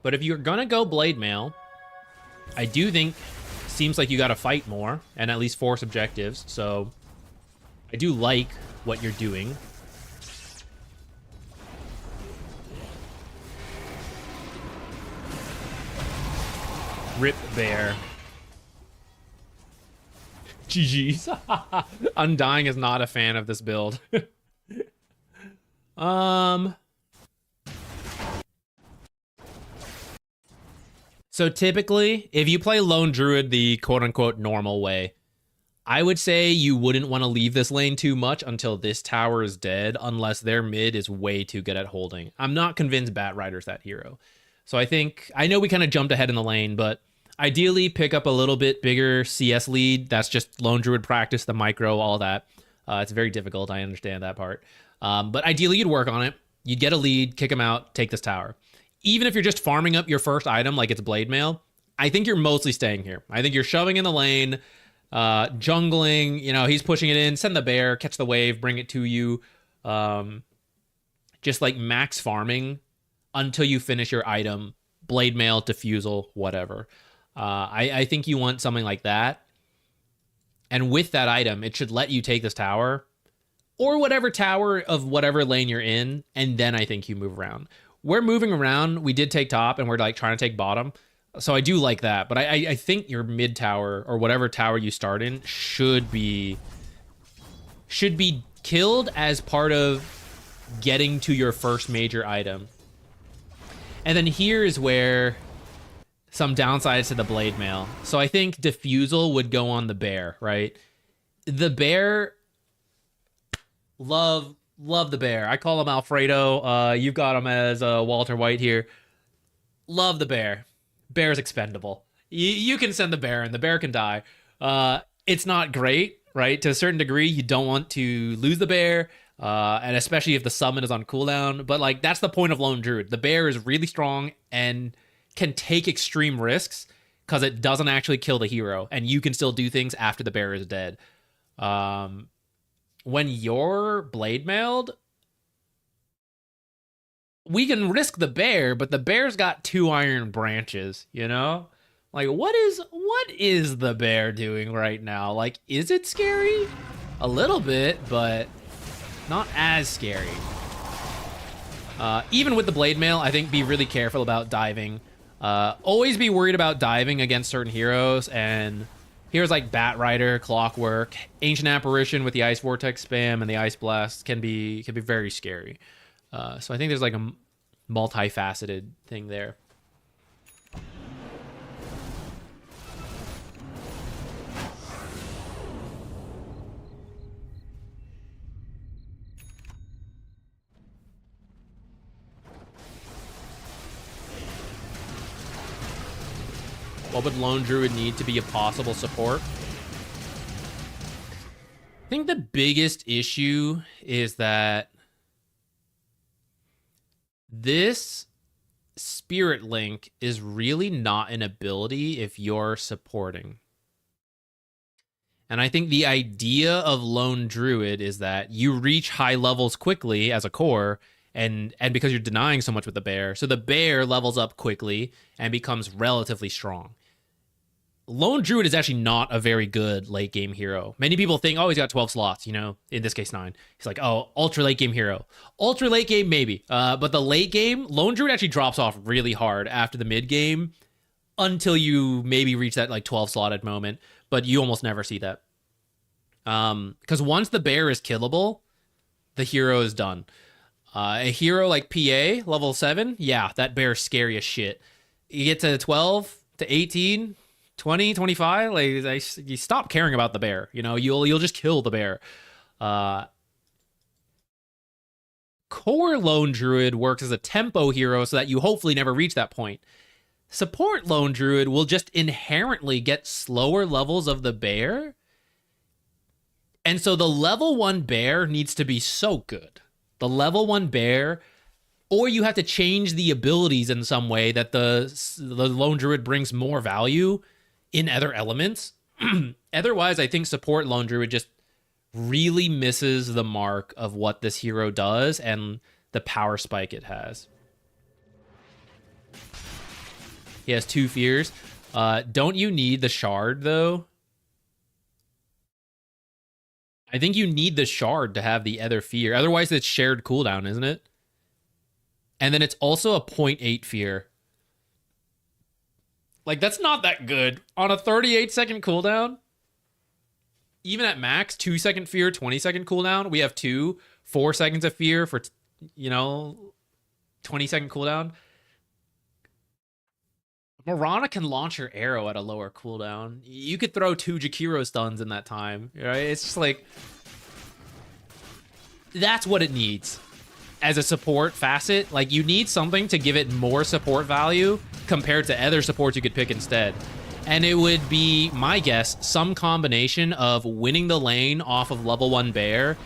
But if you're gonna go Blade Mail, I do think seems like you gotta fight more and at least force objectives. So I do like what you're doing. Rip Bear. GG's. Undying is not a fan of this build. So typically, if you play Lone Druid the quote-unquote normal way, I would say you wouldn't want to leave this lane too much until this tower is dead, unless their mid is way too good at holding. I'm not convinced Batrider's that hero. So I know we kind of jumped ahead in the lane, but ideally pick up a little bit bigger CS lead. That's just Lone Druid practice, the micro, all that. It's very difficult, I understand that part. But ideally you'd work on it. You'd get a lead, kick him out, take this tower. Even if you're just farming up your first item like it's Blade Mail, I think you're mostly staying here. I think you're shoving in the lane, jungling, he's pushing it in, send the bear, catch the wave, bring it to you. Just like max farming until you finish your item, Blade Mail, Diffusal, whatever. I think you want something like that. And with that item, it should let you take this tower or whatever tower of whatever lane you're in, and then I think you move around. We're moving around. We did take top, and we're like trying to take bottom. So I do like that. But I think your mid tower or whatever tower you start in should be killed as part of getting to your first major item. And then here is where some downsides to the Blade Mail. So I think Diffusal would go on the bear, right? The bear, love the bear. I call him Alfredo. You've got him as Walter White here. Love the bear. Bear's expendable. You can send the bear and the bear can die. It's not great, right? To a certain degree, you don't want to lose the bear, and especially if the summon is on cooldown. But like that's the point of Lone Druid. The bear is really strong and can take extreme risks because it doesn't actually kill the hero, and you can still do things after the bear is dead. When you're Blade Mailed, we can risk the bear, but the bear's got 2 iron branches, Like, what is the bear doing right now? Like, is it scary? A little bit, but not as scary. Even with the Blade Mail, I think be really careful about diving. Always be worried about diving against certain heroes, and heroes like Batrider, Clockwork, Ancient Apparition with the Ice Vortex spam and the Ice Blast can be very scary. So I think there's like a multifaceted thing there. What would Lone Druid need to be a possible support? I think the biggest issue is that this Spirit Link is really not an ability if you're supporting. And I think the idea of Lone Druid is that you reach high levels quickly as a core, and because you're denying so much with the bear, so the bear levels up quickly and becomes relatively strong. Lone Druid is actually not a very good late game hero. Many people think, oh, he's got 12 slots, you know, in this case 9. He's like, oh, ultra late game hero. Ultra late game, maybe. But the late game, Lone Druid actually drops off really hard after the mid game until you maybe reach that like 12 slotted moment. But you almost never see that. Because once the bear is killable, the hero is done. A hero like PA, level 7, yeah, that bear is scary as shit. You get to 12 to 18, 20, 25, like you stop caring about the bear. You know, you'll just kill the bear. Core Lone Druid works as a tempo hero so that you hopefully never reach that point. Support Lone Druid will just inherently get slower levels of the bear. And so the level 1 bear needs to be so good. The level 1 bear, or you have to change the abilities in some way that the Lone Druid brings more value in other elements. Otherwise, I think support Lone Druid just really misses the mark of what this hero does and the power spike it has. He has 2 fears. Don't you need the shard, though? I think you need the shard to have the other fear. Otherwise, it's shared cooldown, isn't it? And then it's also a 0.8 fear. Like, that's not that good. On a 38-second cooldown, even at max, 2-second fear, 20-second cooldown, we have 4 seconds of fear for, 20-second cooldown. Mirana can launch her arrow at a lower cooldown. You could throw 2 Jakiro stuns in that time, right? It's just like, that's what it needs as a support facet. Like, you need something to give it more support value compared to other supports you could pick instead. And it would be, my guess, some combination of winning the lane off of level 1 bear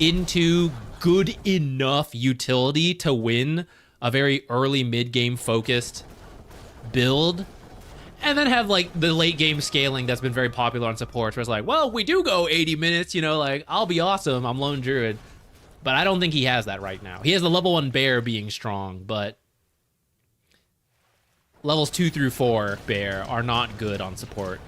into good enough utility to win a very early mid-game focused build, and then have like the late game scaling that's been very popular on supports, where it's like, well, we do go 80 minutes, like, I'll be awesome, I'm Lone Druid. But I don't think he has that right now. He has the level 1 bear being strong, but levels 2 through 4 bear are not good on support.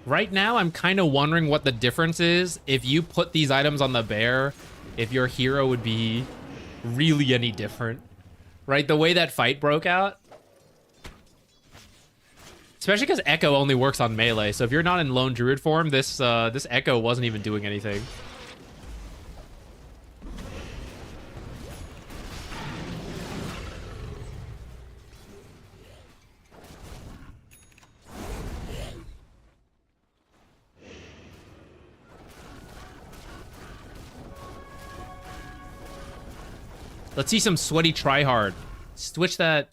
Right now, I'm kind of wondering what the difference is if you put these items on the bear, if your hero would be really any different. Right? The way that fight broke out. Especially because Echo only works on melee, so if you're not in Lone Druid form, this Echo wasn't even doing anything. Let's see some sweaty tryhard. Switch that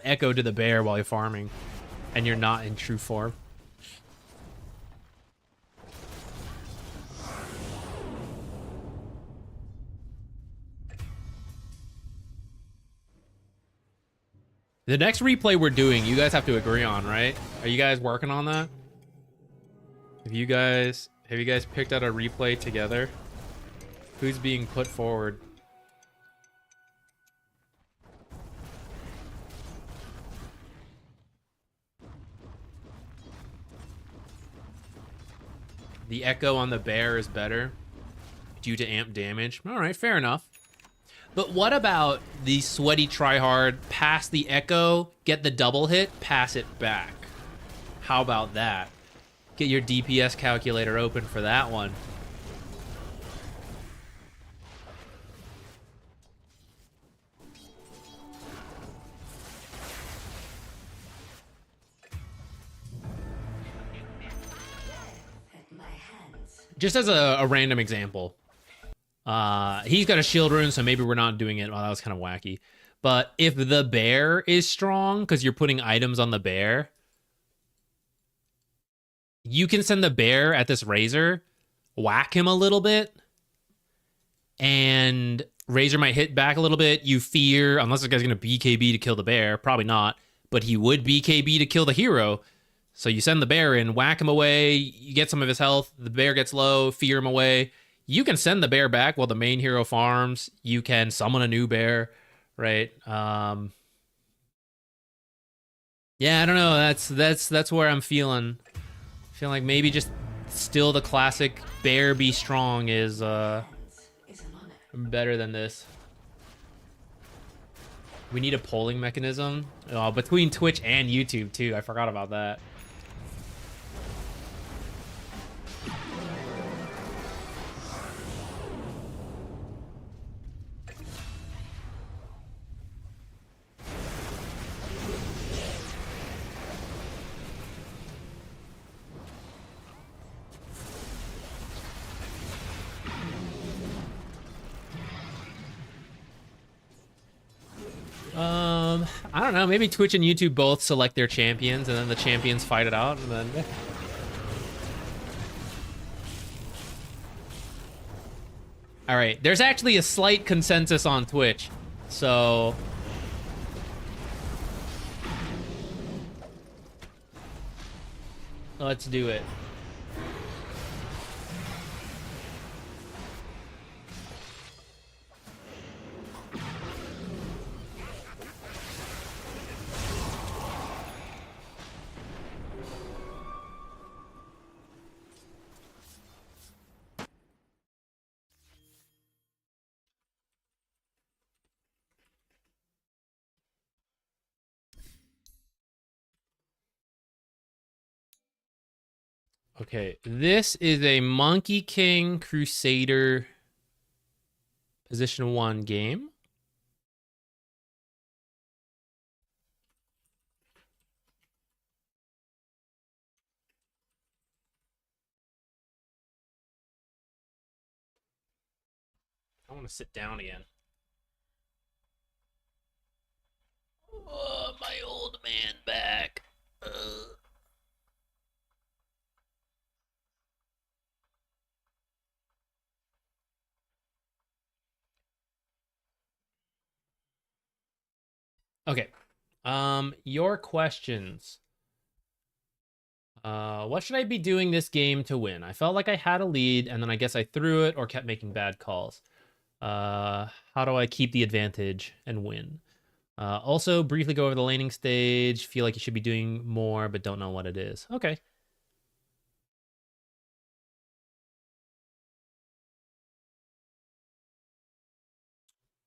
Echo to the bear while you're farming, and you're not in true form. The next replay we're doing, you guys have to agree on, right? Are you guys working on that? Have you guys picked out a replay together? Who's being put forward? The Echo on the bear is better due to amp damage. All right, fair enough. But what about the sweaty tryhard, pass the Echo, get the double hit, pass it back? How about that? Get your DPS calculator open for that one. Just as a random example, he's got a shield rune, so maybe we're not doing it. Well, that was kind of wacky. But if the bear is strong, because you're putting items on the bear, you can send the bear at this razor, whack him a little bit, and Razor might hit back a little bit. You fear, unless this guy's going to BKB to kill the bear. Probably not. But he would BKB to kill the hero. So you send the bear in, whack him away. You get some of his health. The bear gets low, fear him away. You can send the bear back while the main hero farms. You can summon a new bear, right? Yeah, I don't know. That's where I'm feeling. Feeling like maybe just still the classic bear be strong is better than this. We need a polling mechanism between Twitch and YouTube too. I forgot about that. I don't know. Maybe Twitch and YouTube both select their champions, and then the champions fight it out, and then. All right. There's actually a slight consensus on Twitch, so. Let's do it. Okay, this is a Monkey King Crusader Position 1 game. I want to sit down again. Oh, my old man back. Okay. Your questions. What should I be doing this game to win? I felt like I had a lead, and then I guess I threw it or kept making bad calls. How do I keep the advantage and win? Also, briefly go over the laning stage. Feel like you should be doing more, but don't know what it is. Okay.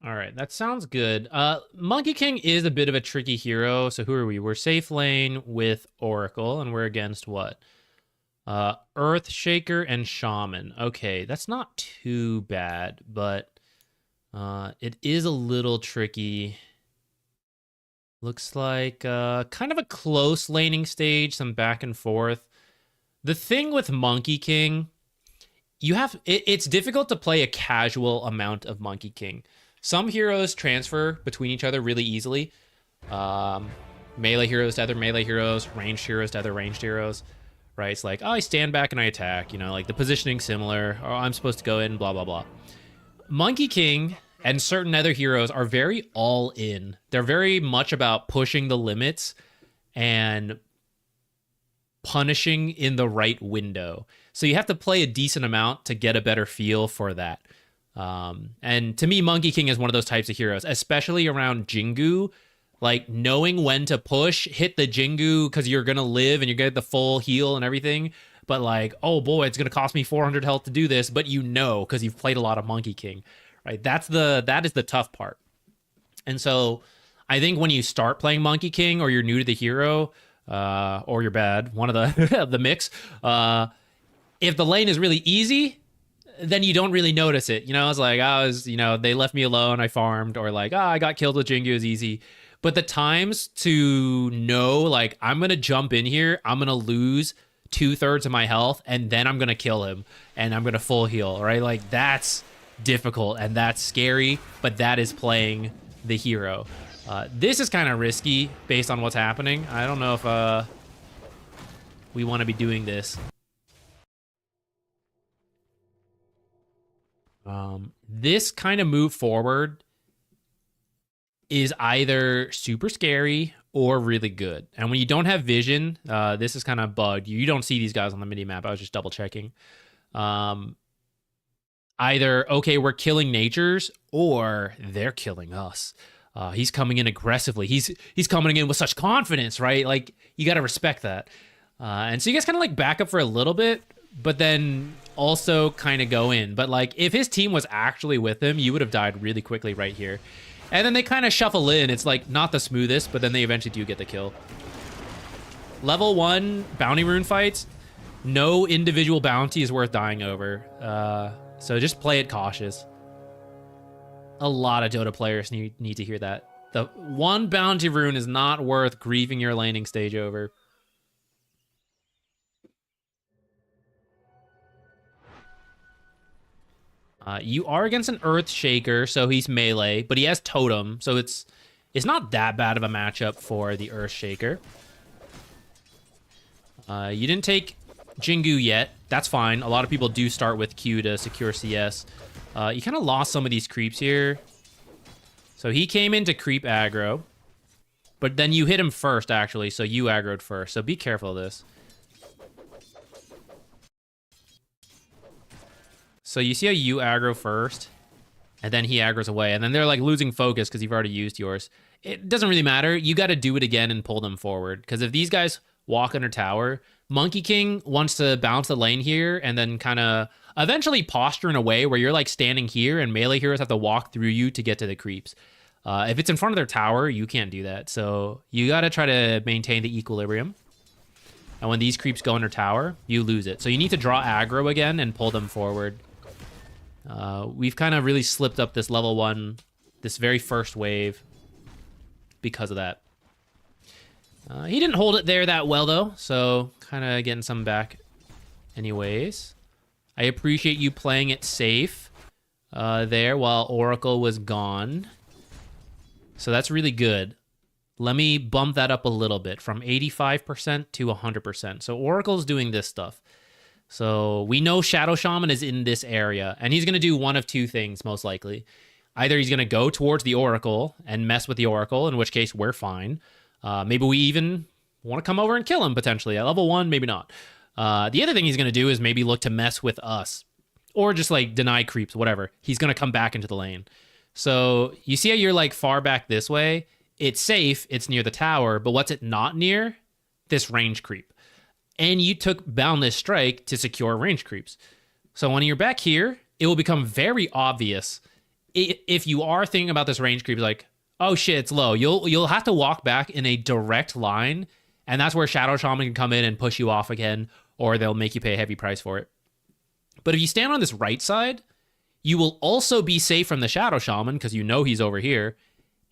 All right, that sounds good. Monkey King is a bit of a tricky hero. So who are we? We're safe lane with Oracle, and we're against what? Earth Shaker and Shaman. Okay, that's not too bad, but it is a little tricky. Looks like kind of a close laning stage, some back and forth. The thing with Monkey King, it's difficult to play a casual amount of Monkey King. Some heroes transfer between each other really easily. Melee heroes to other melee heroes, ranged heroes to other ranged heroes, right? It's like, oh, I stand back and I attack, you know, like the positioning similar, or I'm supposed to go in, blah, blah, blah. Monkey King and certain other heroes are very all in. They're very much about pushing the limits and punishing in the right window. So you have to play a decent amount to get a better feel for that. And to me, Monkey King is one of those types of heroes, especially around Jingu. Like knowing when to push, hit the Jingu because you're gonna live and you're gonna get the full heal and everything. But like, oh boy, it's gonna cost me 400 health to do this. But you know, because you've played a lot of Monkey King, right? That is the tough part. And so I think when you start playing Monkey King, or you're new to the hero, or you're bad, one of the the mix. If the lane is really easy, then you don't really notice it. You know, it's like, they left me alone, I farmed, or like, I got killed with Jingu, is easy. But the times to know, like, I'm going to jump in here, I'm going to lose 2/3 of my health, and then I'm going to kill him, and I'm going to full heal, right? Like, that's difficult, and that's scary, but that is playing the hero. This is kind of risky based on what's happening. I don't know if we want to be doing this. This kind of move forward is either super scary or really good. And when you don't have vision, this is kind of bugged. You don't see these guys on the mini map. I was just double checking. Either, okay, we're killing natures, or they're killing us. He's coming in aggressively. He's coming in with such confidence, right? Like, you got to respect that. And so you guys kind of like back up for a little bit, but then also kind of go in. But like, if his team was actually with him, you would have died really quickly right here. And then they kind of shuffle in. It's like not the smoothest, but then they eventually do get the kill. Level 1 bounty rune fights, no individual bounty is worth dying over. So just play it cautious. A lot of Dota players need to hear that. The one bounty rune is not worth grieving your laning stage over. You are against an Earth Shaker, so he's melee, but he has Totem, so it's not that bad of a matchup for the Earth Shaker. You didn't take Jingu yet. That's fine. A lot of people do start with Q to secure CS. You kind of lost some of these creeps here. So he came into creep aggro, but then you hit him first, actually, so you aggroed first. So be careful of this. So you see how you aggro first, and then he aggroes away, and then they're like losing focus because you've already used yours. It doesn't really matter. You got to do it again and pull them forward, because if these guys walk under tower, Monkey King wants to bounce the lane here and then kind of eventually posture in a way where you're like standing here and melee heroes have to walk through you to get to the creeps. If it's in front of their tower, you can't do that. So you got to try to maintain the equilibrium. And when these creeps go under tower, you lose it. So you need to draw aggro again and pull them forward. We've kind of really slipped up this level 1, this very first wave because of that. He didn't hold it there that well, though, so kind of getting some back anyways. I appreciate you playing it safe there while Oracle was gone. So that's really good. Let me bump that up a little bit from 85% to 100%. So Oracle's doing this stuff. So we know Shadow Shaman is in this area, and he's going to do one of two things, most likely. Either he's going to go towards the Oracle and mess with the Oracle, in which case we're fine. Maybe we even want to come over and kill him, potentially. At level 1, maybe not. The other thing he's going to do is maybe look to mess with us. Or just, like, deny creeps, whatever. He's going to come back into the lane. So you see how you're, like, far back this way? It's safe. It's near the tower. But what's it not near? This range creep. And you took Boundless Strike to secure range creeps. So when you're back here, it will become very obvious. If you are thinking about this range creep, like, oh shit, it's low, you'll have to walk back in a direct line, and that's where Shadow Shaman can come in and push you off again, or they'll make you pay a heavy price for it. But if you stand on this right side, you will also be safe from the Shadow Shaman, because you know he's over here,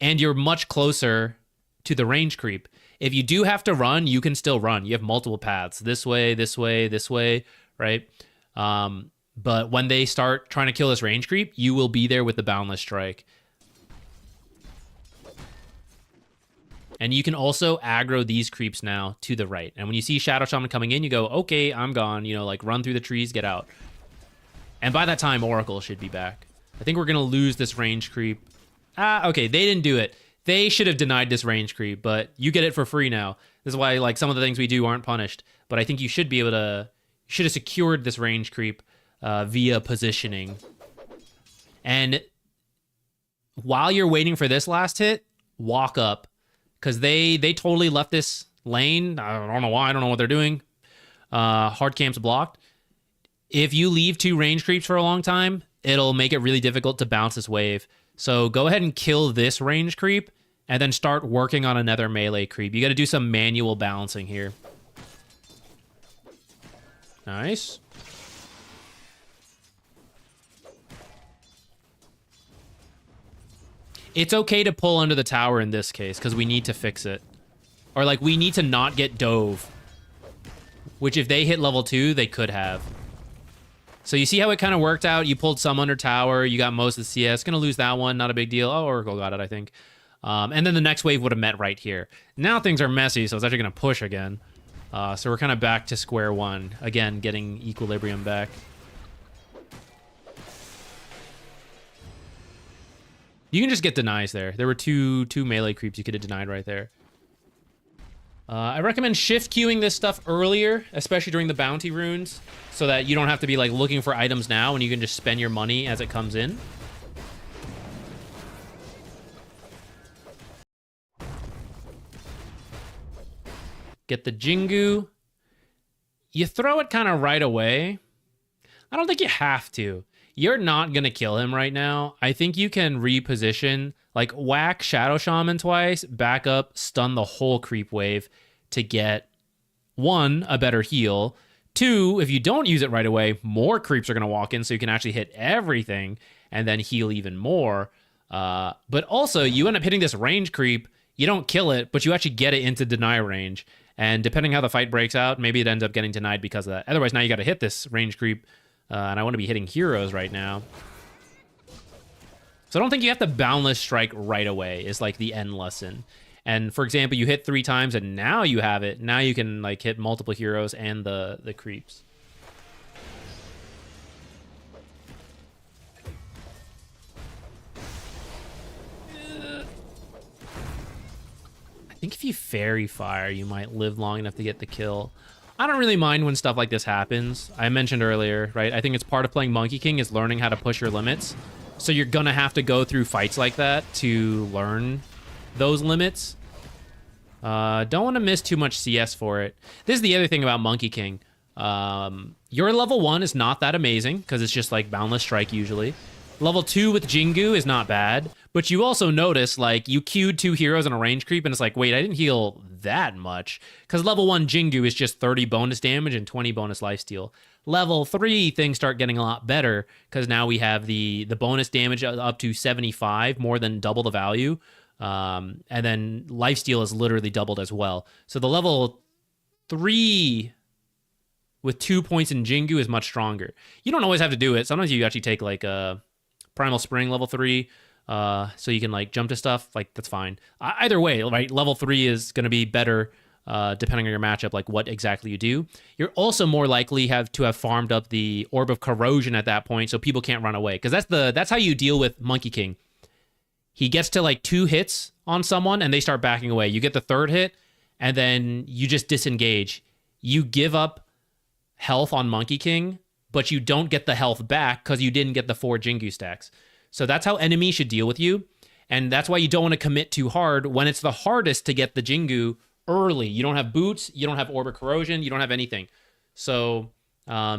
and you're much closer to the range creep. If you do have to run, you can still run. You have multiple paths. This way, this way, this way, right? But when they start trying to kill this range creep, you will be there with the Boundless Strike. And you can also aggro these creeps now to the right. And when you see Shadow Shaman coming in, you go, okay, I'm gone. You know, like run through the trees, get out. And by that time, Oracle should be back. I think we're going to lose this range creep. Okay, they didn't do it. They should have denied this range creep, but you get it for free now. This is why, like, some of the things we do aren't punished. But I think you should be able to... You should have secured this range creep via positioning. And while you're waiting for this last hit, walk up. Because they totally left this lane. I don't know why. I don't know what they're doing. Hard camp's blocked. If you leave 2 range creeps for a long time, it'll make it really difficult to bounce this wave. So go ahead and kill this range creep, and then start working on another melee creep. You got to do some manual balancing here. Nice. It's okay to pull under the tower in this case, because we need to fix it. Or, like, we need to not get dove. Which, if they hit level 2, they could have. So you see how it kind of worked out? You pulled some under tower, you got most of the CS. Gonna lose that one, not a big deal. Oh, Oracle got it, I think. And then the next wave would have met right here. Now things are messy, so it's actually gonna push again. So we're kind of back to square one. Again, getting equilibrium back. You can just get denies there. There were two melee creeps you could have denied right there. I recommend shift queuing this stuff earlier, especially during the bounty runes, so that you don't have to be like looking for items now and you can just spend your money as it comes in. Get the Jingu. You throw it kind of right away. I don't think you have to. You're not going to kill him right now. I think you can reposition, like whack Shadow Shaman twice, back up, stun the whole creep wave to get, 1, a better heal. 2, if you don't use it right away, more creeps are going to walk in, so you can actually hit everything and then heal even more. But also, you end up hitting this range creep. You don't kill it, but you actually get it into deny range. And depending how the fight breaks out, maybe it ends up getting denied because of that. Otherwise, now you got to hit this range creep. And I want to be hitting heroes right now. So I don't think you have to Boundless Strike right away is like the end lesson. And for example, you hit 3 times and now you have it. Now you can like hit multiple heroes and the creeps. I think if you Fairy Fire, you might live long enough to get the kill. I don't really mind when stuff like this happens. I mentioned earlier, right? I think it's part of playing Monkey King is learning how to push your limits. So you're gonna have to go through fights like that to learn those limits. Don't want to miss too much CS for it. This is the other thing about Monkey King. Your level 1 is not that amazing because it's just like Boundless Strike usually. Level 2 with Jingu is not bad, but you also notice like you queued 2 heroes and a range creep and it's like, wait, I didn't heal that much because level 1 Jingu is just 30 bonus damage and 20 bonus lifesteal. Level 3 things start getting a lot better because now we have the bonus damage up to 75, more than double the value. And then lifesteal is literally doubled as well. So the level 3 with 2 points in Jingu is much stronger. You don't always have to do it. Sometimes you actually take like a Primal Spring level 3, so you can like jump to stuff. Like that's fine. Either way, right? Level 3 is going to be better depending on your matchup, like what exactly you do. You're also more likely to have farmed up the Orb of Corrosion at that point, so people can't run away. Because that's how you deal with Monkey King. He gets to like 2 hits on someone and they start backing away. You get the 3rd hit and then you just disengage. You give up health on Monkey King, but you don't get the health back because you didn't get the 4 Jingu stacks. So that's how enemies should deal with you. And that's why you don't want to commit too hard when it's the hardest to get the Jingu early. You don't have boots, you don't have Orb of Corrosion, you don't have anything. So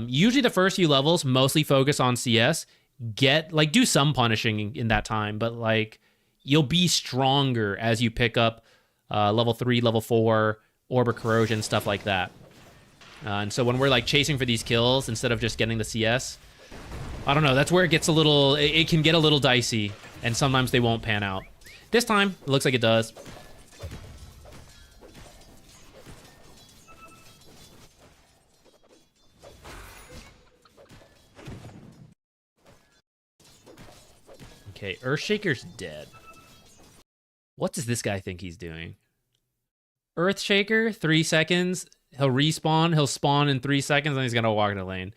usually the first few levels mostly focus on CS. Do some punishing in that time, but like you'll be stronger as you pick up level 3, level 4, Orb of Corrosion, stuff like that. And so when we're like chasing for these kills instead of just getting the CS, I don't know, that's where it gets it can get a little dicey, and sometimes they won't pan out. This time, it looks like it does. Okay, Earthshaker's dead. What does this guy think he's doing? Earthshaker, 3 seconds. He'll respawn. He'll spawn in 3 seconds, and he's going to walk in the lane.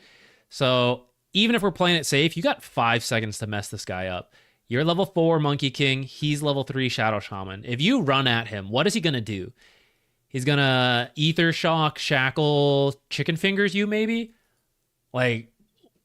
So even if we're playing it safe, you got 5 seconds to mess this guy up. You're level 4 Monkey King. He's level 3 Shadow Shaman. If you run at him, what is he going to do? He's going to Ether Shock, Shackle, Chicken Fingers you, maybe? Like,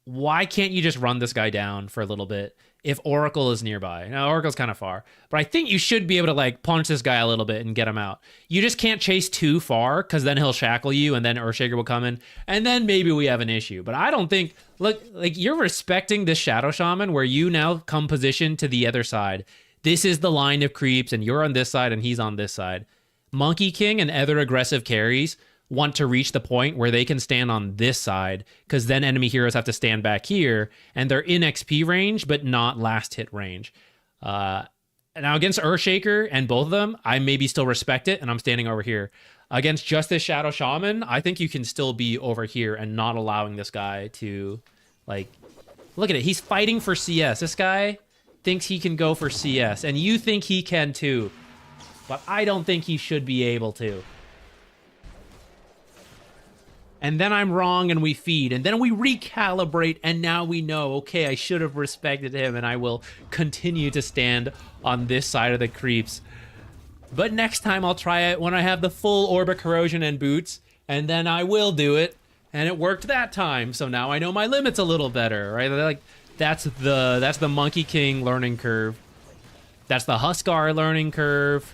why can't you just run this guy down for a little bit if Oracle is nearby? Now, Oracle's kind of far, but I think you should be able to like punch this guy a little bit and get him out. You just can't chase too far because then he'll shackle you and then Earthshaker will come in and then maybe we have an issue. But I don't think, look, like you're respecting this Shadow Shaman where you now come positioned to the other side. This is the line of creeps and you're on this side and he's on this side. Monkey King and other aggressive carries want to reach the point where they can stand on this side because then enemy heroes have to stand back here and they're in XP range but not last hit range. Now against Earthshaker and both of them, I maybe still respect it and I'm standing over here. Against just this Shadow Shaman, I think you can still be over here and not allowing this guy to like, look at it. He's fighting for CS. This guy thinks he can go for CS and you think he can too, but I don't think he should be able to. and then I'm wrong and we feed, and then we recalibrate, and now we know, okay, I should have respected him, and I will continue to stand on this side of the creeps. But next time I'll try it when I have the full Orb of Corrosion and boots, and then I will do it, and it worked that time, so now I know my limits a little better, right? Like, that's the Monkey King learning curve. That's the Huskar learning curve.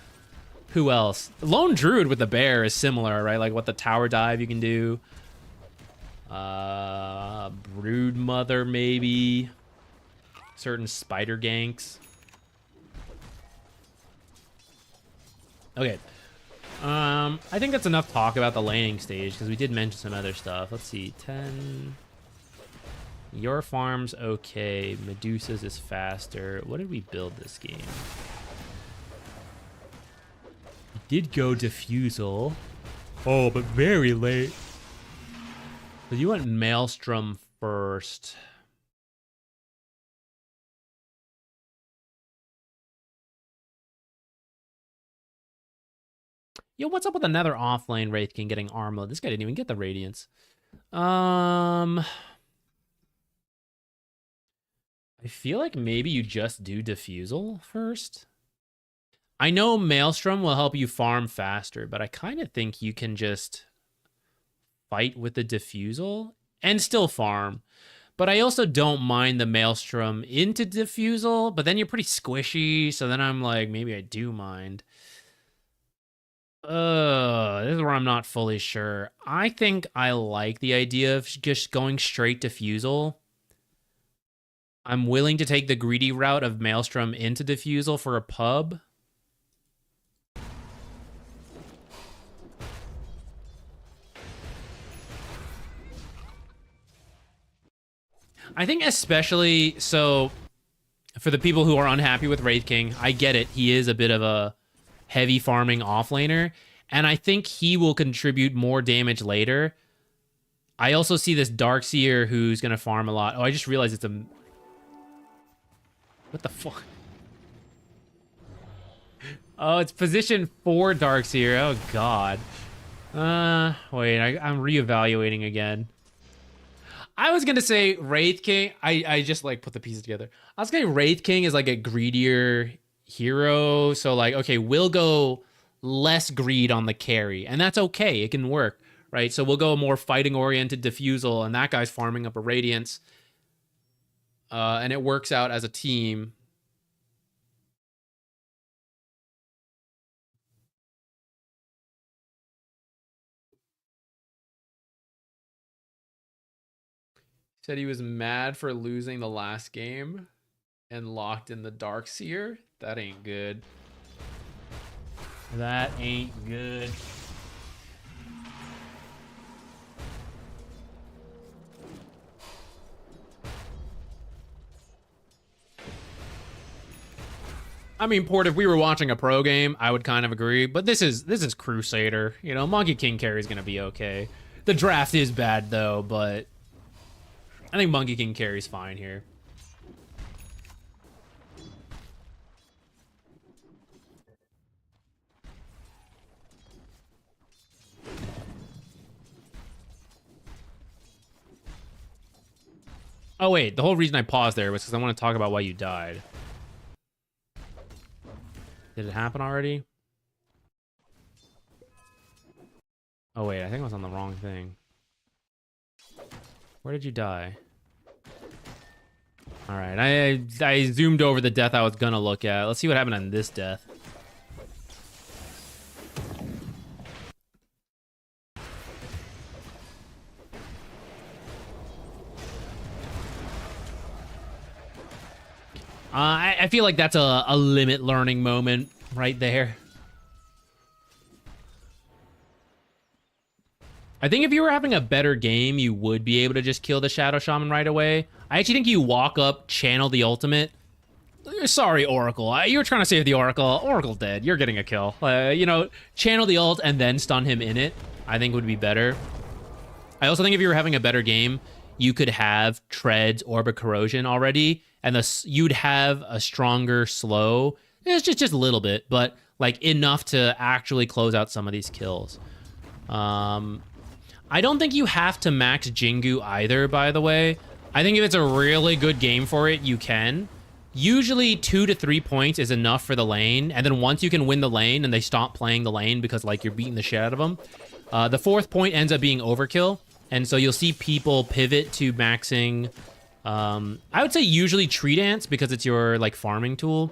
Who else? Lone Druid with the bear is similar, right? Like what the tower dive you can do. Brood Mother maybe. Certain spider ganks. Okay. I think that's enough talk about the laning stage because we did mention some other stuff. Let's see. 10. Your farm's okay. Medusa's is faster. What did we build this game? Did go Diffusal. Oh, but very late. But you went Maelstrom first. Yo, what's up with another offlane Wraith King getting Armlet? This guy didn't even get the Radiance. I feel like maybe you just do Diffusal first. I know Maelstrom will help you farm faster, but I kind of think you can just fight with the Diffusal and still farm. But I also don't mind the Maelstrom into Diffusal, but then you're pretty squishy, so then I'm like, maybe I do mind. This is where I'm not fully sure. I think I like the idea of just going straight Diffusal. I'm willing to take the greedy route of Maelstrom into Diffusal for a pub. I think especially so for the people who are unhappy with Wraith King, I get it. He is a bit of a heavy farming offlaner, and I think he will contribute more damage later. I also see this Darkseer who's going to farm a lot. Oh, I just realized it's a... What the fuck? Oh, it's position 4 Darkseer. Oh, God. Wait, I'm reevaluating again. I was going to say Wraith King. I just, like, put the pieces together. I was going to say Wraith King is, like, a greedier hero. So, like, okay, we'll go less greed on the carry. And that's okay. It can work, right? So we'll go more fighting-oriented Diffusal, and that guy's farming up a Radiance. And it works out as a team. Said he was mad for losing the last game and locked in the Darkseer. That ain't good. That ain't good. I mean, Port, if we were watching a pro game, I would kind of agree. But this is Crusader. You know, Monkey King carry is going to be okay. The draft is bad, though, but I think Monkey King carry's fine here. Oh, wait. The whole reason I paused there was because I want to talk about why you died. Did it happen already? Oh, wait. I think I was on the wrong thing. Where did you die? All right. I zoomed over the death I was going to look at. Let's see what happened on this death. I feel like that's a limit learning moment right there. I think if you were having a better game, you would be able to just kill the Shadow Shaman right away. I actually think you walk up, channel the ultimate. Sorry, Oracle. You were trying to save the Oracle. Oracle dead. You're getting a kill. You know, channel the ult and then stun him in it, I think would be better. I also think if you were having a better game, you could have Treads, Orb of Corrosion already, and you'd have a stronger slow. It's just a little bit, but like enough to actually close out some of these kills. I don't think you have to max Jingu either, by the way. I think if it's a really good game for it, you can. Usually 2 to 3 points is enough for the lane, and then once you can win the lane and they stop playing the lane because like you're beating the shit out of them, the 4th point ends up being overkill, and so you'll see people pivot to maxing. I would say usually Tree Dance because it's your like farming tool.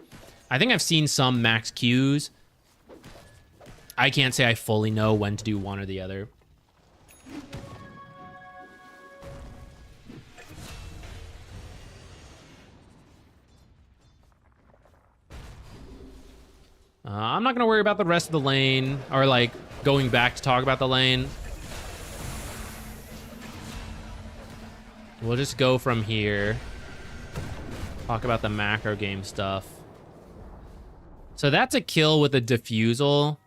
I think I've seen some max Qs. I can't say I fully know when to do one or the other. I'm not going to worry about the rest of the lane, or like going back to talk about the lane. We'll just go from here. Talk about the macro game stuff. So that's a kill with a diffusal.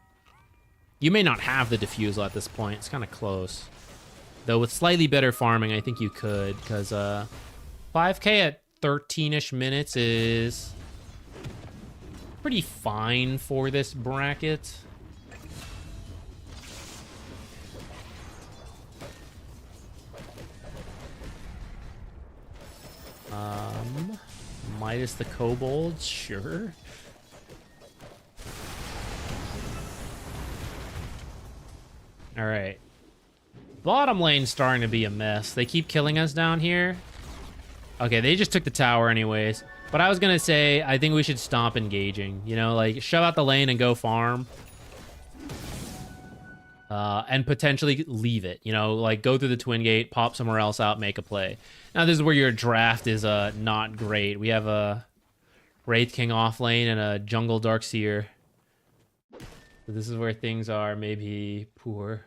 You may not have the diffusal at this point. It's kind of close. Though with slightly better farming, I think you could, because 5k at 13-ish minutes is pretty fine for this bracket. Midas the kobold, sure. All right. Bottom lane's starting to be a mess. They keep killing us down here. Okay, they just took the tower anyways. But I was gonna say, I think we should stop engaging. You know, like, shove out the lane and go farm. And potentially leave it. You know, like, go through the Twin Gate, pop somewhere else out, make a play. Now, this is where your draft is not great. We have a Wraith King off lane and a Jungle Dark Seer. So this is where things are maybe poor.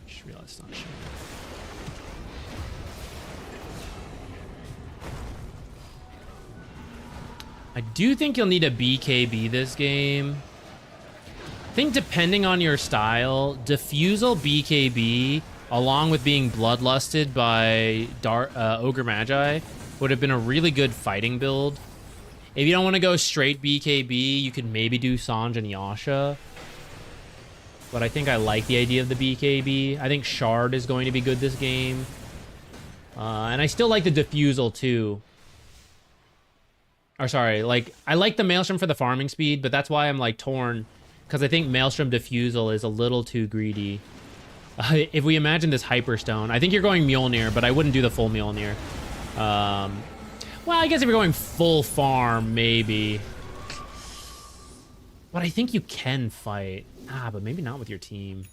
Just realized it's not showing. I do think you'll need a BKB this game. I think depending on your style, Diffusal BKB, along with being bloodlusted by Ogre Magi, would have been a really good fighting build. If you don't want to go straight BKB, you could maybe do Sanj and Yasha. But I think I like the idea of the BKB. I think Shard is going to be good this game. And I still like the Diffusal too. Or sorry, like, I like the Maelstrom for the farming speed, but that's why I'm, like, torn. Because I think Maelstrom Diffusal is a little too greedy. If we imagine this Hyperstone, I think you're going Mjolnir, but I wouldn't do the full Mjolnir. Well, I guess if you're going full farm, maybe. But I think you can fight. But maybe not with your team.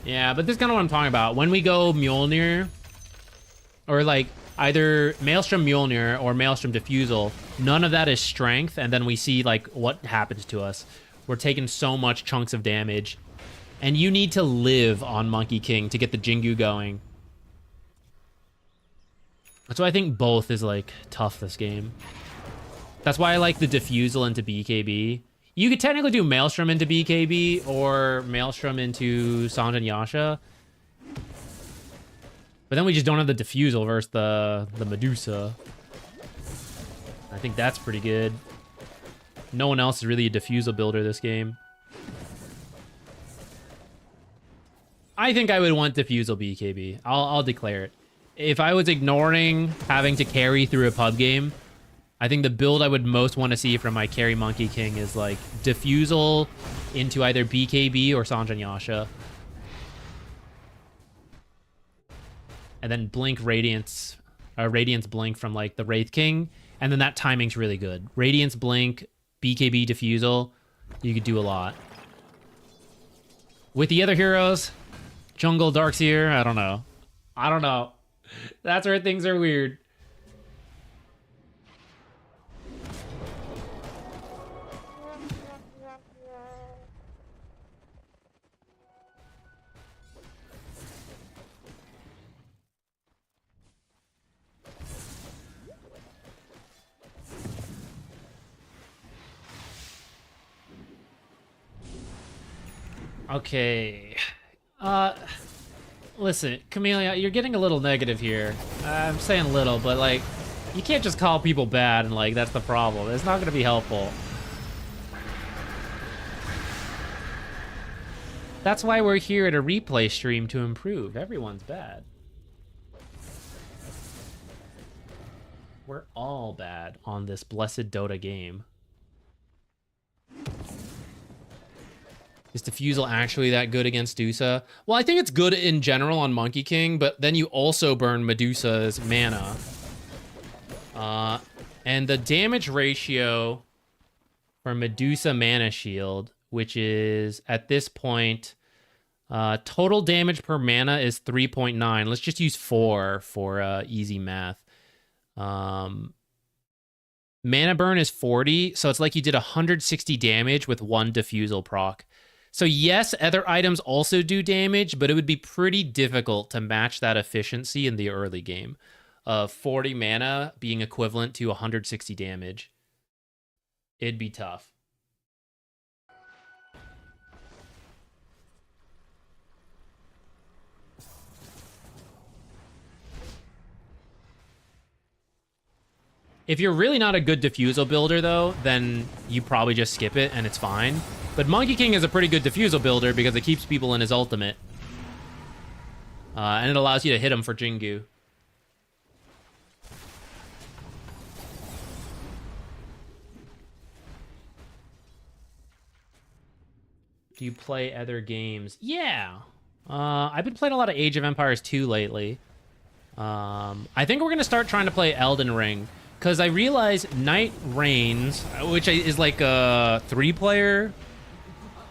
Yeah, but this is kind of what I'm talking about. When we go Mjolnir, or like either Maelstrom Mjolnir or Maelstrom Diffusal, none of that is strength, and then we see like what happens to us. We're taking so much chunks of damage, and you need to live on Monkey King to get the Jingu going. So I think both is like tough this game. That's why I like the Diffusal into BKB. You could technically do Maelstrom into BKB or Maelstrom into Sanj and Yasha. But then we just don't have the Diffusal versus the Medusa. I think that's pretty good. No one else is really a Diffusal builder this game. I think I would want Diffusal BKB. I'll declare it. If I was ignoring having to carry through a pub game, I think the build I would most want to see from my carry Monkey King is like Diffusal into either BKB or Sanj and Yasha. And then Blink Radiance, Radiance Blink from like the Wraith King. And then that timing's really good. Radiance Blink, BKB Diffusal, you could do a lot. With the other heroes, Jungle Darkseer, I don't know. I don't know. That's where things are weird. Okay. Listen, Camellia, you're getting a little negative here. I'm saying little, but like, you can't just call people bad and like, that's the problem. It's not gonna be helpful. That's why we're here at a replay stream to improve. Everyone's bad. We're all bad on this blessed Dota game. Is Diffusal actually that good against Dusa? Well, I think it's good in general on Monkey King, but then you also burn Medusa's mana. And the damage ratio for Medusa Mana Shield, which is, at this point, total damage per mana is 3.9. Let's just use 4 for easy math. Mana burn is 40, so it's like you did 160 damage with 1 Diffusal proc. So yes, other items also do damage, but it would be pretty difficult to match that efficiency in the early game of 40 mana being equivalent to 160 damage. It'd be tough. If you're really not a good Diffusal builder, though, then you probably just skip it and it's fine. But Monkey King is a pretty good Diffusal builder because it keeps people in his ultimate. And it allows you to hit him for Jingu. Do you play other games? Yeah. I've been playing a lot of Age of Empires 2 lately. I think we're going to start trying to play Elden Ring. Because I realize Night Reigns, which is like a 3-player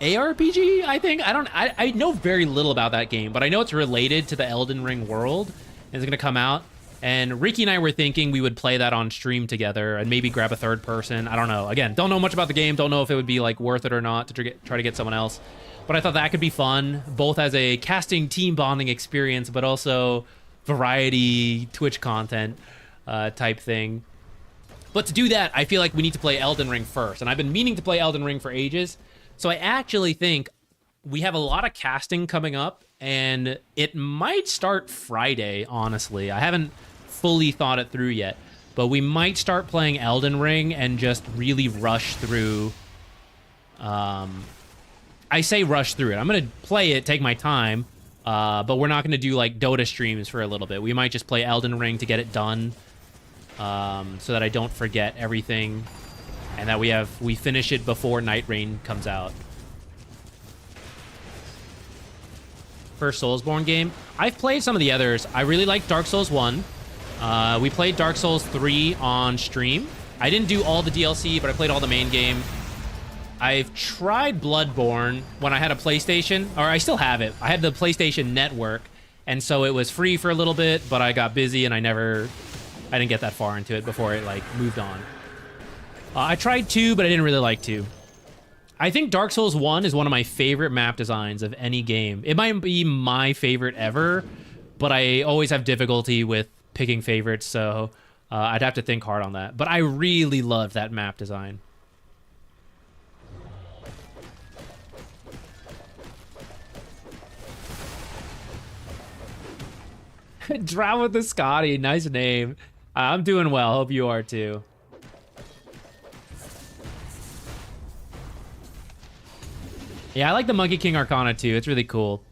ARPG, I think. I know very little about that game, but I know it's related to the Elden Ring world. And it's going to come out. And Ricky and I were thinking we would play that on stream together and maybe grab a third person. I don't know. Again, don't know much about the game. Don't know if it would be like worth it or not to try to get someone else. But I thought that could be fun, both as a casting team bonding experience, but also variety Twitch content type thing. But to do that, I feel like we need to play Elden Ring first. And I've been meaning to play Elden Ring for ages. So I actually think we have a lot of casting coming up. And it might start Friday, honestly. I haven't fully thought it through yet. But we might start playing Elden Ring and just really rush through. I say rush through it. I'm going to play it, take my time. But we're not going to do like Dota streams for a little bit. We might just play Elden Ring to get it done. So that I don't forget everything, and that we finish it before Night Rain comes out. First Soulsborne game. I've played some of the others. I really like Dark Souls 1. We played Dark Souls 3 on stream. I didn't do all the DLC, but I played all the main game. I've tried Bloodborne when I had a PlayStation, or I still have it. I had the PlayStation Network, and so it was free for a little bit, but I got busy and I didn't get that far into it before it like moved on. I tried 2, but I didn't really like 2. I think Dark Souls 1 is one of my favorite map designs of any game. It might be my favorite ever, but I always have difficulty with picking favorites, so I'd have to think hard on that. But I really love that map design. Drown with the Scotty, nice name. I'm doing well, hope you are too. Yeah, I like the Monkey King Arcana too, it's really cool.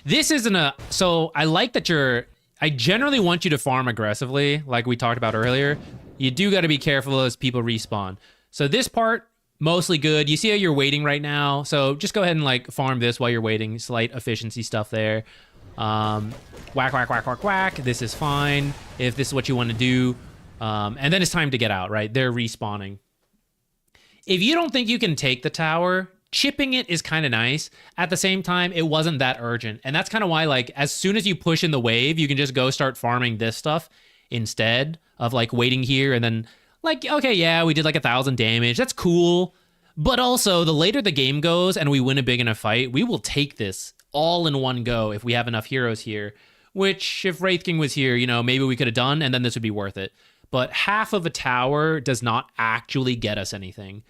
This isn't a, so I like that I generally want you to farm aggressively, like we talked about earlier. You do gotta be careful as people respawn. So this part, mostly good. You see how you're waiting right now, so just go ahead and like farm this while you're waiting, slight efficiency stuff there. Whack, whack, whack, whack, whack. This is fine if this is what you want to do. And then it's time to get out, right? They're respawning. If you don't think you can take the tower, chipping it is kind of nice. At the same time, it wasn't that urgent. And that's kind of why, like, as soon as you push in the wave, you can just go start farming this stuff instead of, like, waiting here and then, like, okay, yeah, we did, like, 1,000 damage. That's cool. But also, the later the game goes and we win a big enough fight, we will take this all in one go if we have enough heroes here. Which, if Wraith King was here, you know, maybe we could have done, and then this would be worth it. But half of a tower does not actually get us anything.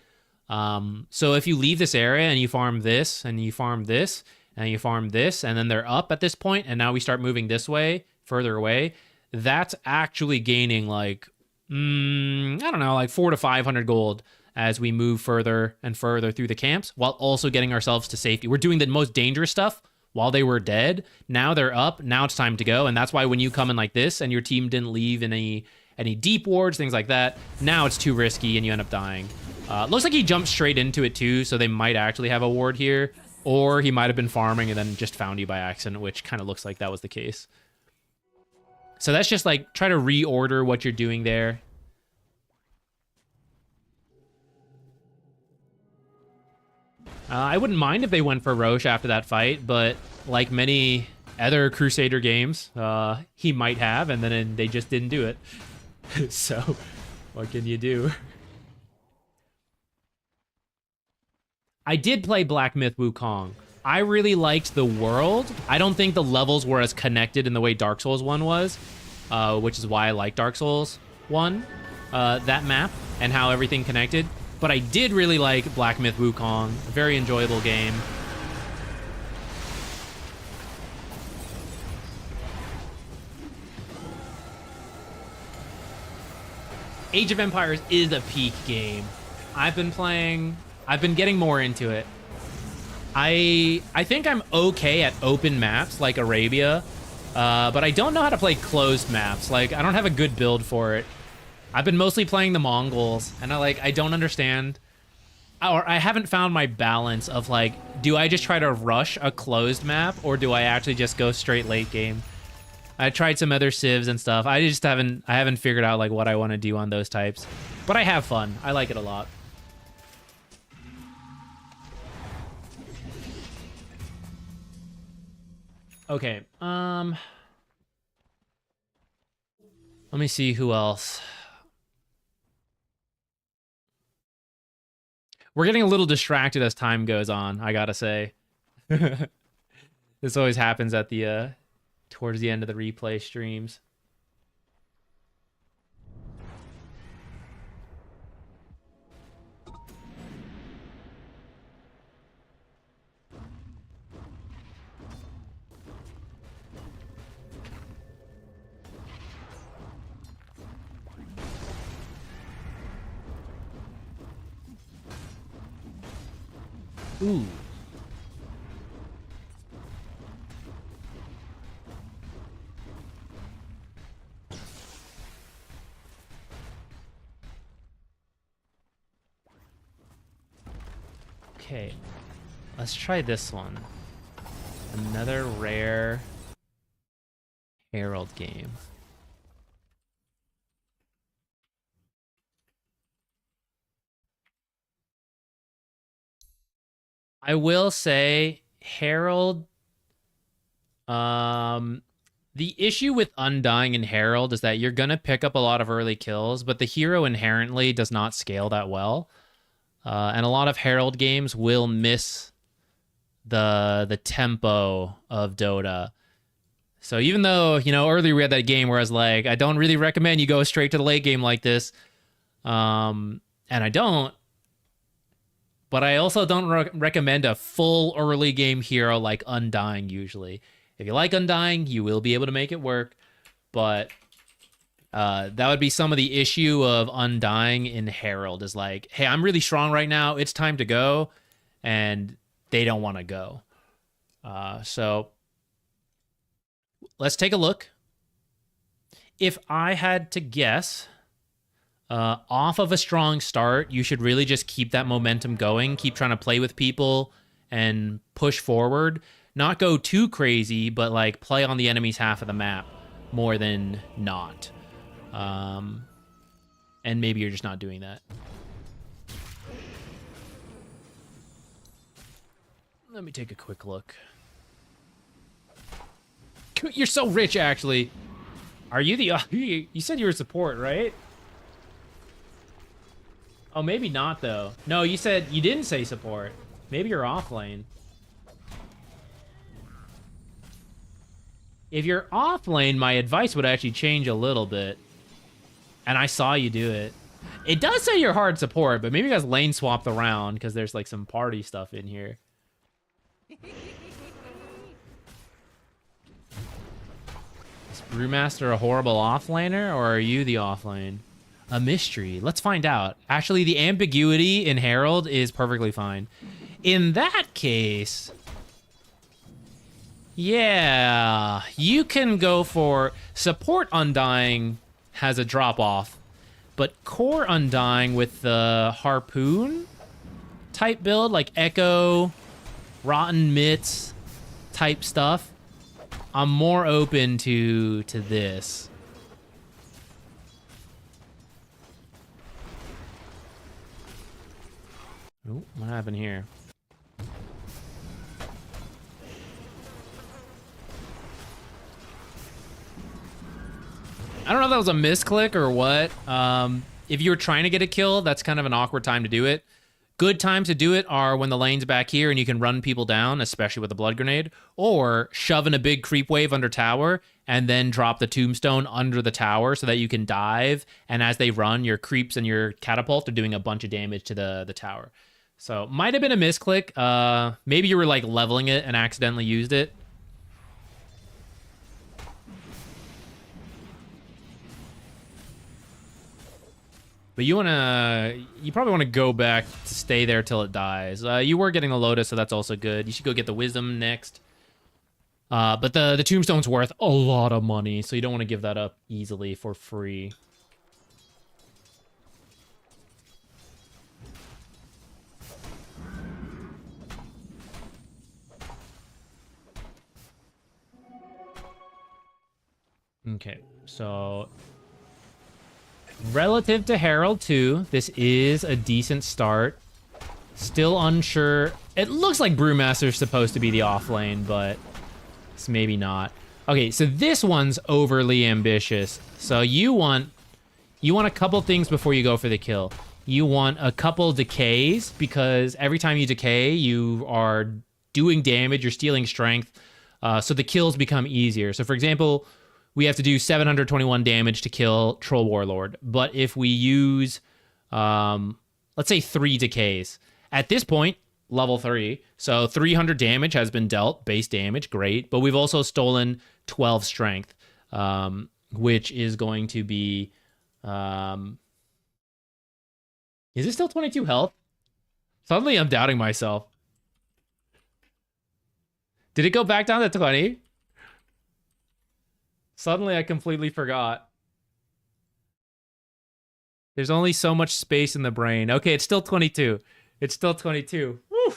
So if you leave this area and you farm this, and you farm this, and you farm this, and then they're up at this point, and now we start moving this way, further away, that's actually gaining like, I don't know, like 400 to 500 gold as we move further and further through the camps, while also getting ourselves to safety. We're doing the most dangerous stuff while they were dead. Now they're up. Now it's time to go. And that's why when you come in like this and your team didn't leave in any deep wards, things like that, now it's too risky and you end up dying. Looks like he jumped straight into it too, so they might actually have a ward here. Or he might have been farming and then just found you by accident, which kind of looks like that was the case. So that's just like, try to reorder what you're doing there. I wouldn't mind if they went for Roche after that fight, but like many other Crusader games, he might have, and then they just didn't do it. So, what can you do? I did play Black Myth Wukong. I really liked the world. I don't think the levels were as connected in the way Dark Souls 1 was, which is why I like Dark Souls 1, that map, and how everything connected. But I did really like Black Myth Wukong. A very enjoyable game. Age of Empires is a peak game. I've been getting more into it. I think I'm okay at open maps like Arabia, but I don't know how to play closed maps. Like, I don't have a good build for it. I've been mostly playing the Mongols, and I don't understand, or I haven't found my balance of like, do I just try to rush a closed map, or do I actually just go straight late game? I tried some other civs and stuff. I haven't figured out like what I want to do on those types, but I have fun. I like it a lot. Okay, let me see who else. We're getting a little distracted as time goes on, I gotta say. This always happens at the towards the end of the replay streams. Ooh. Okay, let's try this one. Another rare Herald game. I will say, Herald, the issue with Undying and Herald is that you're going to pick up a lot of early kills, but the hero inherently does not scale that well. And a lot of Herald games will miss the tempo of Dota. So even though, earlier we had that game where I was like, I don't really recommend you go straight to the late game like this. And I don't. But I also don't recommend a full early game hero like Undying usually. If you like Undying, you will be able to make it work. But that would be some of the issue of Undying in Herald is like, hey, I'm really strong right now. It's time to go. And they don't want to go. So let's take a look. If I had to guess, off of a strong start, you should really just keep that momentum going. Keep trying to play with people and push forward. Not go too crazy, but like play on the enemy's half of the map more than not. And maybe you're just not doing that. Let me take a quick look. You're so rich, actually. Are you the... You said you were support, right? Oh, maybe not, though. No, you said... You didn't say support. Maybe you're off lane. If you're off lane, my advice would actually change a little bit. And I saw you do it. It does say you're hard support, but maybe you guys lane swapped around because there's like some party stuff in here. Is Brewmaster a horrible offlaner, or are you the offlane? A mystery. Let's find out. Actually, the ambiguity in Herald is perfectly fine. In that case, yeah, you can go for support Undying has a drop off, but core Undying with the harpoon type build, like Echo, Rotten Mitts type stuff, I'm more open to this. Oh, what happened here? I don't know if that was a misclick or what. If you were trying to get a kill, that's kind of an awkward time to do it. Good times to do it are when the lane's back here and you can run people down, especially with a blood grenade, or shove in a big creep wave under tower and then drop the tombstone under the tower so that you can dive. And as they run, your creeps and your catapult are doing a bunch of damage to the tower. So might have been a misclick. Maybe you were like leveling it and accidentally used it. But you probably want to go back to stay there till it dies. You were getting the Lotus, so that's also good. You should go get the Wisdom next. But the Tombstone's worth a lot of money, so you don't want to give that up easily for free. Okay, so relative to Herald 2, this is a decent start. Still unsure. It looks like Brewmaster's supposed to be the off lane, but it's maybe not. Okay, so this one's overly ambitious. So you want a couple things before you go for the kill. You want a couple decays, because every time you decay, you are doing damage, you're stealing strength, so the kills become easier. So for example, we have to do 721 damage to kill Troll Warlord. But if we use, let's say 3 decays. At this point, level 3, so 300 damage has been dealt, base damage, great. But we've also stolen 12 strength, which is going to be... is it still 22 health? Suddenly I'm doubting myself. Did it go back down to 20? Suddenly I completely forgot. There's only so much space in the brain. Okay, it's still 22. It's still 22. Woo!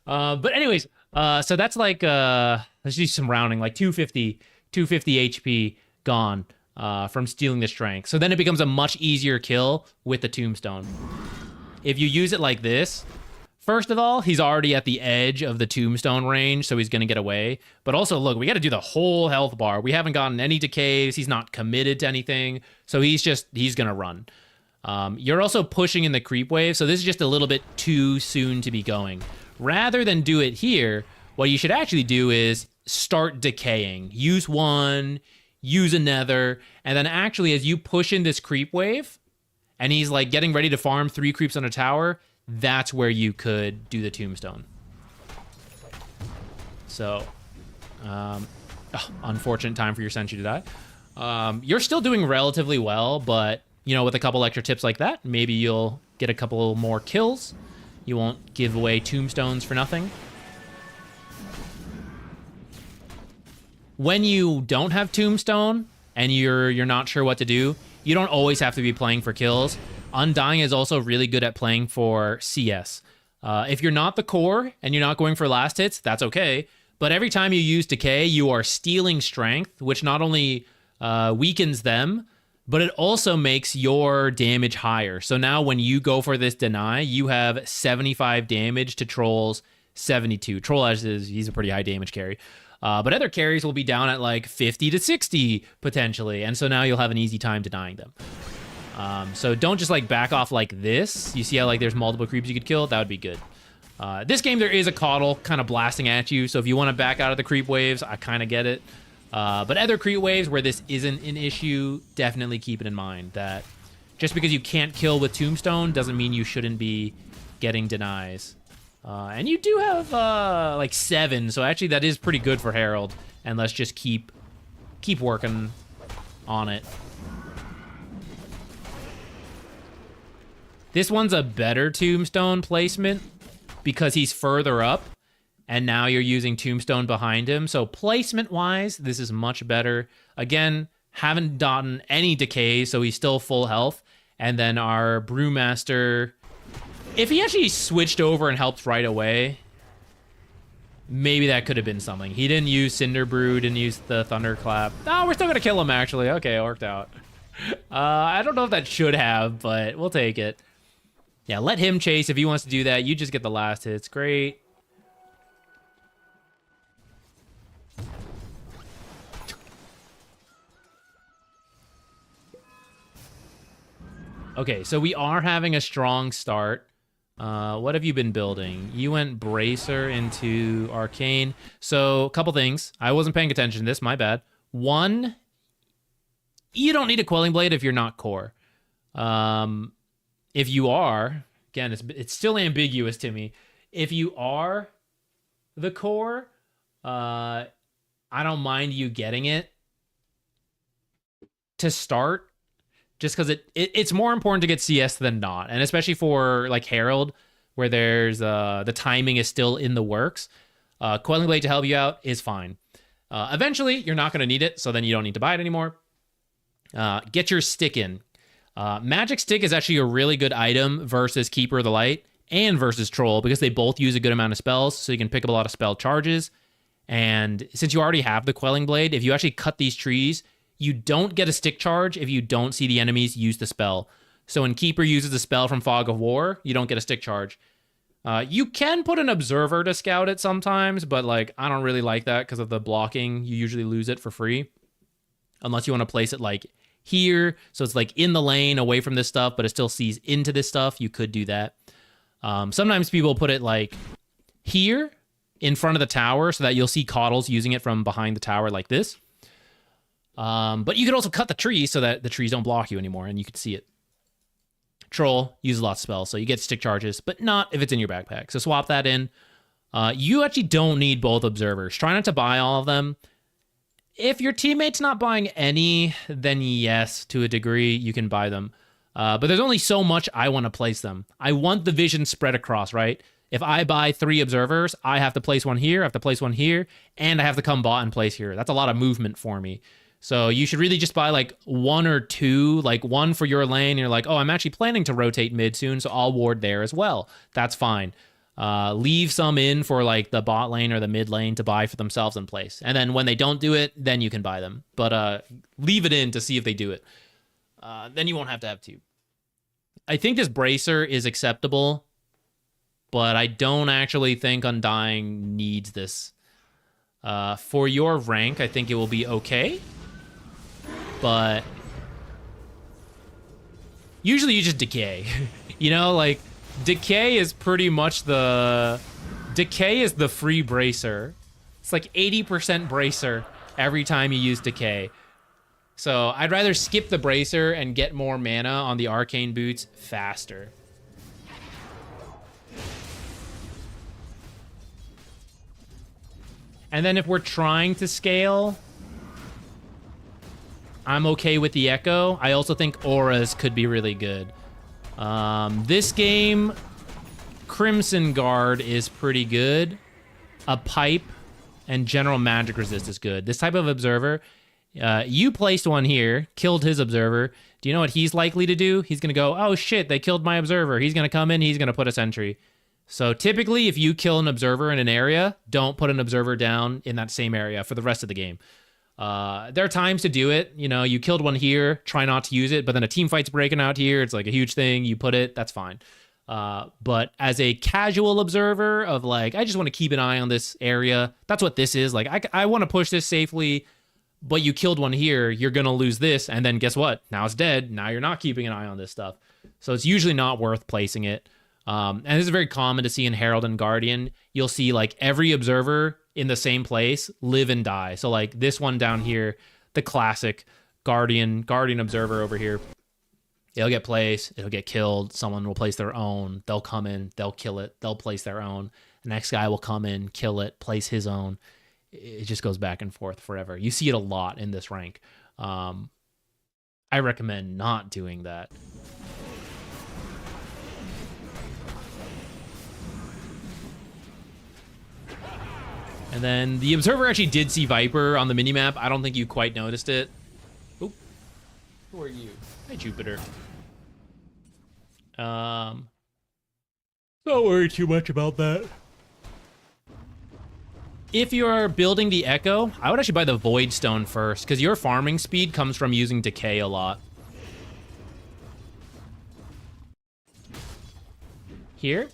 But anyways, so that's like, let's do some rounding, like 250 HP gone from stealing the strength. So then it becomes a much easier kill with the tombstone. If you use it like this, first of all, he's already at the edge of the tombstone range, so he's going to get away. But also, look, we got to do the whole health bar. We haven't gotten any decays. He's not committed to anything, so he's going to run. You're also pushing in the creep wave, so this is just a little bit too soon to be going. Rather than do it here, what you should actually do is start decaying. Use one, use another, and then actually as you push in this creep wave, and he's like getting ready to farm 3 creeps on a tower, that's where you could do the tombstone. So, unfortunate time for your Sentry to die. You're still doing relatively well, but, you know, with a couple extra tips like that, maybe you'll get a couple more kills. You won't give away tombstones for nothing. When you don't have tombstone and you're not sure what to do, you don't always have to be playing for kills. Undying is also really good at playing for CS. If you're not the core and you're not going for last hits, that's okay. But every time you use decay, you are stealing strength, which not only weakens them, but it also makes your damage higher. So now when you go for this deny, you have 75 damage to Troll's 72. Troll he's a pretty high damage carry. But other carries will be down at like 50 to 60 potentially. And so now you'll have an easy time denying them. So don't just like back off like this. You see how like there's multiple creeps you could kill? That would be good. This game, there is a coddle kind of blasting at you. So if you want to back out of the creep waves, I kind of get it. But other creep waves where this isn't an issue, definitely keep it in mind that just because you can't kill with Tombstone doesn't mean you shouldn't be getting denies. And you do have like 7, so actually that is pretty good for Herald. And let's just keep working on it. This one's a better Tombstone placement because he's further up, and now you're using Tombstone behind him. So placement-wise, this is much better. Again, haven't gotten any decay, so he's still full health. And then our Brewmaster, if he actually switched over and helped right away, maybe that could have been something. He didn't use Cinder Brew, didn't use the Thunderclap. Oh, we're still going to kill him, actually. Okay, it worked out. I don't know if that should have, but we'll take it. Yeah, let him chase if he wants to do that. You just get the last hits. Great. Okay, so we are having a strong start. What have you been building? You went Bracer into Arcane. So, a couple things. I wasn't paying attention to this, my bad. One, you don't need a Quelling Blade if you're not core. If you are, again, it's still ambiguous to me. If you are the core, I don't mind you getting it to start, just because it's more important to get CS than not. And especially for like Herald, where there's the timing is still in the works. Quelling Blade to help you out is fine. Eventually, you're not going to need it, so then you don't need to buy it anymore. Get your stick in. Magic Stick is actually a really good item versus Keeper of the Light and versus Troll, because they both use a good amount of spells, so you can pick up a lot of spell charges. And since you already have the Quelling Blade, if you actually cut these trees, you don't get a stick charge if you don't see the enemies use the spell. So when Keeper uses the spell from Fog of War, you don't get a stick charge. You can put an Observer to scout it sometimes, but like I don't really like that because of the blocking. You usually lose it for free. Unless you want to place it like here, so it's like in the lane away from this stuff, but it still sees into this stuff. You could do that. Sometimes people put it like here in front of the tower so that you'll see Coddles using it from behind the tower like this. But you could also cut the trees so that the trees don't block you anymore and you can see it. Troll uses lots of spells, so you get stick charges, but not if it's in your backpack. So swap that in. You actually don't need both observers. Try not to buy all of them. If your teammate's not buying any, then yes, to a degree, you can buy them. But there's only so much I want to place them. I want the vision spread across, right? If I buy 3 observers, I have to place one here, I have to place one here, and I have to come bot and place here. That's a lot of movement for me. So you should really just buy like 1 or 2, like 1 for your lane. And you're like, oh, I'm actually planning to rotate mid soon, so I'll ward there as well. That's fine. Leave some in for like the bot lane or the mid lane to buy for themselves in place. And then when they don't do it, then you can buy them. But leave it in to see if they do it. Then you won't have to have 2. I think this Bracer is acceptable, but I don't actually think Undying needs this. For your rank, I think it will be okay. But usually you just decay. You know, like decay is pretty much decay is the free bracer. It's like 80% bracer every time you use decay. So I'd rather skip the bracer and get more mana on the arcane boots faster. And then if we're trying to scale, I'm okay with the Echo. I also think auras could be really good. This game, Crimson Guard is pretty good. A Pipe and General Magic Resist is good. This type of observer, you placed one here, killed his observer. Do you know what he's likely to do? He's going to go, oh shit, they killed my observer. He's going to come in, he's going to put a sentry. So typically, if you kill an observer in an area, don't put an observer down in that same area for the rest of the game. There are times to do it. You know, you killed one here, try not to use it, but then a team fight's breaking out here. It's like a huge thing. You put it, that's fine. But as a casual observer of like, I just want to keep an eye on this area. That's what this is. Like, I want to push this safely, but you killed one here. You're going to lose this. And then guess what? Now it's dead. Now you're not keeping an eye on this stuff. So it's usually not worth placing it. And this is very common to see in Herald and Guardian. You'll see like every observer in the same place live and die. So like this one down here, the classic Guardian Observer over here. It'll get placed, it'll get killed, someone will place their own, they'll come in, they'll kill it, they'll place their own. The next guy will come in, kill it, place his own. It just goes back and forth forever. You see it a lot in this rank. I recommend not doing that. And then the Observer actually did see Viper on the minimap. I don't think you quite noticed it. Oop. Who are you? Hi, Jupiter. Don't worry too much about that. If you're building the Echo, I would actually buy the Void Stone first, because your farming speed comes from using Decay a lot. Here,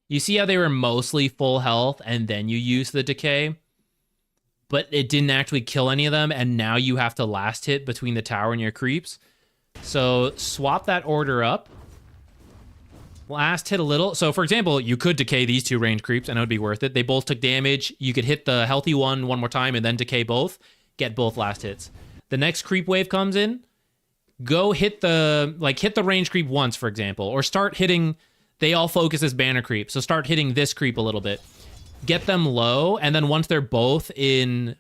you see how they were mostly full health, and then you use the Decay, but it didn't actually kill any of them, and now you have to last hit between the tower and your creeps. So swap that order up. Last hit a little. So for example, you could decay these two range creeps and it would be worth it. They both took damage. You could hit the healthy one more time and then decay both. Get both last hits. The next creep wave comes in. Go hit the range creep once, for example, or start hitting. They all focus as banner creep. So start hitting this creep a little bit. Get them low, and then once they're both in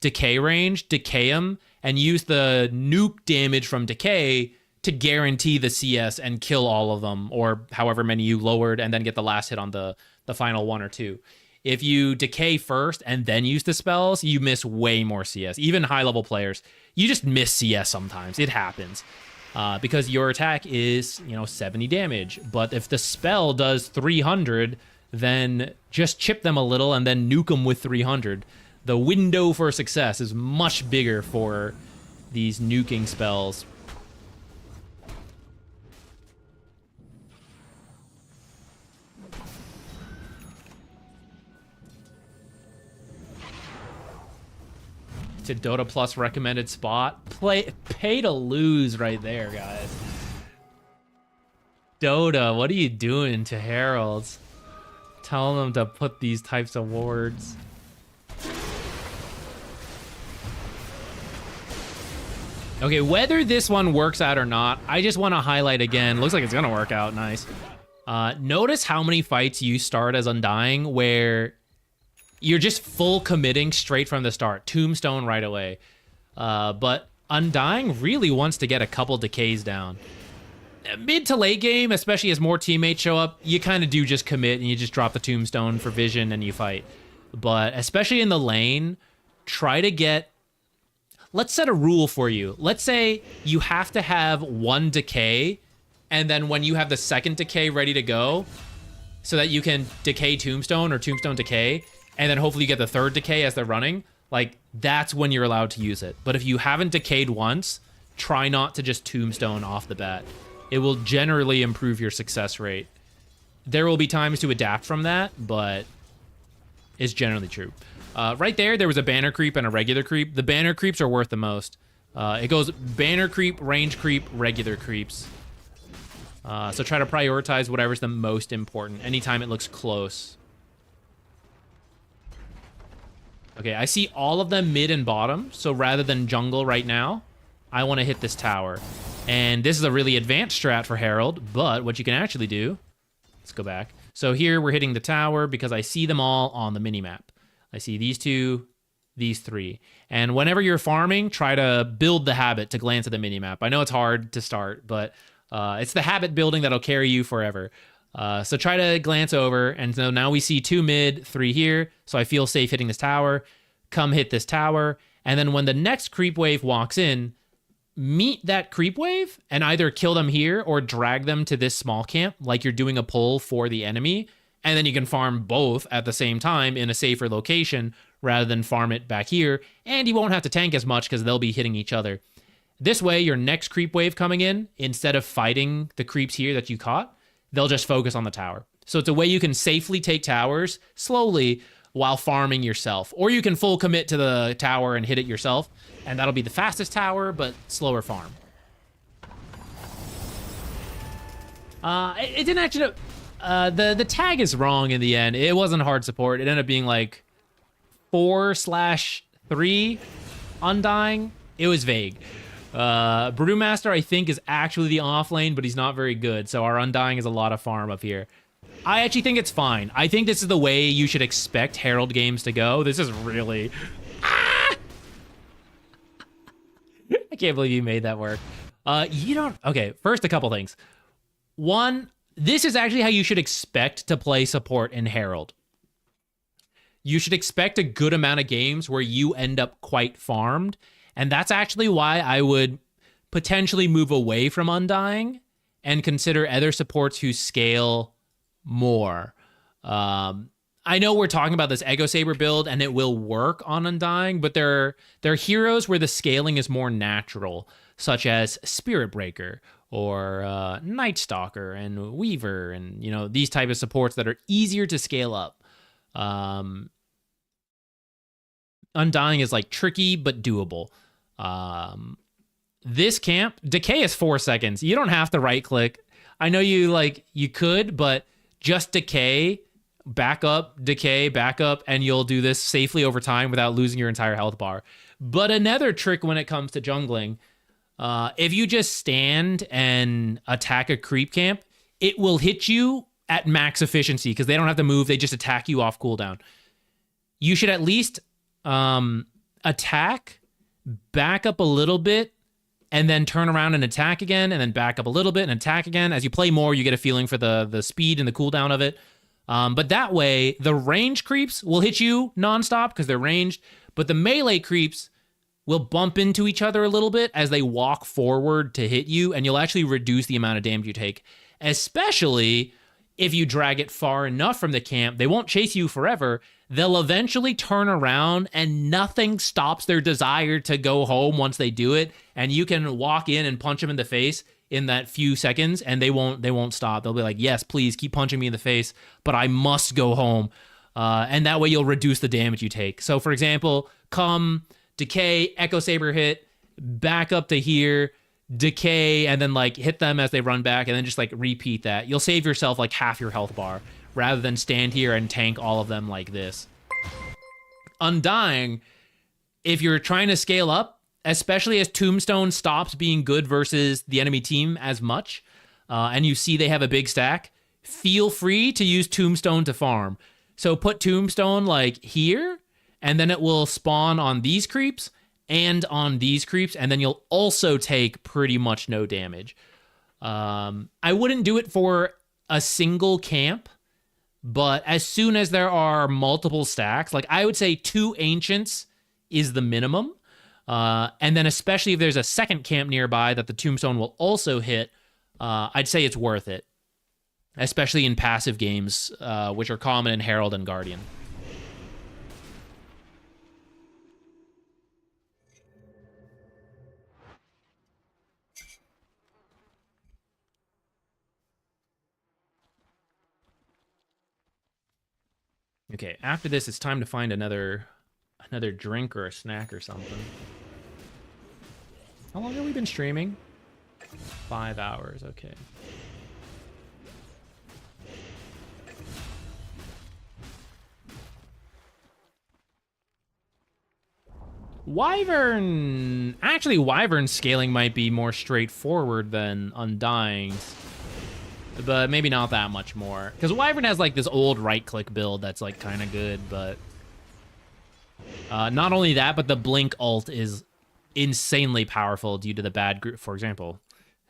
decay range, decay them, and use the nuke damage from decay to guarantee the CS and kill all of them, or however many you lowered, and then get the last hit on the final one or two. If you decay first and then use the spells, you miss way more CS. Even high-level players, you just miss CS sometimes. It happens. Because your attack is, 70 damage. But if the spell does 300, then just chip them a little and then nuke them with 300. The window for success is much bigger for these nuking spells. It's a Dota Plus recommended spot. Pay to lose right there, guys. Dota, what are you doing to Heralds? Tell them to put these types of wards. Okay, whether this one works out or not, I just want to highlight again. Looks like it's going to work out. Nice. Notice how many fights you start as Undying where you're just full committing straight from the start. Tombstone right away. But Undying really wants to get a couple decays down. Mid to late game, especially as more teammates show up, you kind of do just commit and you just drop the Tombstone for vision and you fight. But especially in the lane, try to get... Let's set a rule for you. Let's say you have to have one decay, and then when you have the second decay ready to go, so that you can decay Tombstone or Tombstone decay, and then hopefully you get the third decay as they're running, like, that's when you're allowed to use it. But if you haven't decayed once, try not to just Tombstone off the bat. It will generally improve your success rate. There will be times to adapt from that, but it's generally true. Right there was a banner creep and a regular creep. The banner creeps are worth the most. It goes banner creep, range creep, regular creeps. So try to prioritize whatever's the most important anytime it looks close. Okay, I see all of them mid and bottom, so rather than jungle right now, I want to hit this tower. And this is a really advanced strat for Herald, but what you can actually do... Let's go back. So here we're hitting the tower because I see them all on the minimap. I see these two, these three. And whenever you're farming, try to build the habit to glance at the minimap. I know it's hard to start, but it's the habit building that'll carry you forever. So try to glance over, and so now we see 2 mid, 3 here, so I feel safe hitting this tower. Come hit this tower, and then when the next creep wave walks in, meet that creep wave and either kill them here or drag them to this small camp like you're doing a pull for the enemy, and then you can farm both at the same time in a safer location rather than farm it back here, and you won't have to tank as much because they'll be hitting each other. This way, your next creep wave coming in, instead of fighting the creeps here that you caught, they'll just focus on the tower. So it's a way you can safely take towers slowly while farming yourself. Or you can full commit to the tower and hit it yourself, and that'll be the fastest tower, but slower farm. It didn't actually... The tag is wrong in the end. It wasn't hard support. It ended up being like 4/3 Undying. It was vague. Brewmaster, I think, is actually the off lane, but he's not very good. So our Undying is a lot of farm up here. I actually think it's fine. I think this is the way you should expect Herald games to go. This is really... I can't believe you made that work. You don't... Okay, first, a couple things. One, this is actually how you should expect to play support in Herald. You should expect a good amount of games where you end up quite farmed. And that's actually why I would potentially move away from Undying and consider other supports who scale more. I know we're talking about this Echo Saber build and it will work on Undying, but there are heroes where the scaling is more natural, such as Spirit Breaker or Night Stalker and Weaver and, you know, these type of supports that are easier to scale up. Undying is like tricky but doable. This camp, decay is 4 seconds. You don't have to right click. I know you could, but just decay, back up, and you'll do this safely over time without losing your entire health bar. But another trick when it comes to jungling, if you just stand and attack a creep camp, it will hit you at max efficiency because they don't have to move. They just attack you off cooldown. You should at least attack, back up a little bit, and then turn around and attack again, and then back up a little bit and attack again. As you play more, you get a feeling for the speed and the cooldown of it. But that way, the range creeps will hit you nonstop because they're ranged, but the melee creeps will bump into each other a little bit as they walk forward to hit you, and you'll actually reduce the amount of damage you take, especially if you drag it far enough from the camp. They won't chase you forever. They'll eventually turn around and nothing stops their desire to go home once they do it. And you can walk in and punch them in the face in that few seconds and they won't stop. They'll be like, yes, please keep punching me in the face, but I must go home. And that way you'll reduce the damage you take. So for example, come, decay, Echo Saber hit, back up to here, decay, and then like hit them as they run back and then just like repeat that. You'll save yourself like half your health bar rather than stand here and tank all of them like this. Undying, if you're trying to scale up, especially as Tombstone stops being good versus the enemy team as much, and you see they have a big stack, feel free to use Tombstone to farm. So put Tombstone like here, and then it will spawn on these creeps and on these creeps, and then you'll also take pretty much no damage. I wouldn't do it for a single camp, but as soon as there are multiple stacks, like I would say 2 Ancients is the minimum. And then especially if there's a second camp nearby that the Tombstone will also hit, I'd say it's worth it. Especially in passive games, which are common in Herald and Guardian. Okay, after this, it's time to find another drink or a snack or something. How long have we been streaming? 5 hours, okay. Wyvern... Actually, Wyvern scaling might be more straightforward than Undying's. But maybe not that much more. Because Wyvern has like this old right-click build that's like kind of good, but... not only that, but the Blink ult is insanely powerful due to the bad group. For example,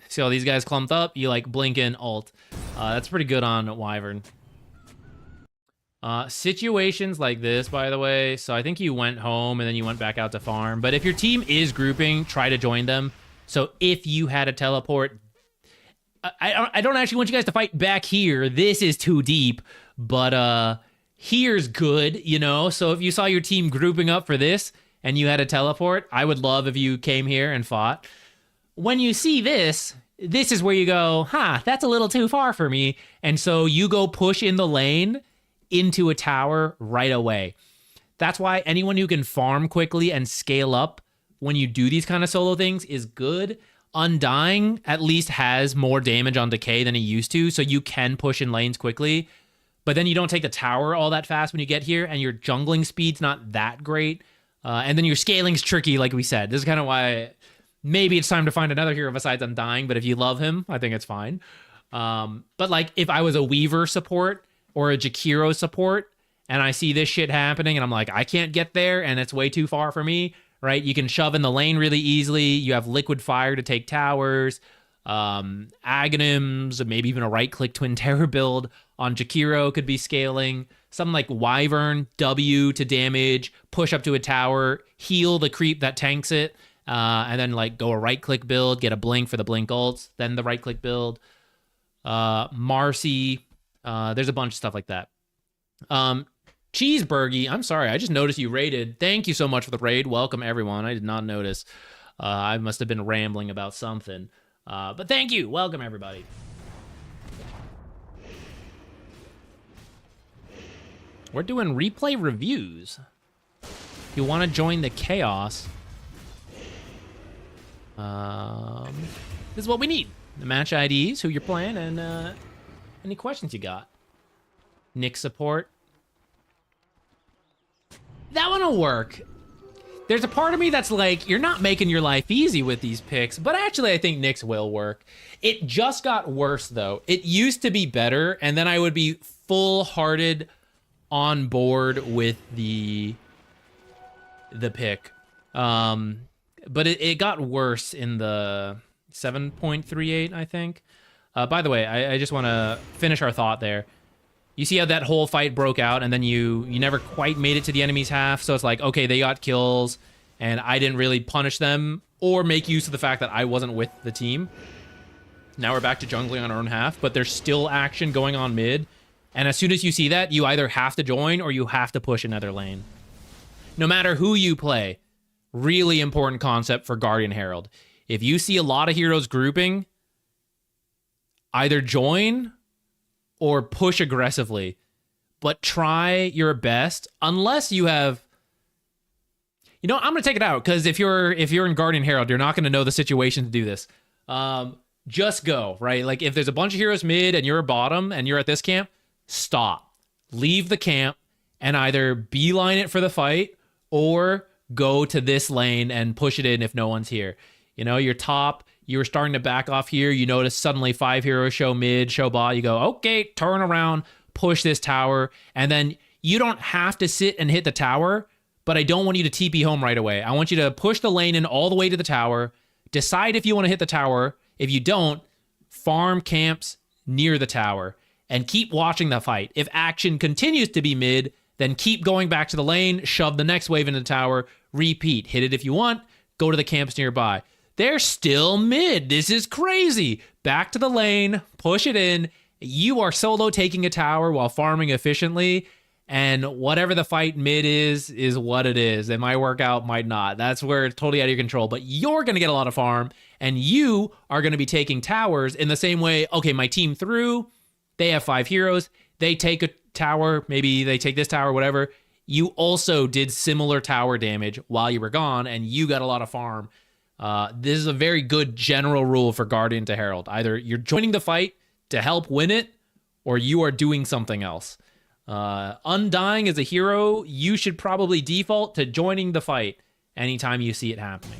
see all these guys clumped up? You like blink in ult. That's pretty good on Wyvern. Situations like this, by the way. So I think you went home and then you went back out to farm. But if your team is grouping, try to join them. So if you had a teleport... I don't actually want you guys to fight back here. This is too deep. But here's good, you know? So if you saw your team grouping up for this and you had a teleport, I would love if you came here and fought. When you see this, this is where you go, that's a little too far for me. And so you go push in the lane into a tower right away. That's why anyone who can farm quickly and scale up when you do these kind of solo things is good. Undying at least has more damage on decay than he used to, so you can push in lanes quickly. But then you don't take the tower all that fast when you get here, and your jungling speed's not that great. And then your scaling's tricky, like we said. This is kind of why maybe it's time to find another hero besides Undying, but if you love him, I think it's fine. But like if I was a Weaver support or a Jakiro support, and I see this shit happening, and I'm like, I can't get there, and it's way too far for me, right? You can shove in the lane really easily. You have liquid fire to take towers, Aghanims, maybe even a right-click Twin Terror build on Jakiro could be scaling. Something like Wyvern, W to damage, push up to a tower, heal the creep that tanks it, and then like go a right-click build, get a blink for the blink ults, then the right-click build. Marcy, there's a bunch of stuff like that. Cheeseburgy, I'm sorry, I just noticed you raided. Thank you so much for the raid. Welcome, everyone. I did not notice. I must have been rambling about something. But thank you. Welcome, everybody. We're doing replay reviews. If you want to join the chaos, this is what we need. The match IDs, who you're playing, and any questions you got. Nick support. That one will work. There's a part of me that's like, you're not making your life easy with these picks, but actually I think Nick's will work. It just got worse, though. It used to be better, and then I would be full-hearted on board with the pick. But it got worse in the 7.38, I think. By the way, I just want to finish our thought there. You see how that whole fight broke out, and then you never quite made it to the enemy's half, so it's like, okay, they got kills, and I didn't really punish them or make use of the fact that I wasn't with the team. Now we're back to jungling on our own half, but there's still action going on mid, and as soon as you see that, you either have to join or you have to push another lane. No matter who you play, really important concept for Guardian Herald. If you see a lot of heroes grouping, either join or push aggressively, but try your best unless you have... You know, I'm going to take it out, because if you're in Guardian Herald, you're not going to know the situation to do this. Just go, right? Like, if there's a bunch of heroes mid and you're a bottom and you're at this camp, stop. Leave the camp and either beeline it for the fight or go to this lane and push it in if no one's here. You know, you're top... You were starting to back off here. You notice suddenly 5 heroes show mid, show bot. You go, okay, turn around, push this tower. And then you don't have to sit and hit the tower, but I don't want you to TP home right away. I want you to push the lane in all the way to the tower. Decide if you want to hit the tower. If you don't, farm camps near the tower and keep watching the fight. If action continues to be mid, then keep going back to the lane, shove the next wave into the tower, repeat. Hit it if you want, go to the camps nearby. They're still mid. This is crazy. Back to the lane, push it in. You are solo taking a tower while farming efficiently, and whatever the fight mid is what it is. It might work out, might not. That's where it's totally out of your control, but you're going to get a lot of farm, and you are going to be taking towers in the same way. Okay, my team through, they have 5 heroes. They take a tower, maybe they take this tower, whatever. You also did similar tower damage while you were gone, and you got a lot of farm. This is a very good general rule for Guardian to Herald. Either you're joining the fight to help win it, or you are doing something else. Undying as a hero, you should probably default to joining the fight anytime you see it happening.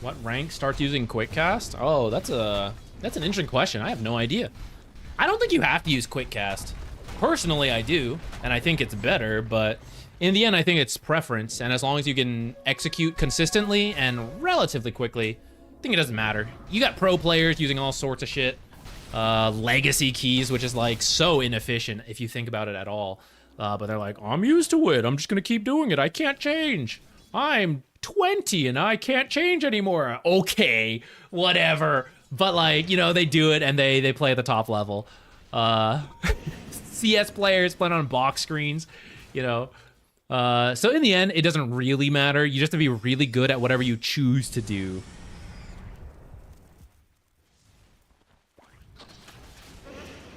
What rank starts using Quick Cast? Oh, that's an interesting question. I have no idea. I don't think you have to use Quick Cast. Personally, I do, and I think it's better, but in the end, I think it's preference, and as long as you can execute consistently and relatively quickly, I think it doesn't matter. You got pro players using all sorts of shit. Legacy keys, which is like so inefficient if you think about it at all. But they're like, I'm used to it. I'm just gonna keep doing it. I can't change. I'm 20 and I can't change anymore. Okay, whatever. But like, you know, they do it and they play at the top level. CS players playing on box screens, you know. So in the end, it doesn't really matter. You just have to be really good at whatever you choose to do.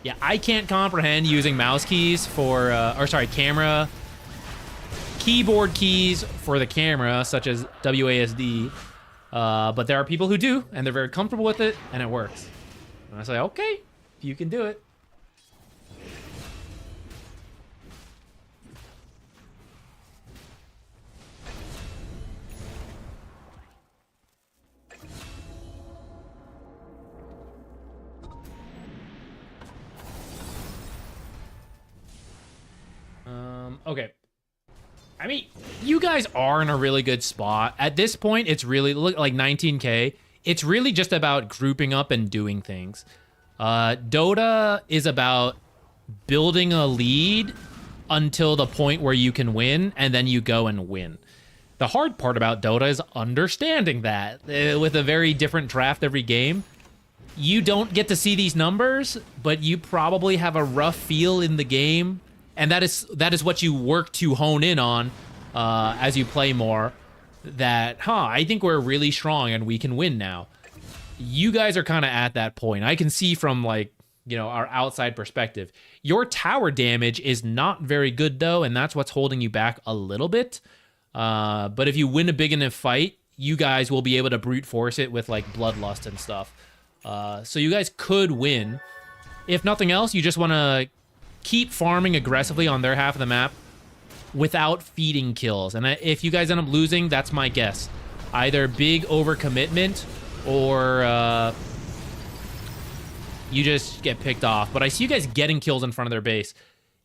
Yeah, I can't comprehend using mouse keys for, camera, keyboard keys for the camera, such as WASD. But there are people who do, and they're very comfortable with it, and it works. And I say, okay, you can do it. Okay. I mean, you guys are in a really good spot. At this point, it's really, like 19K. It's really just about grouping up and doing things. Dota is about building a lead until the point where you can win, and then you go and win. The hard part about Dota is understanding that. With a very different draft every game, you don't get to see these numbers, but you probably have a rough feel in the game. And that is what you work to hone in on as you play more. That, I think we're really strong and we can win now. You guys are kind of at that point. I can see from, like, you know, our outside perspective. Your tower damage is not very good, though, and that's what's holding you back a little bit. But if you win a big enough fight, you guys will be able to brute force it with, like, bloodlust and stuff. So you guys could win. If nothing else, you just want to keep farming aggressively on their half of the map without feeding kills. And if you guys end up losing, that's my guess. Either big overcommitment or you just get picked off. But I see you guys getting kills in front of their base.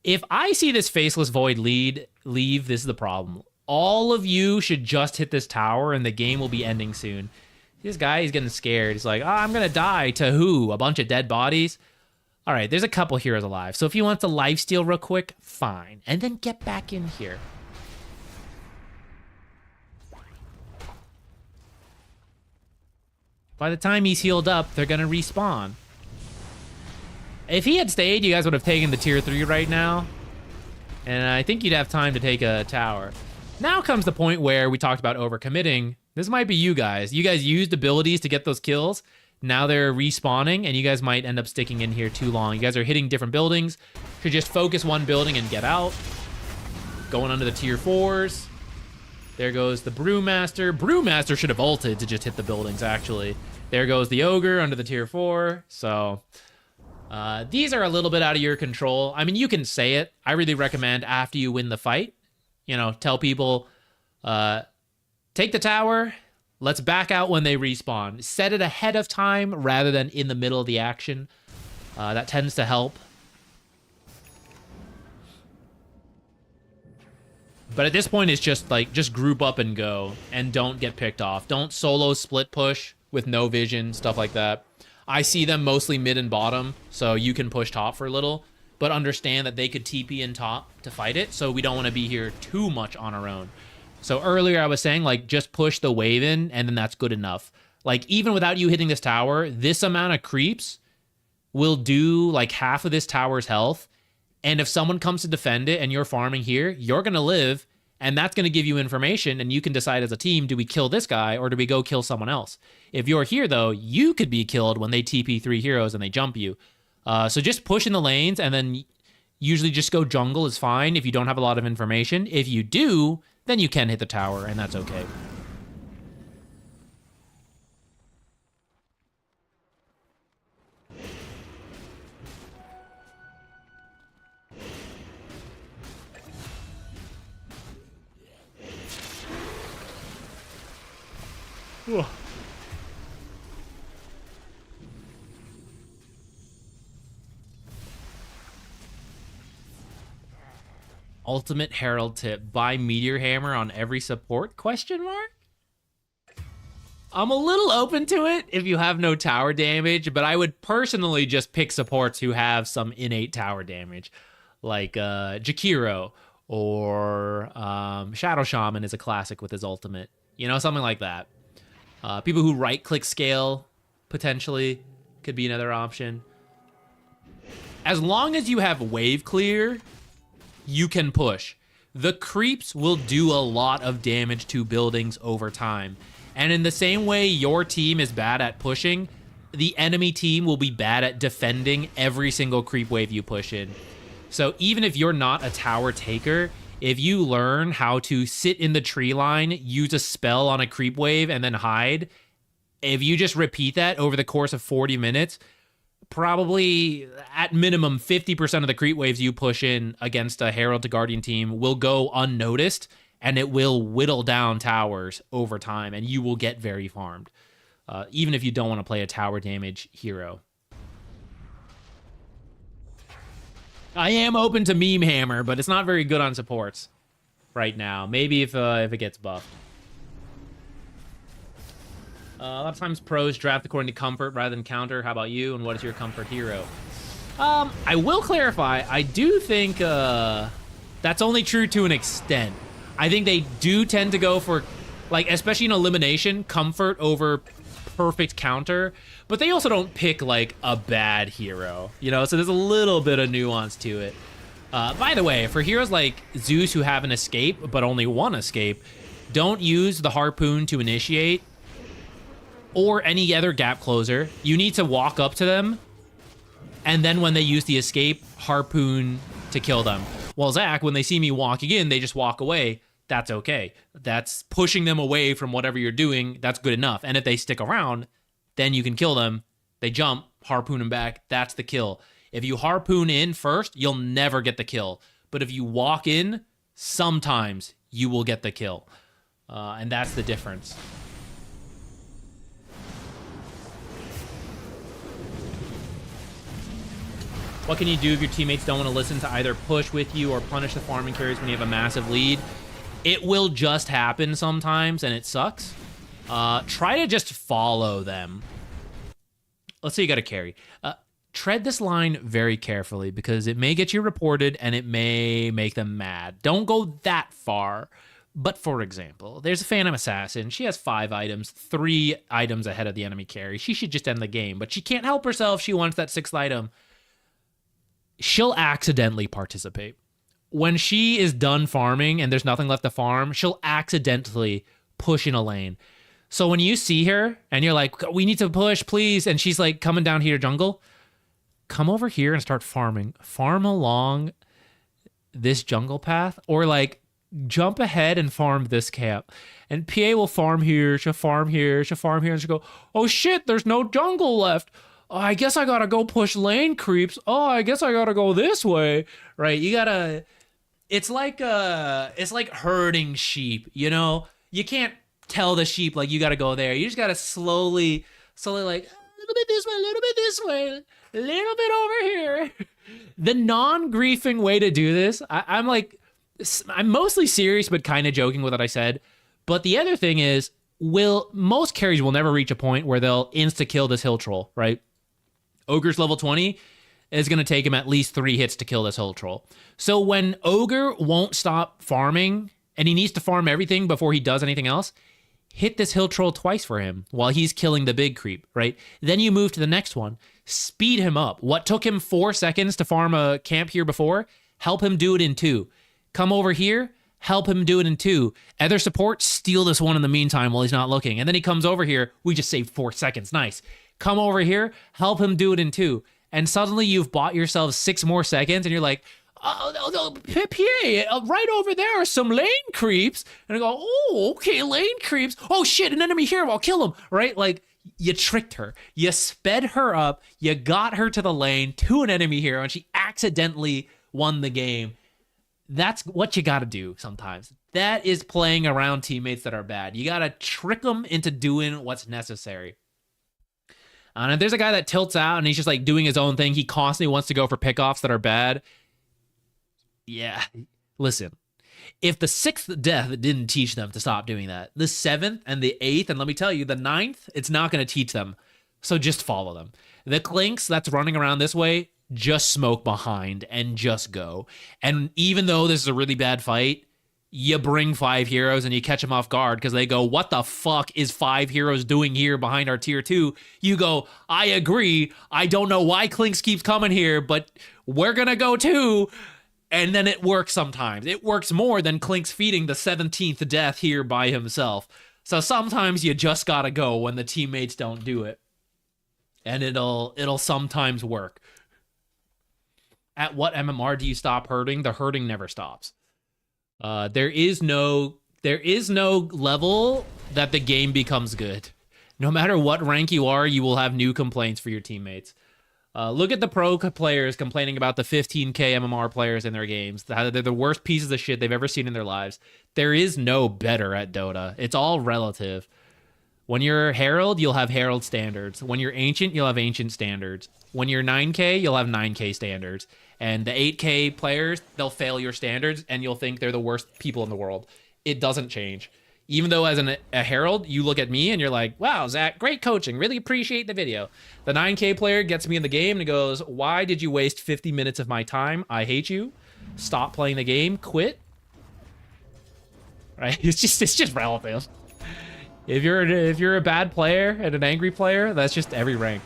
If I see this Faceless Void leave, this is the problem. All of you should just hit this tower and the game will be ending soon. This guy, he's getting scared. He's like, I'm going to die to who? A bunch of dead bodies? All right, there's a couple heroes alive. So if he wants to lifesteal real quick, fine. And then get back in here. By the time he's healed up, they're going to respawn. If he had stayed, you guys would have taken the tier 3 right now. And I think you'd have time to take a tower. Now comes the point where we talked about overcommitting. This might be you guys. You guys used abilities to get those kills. Now they're respawning, and you guys might end up sticking in here too long. You guys are hitting different buildings. Should just focus one building and get out. Going under the tier 4s. There goes the Brewmaster. Brewmaster should have ulted to just hit the buildings, actually. There goes the Ogre under the tier 4. So, these are a little bit out of your control. I mean, you can say it. I really recommend after you win the fight, you know, tell people, take the tower. Let's back out when they respawn. Set it ahead of time rather than in the middle of the action. That tends to help. But at this point, it's just like, just group up and go. And don't get picked off. Don't solo split push with no vision, stuff like that. I see them mostly mid and bottom, so you can push top for a little. But understand that they could TP in top to fight it, so we don't want to be here too much on our own. So earlier I was saying, like, just push the wave in, and then that's good enough. Like, even without you hitting this tower, this amount of creeps will do, like, half of this tower's health. And if someone comes to defend it and you're farming here, you're going to live, and that's going to give you information, and you can decide as a team, do we kill this guy, or do we go kill someone else? If you're here, though, you could be killed when they TP 3 heroes and they jump you. So just push in the lanes, and then usually just go jungle is fine if you don't have a lot of information. If you do, then you can hit the tower, and that's okay. Ugh. Ultimate Herald tip, buy Meteor Hammer on every support, question mark? I'm a little open to it if you have no tower damage, but I would personally just pick supports who have some innate tower damage, like Jakiro or Shadow Shaman is a classic with his ultimate, you know, something like that. People who right-click scale, potentially, could be another option. as long as you have wave clear, you can push. The creeps will do a lot of damage to buildings over time. And in the same way your team is bad at pushing, the enemy team will be bad at defending every single creep wave you push in. So even if you're not a tower taker, if you learn how to sit in the tree line, use a spell on a creep wave, and then hide, if you just repeat that over the course of 40 minutes, probably at minimum 50% of the creep waves you push in against a Herald to Guardian team will go unnoticed, and it will whittle down towers over time, and you will get very farmed, even if you don't want to play a tower damage hero. I am open to Meme Hammer, but it's not very good on supports right now. Maybe if it gets buffed. A lot of times pros draft according to comfort rather than counter. How about you? And what is your comfort hero? I will clarify. I do think that's only true to an extent. I think they do tend to go for, like, especially in elimination, comfort over perfect counter. But they also don't pick, like, a bad hero, you know? So there's a little bit of nuance to it. By the way, for heroes like Zeus who have an escape, but only one escape, don't use the harpoon to initiate or any other gap closer. You need to walk up to them, and then when they use the escape, harpoon to kill them. Well, Zach, when they see me walking in, they just walk away. That's okay. That's pushing them away from whatever you're doing. That's good enough. And if they stick around, then you can kill them. They jump, harpoon them back. That's the kill. If you harpoon in first, you'll never get the kill. But if you walk in, sometimes you will get the kill. And that's the difference. What can you do if your teammates don't want to listen to either push with you or punish the farming carries when you have a massive lead? It will just happen sometimes, and it sucks. Try to just follow them. Let's say you got a carry. Tread this line very carefully because it may get you reported and it may make them mad. Don't go that far. But for example, there's a Phantom Assassin. She has 5 items, 3 items ahead of the enemy carry. She should just end the game, but she can't help herself. She wants that 6th item. She'll accidentally participate. When she is done farming and there's nothing left to farm, she'll accidentally push in a lane. So when you see her and you're like, we need to push, please, and she's like coming down here jungle, come over here and start farming. Farm along this jungle path, or like jump ahead and farm this camp. And PA will farm here, she'll farm here, she'll farm here, and she'll go, oh shit, there's no jungle left. Oh, I guess I gotta go push lane creeps. Oh, I guess I gotta go this way. Right? You gotta. It's like herding sheep. You know, you can't tell the sheep like you gotta go there. You just gotta slowly like a little bit this way, a little bit this way, a little bit over here. The non-griefing way to do this. I'm mostly serious, but kind of joking with what I said. But the other thing is, most carries will never reach a point where they'll insta-kill this hill troll, right? Ogre's level 20 is going to take him at least 3 hits to kill this hill troll. So when Ogre won't stop farming, and he needs to farm everything before he does anything else, hit this hill troll twice for him while he's killing the big creep, right? Then you move to the next one. Speed him up. What took him 4 seconds to farm a camp here before, help him do it in 2. Come over here, help him do it in 2. Other support, steal this one in the meantime while he's not looking. And then he comes over here. We just saved 4 seconds. Nice. Come over here, help him do it in 2. And suddenly you've bought yourself 6 more seconds and you're like, oh, PA, right over there are some lane creeps. And I go, oh, okay, lane creeps. Oh shit, an enemy here, I'll kill him. Right? Like, you tricked her. You sped her up. You got her to the lane to an enemy hero and she accidentally won the game. That's what you got to do sometimes. That is playing around teammates that are bad. You got to trick them into doing what's necessary. And if there's a guy that tilts out and he's just like doing his own thing, he constantly wants to go for pickoffs that are bad. Yeah, listen, if the 6th death didn't teach them to stop doing that, the 7th and the 8th, and let me tell you, the 9th, it's not going to teach them. So just follow them. The Clinkz that's running around this way, just smoke behind and just go. And even though this is a really bad fight, you bring 5 heroes and you catch them off guard because they go, what the fuck is 5 heroes doing here behind our tier 2? You go, I agree. I don't know why Clinkz keeps coming here, but we're going to go too. And then it works sometimes. It works more than Clinkz feeding the 17th death here by himself. So sometimes you just got to go when the teammates don't do it. And it'll sometimes work. At what MMR do you stop hurting? The hurting never stops. There is no level that the game becomes good. No matter what rank you are, you will have new complaints for your teammates. Look at the pro players complaining about the 15k MMR players in their games. They're the worst pieces of shit they've ever seen in their lives. There is no better at Dota. It's all relative. When you're Herald, you'll have Herald standards. When you're Ancient, you'll have Ancient standards. When you're 9k, you'll have 9k standards. And the 8k players, they'll fail your standards, and you'll think they're the worst people in the world. It doesn't change. Even though as a Herald, you look at me and you're like, wow, Zach, great coaching. Really appreciate the video. The 9k player gets me in the game and goes, why did you waste 50 minutes of my time? I hate you. Stop playing the game. Quit. Right? It's just relative. If you're a bad player and an angry player, that's just every rank.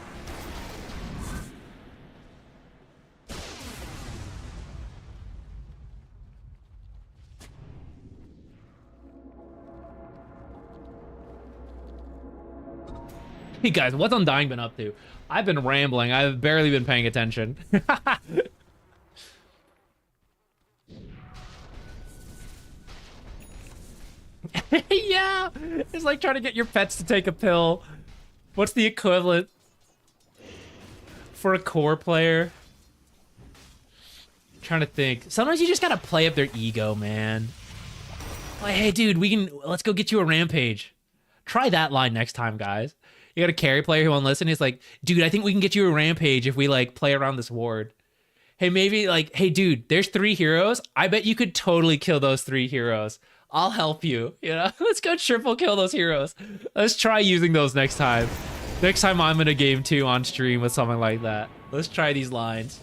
Hey guys, what's Undying been up to? I've been rambling. I've barely been paying attention. Yeah, it's like trying to get your pets to take a pill. What's the equivalent for a core player? I'm trying to think. Sometimes you just gotta play up their ego, man. Like, hey, dude, let's go get you a rampage. Try that line next time, guys. You got a carry player who won't listen. He's like, dude, I think we can get you a rampage if we like play around this ward. Hey, maybe like, hey, dude, there's 3 heroes. I bet you could totally kill those 3 heroes. I'll help you. You know, let's go triple kill those heroes. Let's try using those next time. Next time I'm in a game 2 on stream with something like that. Let's try these lines.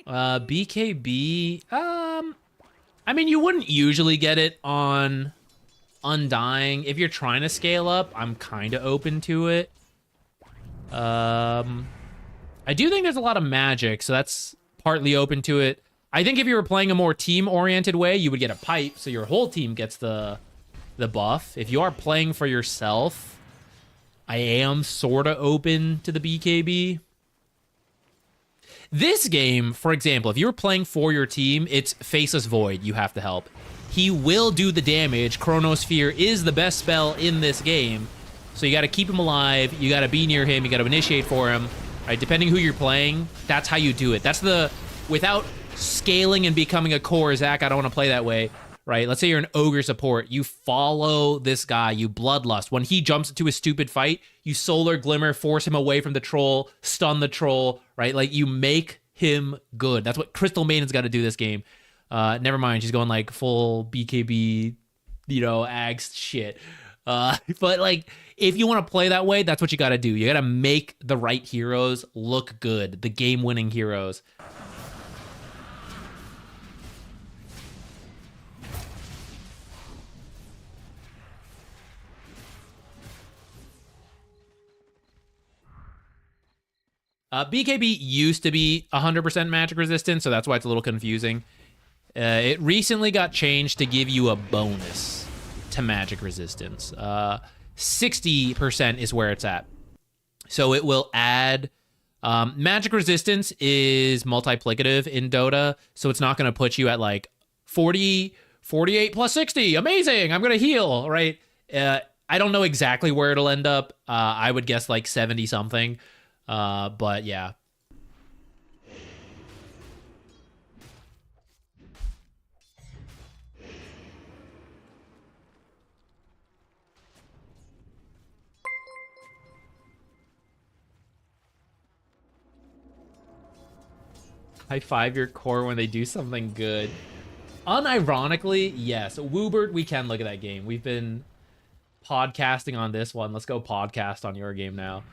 BKB. I mean, you wouldn't usually get it on Undying. If you're trying to scale up, I'm kind of open to it. I do think there's a lot of magic, so that's partly open to it. I think if you were playing a more team-oriented way, you would get a pipe, so your whole team gets the buff. If you are playing for yourself, I am sort of open to the BKB. This game, for example, if you're playing for your team, it's Faceless Void you have to help. He will do the damage. Chronosphere is the best spell in this game. So you got to keep him alive. You got to be near him. You got to initiate for him. Right? Depending who you're playing, that's how you do it. That's without scaling and becoming a core, Zach, I don't want to play that way. Right? Let's say you're an ogre support. You follow this guy. You bloodlust. When he jumps into a stupid fight, you solar glimmer, force him away from the troll, stun the troll, right? Like, you make him good. That's what Crystal Maiden's got to do this game. Never mind. She's going, like, full BKB, you know, Ags shit. But, like, if you want to play that way, that's what you got to do. You got to make the right heroes look good. The game-winning heroes. BKB used to be 100% magic resistant, so that's why it's a little confusing. It recently got changed to give you a bonus to magic resistance. 60% is where it's at. So it will add... magic resistance is multiplicative in Dota, so it's not going to put you at like 48 plus 60. Amazing! I'm going to heal, right? I don't know exactly where it'll end up. I would guess like 70-something. But yeah. High five your core when they do something good. Unironically, yes. Woobert, we can look at that game. We've been podcasting on this one. Let's go podcast on your game now.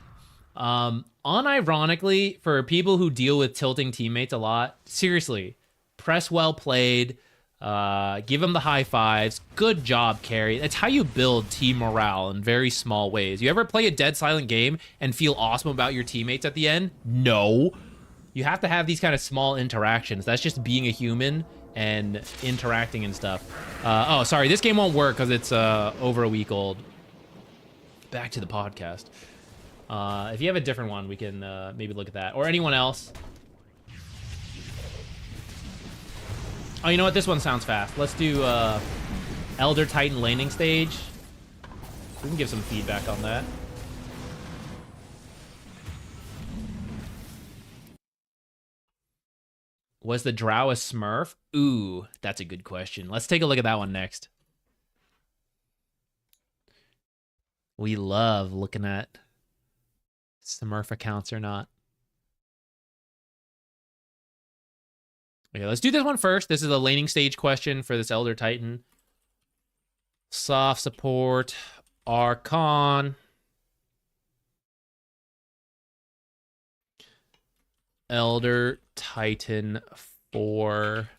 Unironically, for people who deal with tilting teammates a lot, seriously, press well played. Give them the high fives. Good job, carry. That's how you build team morale in very small ways. You ever play a dead silent game and feel awesome about your teammates at the end? No. You have to have these kind of small interactions. That's just being a human and interacting and stuff. Oh, sorry. This game won't work because it's over a week old. Back to the podcast. If you have a different one, we can maybe look at that. Or anyone else. Oh, you know what? This one sounds fast. Let's do Elder Titan laning stage. We can give some feedback on that. Was the Drow a Smurf? Ooh, that's a good question. Let's take a look at that one next. We love looking at Smurf accounts or not. Okay, let's do this one first. This is a laning stage question for this Elder Titan. Soft support, Archon. Elder Titan 4.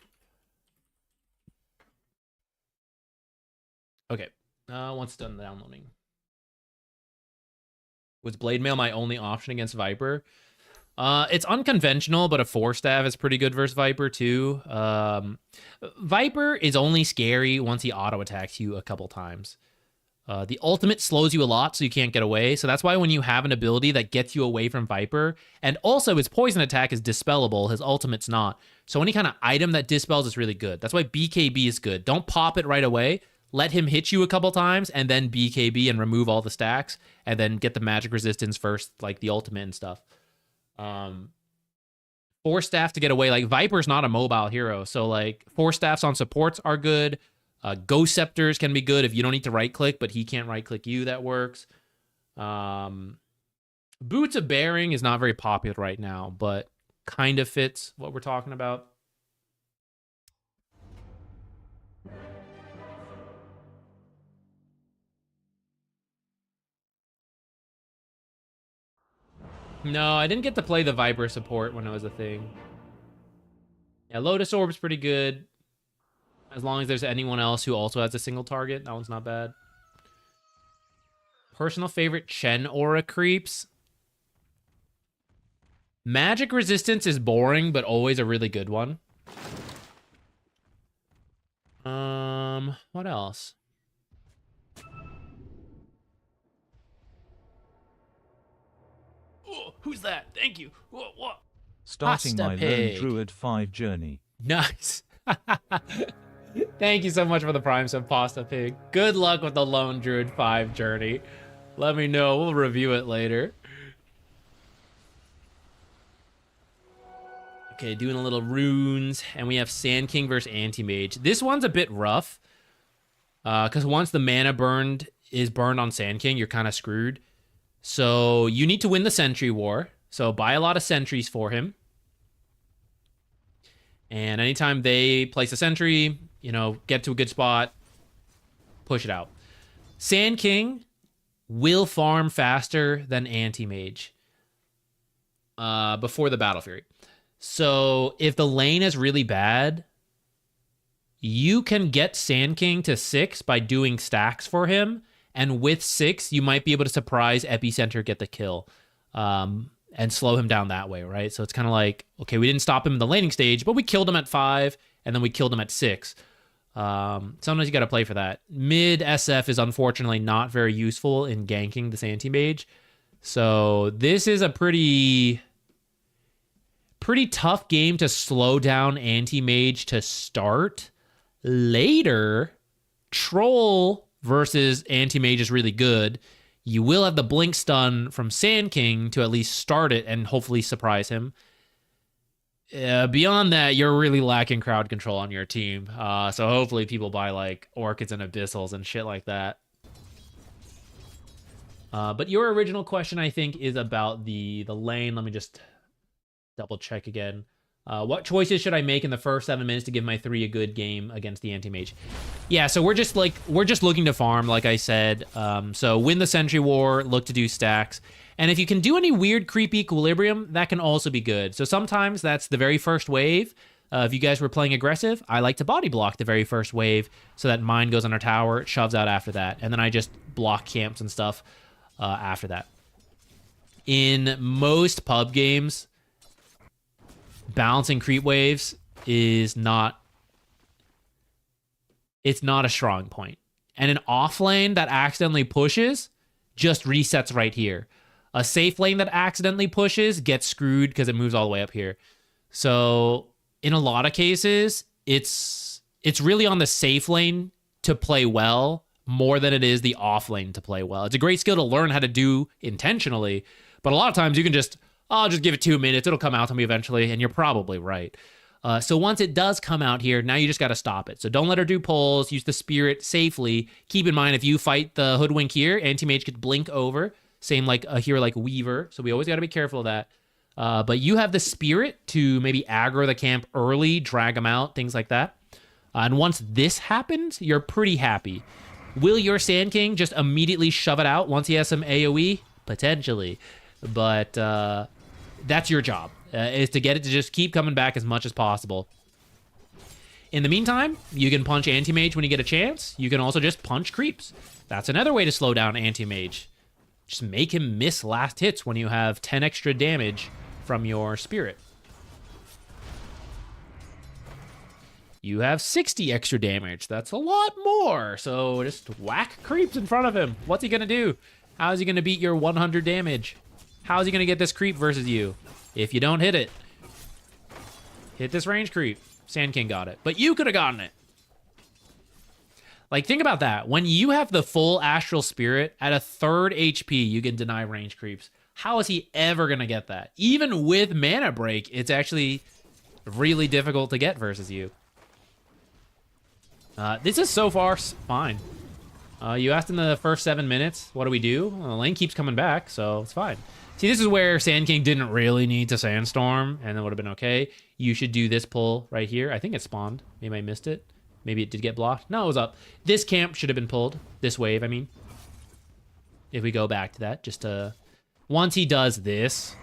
Okay, once done downloading. Was Blade Mail my only option against Viper? It's unconventional, but a 4-staff is pretty good versus Viper too. Viper is only scary once he auto-attacks you a couple times. The ultimate slows you a lot, so you can't get away. So that's why when you have an ability that gets you away from Viper, and also his poison attack is dispellable, his ultimate's not. So any kind of item that dispels is really good. That's why BKB is good. Don't pop it right away. Let him hit you a couple times, and then BKB and remove all the stacks, and then get the magic resistance first, like the ultimate and stuff. 4-staff to get away. Like, Viper's not a mobile hero, so like 4-staffs on supports are good. Ghost Scepters can be good if you don't need to right-click, but he can't right-click you. That works. Boots of Bearing is not very popular right now, but kind of fits what we're talking about. No, I didn't get to play the Viper support when it was a thing. Yeah, Lotus Orb's pretty good. As long as there's anyone else who also has a single target, that one's not bad. Personal favorite Chen aura creeps. Magic resistance is boring, but always a really good one. What else? Oh, who's that? Thank you. What? Starting Pasta my pig. Lone Druid 5 journey. Nice. Thank you so much for the Prime sub, Pasta Pig. Good luck with the Lone Druid 5 journey. Let me know. We'll review it later. Okay, doing a little runes. And we have Sand King versus Anti-Mage. This one's a bit rough. Because once the mana is burned on Sand King, you're kind of screwed. So you need to win the Sentry War. So buy a lot of sentries for him. And anytime they place a sentry, you know, get to a good spot, push it out. Sand King will farm faster than Anti-Mage before the Battle Fury. So if the lane is really bad, you can get Sand King to 6 by doing stacks for him. And with 6, you might be able to surprise Epicenter, get the kill. And slow him down that way, right? So it's kind of like, okay, we didn't stop him in the laning stage, but we killed him at 5, and then we killed him at 6. Sometimes you got to play for that. Mid SF is unfortunately not very useful in ganking this anti-mage. So this is a pretty tough game to slow down anti-mage to start. Later, Troll versus anti-mage is really good. You will have the blink stun from Sand King to at least start it and hopefully surprise him. Beyond that, you're really lacking crowd control on your team. So hopefully people buy like Orchids and Abyssals and shit like that. But your original question, I think, is about the lane. Let me just double check again. What choices should I make in the first 7 minutes to give my 3 a good game against the anti-mage? Yeah, so we're just looking to farm, like I said. So win the Sentry War, look to do stacks. And if you can do any weird creep equilibrium, that can also be good. So sometimes that's the very first wave. If you guys were playing aggressive, I like to body block the very first wave so that mine goes on our tower, it shoves out after that. And then I just block camps and stuff after that. In most pub games, balancing creep waves is not... It's not a strong point. And an off lane that accidentally pushes just resets right here. A safe lane that accidentally pushes gets screwed because it moves all the way up here. So in a lot of cases, it's really on the safe lane to play well more than it is the off lane to play well. It's a great skill to learn how to do intentionally, but a lot of times you can just, I'll just give it 2 minutes. It'll come out to me eventually, and you're probably right. So once it does come out here, now you just got to stop it. So don't let her do pulls. Use the spirit safely. Keep in mind, if you fight the Hoodwink here, anti-mage could blink over. Same like a hero like Weaver. So we always got to be careful of that. But you have the spirit to maybe aggro the camp early, drag them out, things like that. And once this happens, you're pretty happy. Will your Sand King just immediately shove it out once he has some AoE? Potentially. But that's your job. Is to get it to just keep coming back as much as possible. In the meantime, you can punch Anti-Mage when you get a chance. You can also just punch creeps. That's another way to slow down Anti-Mage. Just make him miss last hits when you have 10 extra damage from your spirit. You have 60 extra damage. That's a lot more. So just whack creeps in front of him. What's he gonna do? How is he gonna beat your 100 damage? How is he gonna get this creep versus you? If you don't hit it, hit this range creep. Sand King got it, but you could have gotten it. Like, think about that. When you have the full Astral Spirit at a 3rd HP, you can deny range creeps. How is he ever going to get that? Even with Mana Break, it's actually really difficult to get versus you. This is so far fine. You asked in the first 7 minutes, what do we do? Well, the lane keeps coming back, so it's fine. See, this is where Sand King didn't really need to Sandstorm, and it would have been okay. You should do this pull right here. I think it spawned. Maybe I missed it. Maybe it did get blocked. No, it was up. This camp should have been pulled. This wave, I mean. If we go back to that, just to... Once he does this,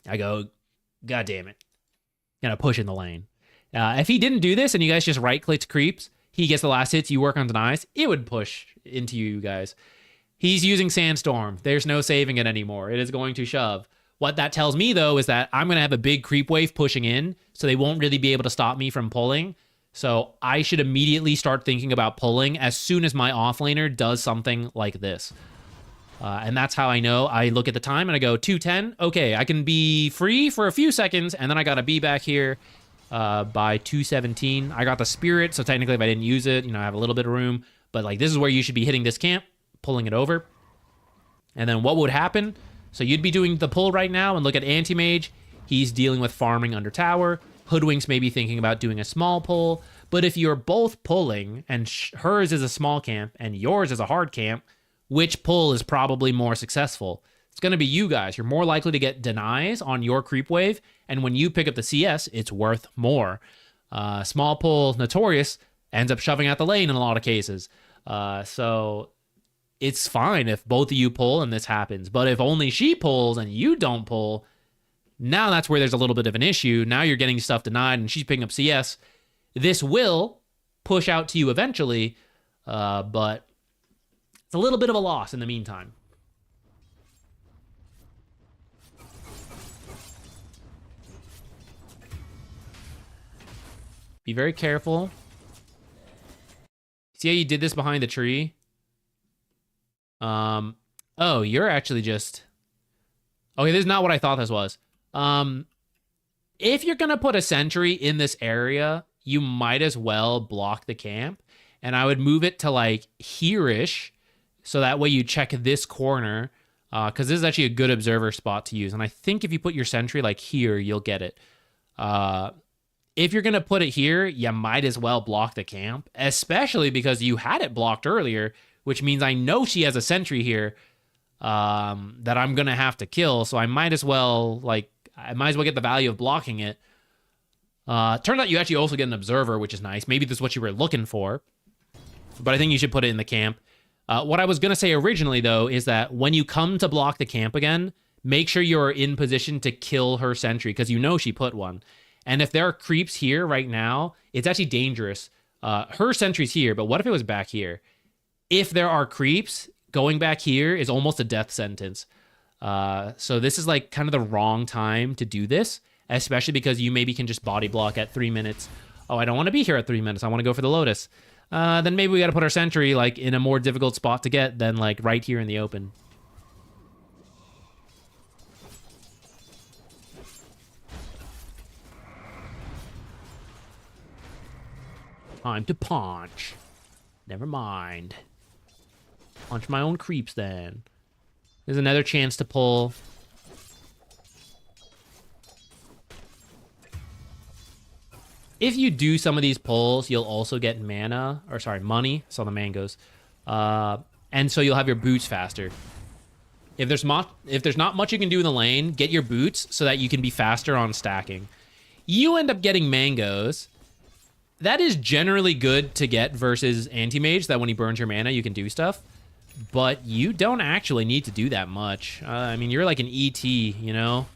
I go, God damn it. Gonna push in the lane. If he didn't do this and you guys just right-clicked creeps, he gets the last hits, you work on denies, it would push into you guys. He's using Sandstorm. There's no saving it anymore. It is going to shove. What that tells me, though, is that I'm going to have a big creep wave pushing in, so they won't really be able to stop me from pulling. So I should immediately start thinking about pulling as soon as my offlaner does something like this. And that's how I know. I look at the time and I go, 2:10. Okay, I can be free for a few seconds, and then I got to be back here by 2:17. I got the spirit, so technically if I didn't use it, I have a little bit of room. But like, this is where you should be hitting this camp, pulling it over. And then what would happen? So you'd be doing the pull right now and look at Anti-Mage. He's dealing with farming under tower. Hoodwinks may be thinking about doing a small pull. But if you're both pulling and hers is a small camp and yours is a hard camp, which pull is probably more successful? It's going to be you guys. You're more likely to get denies on your creep wave. And when you pick up the CS, it's worth more. Small pull, Notorious, ends up shoving out the lane in a lot of cases. So it's fine if both of you pull and this happens. But if only she pulls and you don't pull, now that's where there's a little bit of an issue. Now you're getting stuff denied and she's picking up CS. This will push out to you eventually, but it's a little bit of a loss in the meantime. Be very careful. See how you did this behind the tree? Oh, you're actually just... Okay, this is not what I thought this was. If you're going to put a sentry in this area, you might as well block the camp. And I would move it to like here-ish, so that way you check this corner, because this is actually a good observer spot to use. And I think if you put your sentry like here, you'll get it. If you're going to put it here, you might as well block the camp, especially because you had it blocked earlier, which means I know she has a sentry here that I'm going to have to kill. So I might as well, get the value of blocking it. Turns out you actually also get an observer, which is nice. Maybe this is what you were looking for, but I think you should put it in the camp. What I was going to say originally, though, is that when you come to block the camp again, make sure you're in position to kill her sentry, because you know she put one. And if there are creeps here right now, it's actually dangerous. Her sentry's here, but what if it was back here? If there are creeps, going back here is almost a death sentence. So this is like kind of the wrong time to do this, especially because you maybe can just body block at 3 minutes. Oh, I don't want to be here at 3 minutes. I want to go for the Lotus. Then maybe we got to put our sentry like in a more difficult spot to get than like right here in the open. Time to punch. Never mind. Punch my own creeps then. There's another chance to pull. If you do some of these pulls, you'll also get mana, or sorry, money. So the mangoes. And so you'll have your boots faster. If there's not much you can do in the lane, get your boots so that you can be faster on stacking. You end up getting mangoes. That is generally good to get versus anti-mage, that when he burns your mana, you can do stuff. But you don't actually need to do that much. I mean, you're like an ET, you know?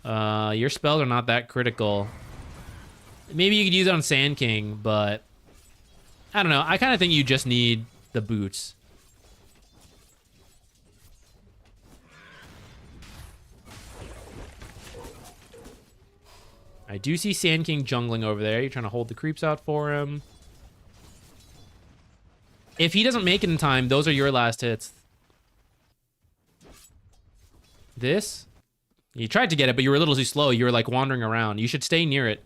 Your spells are not that critical. Maybe you could use it on Sand King, but I don't know. I kind of think you just need the boots. I do see Sand King jungling over there. You're trying to hold the creeps out for him. If he doesn't make it in time, those are your last hits. This? You tried to get it, but you were a little too slow. You were like wandering around. You should stay near it.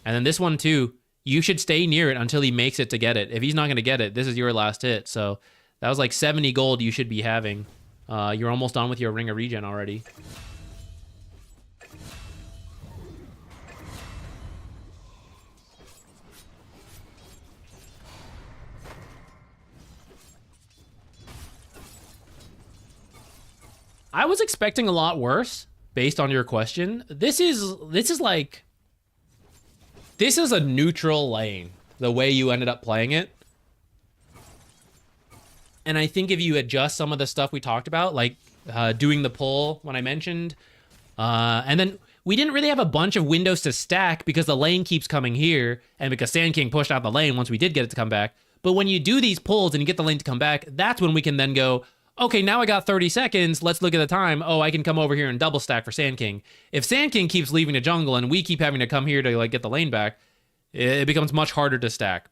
And then this one too. You should stay near it until he makes it to get it. If he's not going to get it, this is your last hit. So that was like 70 gold you should be having. You're almost done with your Ring of Regen already. I was expecting a lot worse based on your question. This is a neutral lane, the way you ended up playing it. And I think if you adjust some of the stuff we talked about, like doing the pull when I mentioned, and then we didn't really have a bunch of windows to stack because the lane keeps coming here, and because Sand King pushed out the lane once we did get it to come back. But when you do these pulls and you get the lane to come back, that's when we can then go, okay, now I got 30 seconds. Let's look at the time. Oh, I can come over here and double stack for Sand King. If Sand King keeps leaving the jungle and we keep having to come here to like get the lane back, it becomes much harder to stack.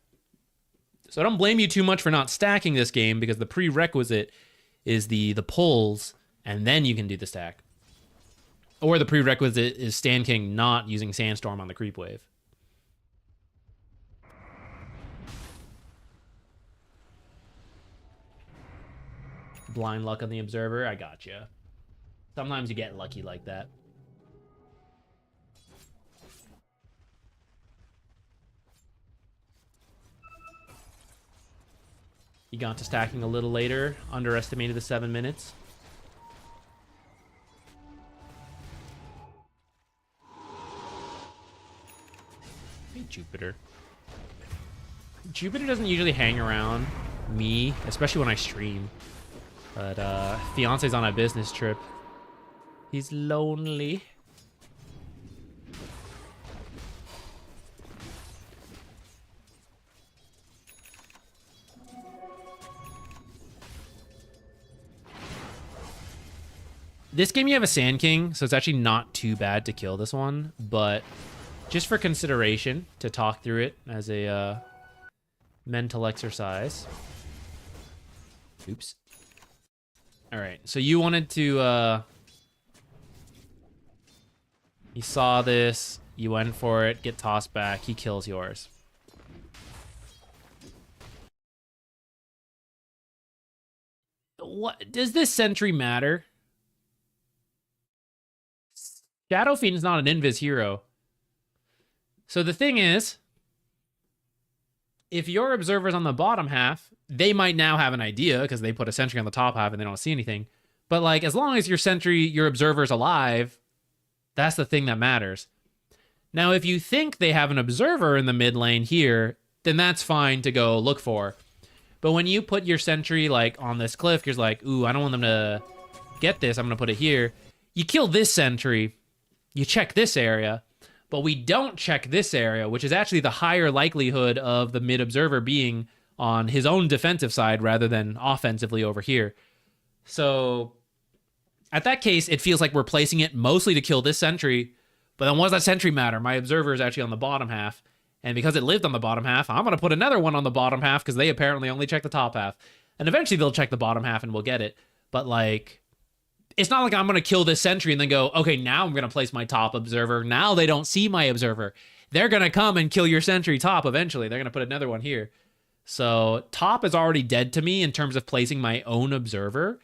So I don't blame you too much for not stacking this game, because the prerequisite is the pulls, and then you can do the stack. Or the prerequisite is Sand King not using Sandstorm on the creep wave. Blind luck on the observer. I gotcha. Sometimes you get lucky like that. You got to stacking a little later. Underestimated the 7 minutes. Hey, Jupiter. Jupiter doesn't usually hang around me, especially when I stream. But fiance's on a business trip. He's lonely. This game you have a Sand King, so it's actually not too bad to kill this one, but just for consideration to talk through it as a mental exercise. Oops. All right, so you wanted to, you saw this, you went for it, get tossed back, he kills yours. What, does this sentry matter? Shadow Fiend's not an invis hero. So the thing is, if your observer's on the bottom half, they might now have an idea because they put a sentry on the top half and they don't see anything. But like, as long as your sentry, your observer's alive, that's the thing that matters. Now, if you think they have an observer in the mid lane here, then that's fine to go look for. But when you put your sentry like on this cliff, you're like, ooh, I don't want them to get this. I'm gonna put it here. You kill this sentry, you check this area, but we don't check this area, which is actually the higher likelihood of the mid observer being on his own defensive side rather than offensively over here. So at that case, it feels like we're placing it mostly to kill this sentry, but then what does that sentry matter? My observer is actually on the bottom half, and because it lived on the bottom half, I'm going to put another one on the bottom half because they apparently only check the top half. And eventually they'll check the bottom half and we'll get it. But like, it's not like I'm going to kill this sentry and then go, okay, now I'm going to place my top observer. Now they don't see my observer. They're going to come and kill your sentry top eventually. They're going to put another one here. So top is already dead to me in terms of placing my own observer.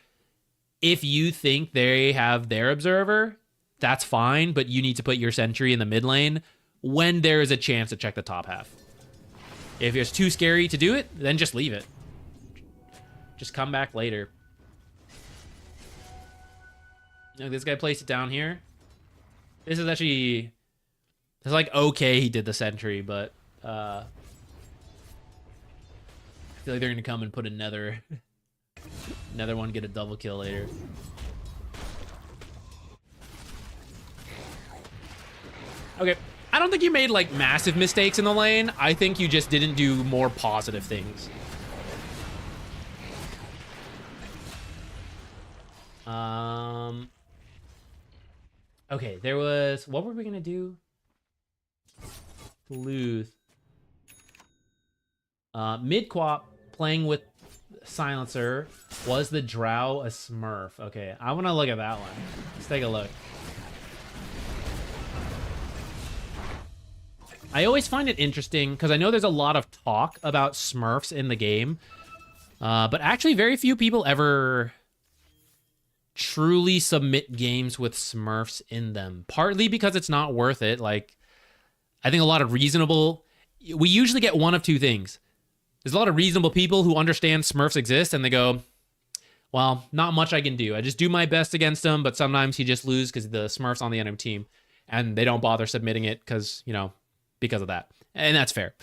If you think they have their observer, that's fine, but you need to put your sentry in the mid lane when there is a chance to check the top half. If it's too scary to do it, then just leave it. Just come back later. Look, this guy placed it down here. This is actually... It's like, okay, he did the sentry, but... I feel like they're going to come and put another... another one, get a double kill later. Okay. I don't think you made, like, massive mistakes in the lane. I think you just didn't do more positive things. Okay, there was... What were we gonna do? Luth. Mid-quap, playing with Silencer. Was the Drow a Smurf? Okay, I want to look at that one. Let's take a look. I always find it interesting, because I know there's a lot of talk about Smurfs in the game, but actually very few people ever truly submit games with Smurfs in them. Partly because it's not worth it. Like, I think a lot of reasonable... We usually get one of two things. There's a lot of reasonable people who understand Smurfs exist, and they go, well, not much I can do. I just do my best against him, but sometimes he just loses because the Smurf's on the enemy team, and they don't bother submitting it because, you know, because of that. And that's fair.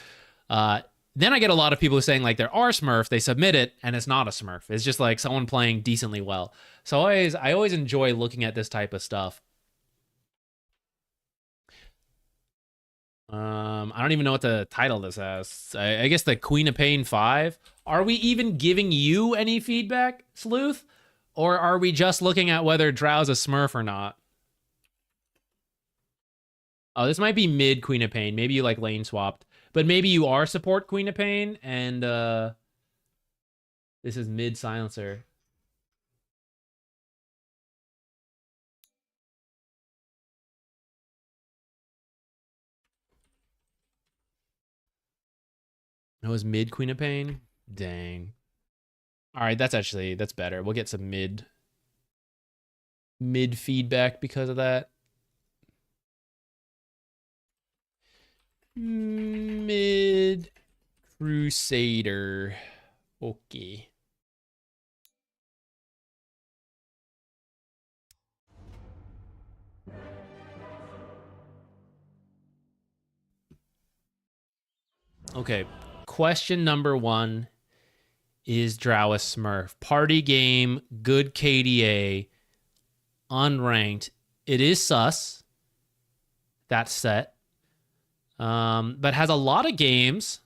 Then I get a lot of people saying, like, there are Smurfs, they submit it, and it's not a Smurf. It's just, like, someone playing decently well. So I always enjoy looking at this type of stuff. I don't even know what to title this as. I guess the Queen of Pain 5. Are we even giving you any feedback, Sleuth? Or are we just looking at whether Drow's a Smurf or not? Oh, this might be mid Queen of Pain. Maybe you like lane swapped. But maybe you are support Queen of Pain, and this is mid Silencer. That was mid Queen of Pain? Dang. Alright, that's better. We'll get some mid feedback because of that. Mid Crusader. Okay. Okay. Question number 1 is Drow a Smurf? Party game, good KDA, unranked. It is sus. That's set. But has a lot of games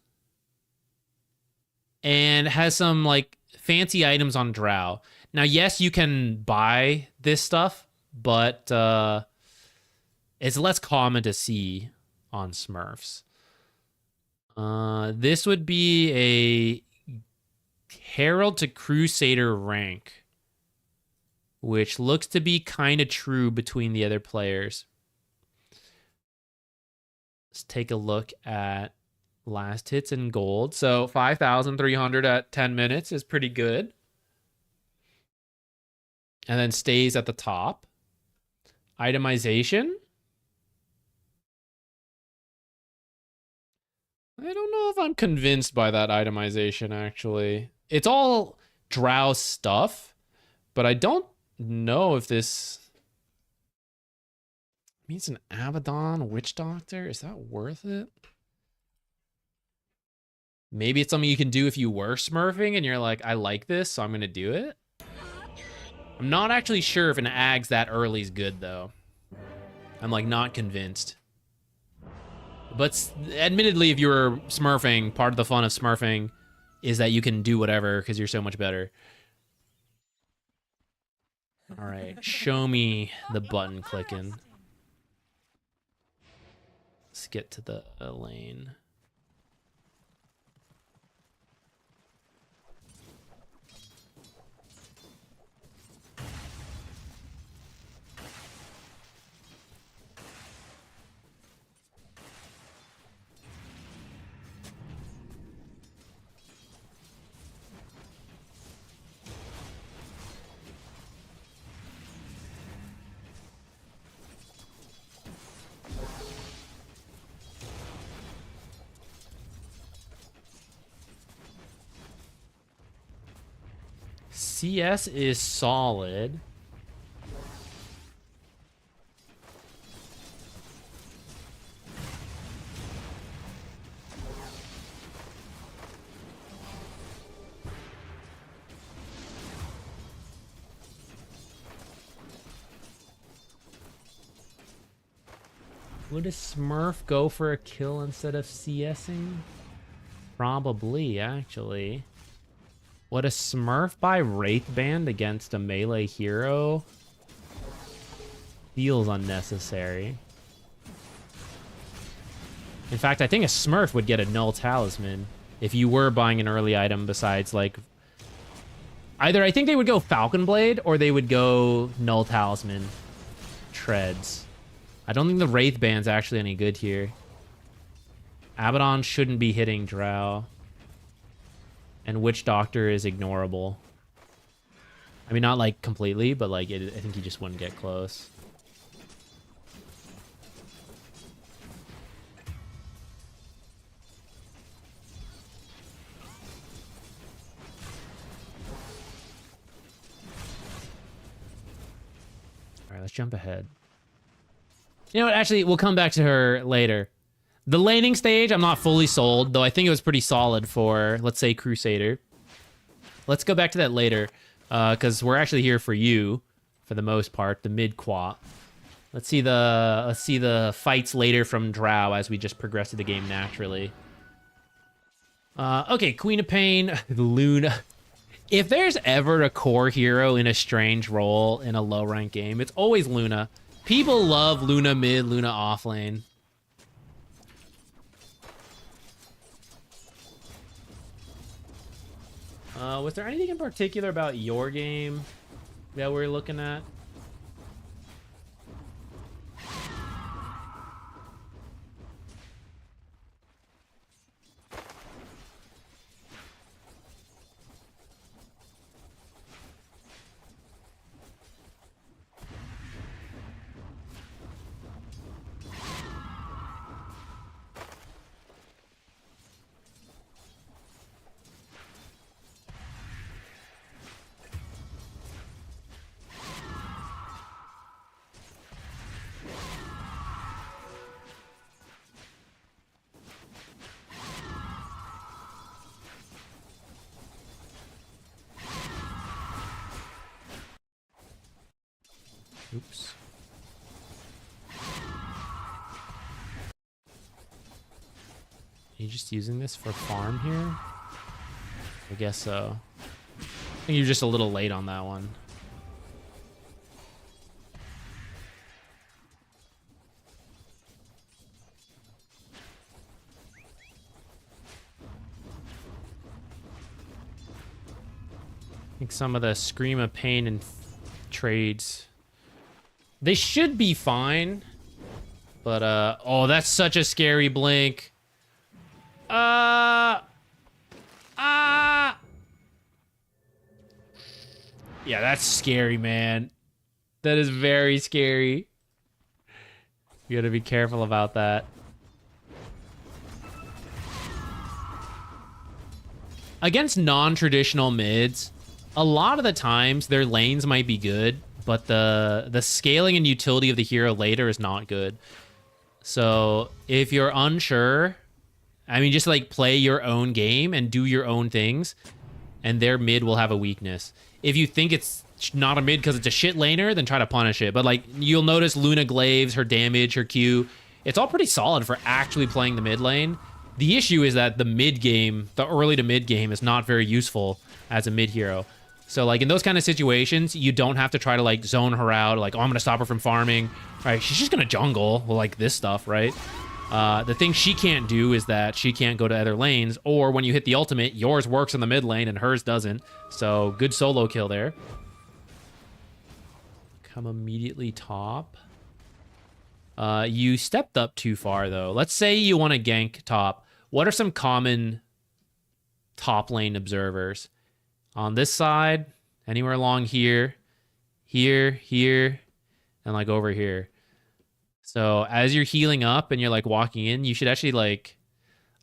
and has some like fancy items on Drow. Now, yes, you can buy this stuff, but it's less common to see on Smurfs. This would be a Herald to Crusader rank, which looks to be kind of true between the other players. Let's take a look at last hits in gold. So 5,300 at 10 minutes is pretty good. And then stays at the top. Itemization. I don't know if I'm convinced by that itemization, actually. It's all Drow stuff, but I don't know if this... I mean, it's an Abaddon Witch Doctor. Is that worth it? Maybe it's something you can do if you were smurfing and you're like, I like this, so I'm going to do it. I'm not actually sure if an Ags that early is good, though. I'm, like, not convinced. But admittedly, if you're smurfing, part of the fun of smurfing is that you can do whatever because you're so much better. All right, show me the button clicking. Let's get to the lane. CS is solid. Would a Smurf go for a kill instead of CSing? Probably, actually. Would a Smurf buy Wraith Band against a melee hero? Feels unnecessary. In fact, I think a Smurf would get a Null Talisman if you were buying an early item besides, like... Either I think they would go Falcon Blade or they would go Null Talisman Treads. I don't think the Wraith Band's actually any good here. Abaddon shouldn't be hitting Drow. And Witch Doctor is ignorable. I mean, not like completely, but like I think he just wouldn't get close. All right, let's jump ahead. You know what? Actually, we'll come back to her later. The laning stage, I'm not fully sold, though I think it was pretty solid for, let's say, Crusader. Let's go back to that later, because we're actually here for you, for the most part, the mid-quat. Let's see the fights later from Drow as we just progress through the game naturally. Okay, Queen of Pain, Luna. If there's ever a core hero in a strange role in a low-rank game, it's always Luna. People love Luna mid, Luna off lane. Was there anything in particular about your game that we're looking at? Oops. Are you just using this for farm here? I guess so. I think you're just a little late on that one. I think some of the Scream of Pain and trades, they should be fine. But, oh, that's such a scary blink. Yeah, that's scary, man. That is very scary. You gotta be careful about that. Against non-traditional mids, a lot of the times their lanes might be good, but the scaling and utility of the hero later is not good. So if you're unsure I mean, just like play your own game and do your own things, and their mid will have a weakness. If you think it's not a mid because it's a shit laner, then try to punish it. But like, you'll notice Luna Glaives, her damage, her Q, it's all pretty solid for actually playing the mid lane. The issue is that the mid game, the early to mid game, is not very useful as a mid hero. So like in those kind of situations, you don't have to try to like zone her out, like, oh, I'm gonna stop her from farming. Right? She's just gonna jungle, like this stuff, right? The thing she can't do is that she can't go to other lanes, or when you hit the ultimate, yours works in the mid lane and hers doesn't. So good solo kill there. Come immediately top. You stepped up too far though. Let's say you want to gank top. What are some common top lane observers? On this side, anywhere along here, here, and like over here. So as you're healing up and you're like walking in, you should actually like,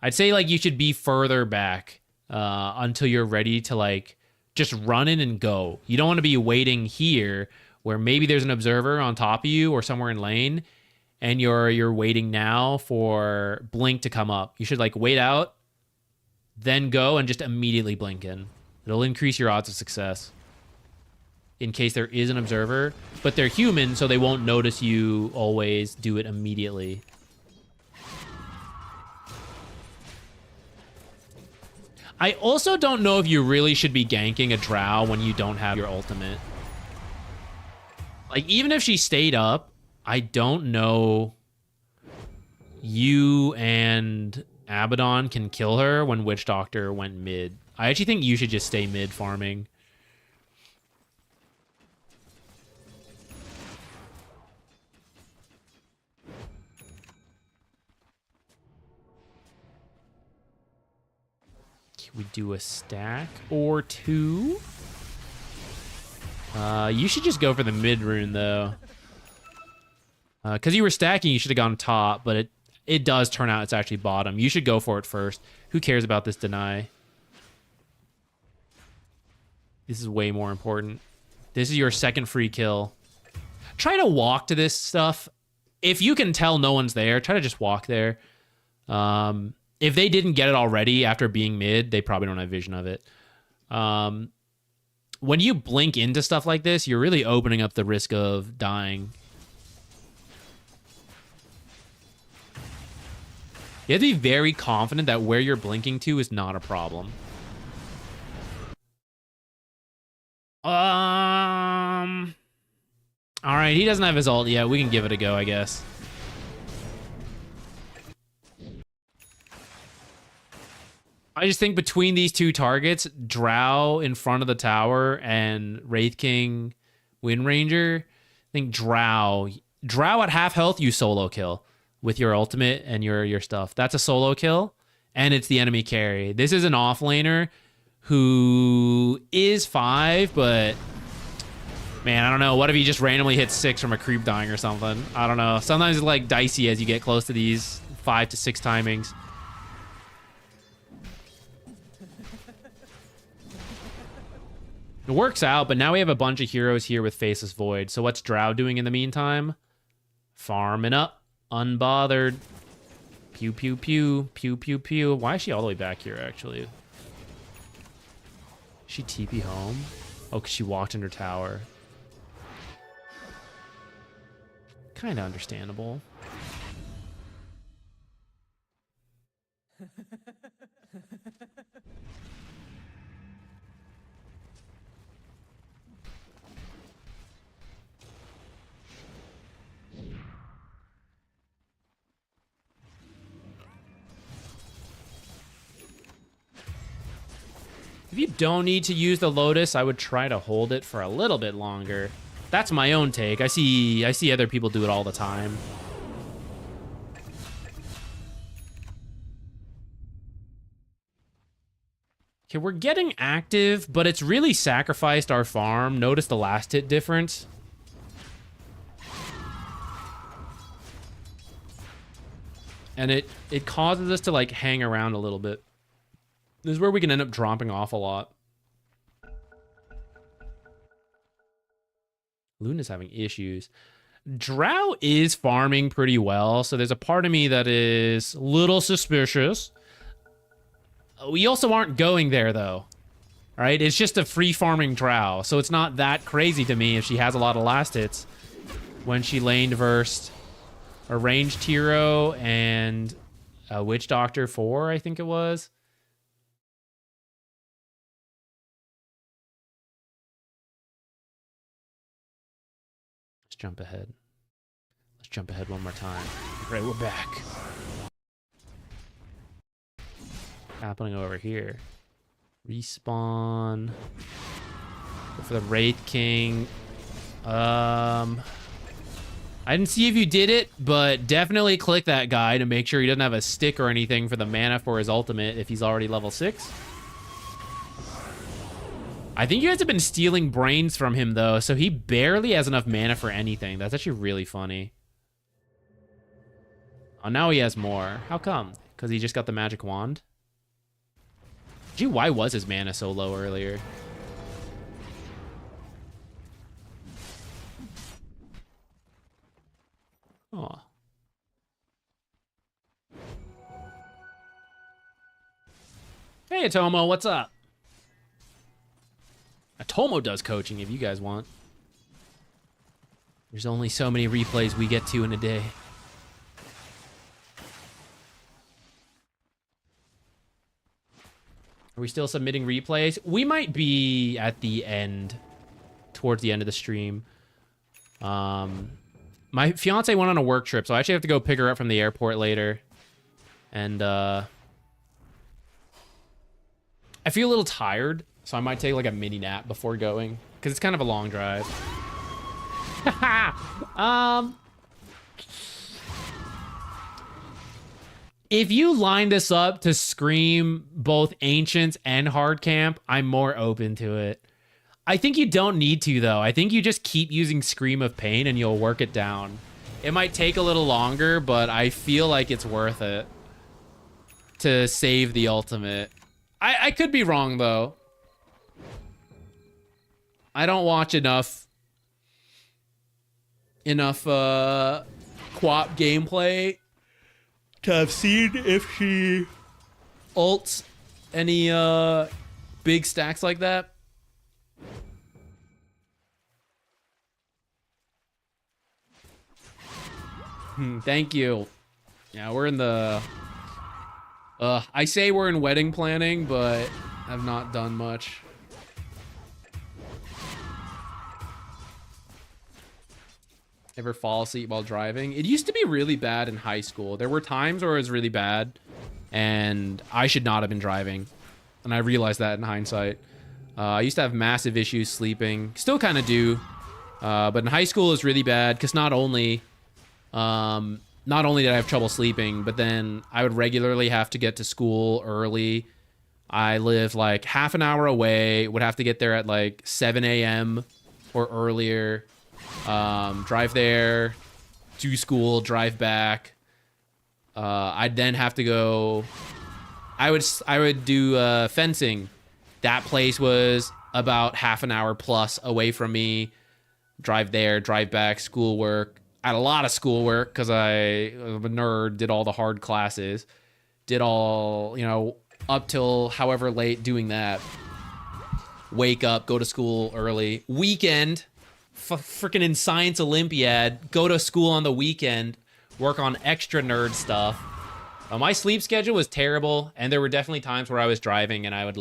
I'd say like you should be further back until you're ready to like just run in and go. You don't want to be waiting here where maybe there's an observer on top of you or somewhere in lane, and you're waiting now for blink to come up. You should like wait out, then go and just immediately blink in. It'll increase your odds of success in case there is an observer, but they're human, so they won't notice you always do it immediately. I also don't know if you really should be ganking a drow when you don't have your ultimate. Like, even if she stayed up, I don't know you and Abaddon can kill her when Witch Doctor went mid. I actually think you should just stay mid farming. Can we do a stack or two? You should just go for the mid rune though. Because you were stacking, you should have gone top, but it does turn out it's actually bottom. You should go for it first. Who cares about this deny? This is way more important. This is your second free kill. Try to walk to this stuff. If you can tell no one's there, try to just walk there. If they didn't get it already after being mid, they probably don't have vision of it. When you blink into stuff like this, you're really opening up the risk of dying. You have to be very confident that where you're blinking to is not a problem. All right, he doesn't have his ult yet. We can give it a go, I guess. I just think between these two targets, Drow in front of the tower and Wraith King Wind Ranger, I think Drow at half health, you solo kill with your ultimate and your stuff. That's a solo kill, and it's the enemy carry. This is an offlaner who is 5, but man, I don't know. What if he just randomly hits 6 from a creep dying or something? I don't know. Sometimes it's like dicey as you get close to these 5 to 6 timings. It works out, but now we have a bunch of heroes here with Faceless Void. So what's Drow doing in the meantime? Farming up. Unbothered. Pew, pew, pew. Pew, pew, pew. Why is she all the way back here, actually? Is she TP home? Oh, because she walked in her tower. Kind of understandable. If you don't need to use the Lotus, I would try to hold it for a little bit longer. That's my own take. I see other people do it all the time. Okay, we're getting active, but it's really sacrificed our farm. Notice the last hit difference. And it causes us to like hang around a little bit. This is where we can end up dropping off a lot. Luna's having issues. Drow is farming pretty well, so there's a part of me that is a little suspicious. We also aren't going there, though. All right? It's just a free farming drow, so it's not that crazy to me if she has a lot of last hits when she laned versed a ranged hero and a Witch Doctor 4, I think it was. Let's jump ahead. Let's jump ahead one more time. Right, we're back. Happening over here. Respawn. Go for the Wraith King. I didn't see if you did it, but definitely click that guy to make sure he doesn't have a stick or anything for the mana for his ultimate if he's already level 6. I think you guys have been stealing brains from him, though, so he barely has enough mana for anything. That's actually really funny. Oh, now he has more. How come? Because he just got the magic wand? Gee, why was his mana so low earlier? Oh. Hey, Atomo, what's up? Atomo does coaching if you guys want. There's only so many replays we get to in a day. Are we still submitting replays? We might be at the end, towards the end of the stream. My fiance went on a work trip, so I actually have to go pick her up from the airport later. And I feel a little tired, so I might take like a mini nap before going, because it's kind of a long drive. If you line this up to scream both Ancients and Hard Camp, I'm more open to it. I think you don't need to, though. I think you just keep using Scream of Pain and you'll work it down. It might take a little longer, but I feel like it's worth it to save the ultimate. I could be wrong, though. I don't watch enough co-op gameplay to have seen if she ults any big stacks like that. Thank you. Yeah, we're in the... I say we're in wedding planning, but I've not done much. Ever fall asleep while driving? It used to be really bad in high school. There were times where it was really bad, and I should not have been driving. And I realized that in hindsight. I used to have massive issues sleeping. Still kind of do. But in high school, it was really bad, because not only did I have trouble sleeping, but then I would regularly have to get to school early. I live like half an hour away, would have to get there at like 7 a.m. or earlier. Drive there, do school, drive back. I'd then have to go... I would do fencing. That place was about half an hour plus away from me. Drive there, drive back, schoolwork. I had a lot of schoolwork because I'm a nerd, did all the hard classes. Did all, up till however late doing that. Wake up, go to school early. Weekend, freaking in Science Olympiad, go to school on the weekend, work on extra nerd stuff. My sleep schedule was terrible, and there were definitely times where I was driving and I would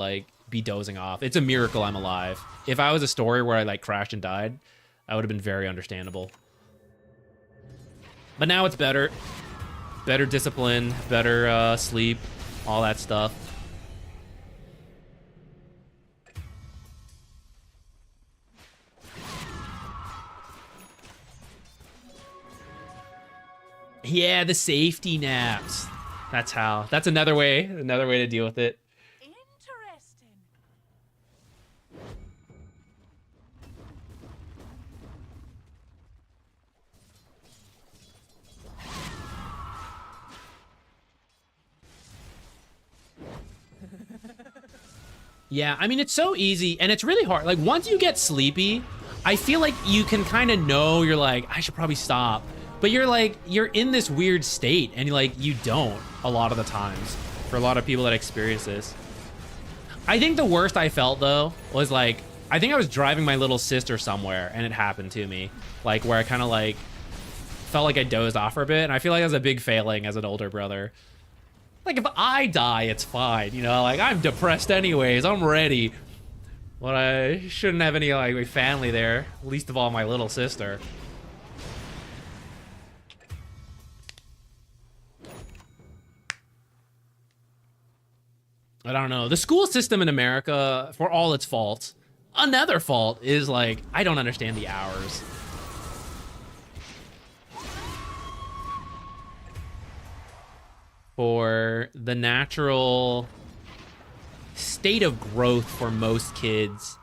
be dozing off. It's a miracle I'm alive. If I was a story where I crashed and died, I would have been very understandable. But now it's better. Better discipline, better sleep, all that stuff. Yeah, the safety naps. That's how. That's another way to deal with it. Interesting. Yeah, I mean, it's so easy, and it's really hard. Like, once you get sleepy, I feel like you can kind of know, you're like, I should probably stop. But you're in this weird state, and you don't a lot of the times, for a lot of people that experience this. I think the worst I felt though was like, I think I was driving my little sister somewhere and it happened to me. Like where I kind of like felt like I dozed off for a bit. And I feel like that was a big failing as an older brother. Like if I die, it's fine. You know, like I'm depressed anyways. I'm ready. But I shouldn't have any like my family there. Least of all my little sister. I don't know. The school system in America, for all its faults, another fault is like, I don't understand the hours. For the natural state of growth for most kids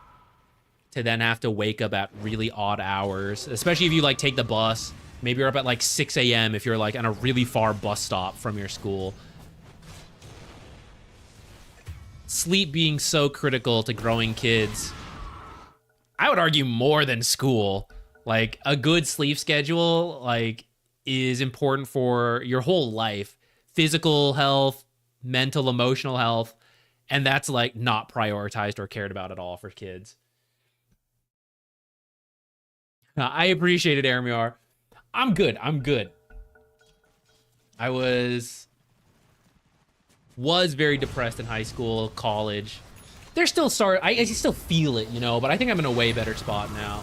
to then have to wake up at really odd hours, especially if you like take the bus. Maybe you're up at like 6 a.m. if you're like on a really far bus stop from your school. Sleep being so critical to growing kids. I would argue more than school. Like a good sleep schedule like is important for your whole life. Physical health, mental, emotional health, and that's like not prioritized or cared about at all for kids. I appreciate it, Ermiar. I'm good. I was very depressed in high school, college. There's still I still feel it, you know, but I think I'm in a way better spot now.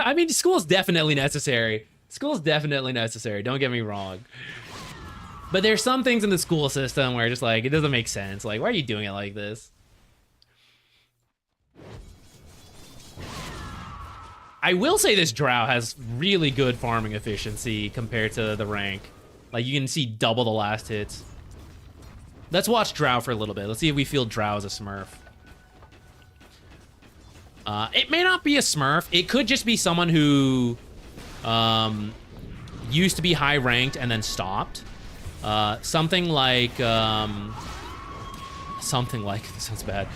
I mean, school's definitely necessary. School's definitely necessary, don't get me wrong. But there's some things in the school system where just like, it doesn't make sense. Like, why are you doing it like this? I will say this drow has really good farming efficiency compared to the rank. Like, you can see double the last hits. Let's watch drow for a little bit. Let's see if we feel drow as a smurf. It may not be a smurf. It could just be someone who used to be high ranked and then stopped. Something like, this sounds bad.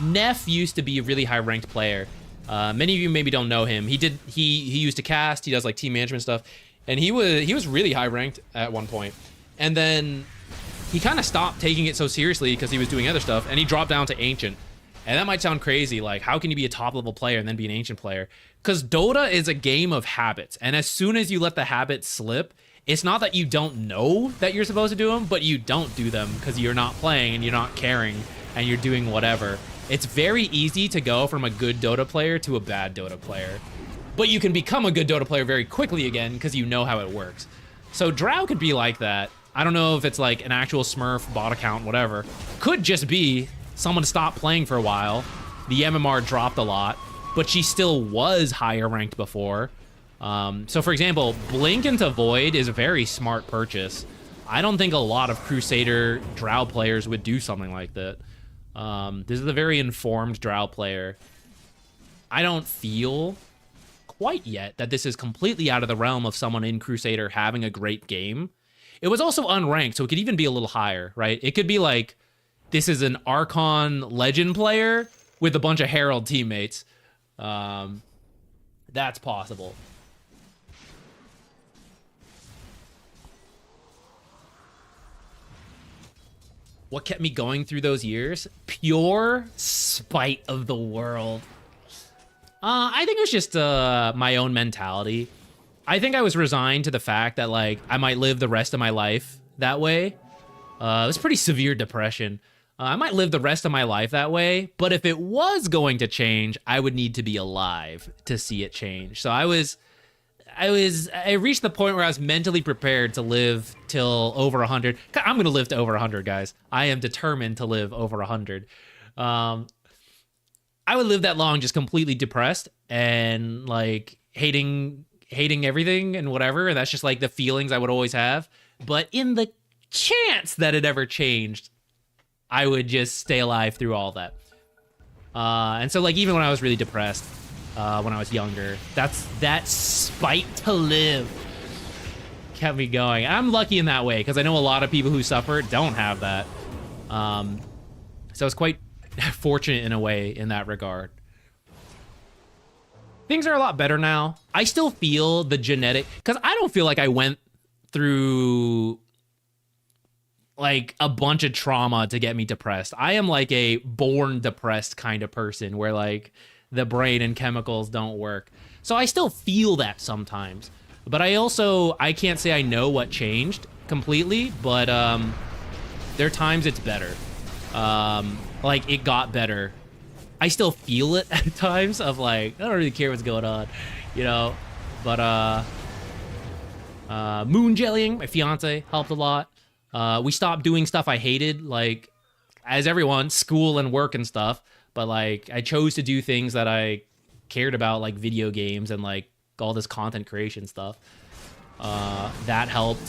Neff used to be a really high ranked player. Many of you maybe don't know him. He used to cast. He does like team management stuff, and he was really high ranked at one point. And then he kind of stopped taking it so seriously because he was doing other stuff, and he dropped down to ancient. And that might sound crazy, like how can you be a top level player and then be an ancient player? Because Dota is a game of habits, and as soon as you let the habits slip, it's not that you don't know that you're supposed to do them, but you don't do them because you're not playing and you're not caring and you're doing whatever. It's very easy to go from a good Dota player to a bad Dota player. But you can become a good Dota player very quickly again because you know how it works. So Drow could be like that. I don't know if it's like an actual Smurf, bot account, whatever. Could just be someone stopped playing for a while. The MMR dropped a lot, but she still was higher ranked before. So for example, Blink into Void is a very smart purchase. I don't think a lot of Crusader Drow players would do something like that. This is a very informed Drow player. I don't feel quite yet that this is completely out of the realm of someone in Crusader having a great game. It was also unranked, so it could even be a little higher, right? It could be like, this is an Archon Legend player with a bunch of Herald teammates. That's possible. What kept me going through those years? Pure spite of the world. I think it was just my own mentality. I think I was resigned to the fact that like I might live the rest of my life that way. It was pretty severe depression. I might live the rest of my life that way, but if it was going to change, I would need to be alive to see it change. So I reached the point where I was mentally prepared to live till over 100. I'm going to live to over 100, guys. I am determined to live over 100. I would live that long just completely depressed and like hating everything and whatever. And that's just like the feelings I would always have. But in the chance that it ever changed, I would just stay alive through all that. And so like even when I was really depressed, when I was younger, that spite to live kept me going. I'm lucky in that way because I know a lot of people who suffer don't have that. So it's quite fortunate in a way in that regard. Things are a lot better now. I still feel the genetic, because I don't feel like I went through like a bunch of trauma to get me depressed. I am like a born depressed kind of person where like the brain and chemicals don't work. So I still feel that sometimes. But I can't say I know what changed completely, but there are times it's better. Like it got better. I still feel it at times of like, I don't really care what's going on, you know? But moon jellying, my fiance, helped a lot. We stopped doing stuff I hated, like, as everyone, school and work and stuff. But like, I chose to do things that I cared about, like video games and like all this content creation stuff. That helped.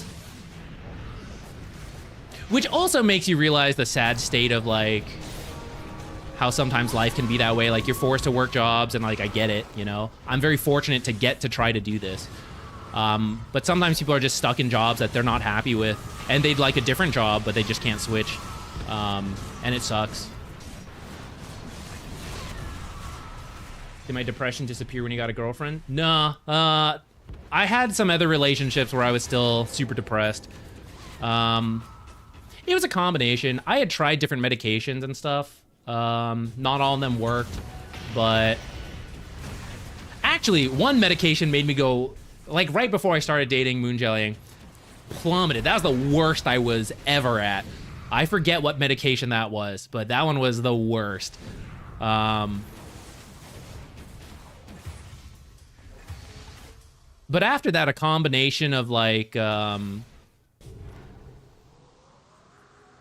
Which also makes you realize the sad state of like how sometimes life can be that way. Like you're forced to work jobs and like I get it, you know. I'm very fortunate to get to try to do this. But sometimes people are just stuck in jobs that they're not happy with and they'd like a different job, but they just can't switch. And it sucks. Did my depression disappear when you got a girlfriend? No. I had some other relationships where I was still super depressed. It was a combination. I had tried different medications and stuff. Not all of them worked, but actually one medication made me go, like right before I started dating moon jellying, plummeted. That was the worst I was ever at. I forget what medication that was, but that one was the worst. But after that, a combination of like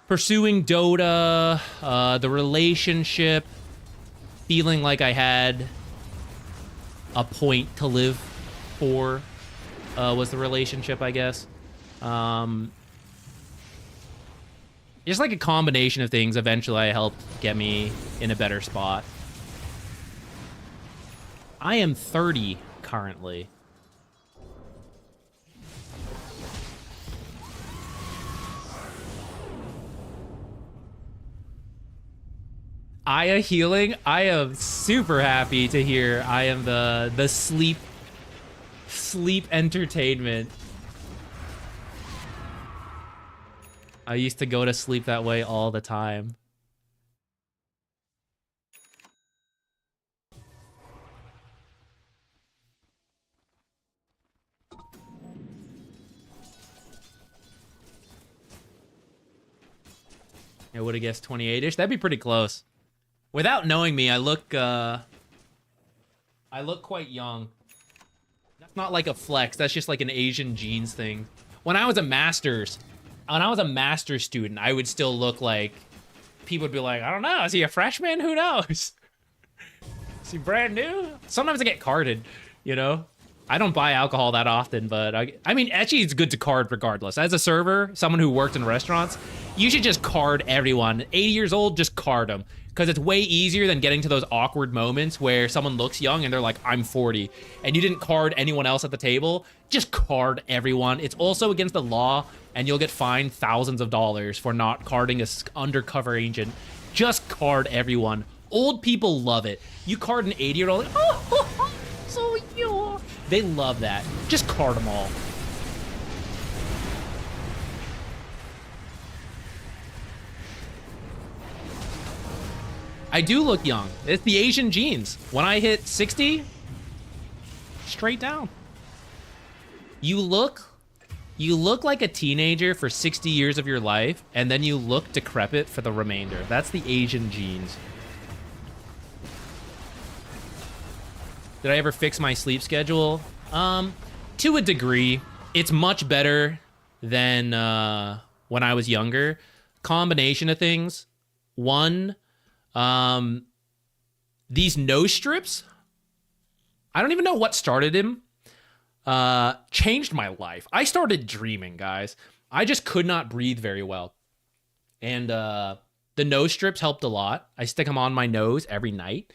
pursuing Dota, the relationship, feeling like I had a point to live for, was the relationship, I guess. Just like a combination of things eventually helped get me in a better spot. I am 30 currently. Aya healing. I am super happy to hear I am the sleep entertainment. I used to go to sleep that way all the time. I would have guessed 28-ish. That'd be pretty close. Without knowing me, I look quite young. That's not like a flex. That's just like an Asian genes thing. When I was a master's student, I would still look like, people would be like, I don't know, is he a freshman? Who knows? Is he brand new? Sometimes I get carded, you know? I don't buy alcohol that often, but I mean, actually, it's good to card regardless. As a server, someone who worked in restaurants, you should just card everyone. 80 years old, just card them. Because it's way easier than getting to those awkward moments where someone looks young and they're like, I'm 40, and you didn't card anyone else at the table. Just card everyone. It's also against the law, and you'll get fined thousands of dollars for not carding an undercover agent. Just card everyone. Old people love it. You card an 80-year-old, like, oh, so you. They love that. Just card them all. I do look young. It's the Asian genes. When I hit 60, straight down. You look like a teenager for 60 years of your life, and then you look decrepit for the remainder. That's the Asian genes. Did I ever fix my sleep schedule? To a degree. It's much better than when I was younger. Combination of things. One, these nose strips, I don't even know what started him, changed my life. I started dreaming, guys. I just could not breathe very well. And the nose strips helped a lot. I stick them on my nose every night,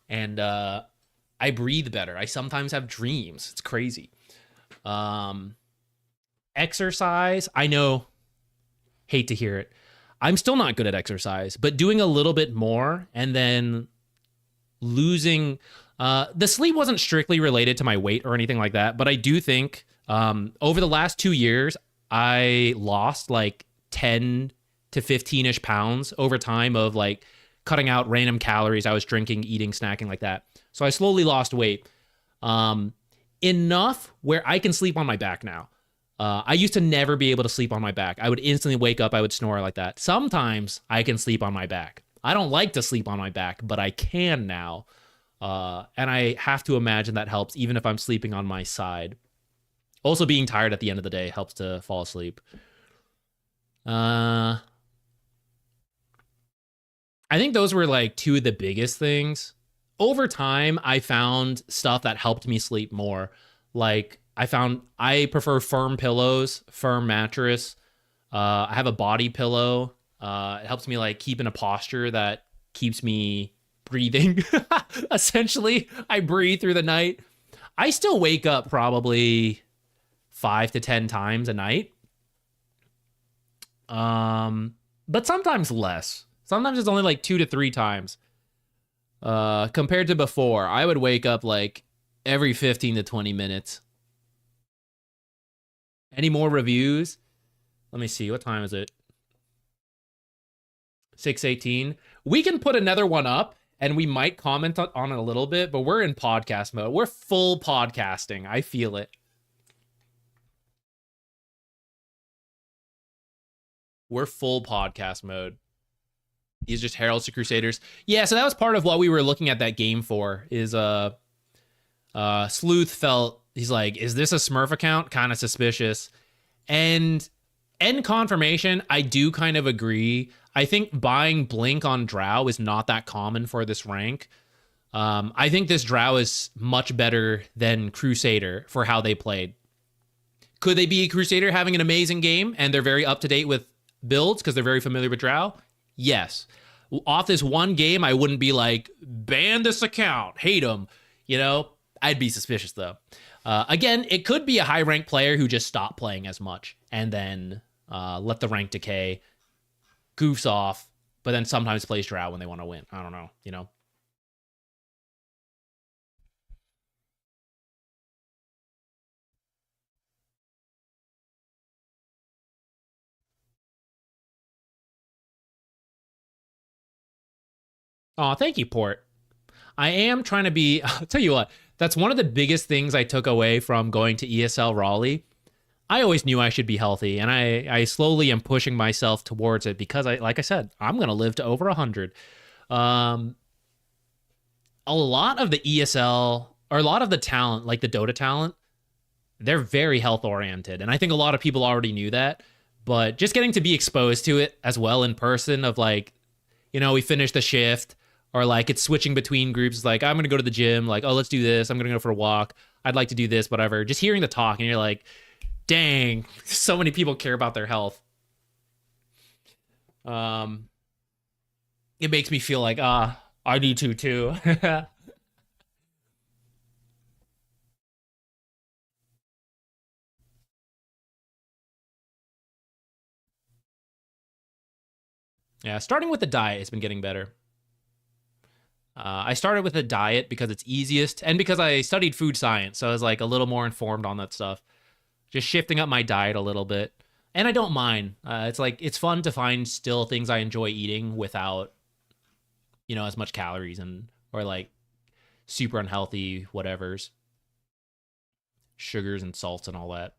and I breathe better. I sometimes have dreams. It's crazy. Exercise, I know, hate to hear it. I'm still not good at exercise, but doing a little bit more and then losing, The sleep wasn't strictly related to my weight or anything like that, but I do think over the last 2 years, I lost like 10 to 15-ish pounds over time of like cutting out random calories I was drinking, eating, snacking like that. So I slowly lost weight. Enough where I can sleep on my back now. I used to never be able to sleep on my back. I would instantly wake up, I would snore like that. Sometimes I can sleep on my back. I don't like to sleep on my back, but I can now. And I have to imagine that helps even if I'm sleeping on my side. Also, being tired at the end of the day helps to fall asleep. I think those were like two of the biggest things. Over time, I found stuff that helped me sleep more. Like I prefer firm pillows, firm mattress. I have a body pillow. It helps me like keep in a posture that keeps me breathing. Essentially, I breathe through the night. I still wake up probably 5 to 10 times a night. But sometimes less. Sometimes it's only like 2 to 3 times. Compared to before, I would wake up like every 15 to 20 minutes. Any more reviews? Let me see. What time is it? 6:18. We can put another one up and we might comment on it a little bit, but we're in podcast mode. We're full podcasting. I feel it. We're full podcast mode. These are just Heralds to Crusaders. Yeah, so that was part of what we were looking at that game for, is Sleuth felt, he's like, is this a Smurf account? Kind of suspicious. And end confirmation, I do kind of agree. I think buying Blink on Drow is not that common for this rank. I think this Drow is much better than Crusader for how they played. Could they be a Crusader having an amazing game and they're very up to date with builds because they're very familiar with Drow? Yes. Off this one game, I wouldn't be like, ban this account, hate them. You know, I'd be suspicious though. Again, it could be a high rank player who just stopped playing as much and then let the rank decay, goofs off, but then sometimes plays Drow when they want to win. I don't know, you know. Oh, thank you, Port. I am trying to be, I'll tell you what, that's one of the biggest things I took away from going to ESL Raleigh. I always knew I should be healthy, and I slowly am pushing myself towards it because, like I said, I'm going to live to over 100. A lot of the ESL, or a lot of the talent, like the Dota talent, they're very health-oriented, and I think a lot of people already knew that, but just getting to be exposed to it as well in person of like, you know, we finished the shift, or like it's switching between groups. It's like, I'm going to go to the gym. Like, oh, let's do this. I'm going to go for a walk. I'd like to do this, whatever. Just hearing the talk and you're like, dang, so many people care about their health. It makes me feel like, I need to too. Yeah, starting with the diet has been getting better. I started with a diet because it's easiest and because I studied food science, so I was like a little more informed on that stuff. Just shifting up my diet a little bit. And I don't mind. It's like, it's fun to find still things I enjoy eating without, you know, as much calories and, or like super unhealthy whatevers. Sugars and salts and all that.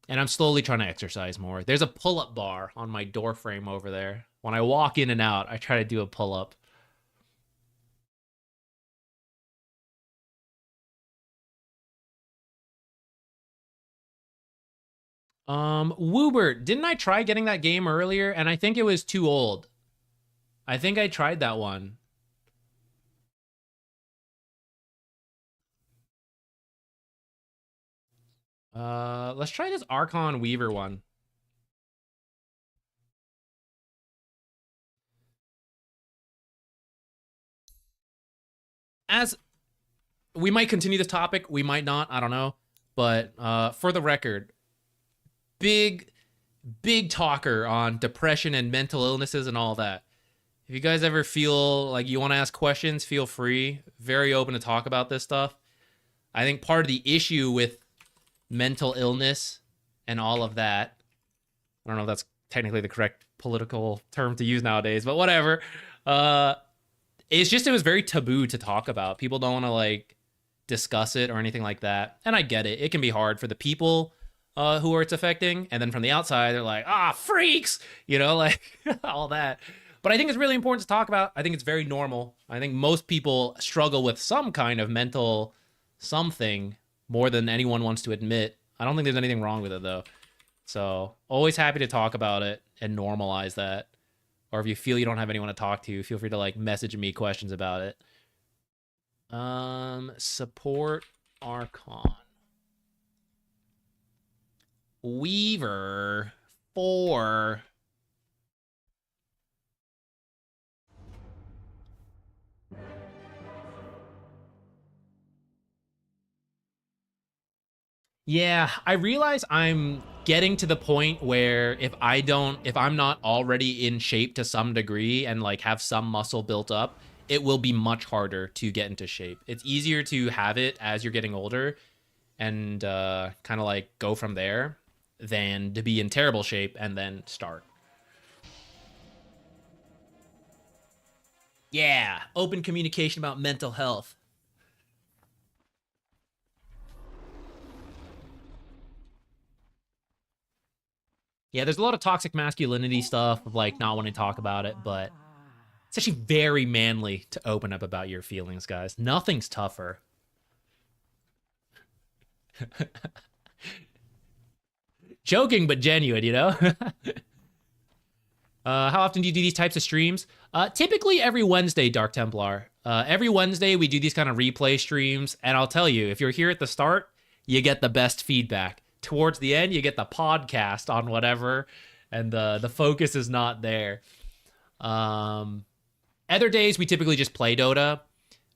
And I'm slowly trying to exercise more. There's a pull-up bar on my door frame over there. When I walk in and out, I try to do a pull-up. Woobert, didn't I try getting that game earlier? And I think it was too old. I think I tried that one. Let's try this Archon Weaver one. As we might continue this topic, we might not, I don't know. But for the record, big talker on depression and mental illnesses and all that. If you guys ever feel like you want to ask questions, feel free. Very open to talk about this stuff. I think part of the issue with mental illness and all of that, I don't know if that's technically the correct political term to use nowadays, but whatever. It's just, it was very taboo to talk about. People don't want to like discuss it or anything like that. And I get it. It can be hard for the people who are it's affecting. And then from the outside, they're like, freaks, you know, like all that. But I think it's really important to talk about. I think it's very normal. I think most people struggle with some kind of mental something more than anyone wants to admit. I don't think there's anything wrong with it though. So always happy to talk about it and normalize that. Or if you feel you don't have anyone to talk to, feel free to like message me questions about it. Support Archon. Weaver 4. Yeah, I realize I'm getting to the point where if I'm not already in shape to some degree and like have some muscle built up, it will be much harder to get into shape. It's easier to have it as you're getting older and kind of like go from there than to be in terrible shape and then start. Yeah, open communication about mental health. Yeah, there's a lot of toxic masculinity stuff of like not wanting to talk about it, but it's actually very manly to open up about your feelings, guys. Nothing's tougher. Joking, but genuine, you know? How often do you do these types of streams? Typically every Wednesday, Dark Templar. Every Wednesday we do these kind of replay streams, and I'll tell you, if you're here at the start, you get the best feedback. Towards the end, you get the podcast on whatever, and the focus is not there. Other days, we typically just play Dota.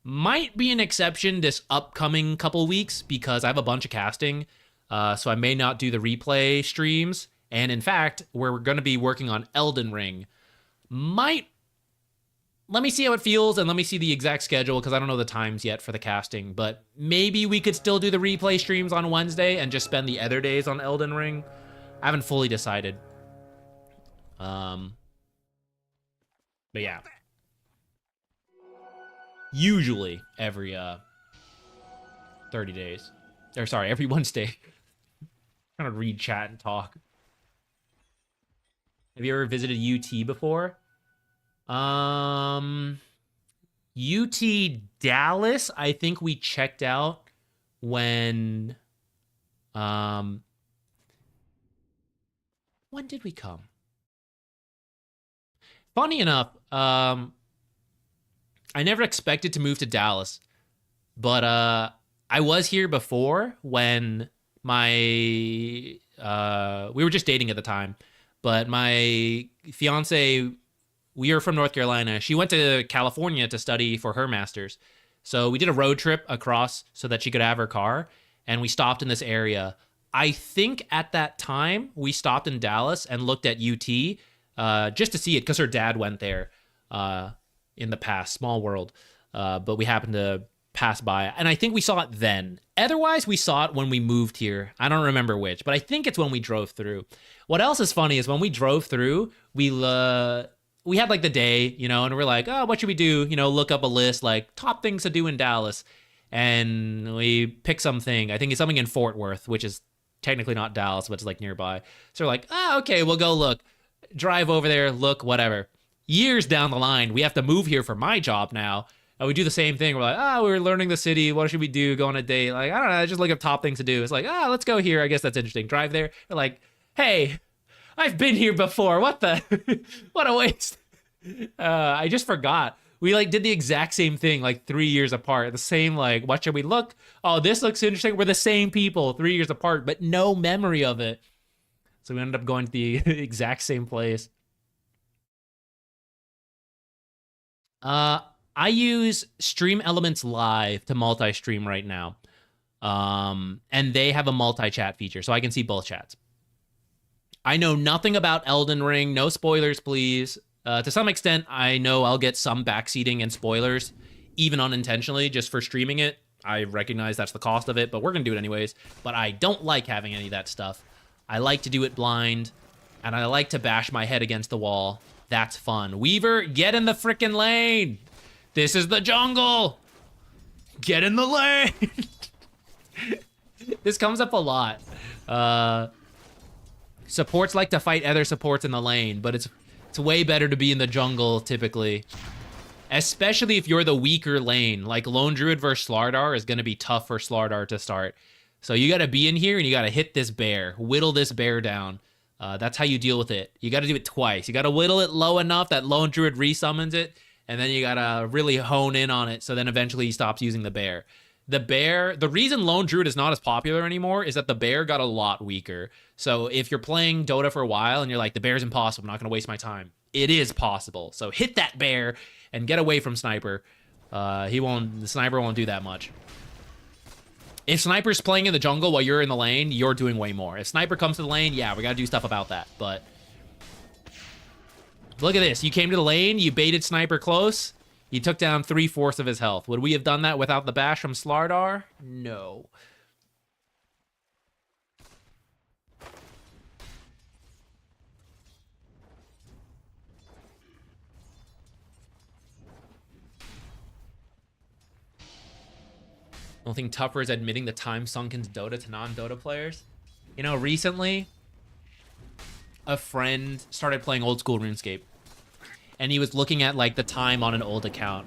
Might be an exception this upcoming couple weeks because I have a bunch of casting, so I may not do the replay streams. And in fact, we're going to be working on Elden Ring. Let me see how it feels and let me see the exact schedule because I don't know the times yet for the casting. But maybe we could still do the replay streams on Wednesday and just spend the other days on Elden Ring. I haven't fully decided. But yeah. Usually every 30 days. Or sorry, every Wednesday. I'm trying to read chat and talk. Have you ever visited UT before? UT Dallas, I think we checked out when did we come? Funny enough, I never expected to move to Dallas, but I was here before when we were just dating at the time, but my fiance, we are from North Carolina. She went to California to study for her master's. So we did a road trip across so that she could have her car, and we stopped in this area. I think at that time we stopped in Dallas and looked at UT just to see it because her dad went there in the past. Small world. But we happened to pass by, and I think we saw it then. Otherwise, we saw it when we moved here. I don't remember which, but I think it's when we drove through. What else is funny is when we drove through, we had like the day, you know, and we're like, oh, what should we do? You know, look up a list, like top things to do in Dallas. And we pick something. I think it's something in Fort Worth, which is technically not Dallas, but it's like nearby. So we're like, okay, we'll go look. Drive over there, look, whatever. Years down the line, we have to move here for my job now. And we do the same thing. We're like, we're learning the city. What should we do? Go on a date? Like, I don't know, just look up top things to do. It's like, let's go here. I guess that's interesting. Drive there. We're like, hey, I've been here before. What the? What a waste. I just forgot. We like did the exact same thing like 3 years apart. The same like, what should we look? Oh, this looks interesting. We're the same people 3 years apart, but no memory of it. So we ended up going to the exact same place. I use Stream Elements Live to multi-stream right now. And they have a multi-chat feature, so I can see both chats. I know nothing about Elden Ring. No spoilers, please. To some extent, I know I'll get some backseating and spoilers, even unintentionally, just for streaming it. I recognize that's the cost of it, but we're going to do it anyways. But I don't like having any of that stuff. I like to do it blind, and I like to bash my head against the wall. That's fun. Weaver, get in the frickin' lane! This is the jungle! Get in the lane! This comes up a lot. Supports like to fight other supports in the lane, but it's way better to be in the jungle, typically. Especially if you're the weaker lane. Like, Lone Druid versus Slardar is going to be tough for Slardar to start. So you got to be in here, and you got to hit this bear. Whittle this bear down. That's how you deal with it. You got to do it twice. You got to whittle it low enough that Lone Druid resummons it, and then you got to really hone in on it, so then eventually he stops using the bear. The reason Lone Druid is not as popular anymore is that the bear got a lot weaker. So if you're playing Dota for a while and you're like, the bear's impossible, I'm not going to waste my time. It is possible. So hit that bear and get away from Sniper. The Sniper won't do that much. If Sniper's playing in the jungle while you're in the lane, you're doing way more. If Sniper comes to the lane, yeah, we got to do stuff about that. But look at this. You came to the lane, you baited Sniper close. He took down 3/4 of his health. Would we have done that without the bash from Slardar? No. Only thing tougher is admitting the time sunk into Dota to non-Dota players. You know, recently, a friend started playing old school RuneScape. And he was looking at, like, the time on an old account.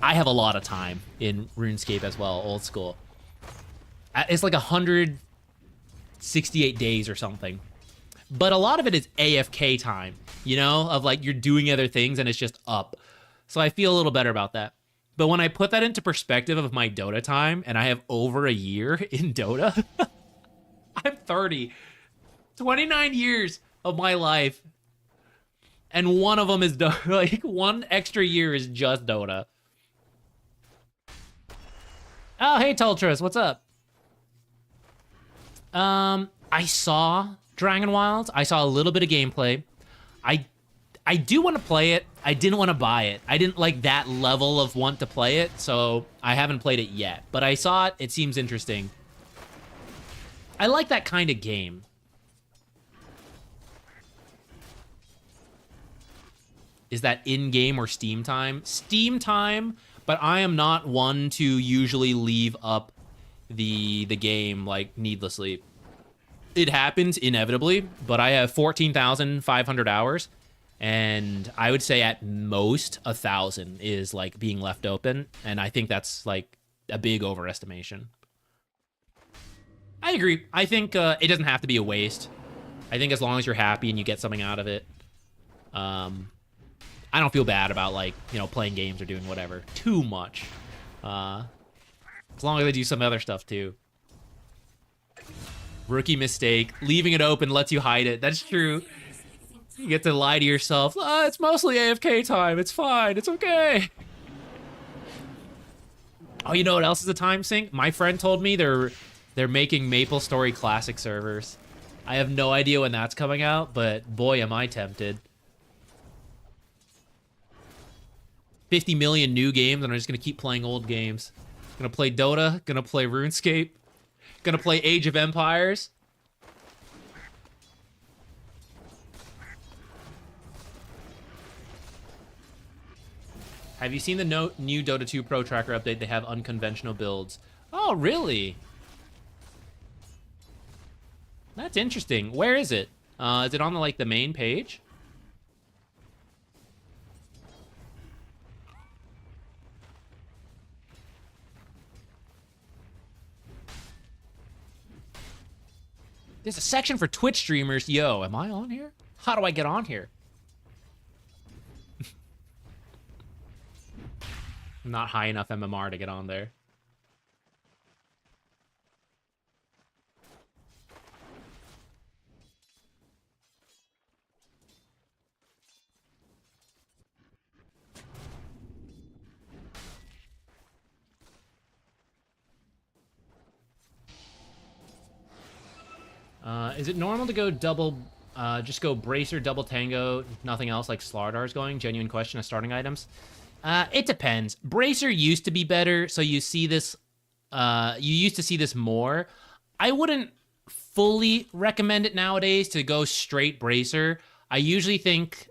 I have a lot of time in RuneScape as well, old school. It's like 168 days or something. But a lot of it is AFK time, you know? Of, like, you're doing other things and it's just up. So I feel a little better about that. But when I put that into perspective of my Dota time, and I have over a year in Dota, I'm 30. 29 years of my life. And one of them is Dota. Like, one extra year is just Dota. Oh, hey, Tultras, what's up? I saw Dragon Wilds. I saw a little bit of gameplay. I do want to play it. I didn't want to buy it. I didn't like that level of want to play it, so I haven't played it yet. But I saw it. It seems interesting. I like that kind of game. Is that in-game or Steam time? Steam time, but I am not one to usually leave up the game, like, needlessly. It happens inevitably, but I have 14,500 hours, and I would say at most 1,000 is, like, being left open, and I think that's, like, a big overestimation. I agree. I think it doesn't have to be a waste. I think as long as you're happy and you get something out of it, I don't feel bad about, like, you know, playing games or doing whatever too much. As long as I do some other stuff, too. Rookie mistake. Leaving it open lets you hide it. That's true. You get to lie to yourself. Oh, it's mostly AFK time. It's fine. It's okay. Oh, you know what else is a time sink? My friend told me they're making MapleStory Classic servers. I have no idea when that's coming out, but boy, am I tempted. 50 million new games, and I'm just gonna keep playing old games. Gonna play Dota, gonna play RuneScape, gonna play Age of Empires. Have you seen the new Dota 2 Pro Tracker update? They have unconventional builds. Oh, really? That's interesting. Where is it? Is it on the, like, the main page? There's a section for Twitch streamers. Yo, am I on here? How do I get on here? I'm not high enough MMR to get on there. Is it normal to go double Just go Bracer, Double Tango, nothing else like Slardar's going. Genuine question of starting items. It depends. Bracer used to be better, so you see this. You used to see this more. I wouldn't fully recommend it nowadays to go straight Bracer. I usually think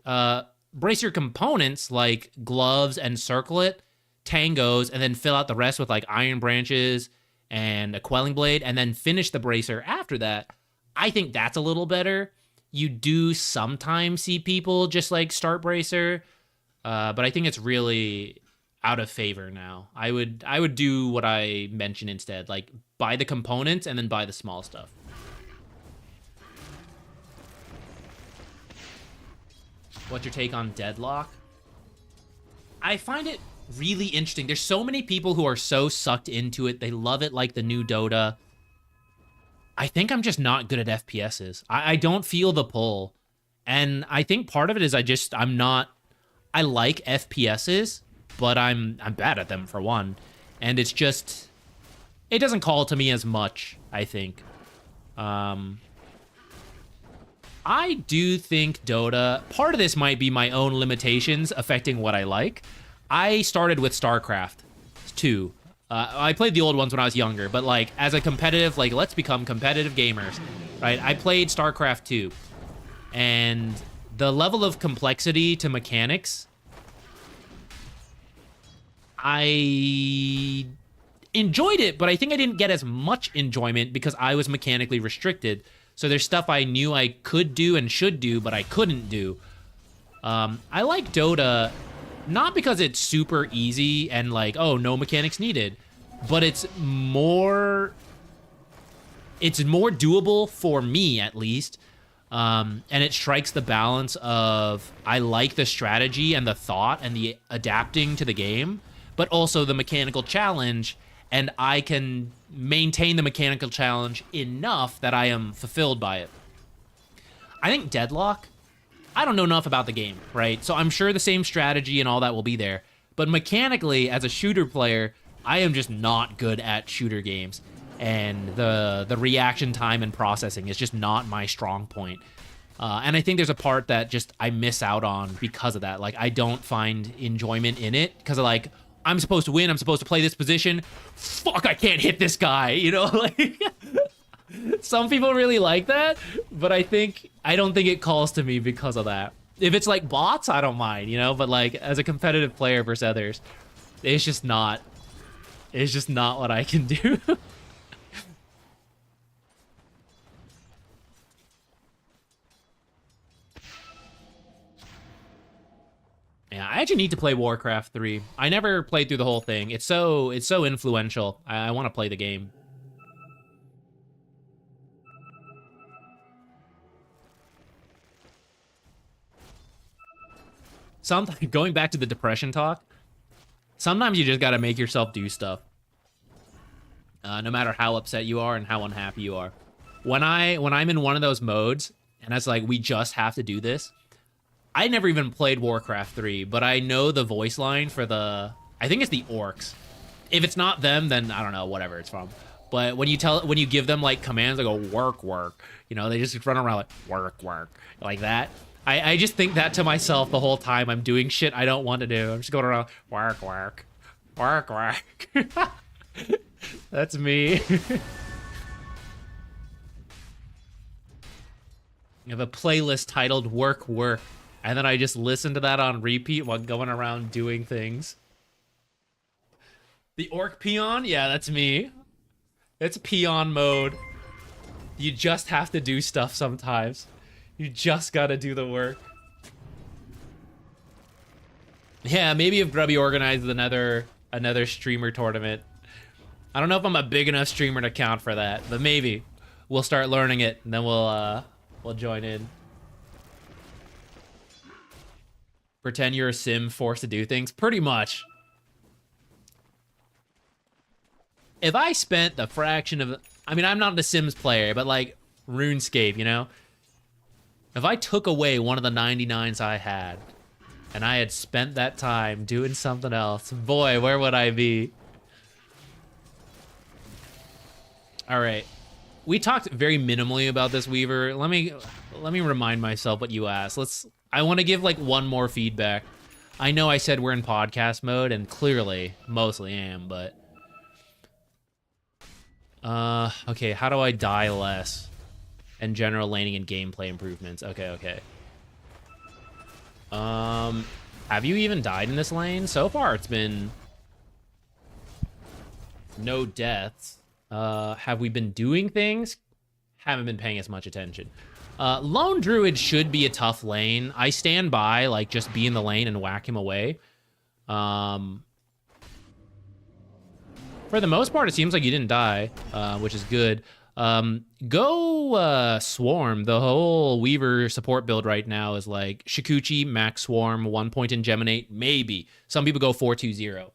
Bracer components like gloves and circlet, tangos, and then fill out the rest with like iron branches and a quelling blade, and then finish the Bracer after that. I think that's a little better. You do sometimes see people just like start Bracer, but I think it's really out of favor now. I would do what I mentioned instead, like buy the components and then buy the small stuff. What's your take on Deadlock? I find it really interesting. There's so many people who are so sucked into it. They love it like the new Dota. I think I'm just not good at FPSs. I don't feel the pull. And I think part of it is I like FPSs, but I'm bad at them for one. And it's just, it doesn't call to me as much, I think. I do think Dota, part of this might be my own limitations affecting what I like. I started with StarCraft 2. I played the old ones when I was younger, but like as a competitive, like let's become competitive gamers, right? I played StarCraft 2, and the level of complexity to mechanics, I enjoyed it, but I think I didn't get as much enjoyment because I was mechanically restricted. So there's stuff I knew I could do and should do, but I couldn't do. I like Dota, not because it's super easy and like, oh, no mechanics needed, but it's more doable for me at least. And it strikes the balance of I like the strategy and the thought and the adapting to the game, but also the mechanical challenge, and I can maintain the mechanical challenge enough that I am fulfilled by it. I think Deadlock, I don't know enough about the game, right? So I'm sure the same strategy and all that will be there. But mechanically, as a shooter player, I am just not good at shooter games. And the reaction time and processing is just not my strong point. And I think there's a part that just I miss out on because of that. Like, I don't find enjoyment in it because of like, I'm supposed to win, I'm supposed to play this position. Fuck, I can't hit this guy, you know? Like, some people really like that, but I don't think it calls to me because of that. If it's like bots, I don't mind, you know? But like as a competitive player versus others, it's just not what I can do. Yeah, I actually need to play Warcraft 3. I never played through the whole thing. It's so influential. I want to play the game. Going back to the depression talk, sometimes you just got to make yourself do stuff. No matter how upset you are and how unhappy you are. When I'm in one of those modes, and it's like, we just have to do this, I never even played Warcraft 3, but I know the voice line for I think it's the orcs. If it's not them, then I don't know, whatever it's from. But when you give them like commands, they go work, work. You know, they just run around like work, work, like that. I just think that to myself the whole time I'm doing shit I don't want to do. I'm just going around work, work, work, work. That's me. You have a playlist titled Work, Work. And then I just listen to that on repeat while going around doing things. The orc peon? Yeah, that's me. It's peon mode. You just have to do stuff sometimes. You just gotta do the work. Yeah, maybe if Grubby organizes another streamer tournament. I don't know if I'm a big enough streamer to count for that, but maybe. We'll start learning it, and then we'll join in. Pretend you're a sim forced to do things? Pretty much. If I spent the fraction of... I mean, I'm not a Sims player, but like RuneScape, you know? If I took away one of the 99s I had, and I had spent that time doing something else, boy, where would I be? All right. we talked very minimally about this Weaver. Let me remind myself what you asked. I want to give like one more feedback. I know I said we're in podcast mode, and clearly, mostly am, but okay, how do I die less? And general laning and gameplay improvements. Okay. Have you even died in this lane? So far, it's been no deaths. Have we been doing things? Haven't been paying as much attention. Lone Druid should be a tough lane. I stand by, like, just be in the lane and whack him away. For the most part, it seems like you didn't die, which is good. Go Swarm. The whole Weaver support build right now is like Shikuchi, Max Swarm, 1 point in Geminate, maybe. Some people go 4-2-0.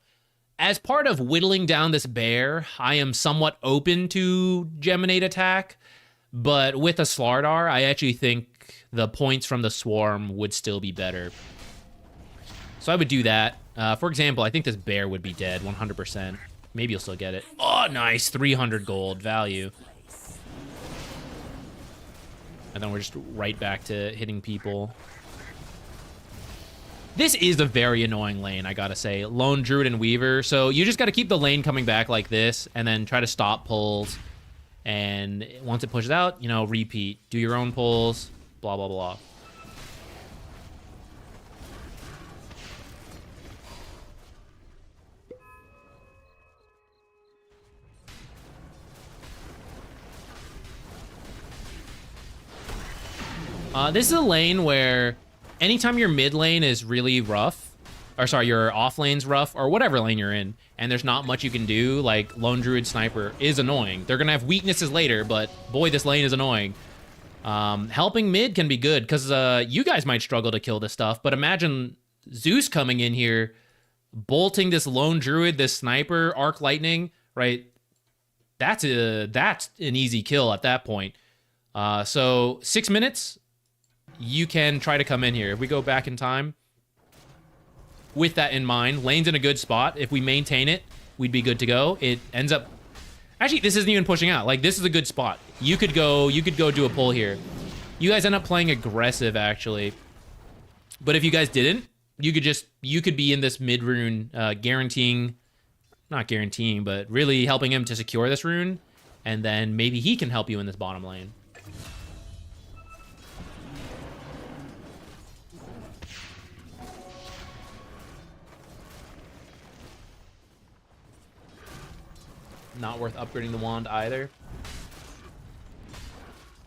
As part of whittling down this bear, I am somewhat open to Geminate attack, but with a Slardar, I actually think the points from the Swarm would still be better. So I would do that. For example, I think this bear would be dead 100%. Maybe you'll still get it. Oh, nice. 300 gold value. And then we're just right back to hitting people. This is a very annoying lane, I gotta say. Lone Druid and Weaver. So you just gotta keep the lane coming back like this and then try to stop pulls. And once it pushes out, you know, repeat. Do your own pulls, blah, blah, blah. This is a lane where anytime your mid lane is really rough, or sorry, your off lane's rough, or whatever lane you're in, and there's not much you can do, like Lone Druid Sniper is annoying. They're gonna have weaknesses later, but boy, this lane is annoying. Helping mid can be good, because you guys might struggle to kill this stuff, but imagine Zeus coming in here, bolting this Lone Druid, this Sniper, Arc Lightning, right? That's an easy kill at that point. So 6 minutes, you can try to come in here. If we go back in time, with that in mind, lane's in a good spot. If we maintain it, we'd be good to go. It ends up... Actually, this isn't even pushing out. Like, this is a good spot. You could go do a pull here. You guys end up playing aggressive, actually. But if you guys didn't, you could be in this mid rune, not guaranteeing, but really helping him to secure this rune. And then maybe he can help you in this bottom lane. Not worth upgrading the wand either.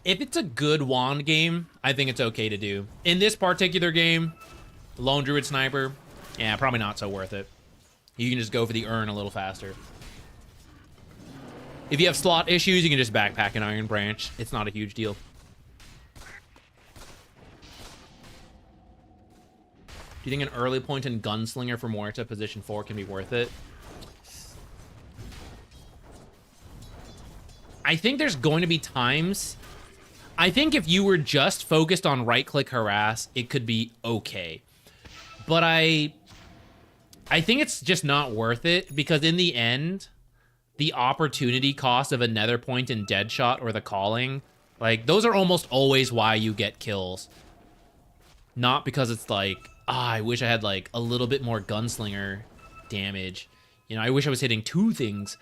If it's a good wand game, I think it's okay to do. In this particular game, Lone Druid Sniper, yeah, probably not so worth it. You can just go for the urn a little faster. If you have slot issues, you can just backpack an Iron Branch. It's not a huge deal. Do you think an early point in Gunslinger for Morta position 4 can be worth it? I think there's going to be times... I think if you were just focused on right-click harass, it could be okay. But I think it's just not worth it, because in the end, the opportunity cost of a nether point in Deadshot or the Calling, like, those are almost always why you get kills. Not because it's like, I wish I had, like, a little bit more Gunslinger damage. You know, I wish I was hitting 2 things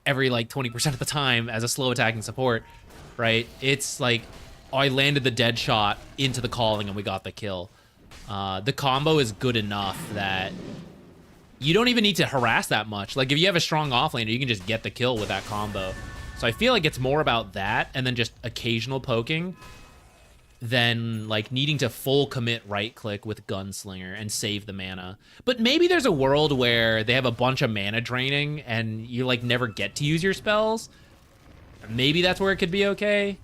every, like, 20% of the time as a slow attacking support, right? It's like, oh, I landed the dead shot into the Calling and we got the kill. The combo is good enough that you don't even need to harass that much. Like, if you have a strong offlaner, you can just get the kill with that combo. So I feel like it's more about that and then just occasional poking than, like, needing to full commit right-click with Gunslinger and save the mana. But maybe there's a world where they have a bunch of mana draining and you, like, never get to use your spells. Maybe that's where it could be okay.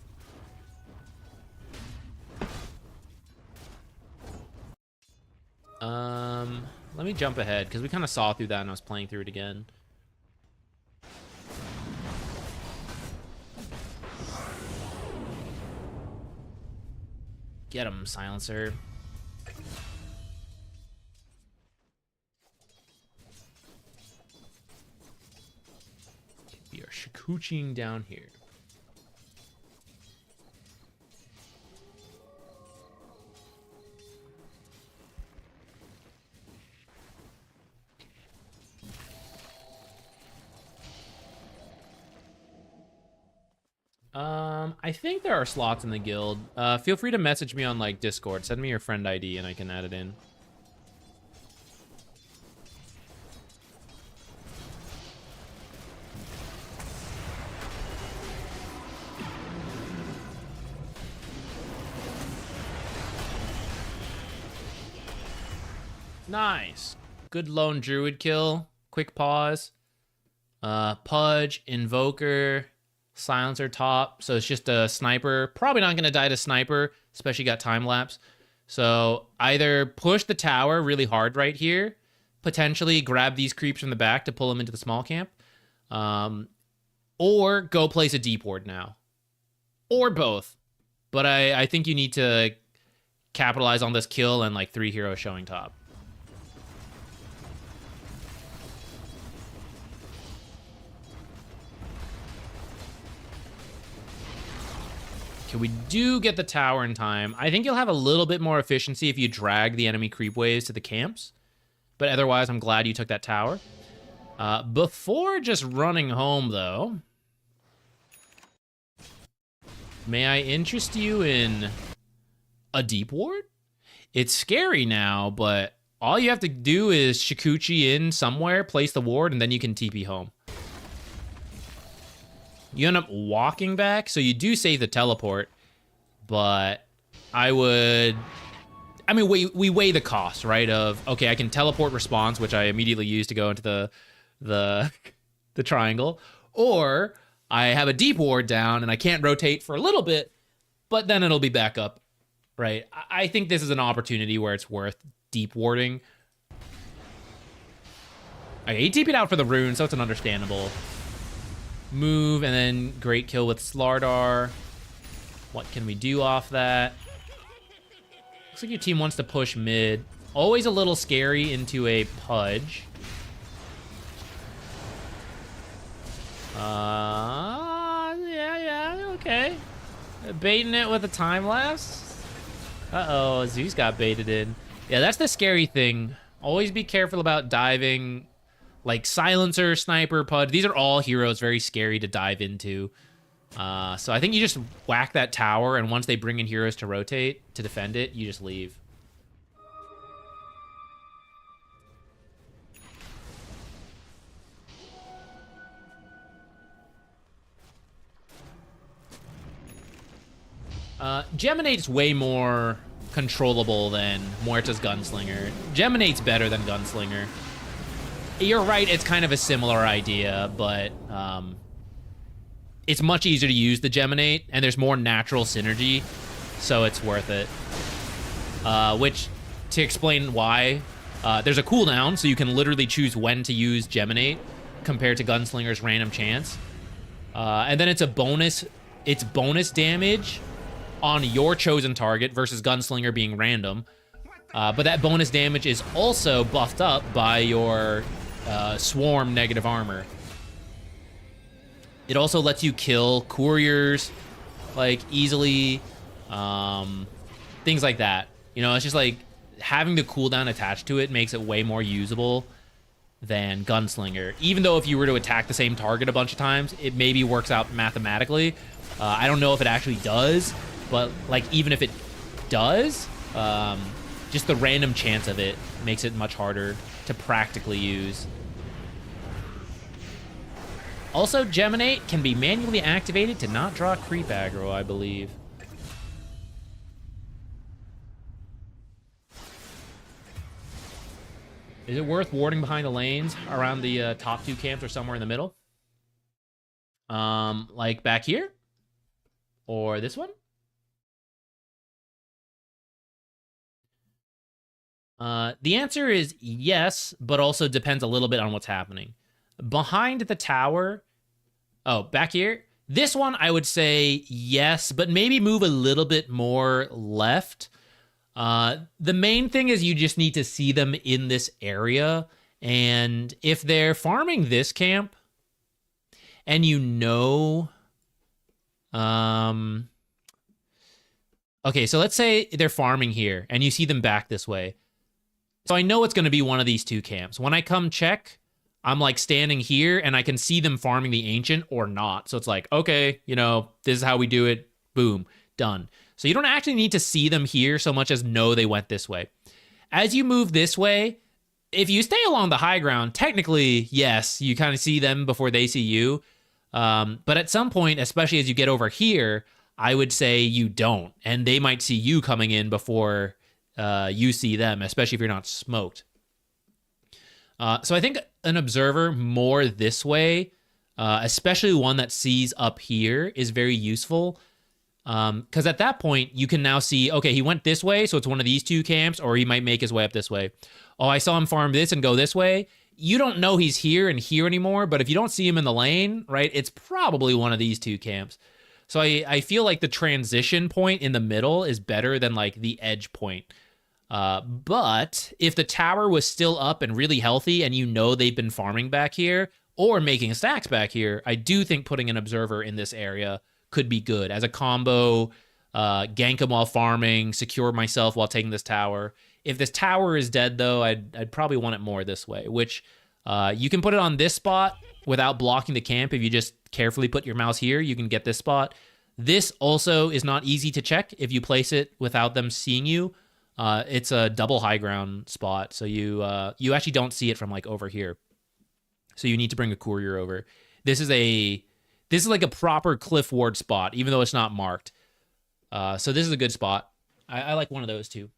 Let me jump ahead, because we kind of saw through that and I was playing through it again. Get him, Silencer. We are Shikuchiing down here. I think there are slots in the guild. Feel free to message me on like Discord. Send me your friend ID and I can add it in. Nice. Good lone druid kill. Quick pause. Pudge, Invoker, Silencer top. So it's just a sniper. Probably not going to die to sniper, especially got time lapse. So either push the tower really hard right here, potentially grab these creeps from the back to pull them into the small camp, or go place a deep ward now. Or both. But I think you need to capitalize on this kill and like 3 heroes showing top. Okay, we do get the tower in time. I think you'll have a little bit more efficiency if you drag the enemy creep waves to the camps. But otherwise, I'm glad you took that tower. Before just running home, though, may I interest you in a deep ward? It's scary now, but all you have to do is Shikuchi in somewhere, place the ward, and then you can TP home. You end up walking back, so you do save the teleport, but I mean, we weigh the cost, right? Of, okay, I can teleport response, which I immediately use to go into the triangle, or I have a deep ward down and I can't rotate for a little bit, but then it'll be back up, right? I think this is an opportunity where it's worth deep warding. Okay, he TP'd out for the rune, so it's an understandable move, and then great kill with Slardar. What can we do off that? Looks like your team wants to push mid. Always a little scary into a Pudge. Yeah, okay. Baiting it with a time lapse. Uh-oh, Zeus got baited in. Yeah, that's the scary thing. Always be careful about diving. Like Silencer, Sniper, Pud, these are all heroes very scary to dive into. So I think you just whack that tower, and once they bring in heroes to rotate, to defend it, you just leave. Geminate's way more controllable than Muerta's Gunslinger. Geminate's better than Gunslinger. You're right, it's kind of a similar idea, but it's much easier to use the Geminate, and there's more natural synergy, so it's worth it. Which, to explain why, there's a cooldown, so you can literally choose when to use Geminate, compared to Gunslinger's random chance. And then it's bonus damage on your chosen target versus Gunslinger being random. But that bonus damage is also buffed up by your Swarm negative armor. It also lets you kill couriers, like, easily. Things like that. You know, it's just like having the cooldown attached to it makes it way more usable than Gunslinger. Even though if you were to attack the same target a bunch of times, it maybe works out mathematically. I don't know if it actually does, but like even if it does, just the random chance of it makes it much harder to practically use. Also, Geminate can be manually activated to not draw creep aggro, I believe. Is it worth warding behind the lanes around the top 2 camps or somewhere in the middle? Like back here? Or this one? The answer is yes, but also depends a little bit on what's happening. Behind the tower, oh, back here, this one I would say yes, but maybe move a little bit more left. The main thing is you just need to see them in this area, and if they're farming this camp, and you know, okay, so let's say they're farming here, and you see them back this way. So I know it's going to be one of these 2 camps. When I come check, I'm like standing here and I can see them farming the ancient or not. So it's like, okay, you know, this is how we do it. Boom, done. So you don't actually need to see them here so much as know they went this way. As you move this way, if you stay along the high ground, technically, yes, you kind of see them before they see you. But at some point, especially as you get over here, I would say you don't. And they might see you coming in before you see them, especially if you're not smoked. So I think an observer more this way, especially one that sees up here, is very useful. Because at that point, you can now see, okay, he went this way, so it's one of these two camps, or he might make his way up this way. Oh, I saw him farm this and go this way. You don't know he's here and here anymore, but if you don't see him in the lane, right, it's probably one of these two camps. So I feel like the transition point in the middle is better than like the edge point. But if the tower was still up and really healthy and you know they've been farming back here or making stacks back here, I do think putting an observer in this area could be good as a combo, gank him while farming, secure myself while taking this tower. If this tower is dead, though, I'd probably want it more this way, which you can put it on this spot without blocking the camp. If you just carefully put your mouse here, you can get this spot. This also is not easy to check if you place it without them seeing you. It's a double high ground spot, so you actually don't see it from like over here. So you need to bring a courier over. This is like a proper cliff ward spot, even though it's not marked. So this is a good spot. I like one of those too.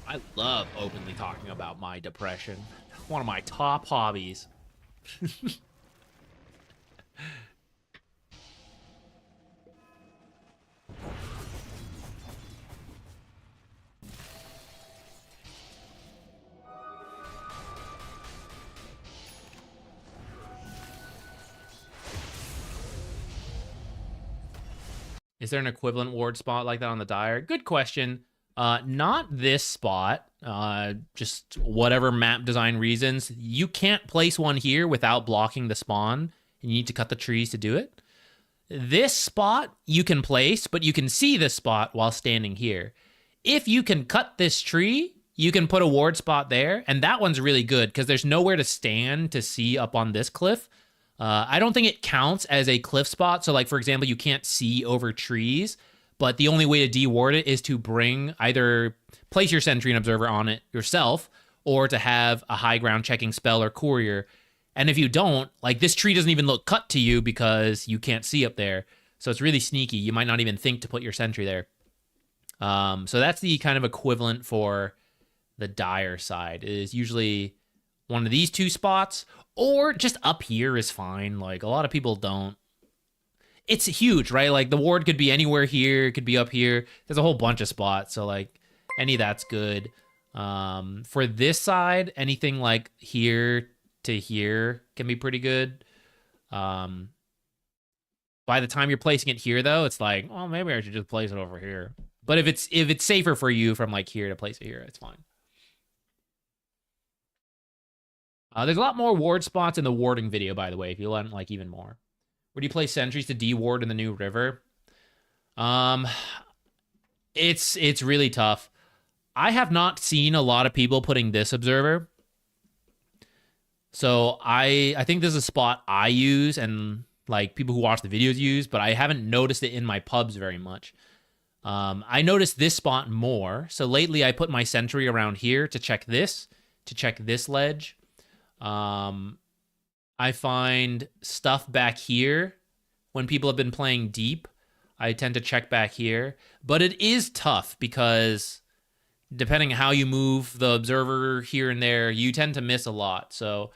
I love openly talking about my depression. One of my top hobbies. Is there an equivalent ward spot like that on the Dire? Good question. Not this spot. Just whatever map design reasons. You can't place one here without blocking the spawn. And you need to cut the trees to do it. This spot you can place, but you can see this spot while standing here. If you can cut this tree, you can put a ward spot there. And that one's really good because there's nowhere to stand to see up on this cliff. I don't think it counts as a cliff spot. So like, for example, you can't see over trees. But the only way to de-ward it is to bring either place your sentry and observer on it yourself or to have a high ground checking spell or courier. And if you don't, like this tree doesn't even look cut to you because you can't see up there. So it's really sneaky. You might not even think to put your sentry there. So that's the kind of equivalent for the Dire side. It is usually one of these two spots or just up here is fine. Like a lot of people don't. It's huge, right? Like the ward could be anywhere here, it could be up here. There's a whole bunch of spots, so like any of that's good. For this side, anything like here to here can be pretty good. By the time you're placing it here, though, it's like, well, maybe I should just place it over here. But if it's safer for you from like here to place it here, it's fine. There's a lot more ward spots in the warding video, by the way, if you want like even more. Where do you place sentries to de-ward in the new river? It's really tough. I have not seen a lot of people putting this observer. So I think this is a spot I use and like people who watch the videos use, but I haven't noticed it in my pubs very much. I noticed this spot more. So lately I put my sentry around here to check this ledge. I find stuff back here when people have been playing deep. I tend to check back here. But it is tough because depending on how you move the observer here and there, you tend to miss a lot. So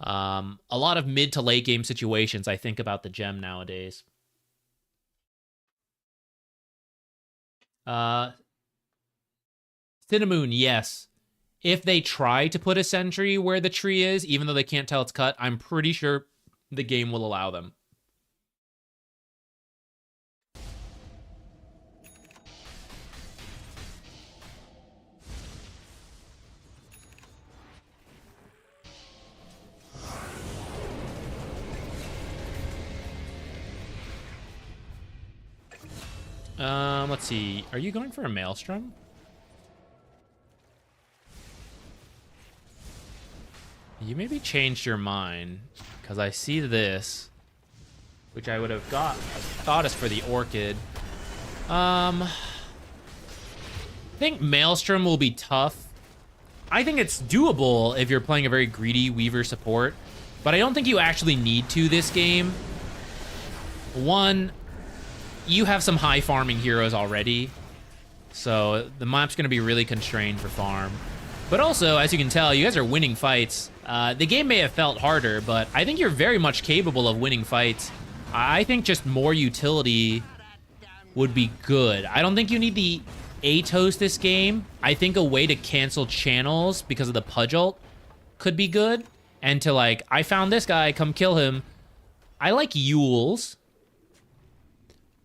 a lot of mid to late game situations, I think about the gem nowadays. Cinnamon, yes. If they try to put a sentry where the tree is, even though they can't tell it's cut, I'm pretty sure the game will allow them. Let's see. Are you going for a Maelstrom? You maybe changed your mind, because I see this, which I would have thought is for the Orchid. I think Maelstrom will be tough. I think it's doable if you're playing a very greedy Weaver support, but I don't think you actually need to this game. One, you have some high farming heroes already, so the map's going to be really constrained for farm. But also, as you can tell, you guys are winning fights. The game may have felt harder, but I think you're very much capable of winning fights. I think just more utility would be good. I don't think you need the Atos this game. I think a way to cancel channels because of the Pudge ult could be good. And to like, I found this guy, come kill him. I like Yules.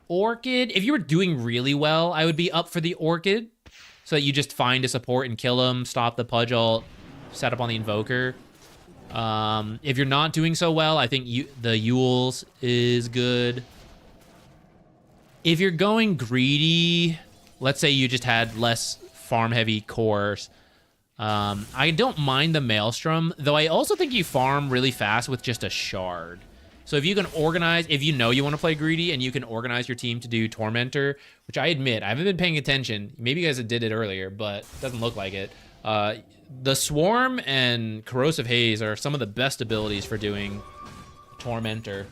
Orchid, if you were doing really well, I would be up for the Orchid. So that you just find a support and kill him, stop the Pudge ult, set up on the Invoker. If you're not doing so well, I think the Yules is good. If you're going greedy, let's say you just had less farm-heavy cores, I don't mind the Maelstrom, though I also think you farm really fast with just a Shard. So if you can organize, if you know you want to play greedy and you can organize your team to do Tormentor, which I admit, I haven't been paying attention. Maybe you guys did it earlier, but it doesn't look like it. The Swarm and Corrosive Haze are some of the best abilities for doing Tormentor.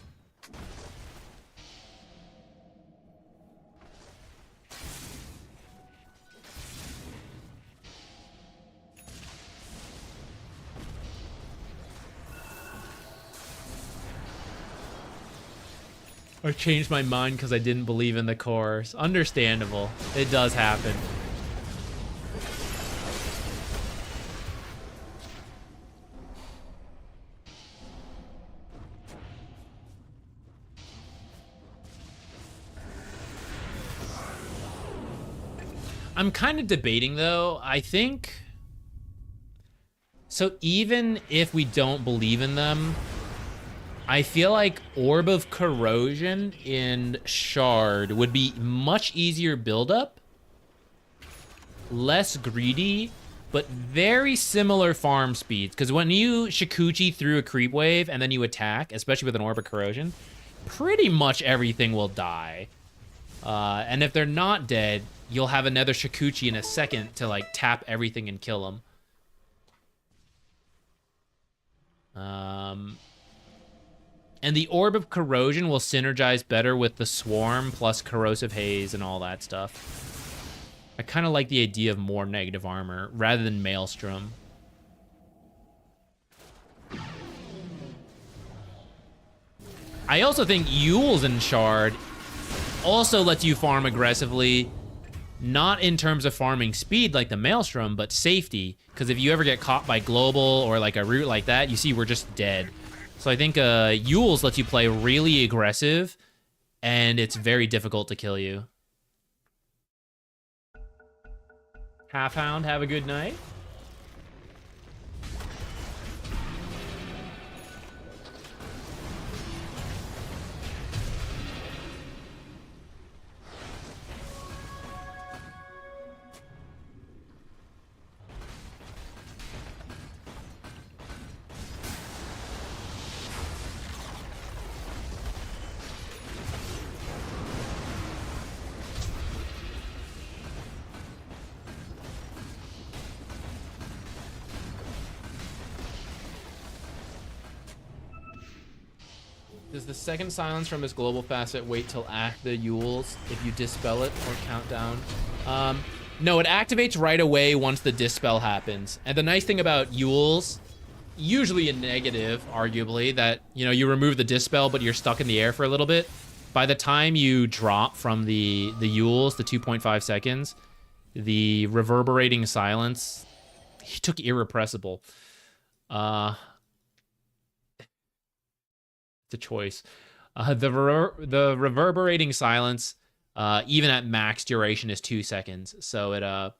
Or changed my mind because I didn't believe in the cores. Understandable. It does happen. I'm kind of debating, though. I think... So even if we don't believe in them, I feel like Orb of Corrosion in Shard would be much easier build-up, less greedy, but very similar farm speeds. Because when you Shikuchi through a creep wave and then you attack, especially with an Orb of Corrosion, pretty much everything will die. And if they're not dead, you'll have another Shikuchi in a second to like tap everything and kill them. And the Orb of Corrosion will synergize better with the Swarm plus Corrosive Haze and all that stuff. I kind of like the idea of more negative armor rather than Maelstrom. I also think Yules in Shard also lets you farm aggressively, not in terms of farming speed like the Maelstrom, but safety. Because if you ever get caught by Global or like a root like that, you see we're just dead. So I think Yules lets you play really aggressive, and it's very difficult to kill you. Halfhound, have a good night. Does the second silence from his global facet wait till act the Yules if you dispel it or countdown? No, it activates right away once the dispel happens. And the nice thing about Yules, usually a negative, arguably, that, you know, you remove the dispel but you're stuck in the air for a little bit. By the time you drop from the Yules, the 2.5 seconds, the reverberating silence, he took irrepressible. The choice. The reverberating silence, even at max duration, is 2 seconds. So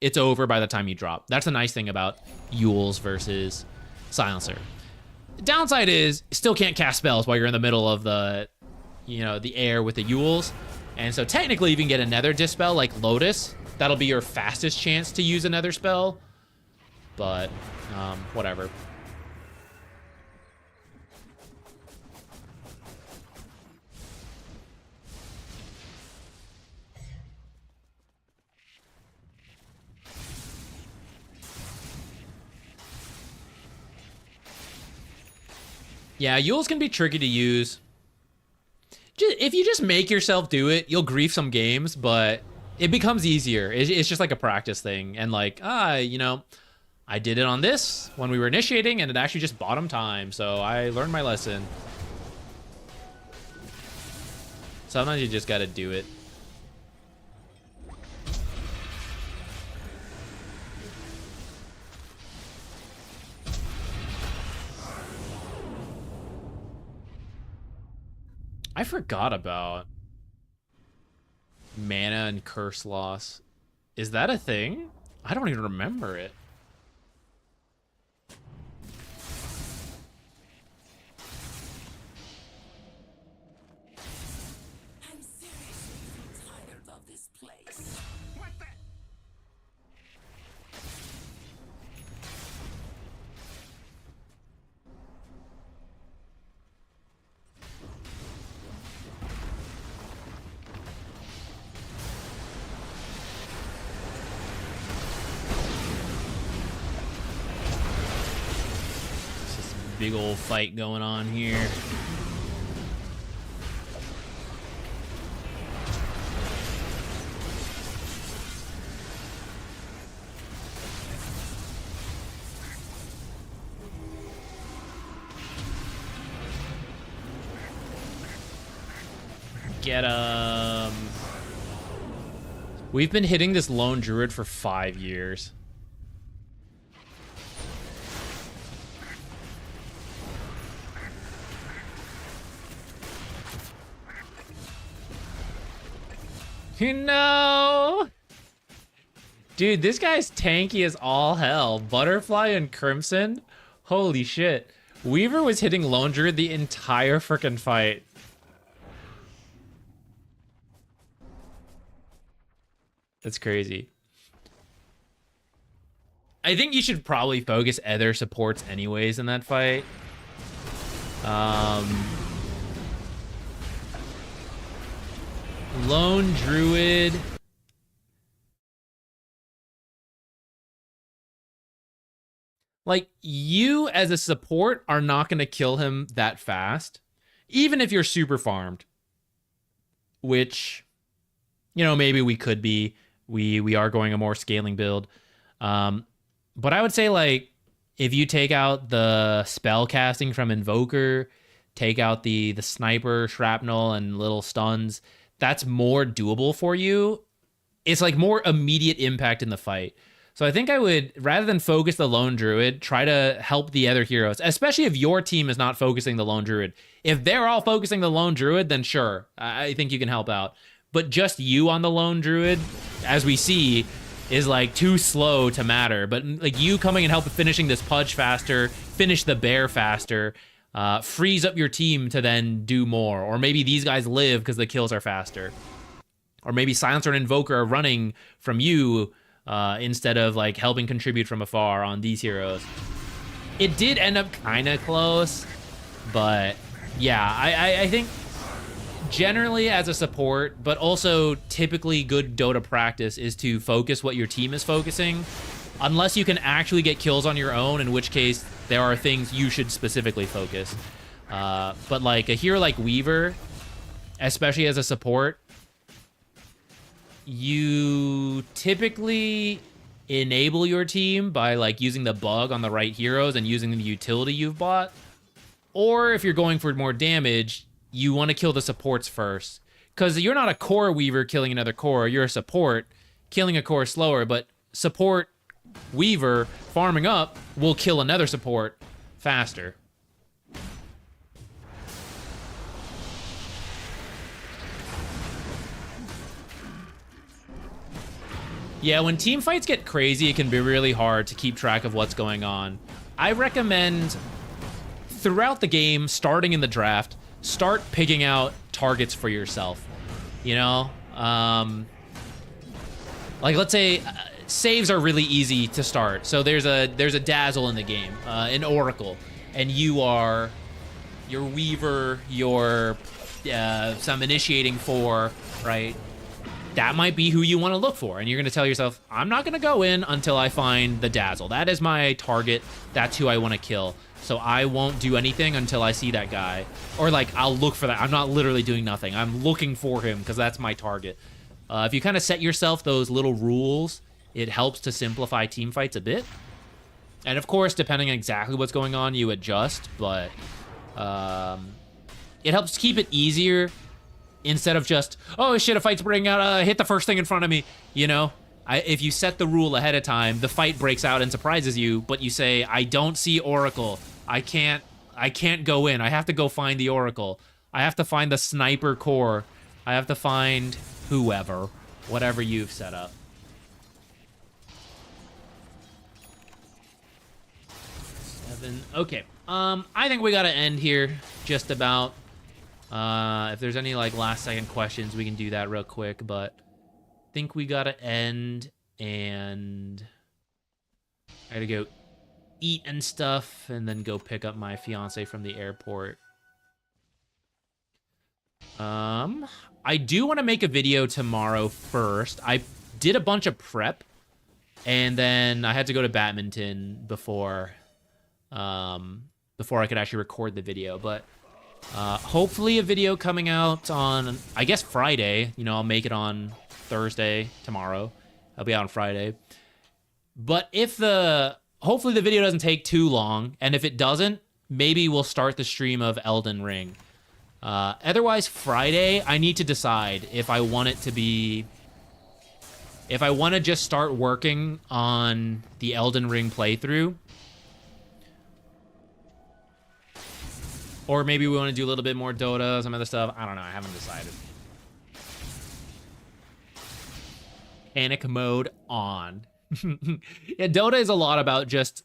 it's over by the time you drop. That's the nice thing about Yules versus Silencer. The downside is still can't cast spells while you're in the middle of the, you know, the air with the Yules. And so technically you can get another Dispel like Lotus. That'll be your fastest chance to use another spell. But, whatever. Yeah, Yules can be tricky to use. If you just make yourself do it, you'll grief some games, but it becomes easier. It's just like a practice thing. And like, you know, I did it on this when we were initiating, and it actually just bottom time, so I learned my lesson. Sometimes you just gotta do it. I forgot about mana and curse loss. Is that a thing? I don't even remember it. I'm seriously tired of this place. What the? Big old fight going on here. Get him. We've been hitting this lone druid for 5 years. No! Dude, this guy's tanky as all hell. Butterfly and Crimson? Holy shit. Weaver was hitting Lone Druid the entire frickin' fight. That's crazy. I think you should probably focus other supports anyways in that fight. Lone Druid. Like, you as a support are not going to kill him that fast, even if you're super farmed. Which, you know, maybe we could be. We are going a more scaling build. But I would say, like, if you take out the spell casting from Invoker, take out the sniper, shrapnel, and little stuns, that's more doable for you. It's like more immediate impact in the fight. So I think I would, rather than focus the Lone Druid, try to help the other heroes, especially if your team is not focusing the Lone Druid. If they're all focusing the Lone Druid, then sure, I think you can help out. But just you on the Lone Druid, as we see, is like too slow to matter. But like you coming and helping finishing this Pudge faster, finish the bear faster, frees up your team to then do more. Or maybe these guys live because the kills are faster. Or maybe Silencer and Invoker are running from you instead of like helping contribute from afar on these heroes. It did end up kind of close, but yeah, I think generally as a support, but also typically good Dota practice is to focus what your team is focusing, unless you can actually get kills on your own, in which case there are things you should specifically focus. But like a hero like Weaver, especially as a support, you typically enable your team by like using the bug on the right heroes and using the utility you've bought. Or if you're going for more damage, you want to kill the supports first. Because you're not a core Weaver killing another core, you're a support. Killing a core slower, but support Weaver farming up will kill another support faster. Yeah, when team fights get crazy, it can be really hard to keep track of what's going on. I recommend throughout the game, starting in the draft, start picking out targets for yourself. You know, like let's say saves are really easy to start. So there's a dazzle in the game, an oracle, and you are your weaver, your some initiating 4, right? That might be who you want to look for, and you're gonna tell yourself, I'm not gonna go in until I find the dazzle. That is my target. That's who I want to kill. So I won't do anything until I see that guy. Or like, I'll look for that. I'm not literally doing nothing. I'm looking for him because that's my target. If you kind of set yourself those little rules, it helps to simplify team fights a bit. And of course, depending on exactly what's going on, you adjust, but it helps keep it easier instead of just, oh shit, a fight's breaking out, hit the first thing in front of me, you know? If you set the rule ahead of time, the fight breaks out and surprises you, but you say, I don't see Oracle. I can't go in. I have to go find the Oracle. I have to find the sniper core. I have to find whoever, whatever you've set up. Okay. I think we gotta end here just about. If there's any like last second questions, we can do that real quick, but I think we gotta end, and I gotta go eat and stuff and then go pick up my fiance from the airport. I do want to make a video tomorrow first. I did a bunch of prep and then I had to go to badminton before I could actually record the video, but hopefully a video coming out on, I guess, Friday. You know, I'll make it on Thursday tomorrow. I'll be out on Friday. But hopefully the video doesn't take too long, and if it doesn't, maybe we'll start the stream of Elden Ring. Otherwise, Friday, I need to decide if I want it to be, if I want to just start working on the Elden Ring playthrough, or maybe we want to do a little bit more Dota, some other stuff. I don't know. I haven't decided. Panic mode on. Yeah, Dota is a lot about just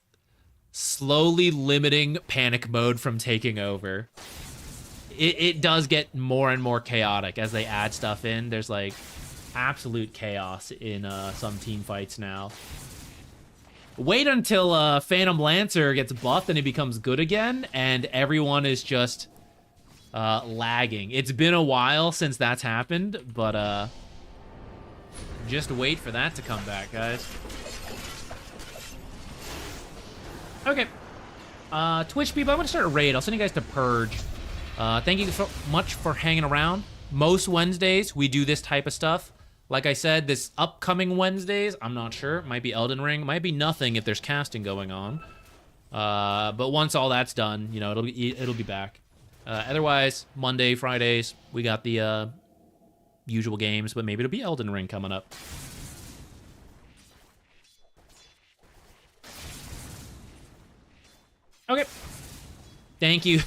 slowly limiting panic mode from taking over. It does get more and more chaotic as they add stuff in. There's like absolute chaos in some team fights now. Wait until Phantom Lancer gets buffed and he becomes good again, and everyone is just lagging. It's been a while since that's happened, but just wait for that to come back, guys. Okay. Twitch people, I'm going to start a raid. I'll send you guys to Purge. Thank you so much for hanging around. Most Wednesdays, we do this type of stuff. Like I said, this upcoming Wednesdays, I'm not sure. Might be Elden Ring. Might be nothing if there's casting going on. But once all that's done, you know, it'll be back. Otherwise, Monday, Fridays, we got the usual games, but maybe it'll be Elden Ring coming up. Okay. Thank you.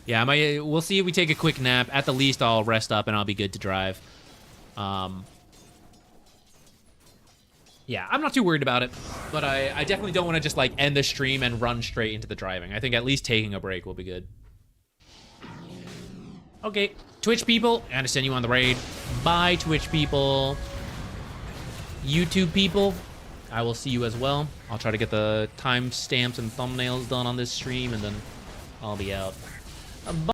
Yeah, we'll see if we take a quick nap. At the least, I'll rest up and I'll be good to drive. Yeah, I'm not too worried about it, but I definitely don't want to just like end the stream and run straight into the driving. I think at least taking a break will be good. Okay, Twitch people, I understand you on the raid. Bye, Twitch people. YouTube people, I will see you as well. I'll try to get the timestamps and thumbnails done on this stream, and then I'll be out. Bye.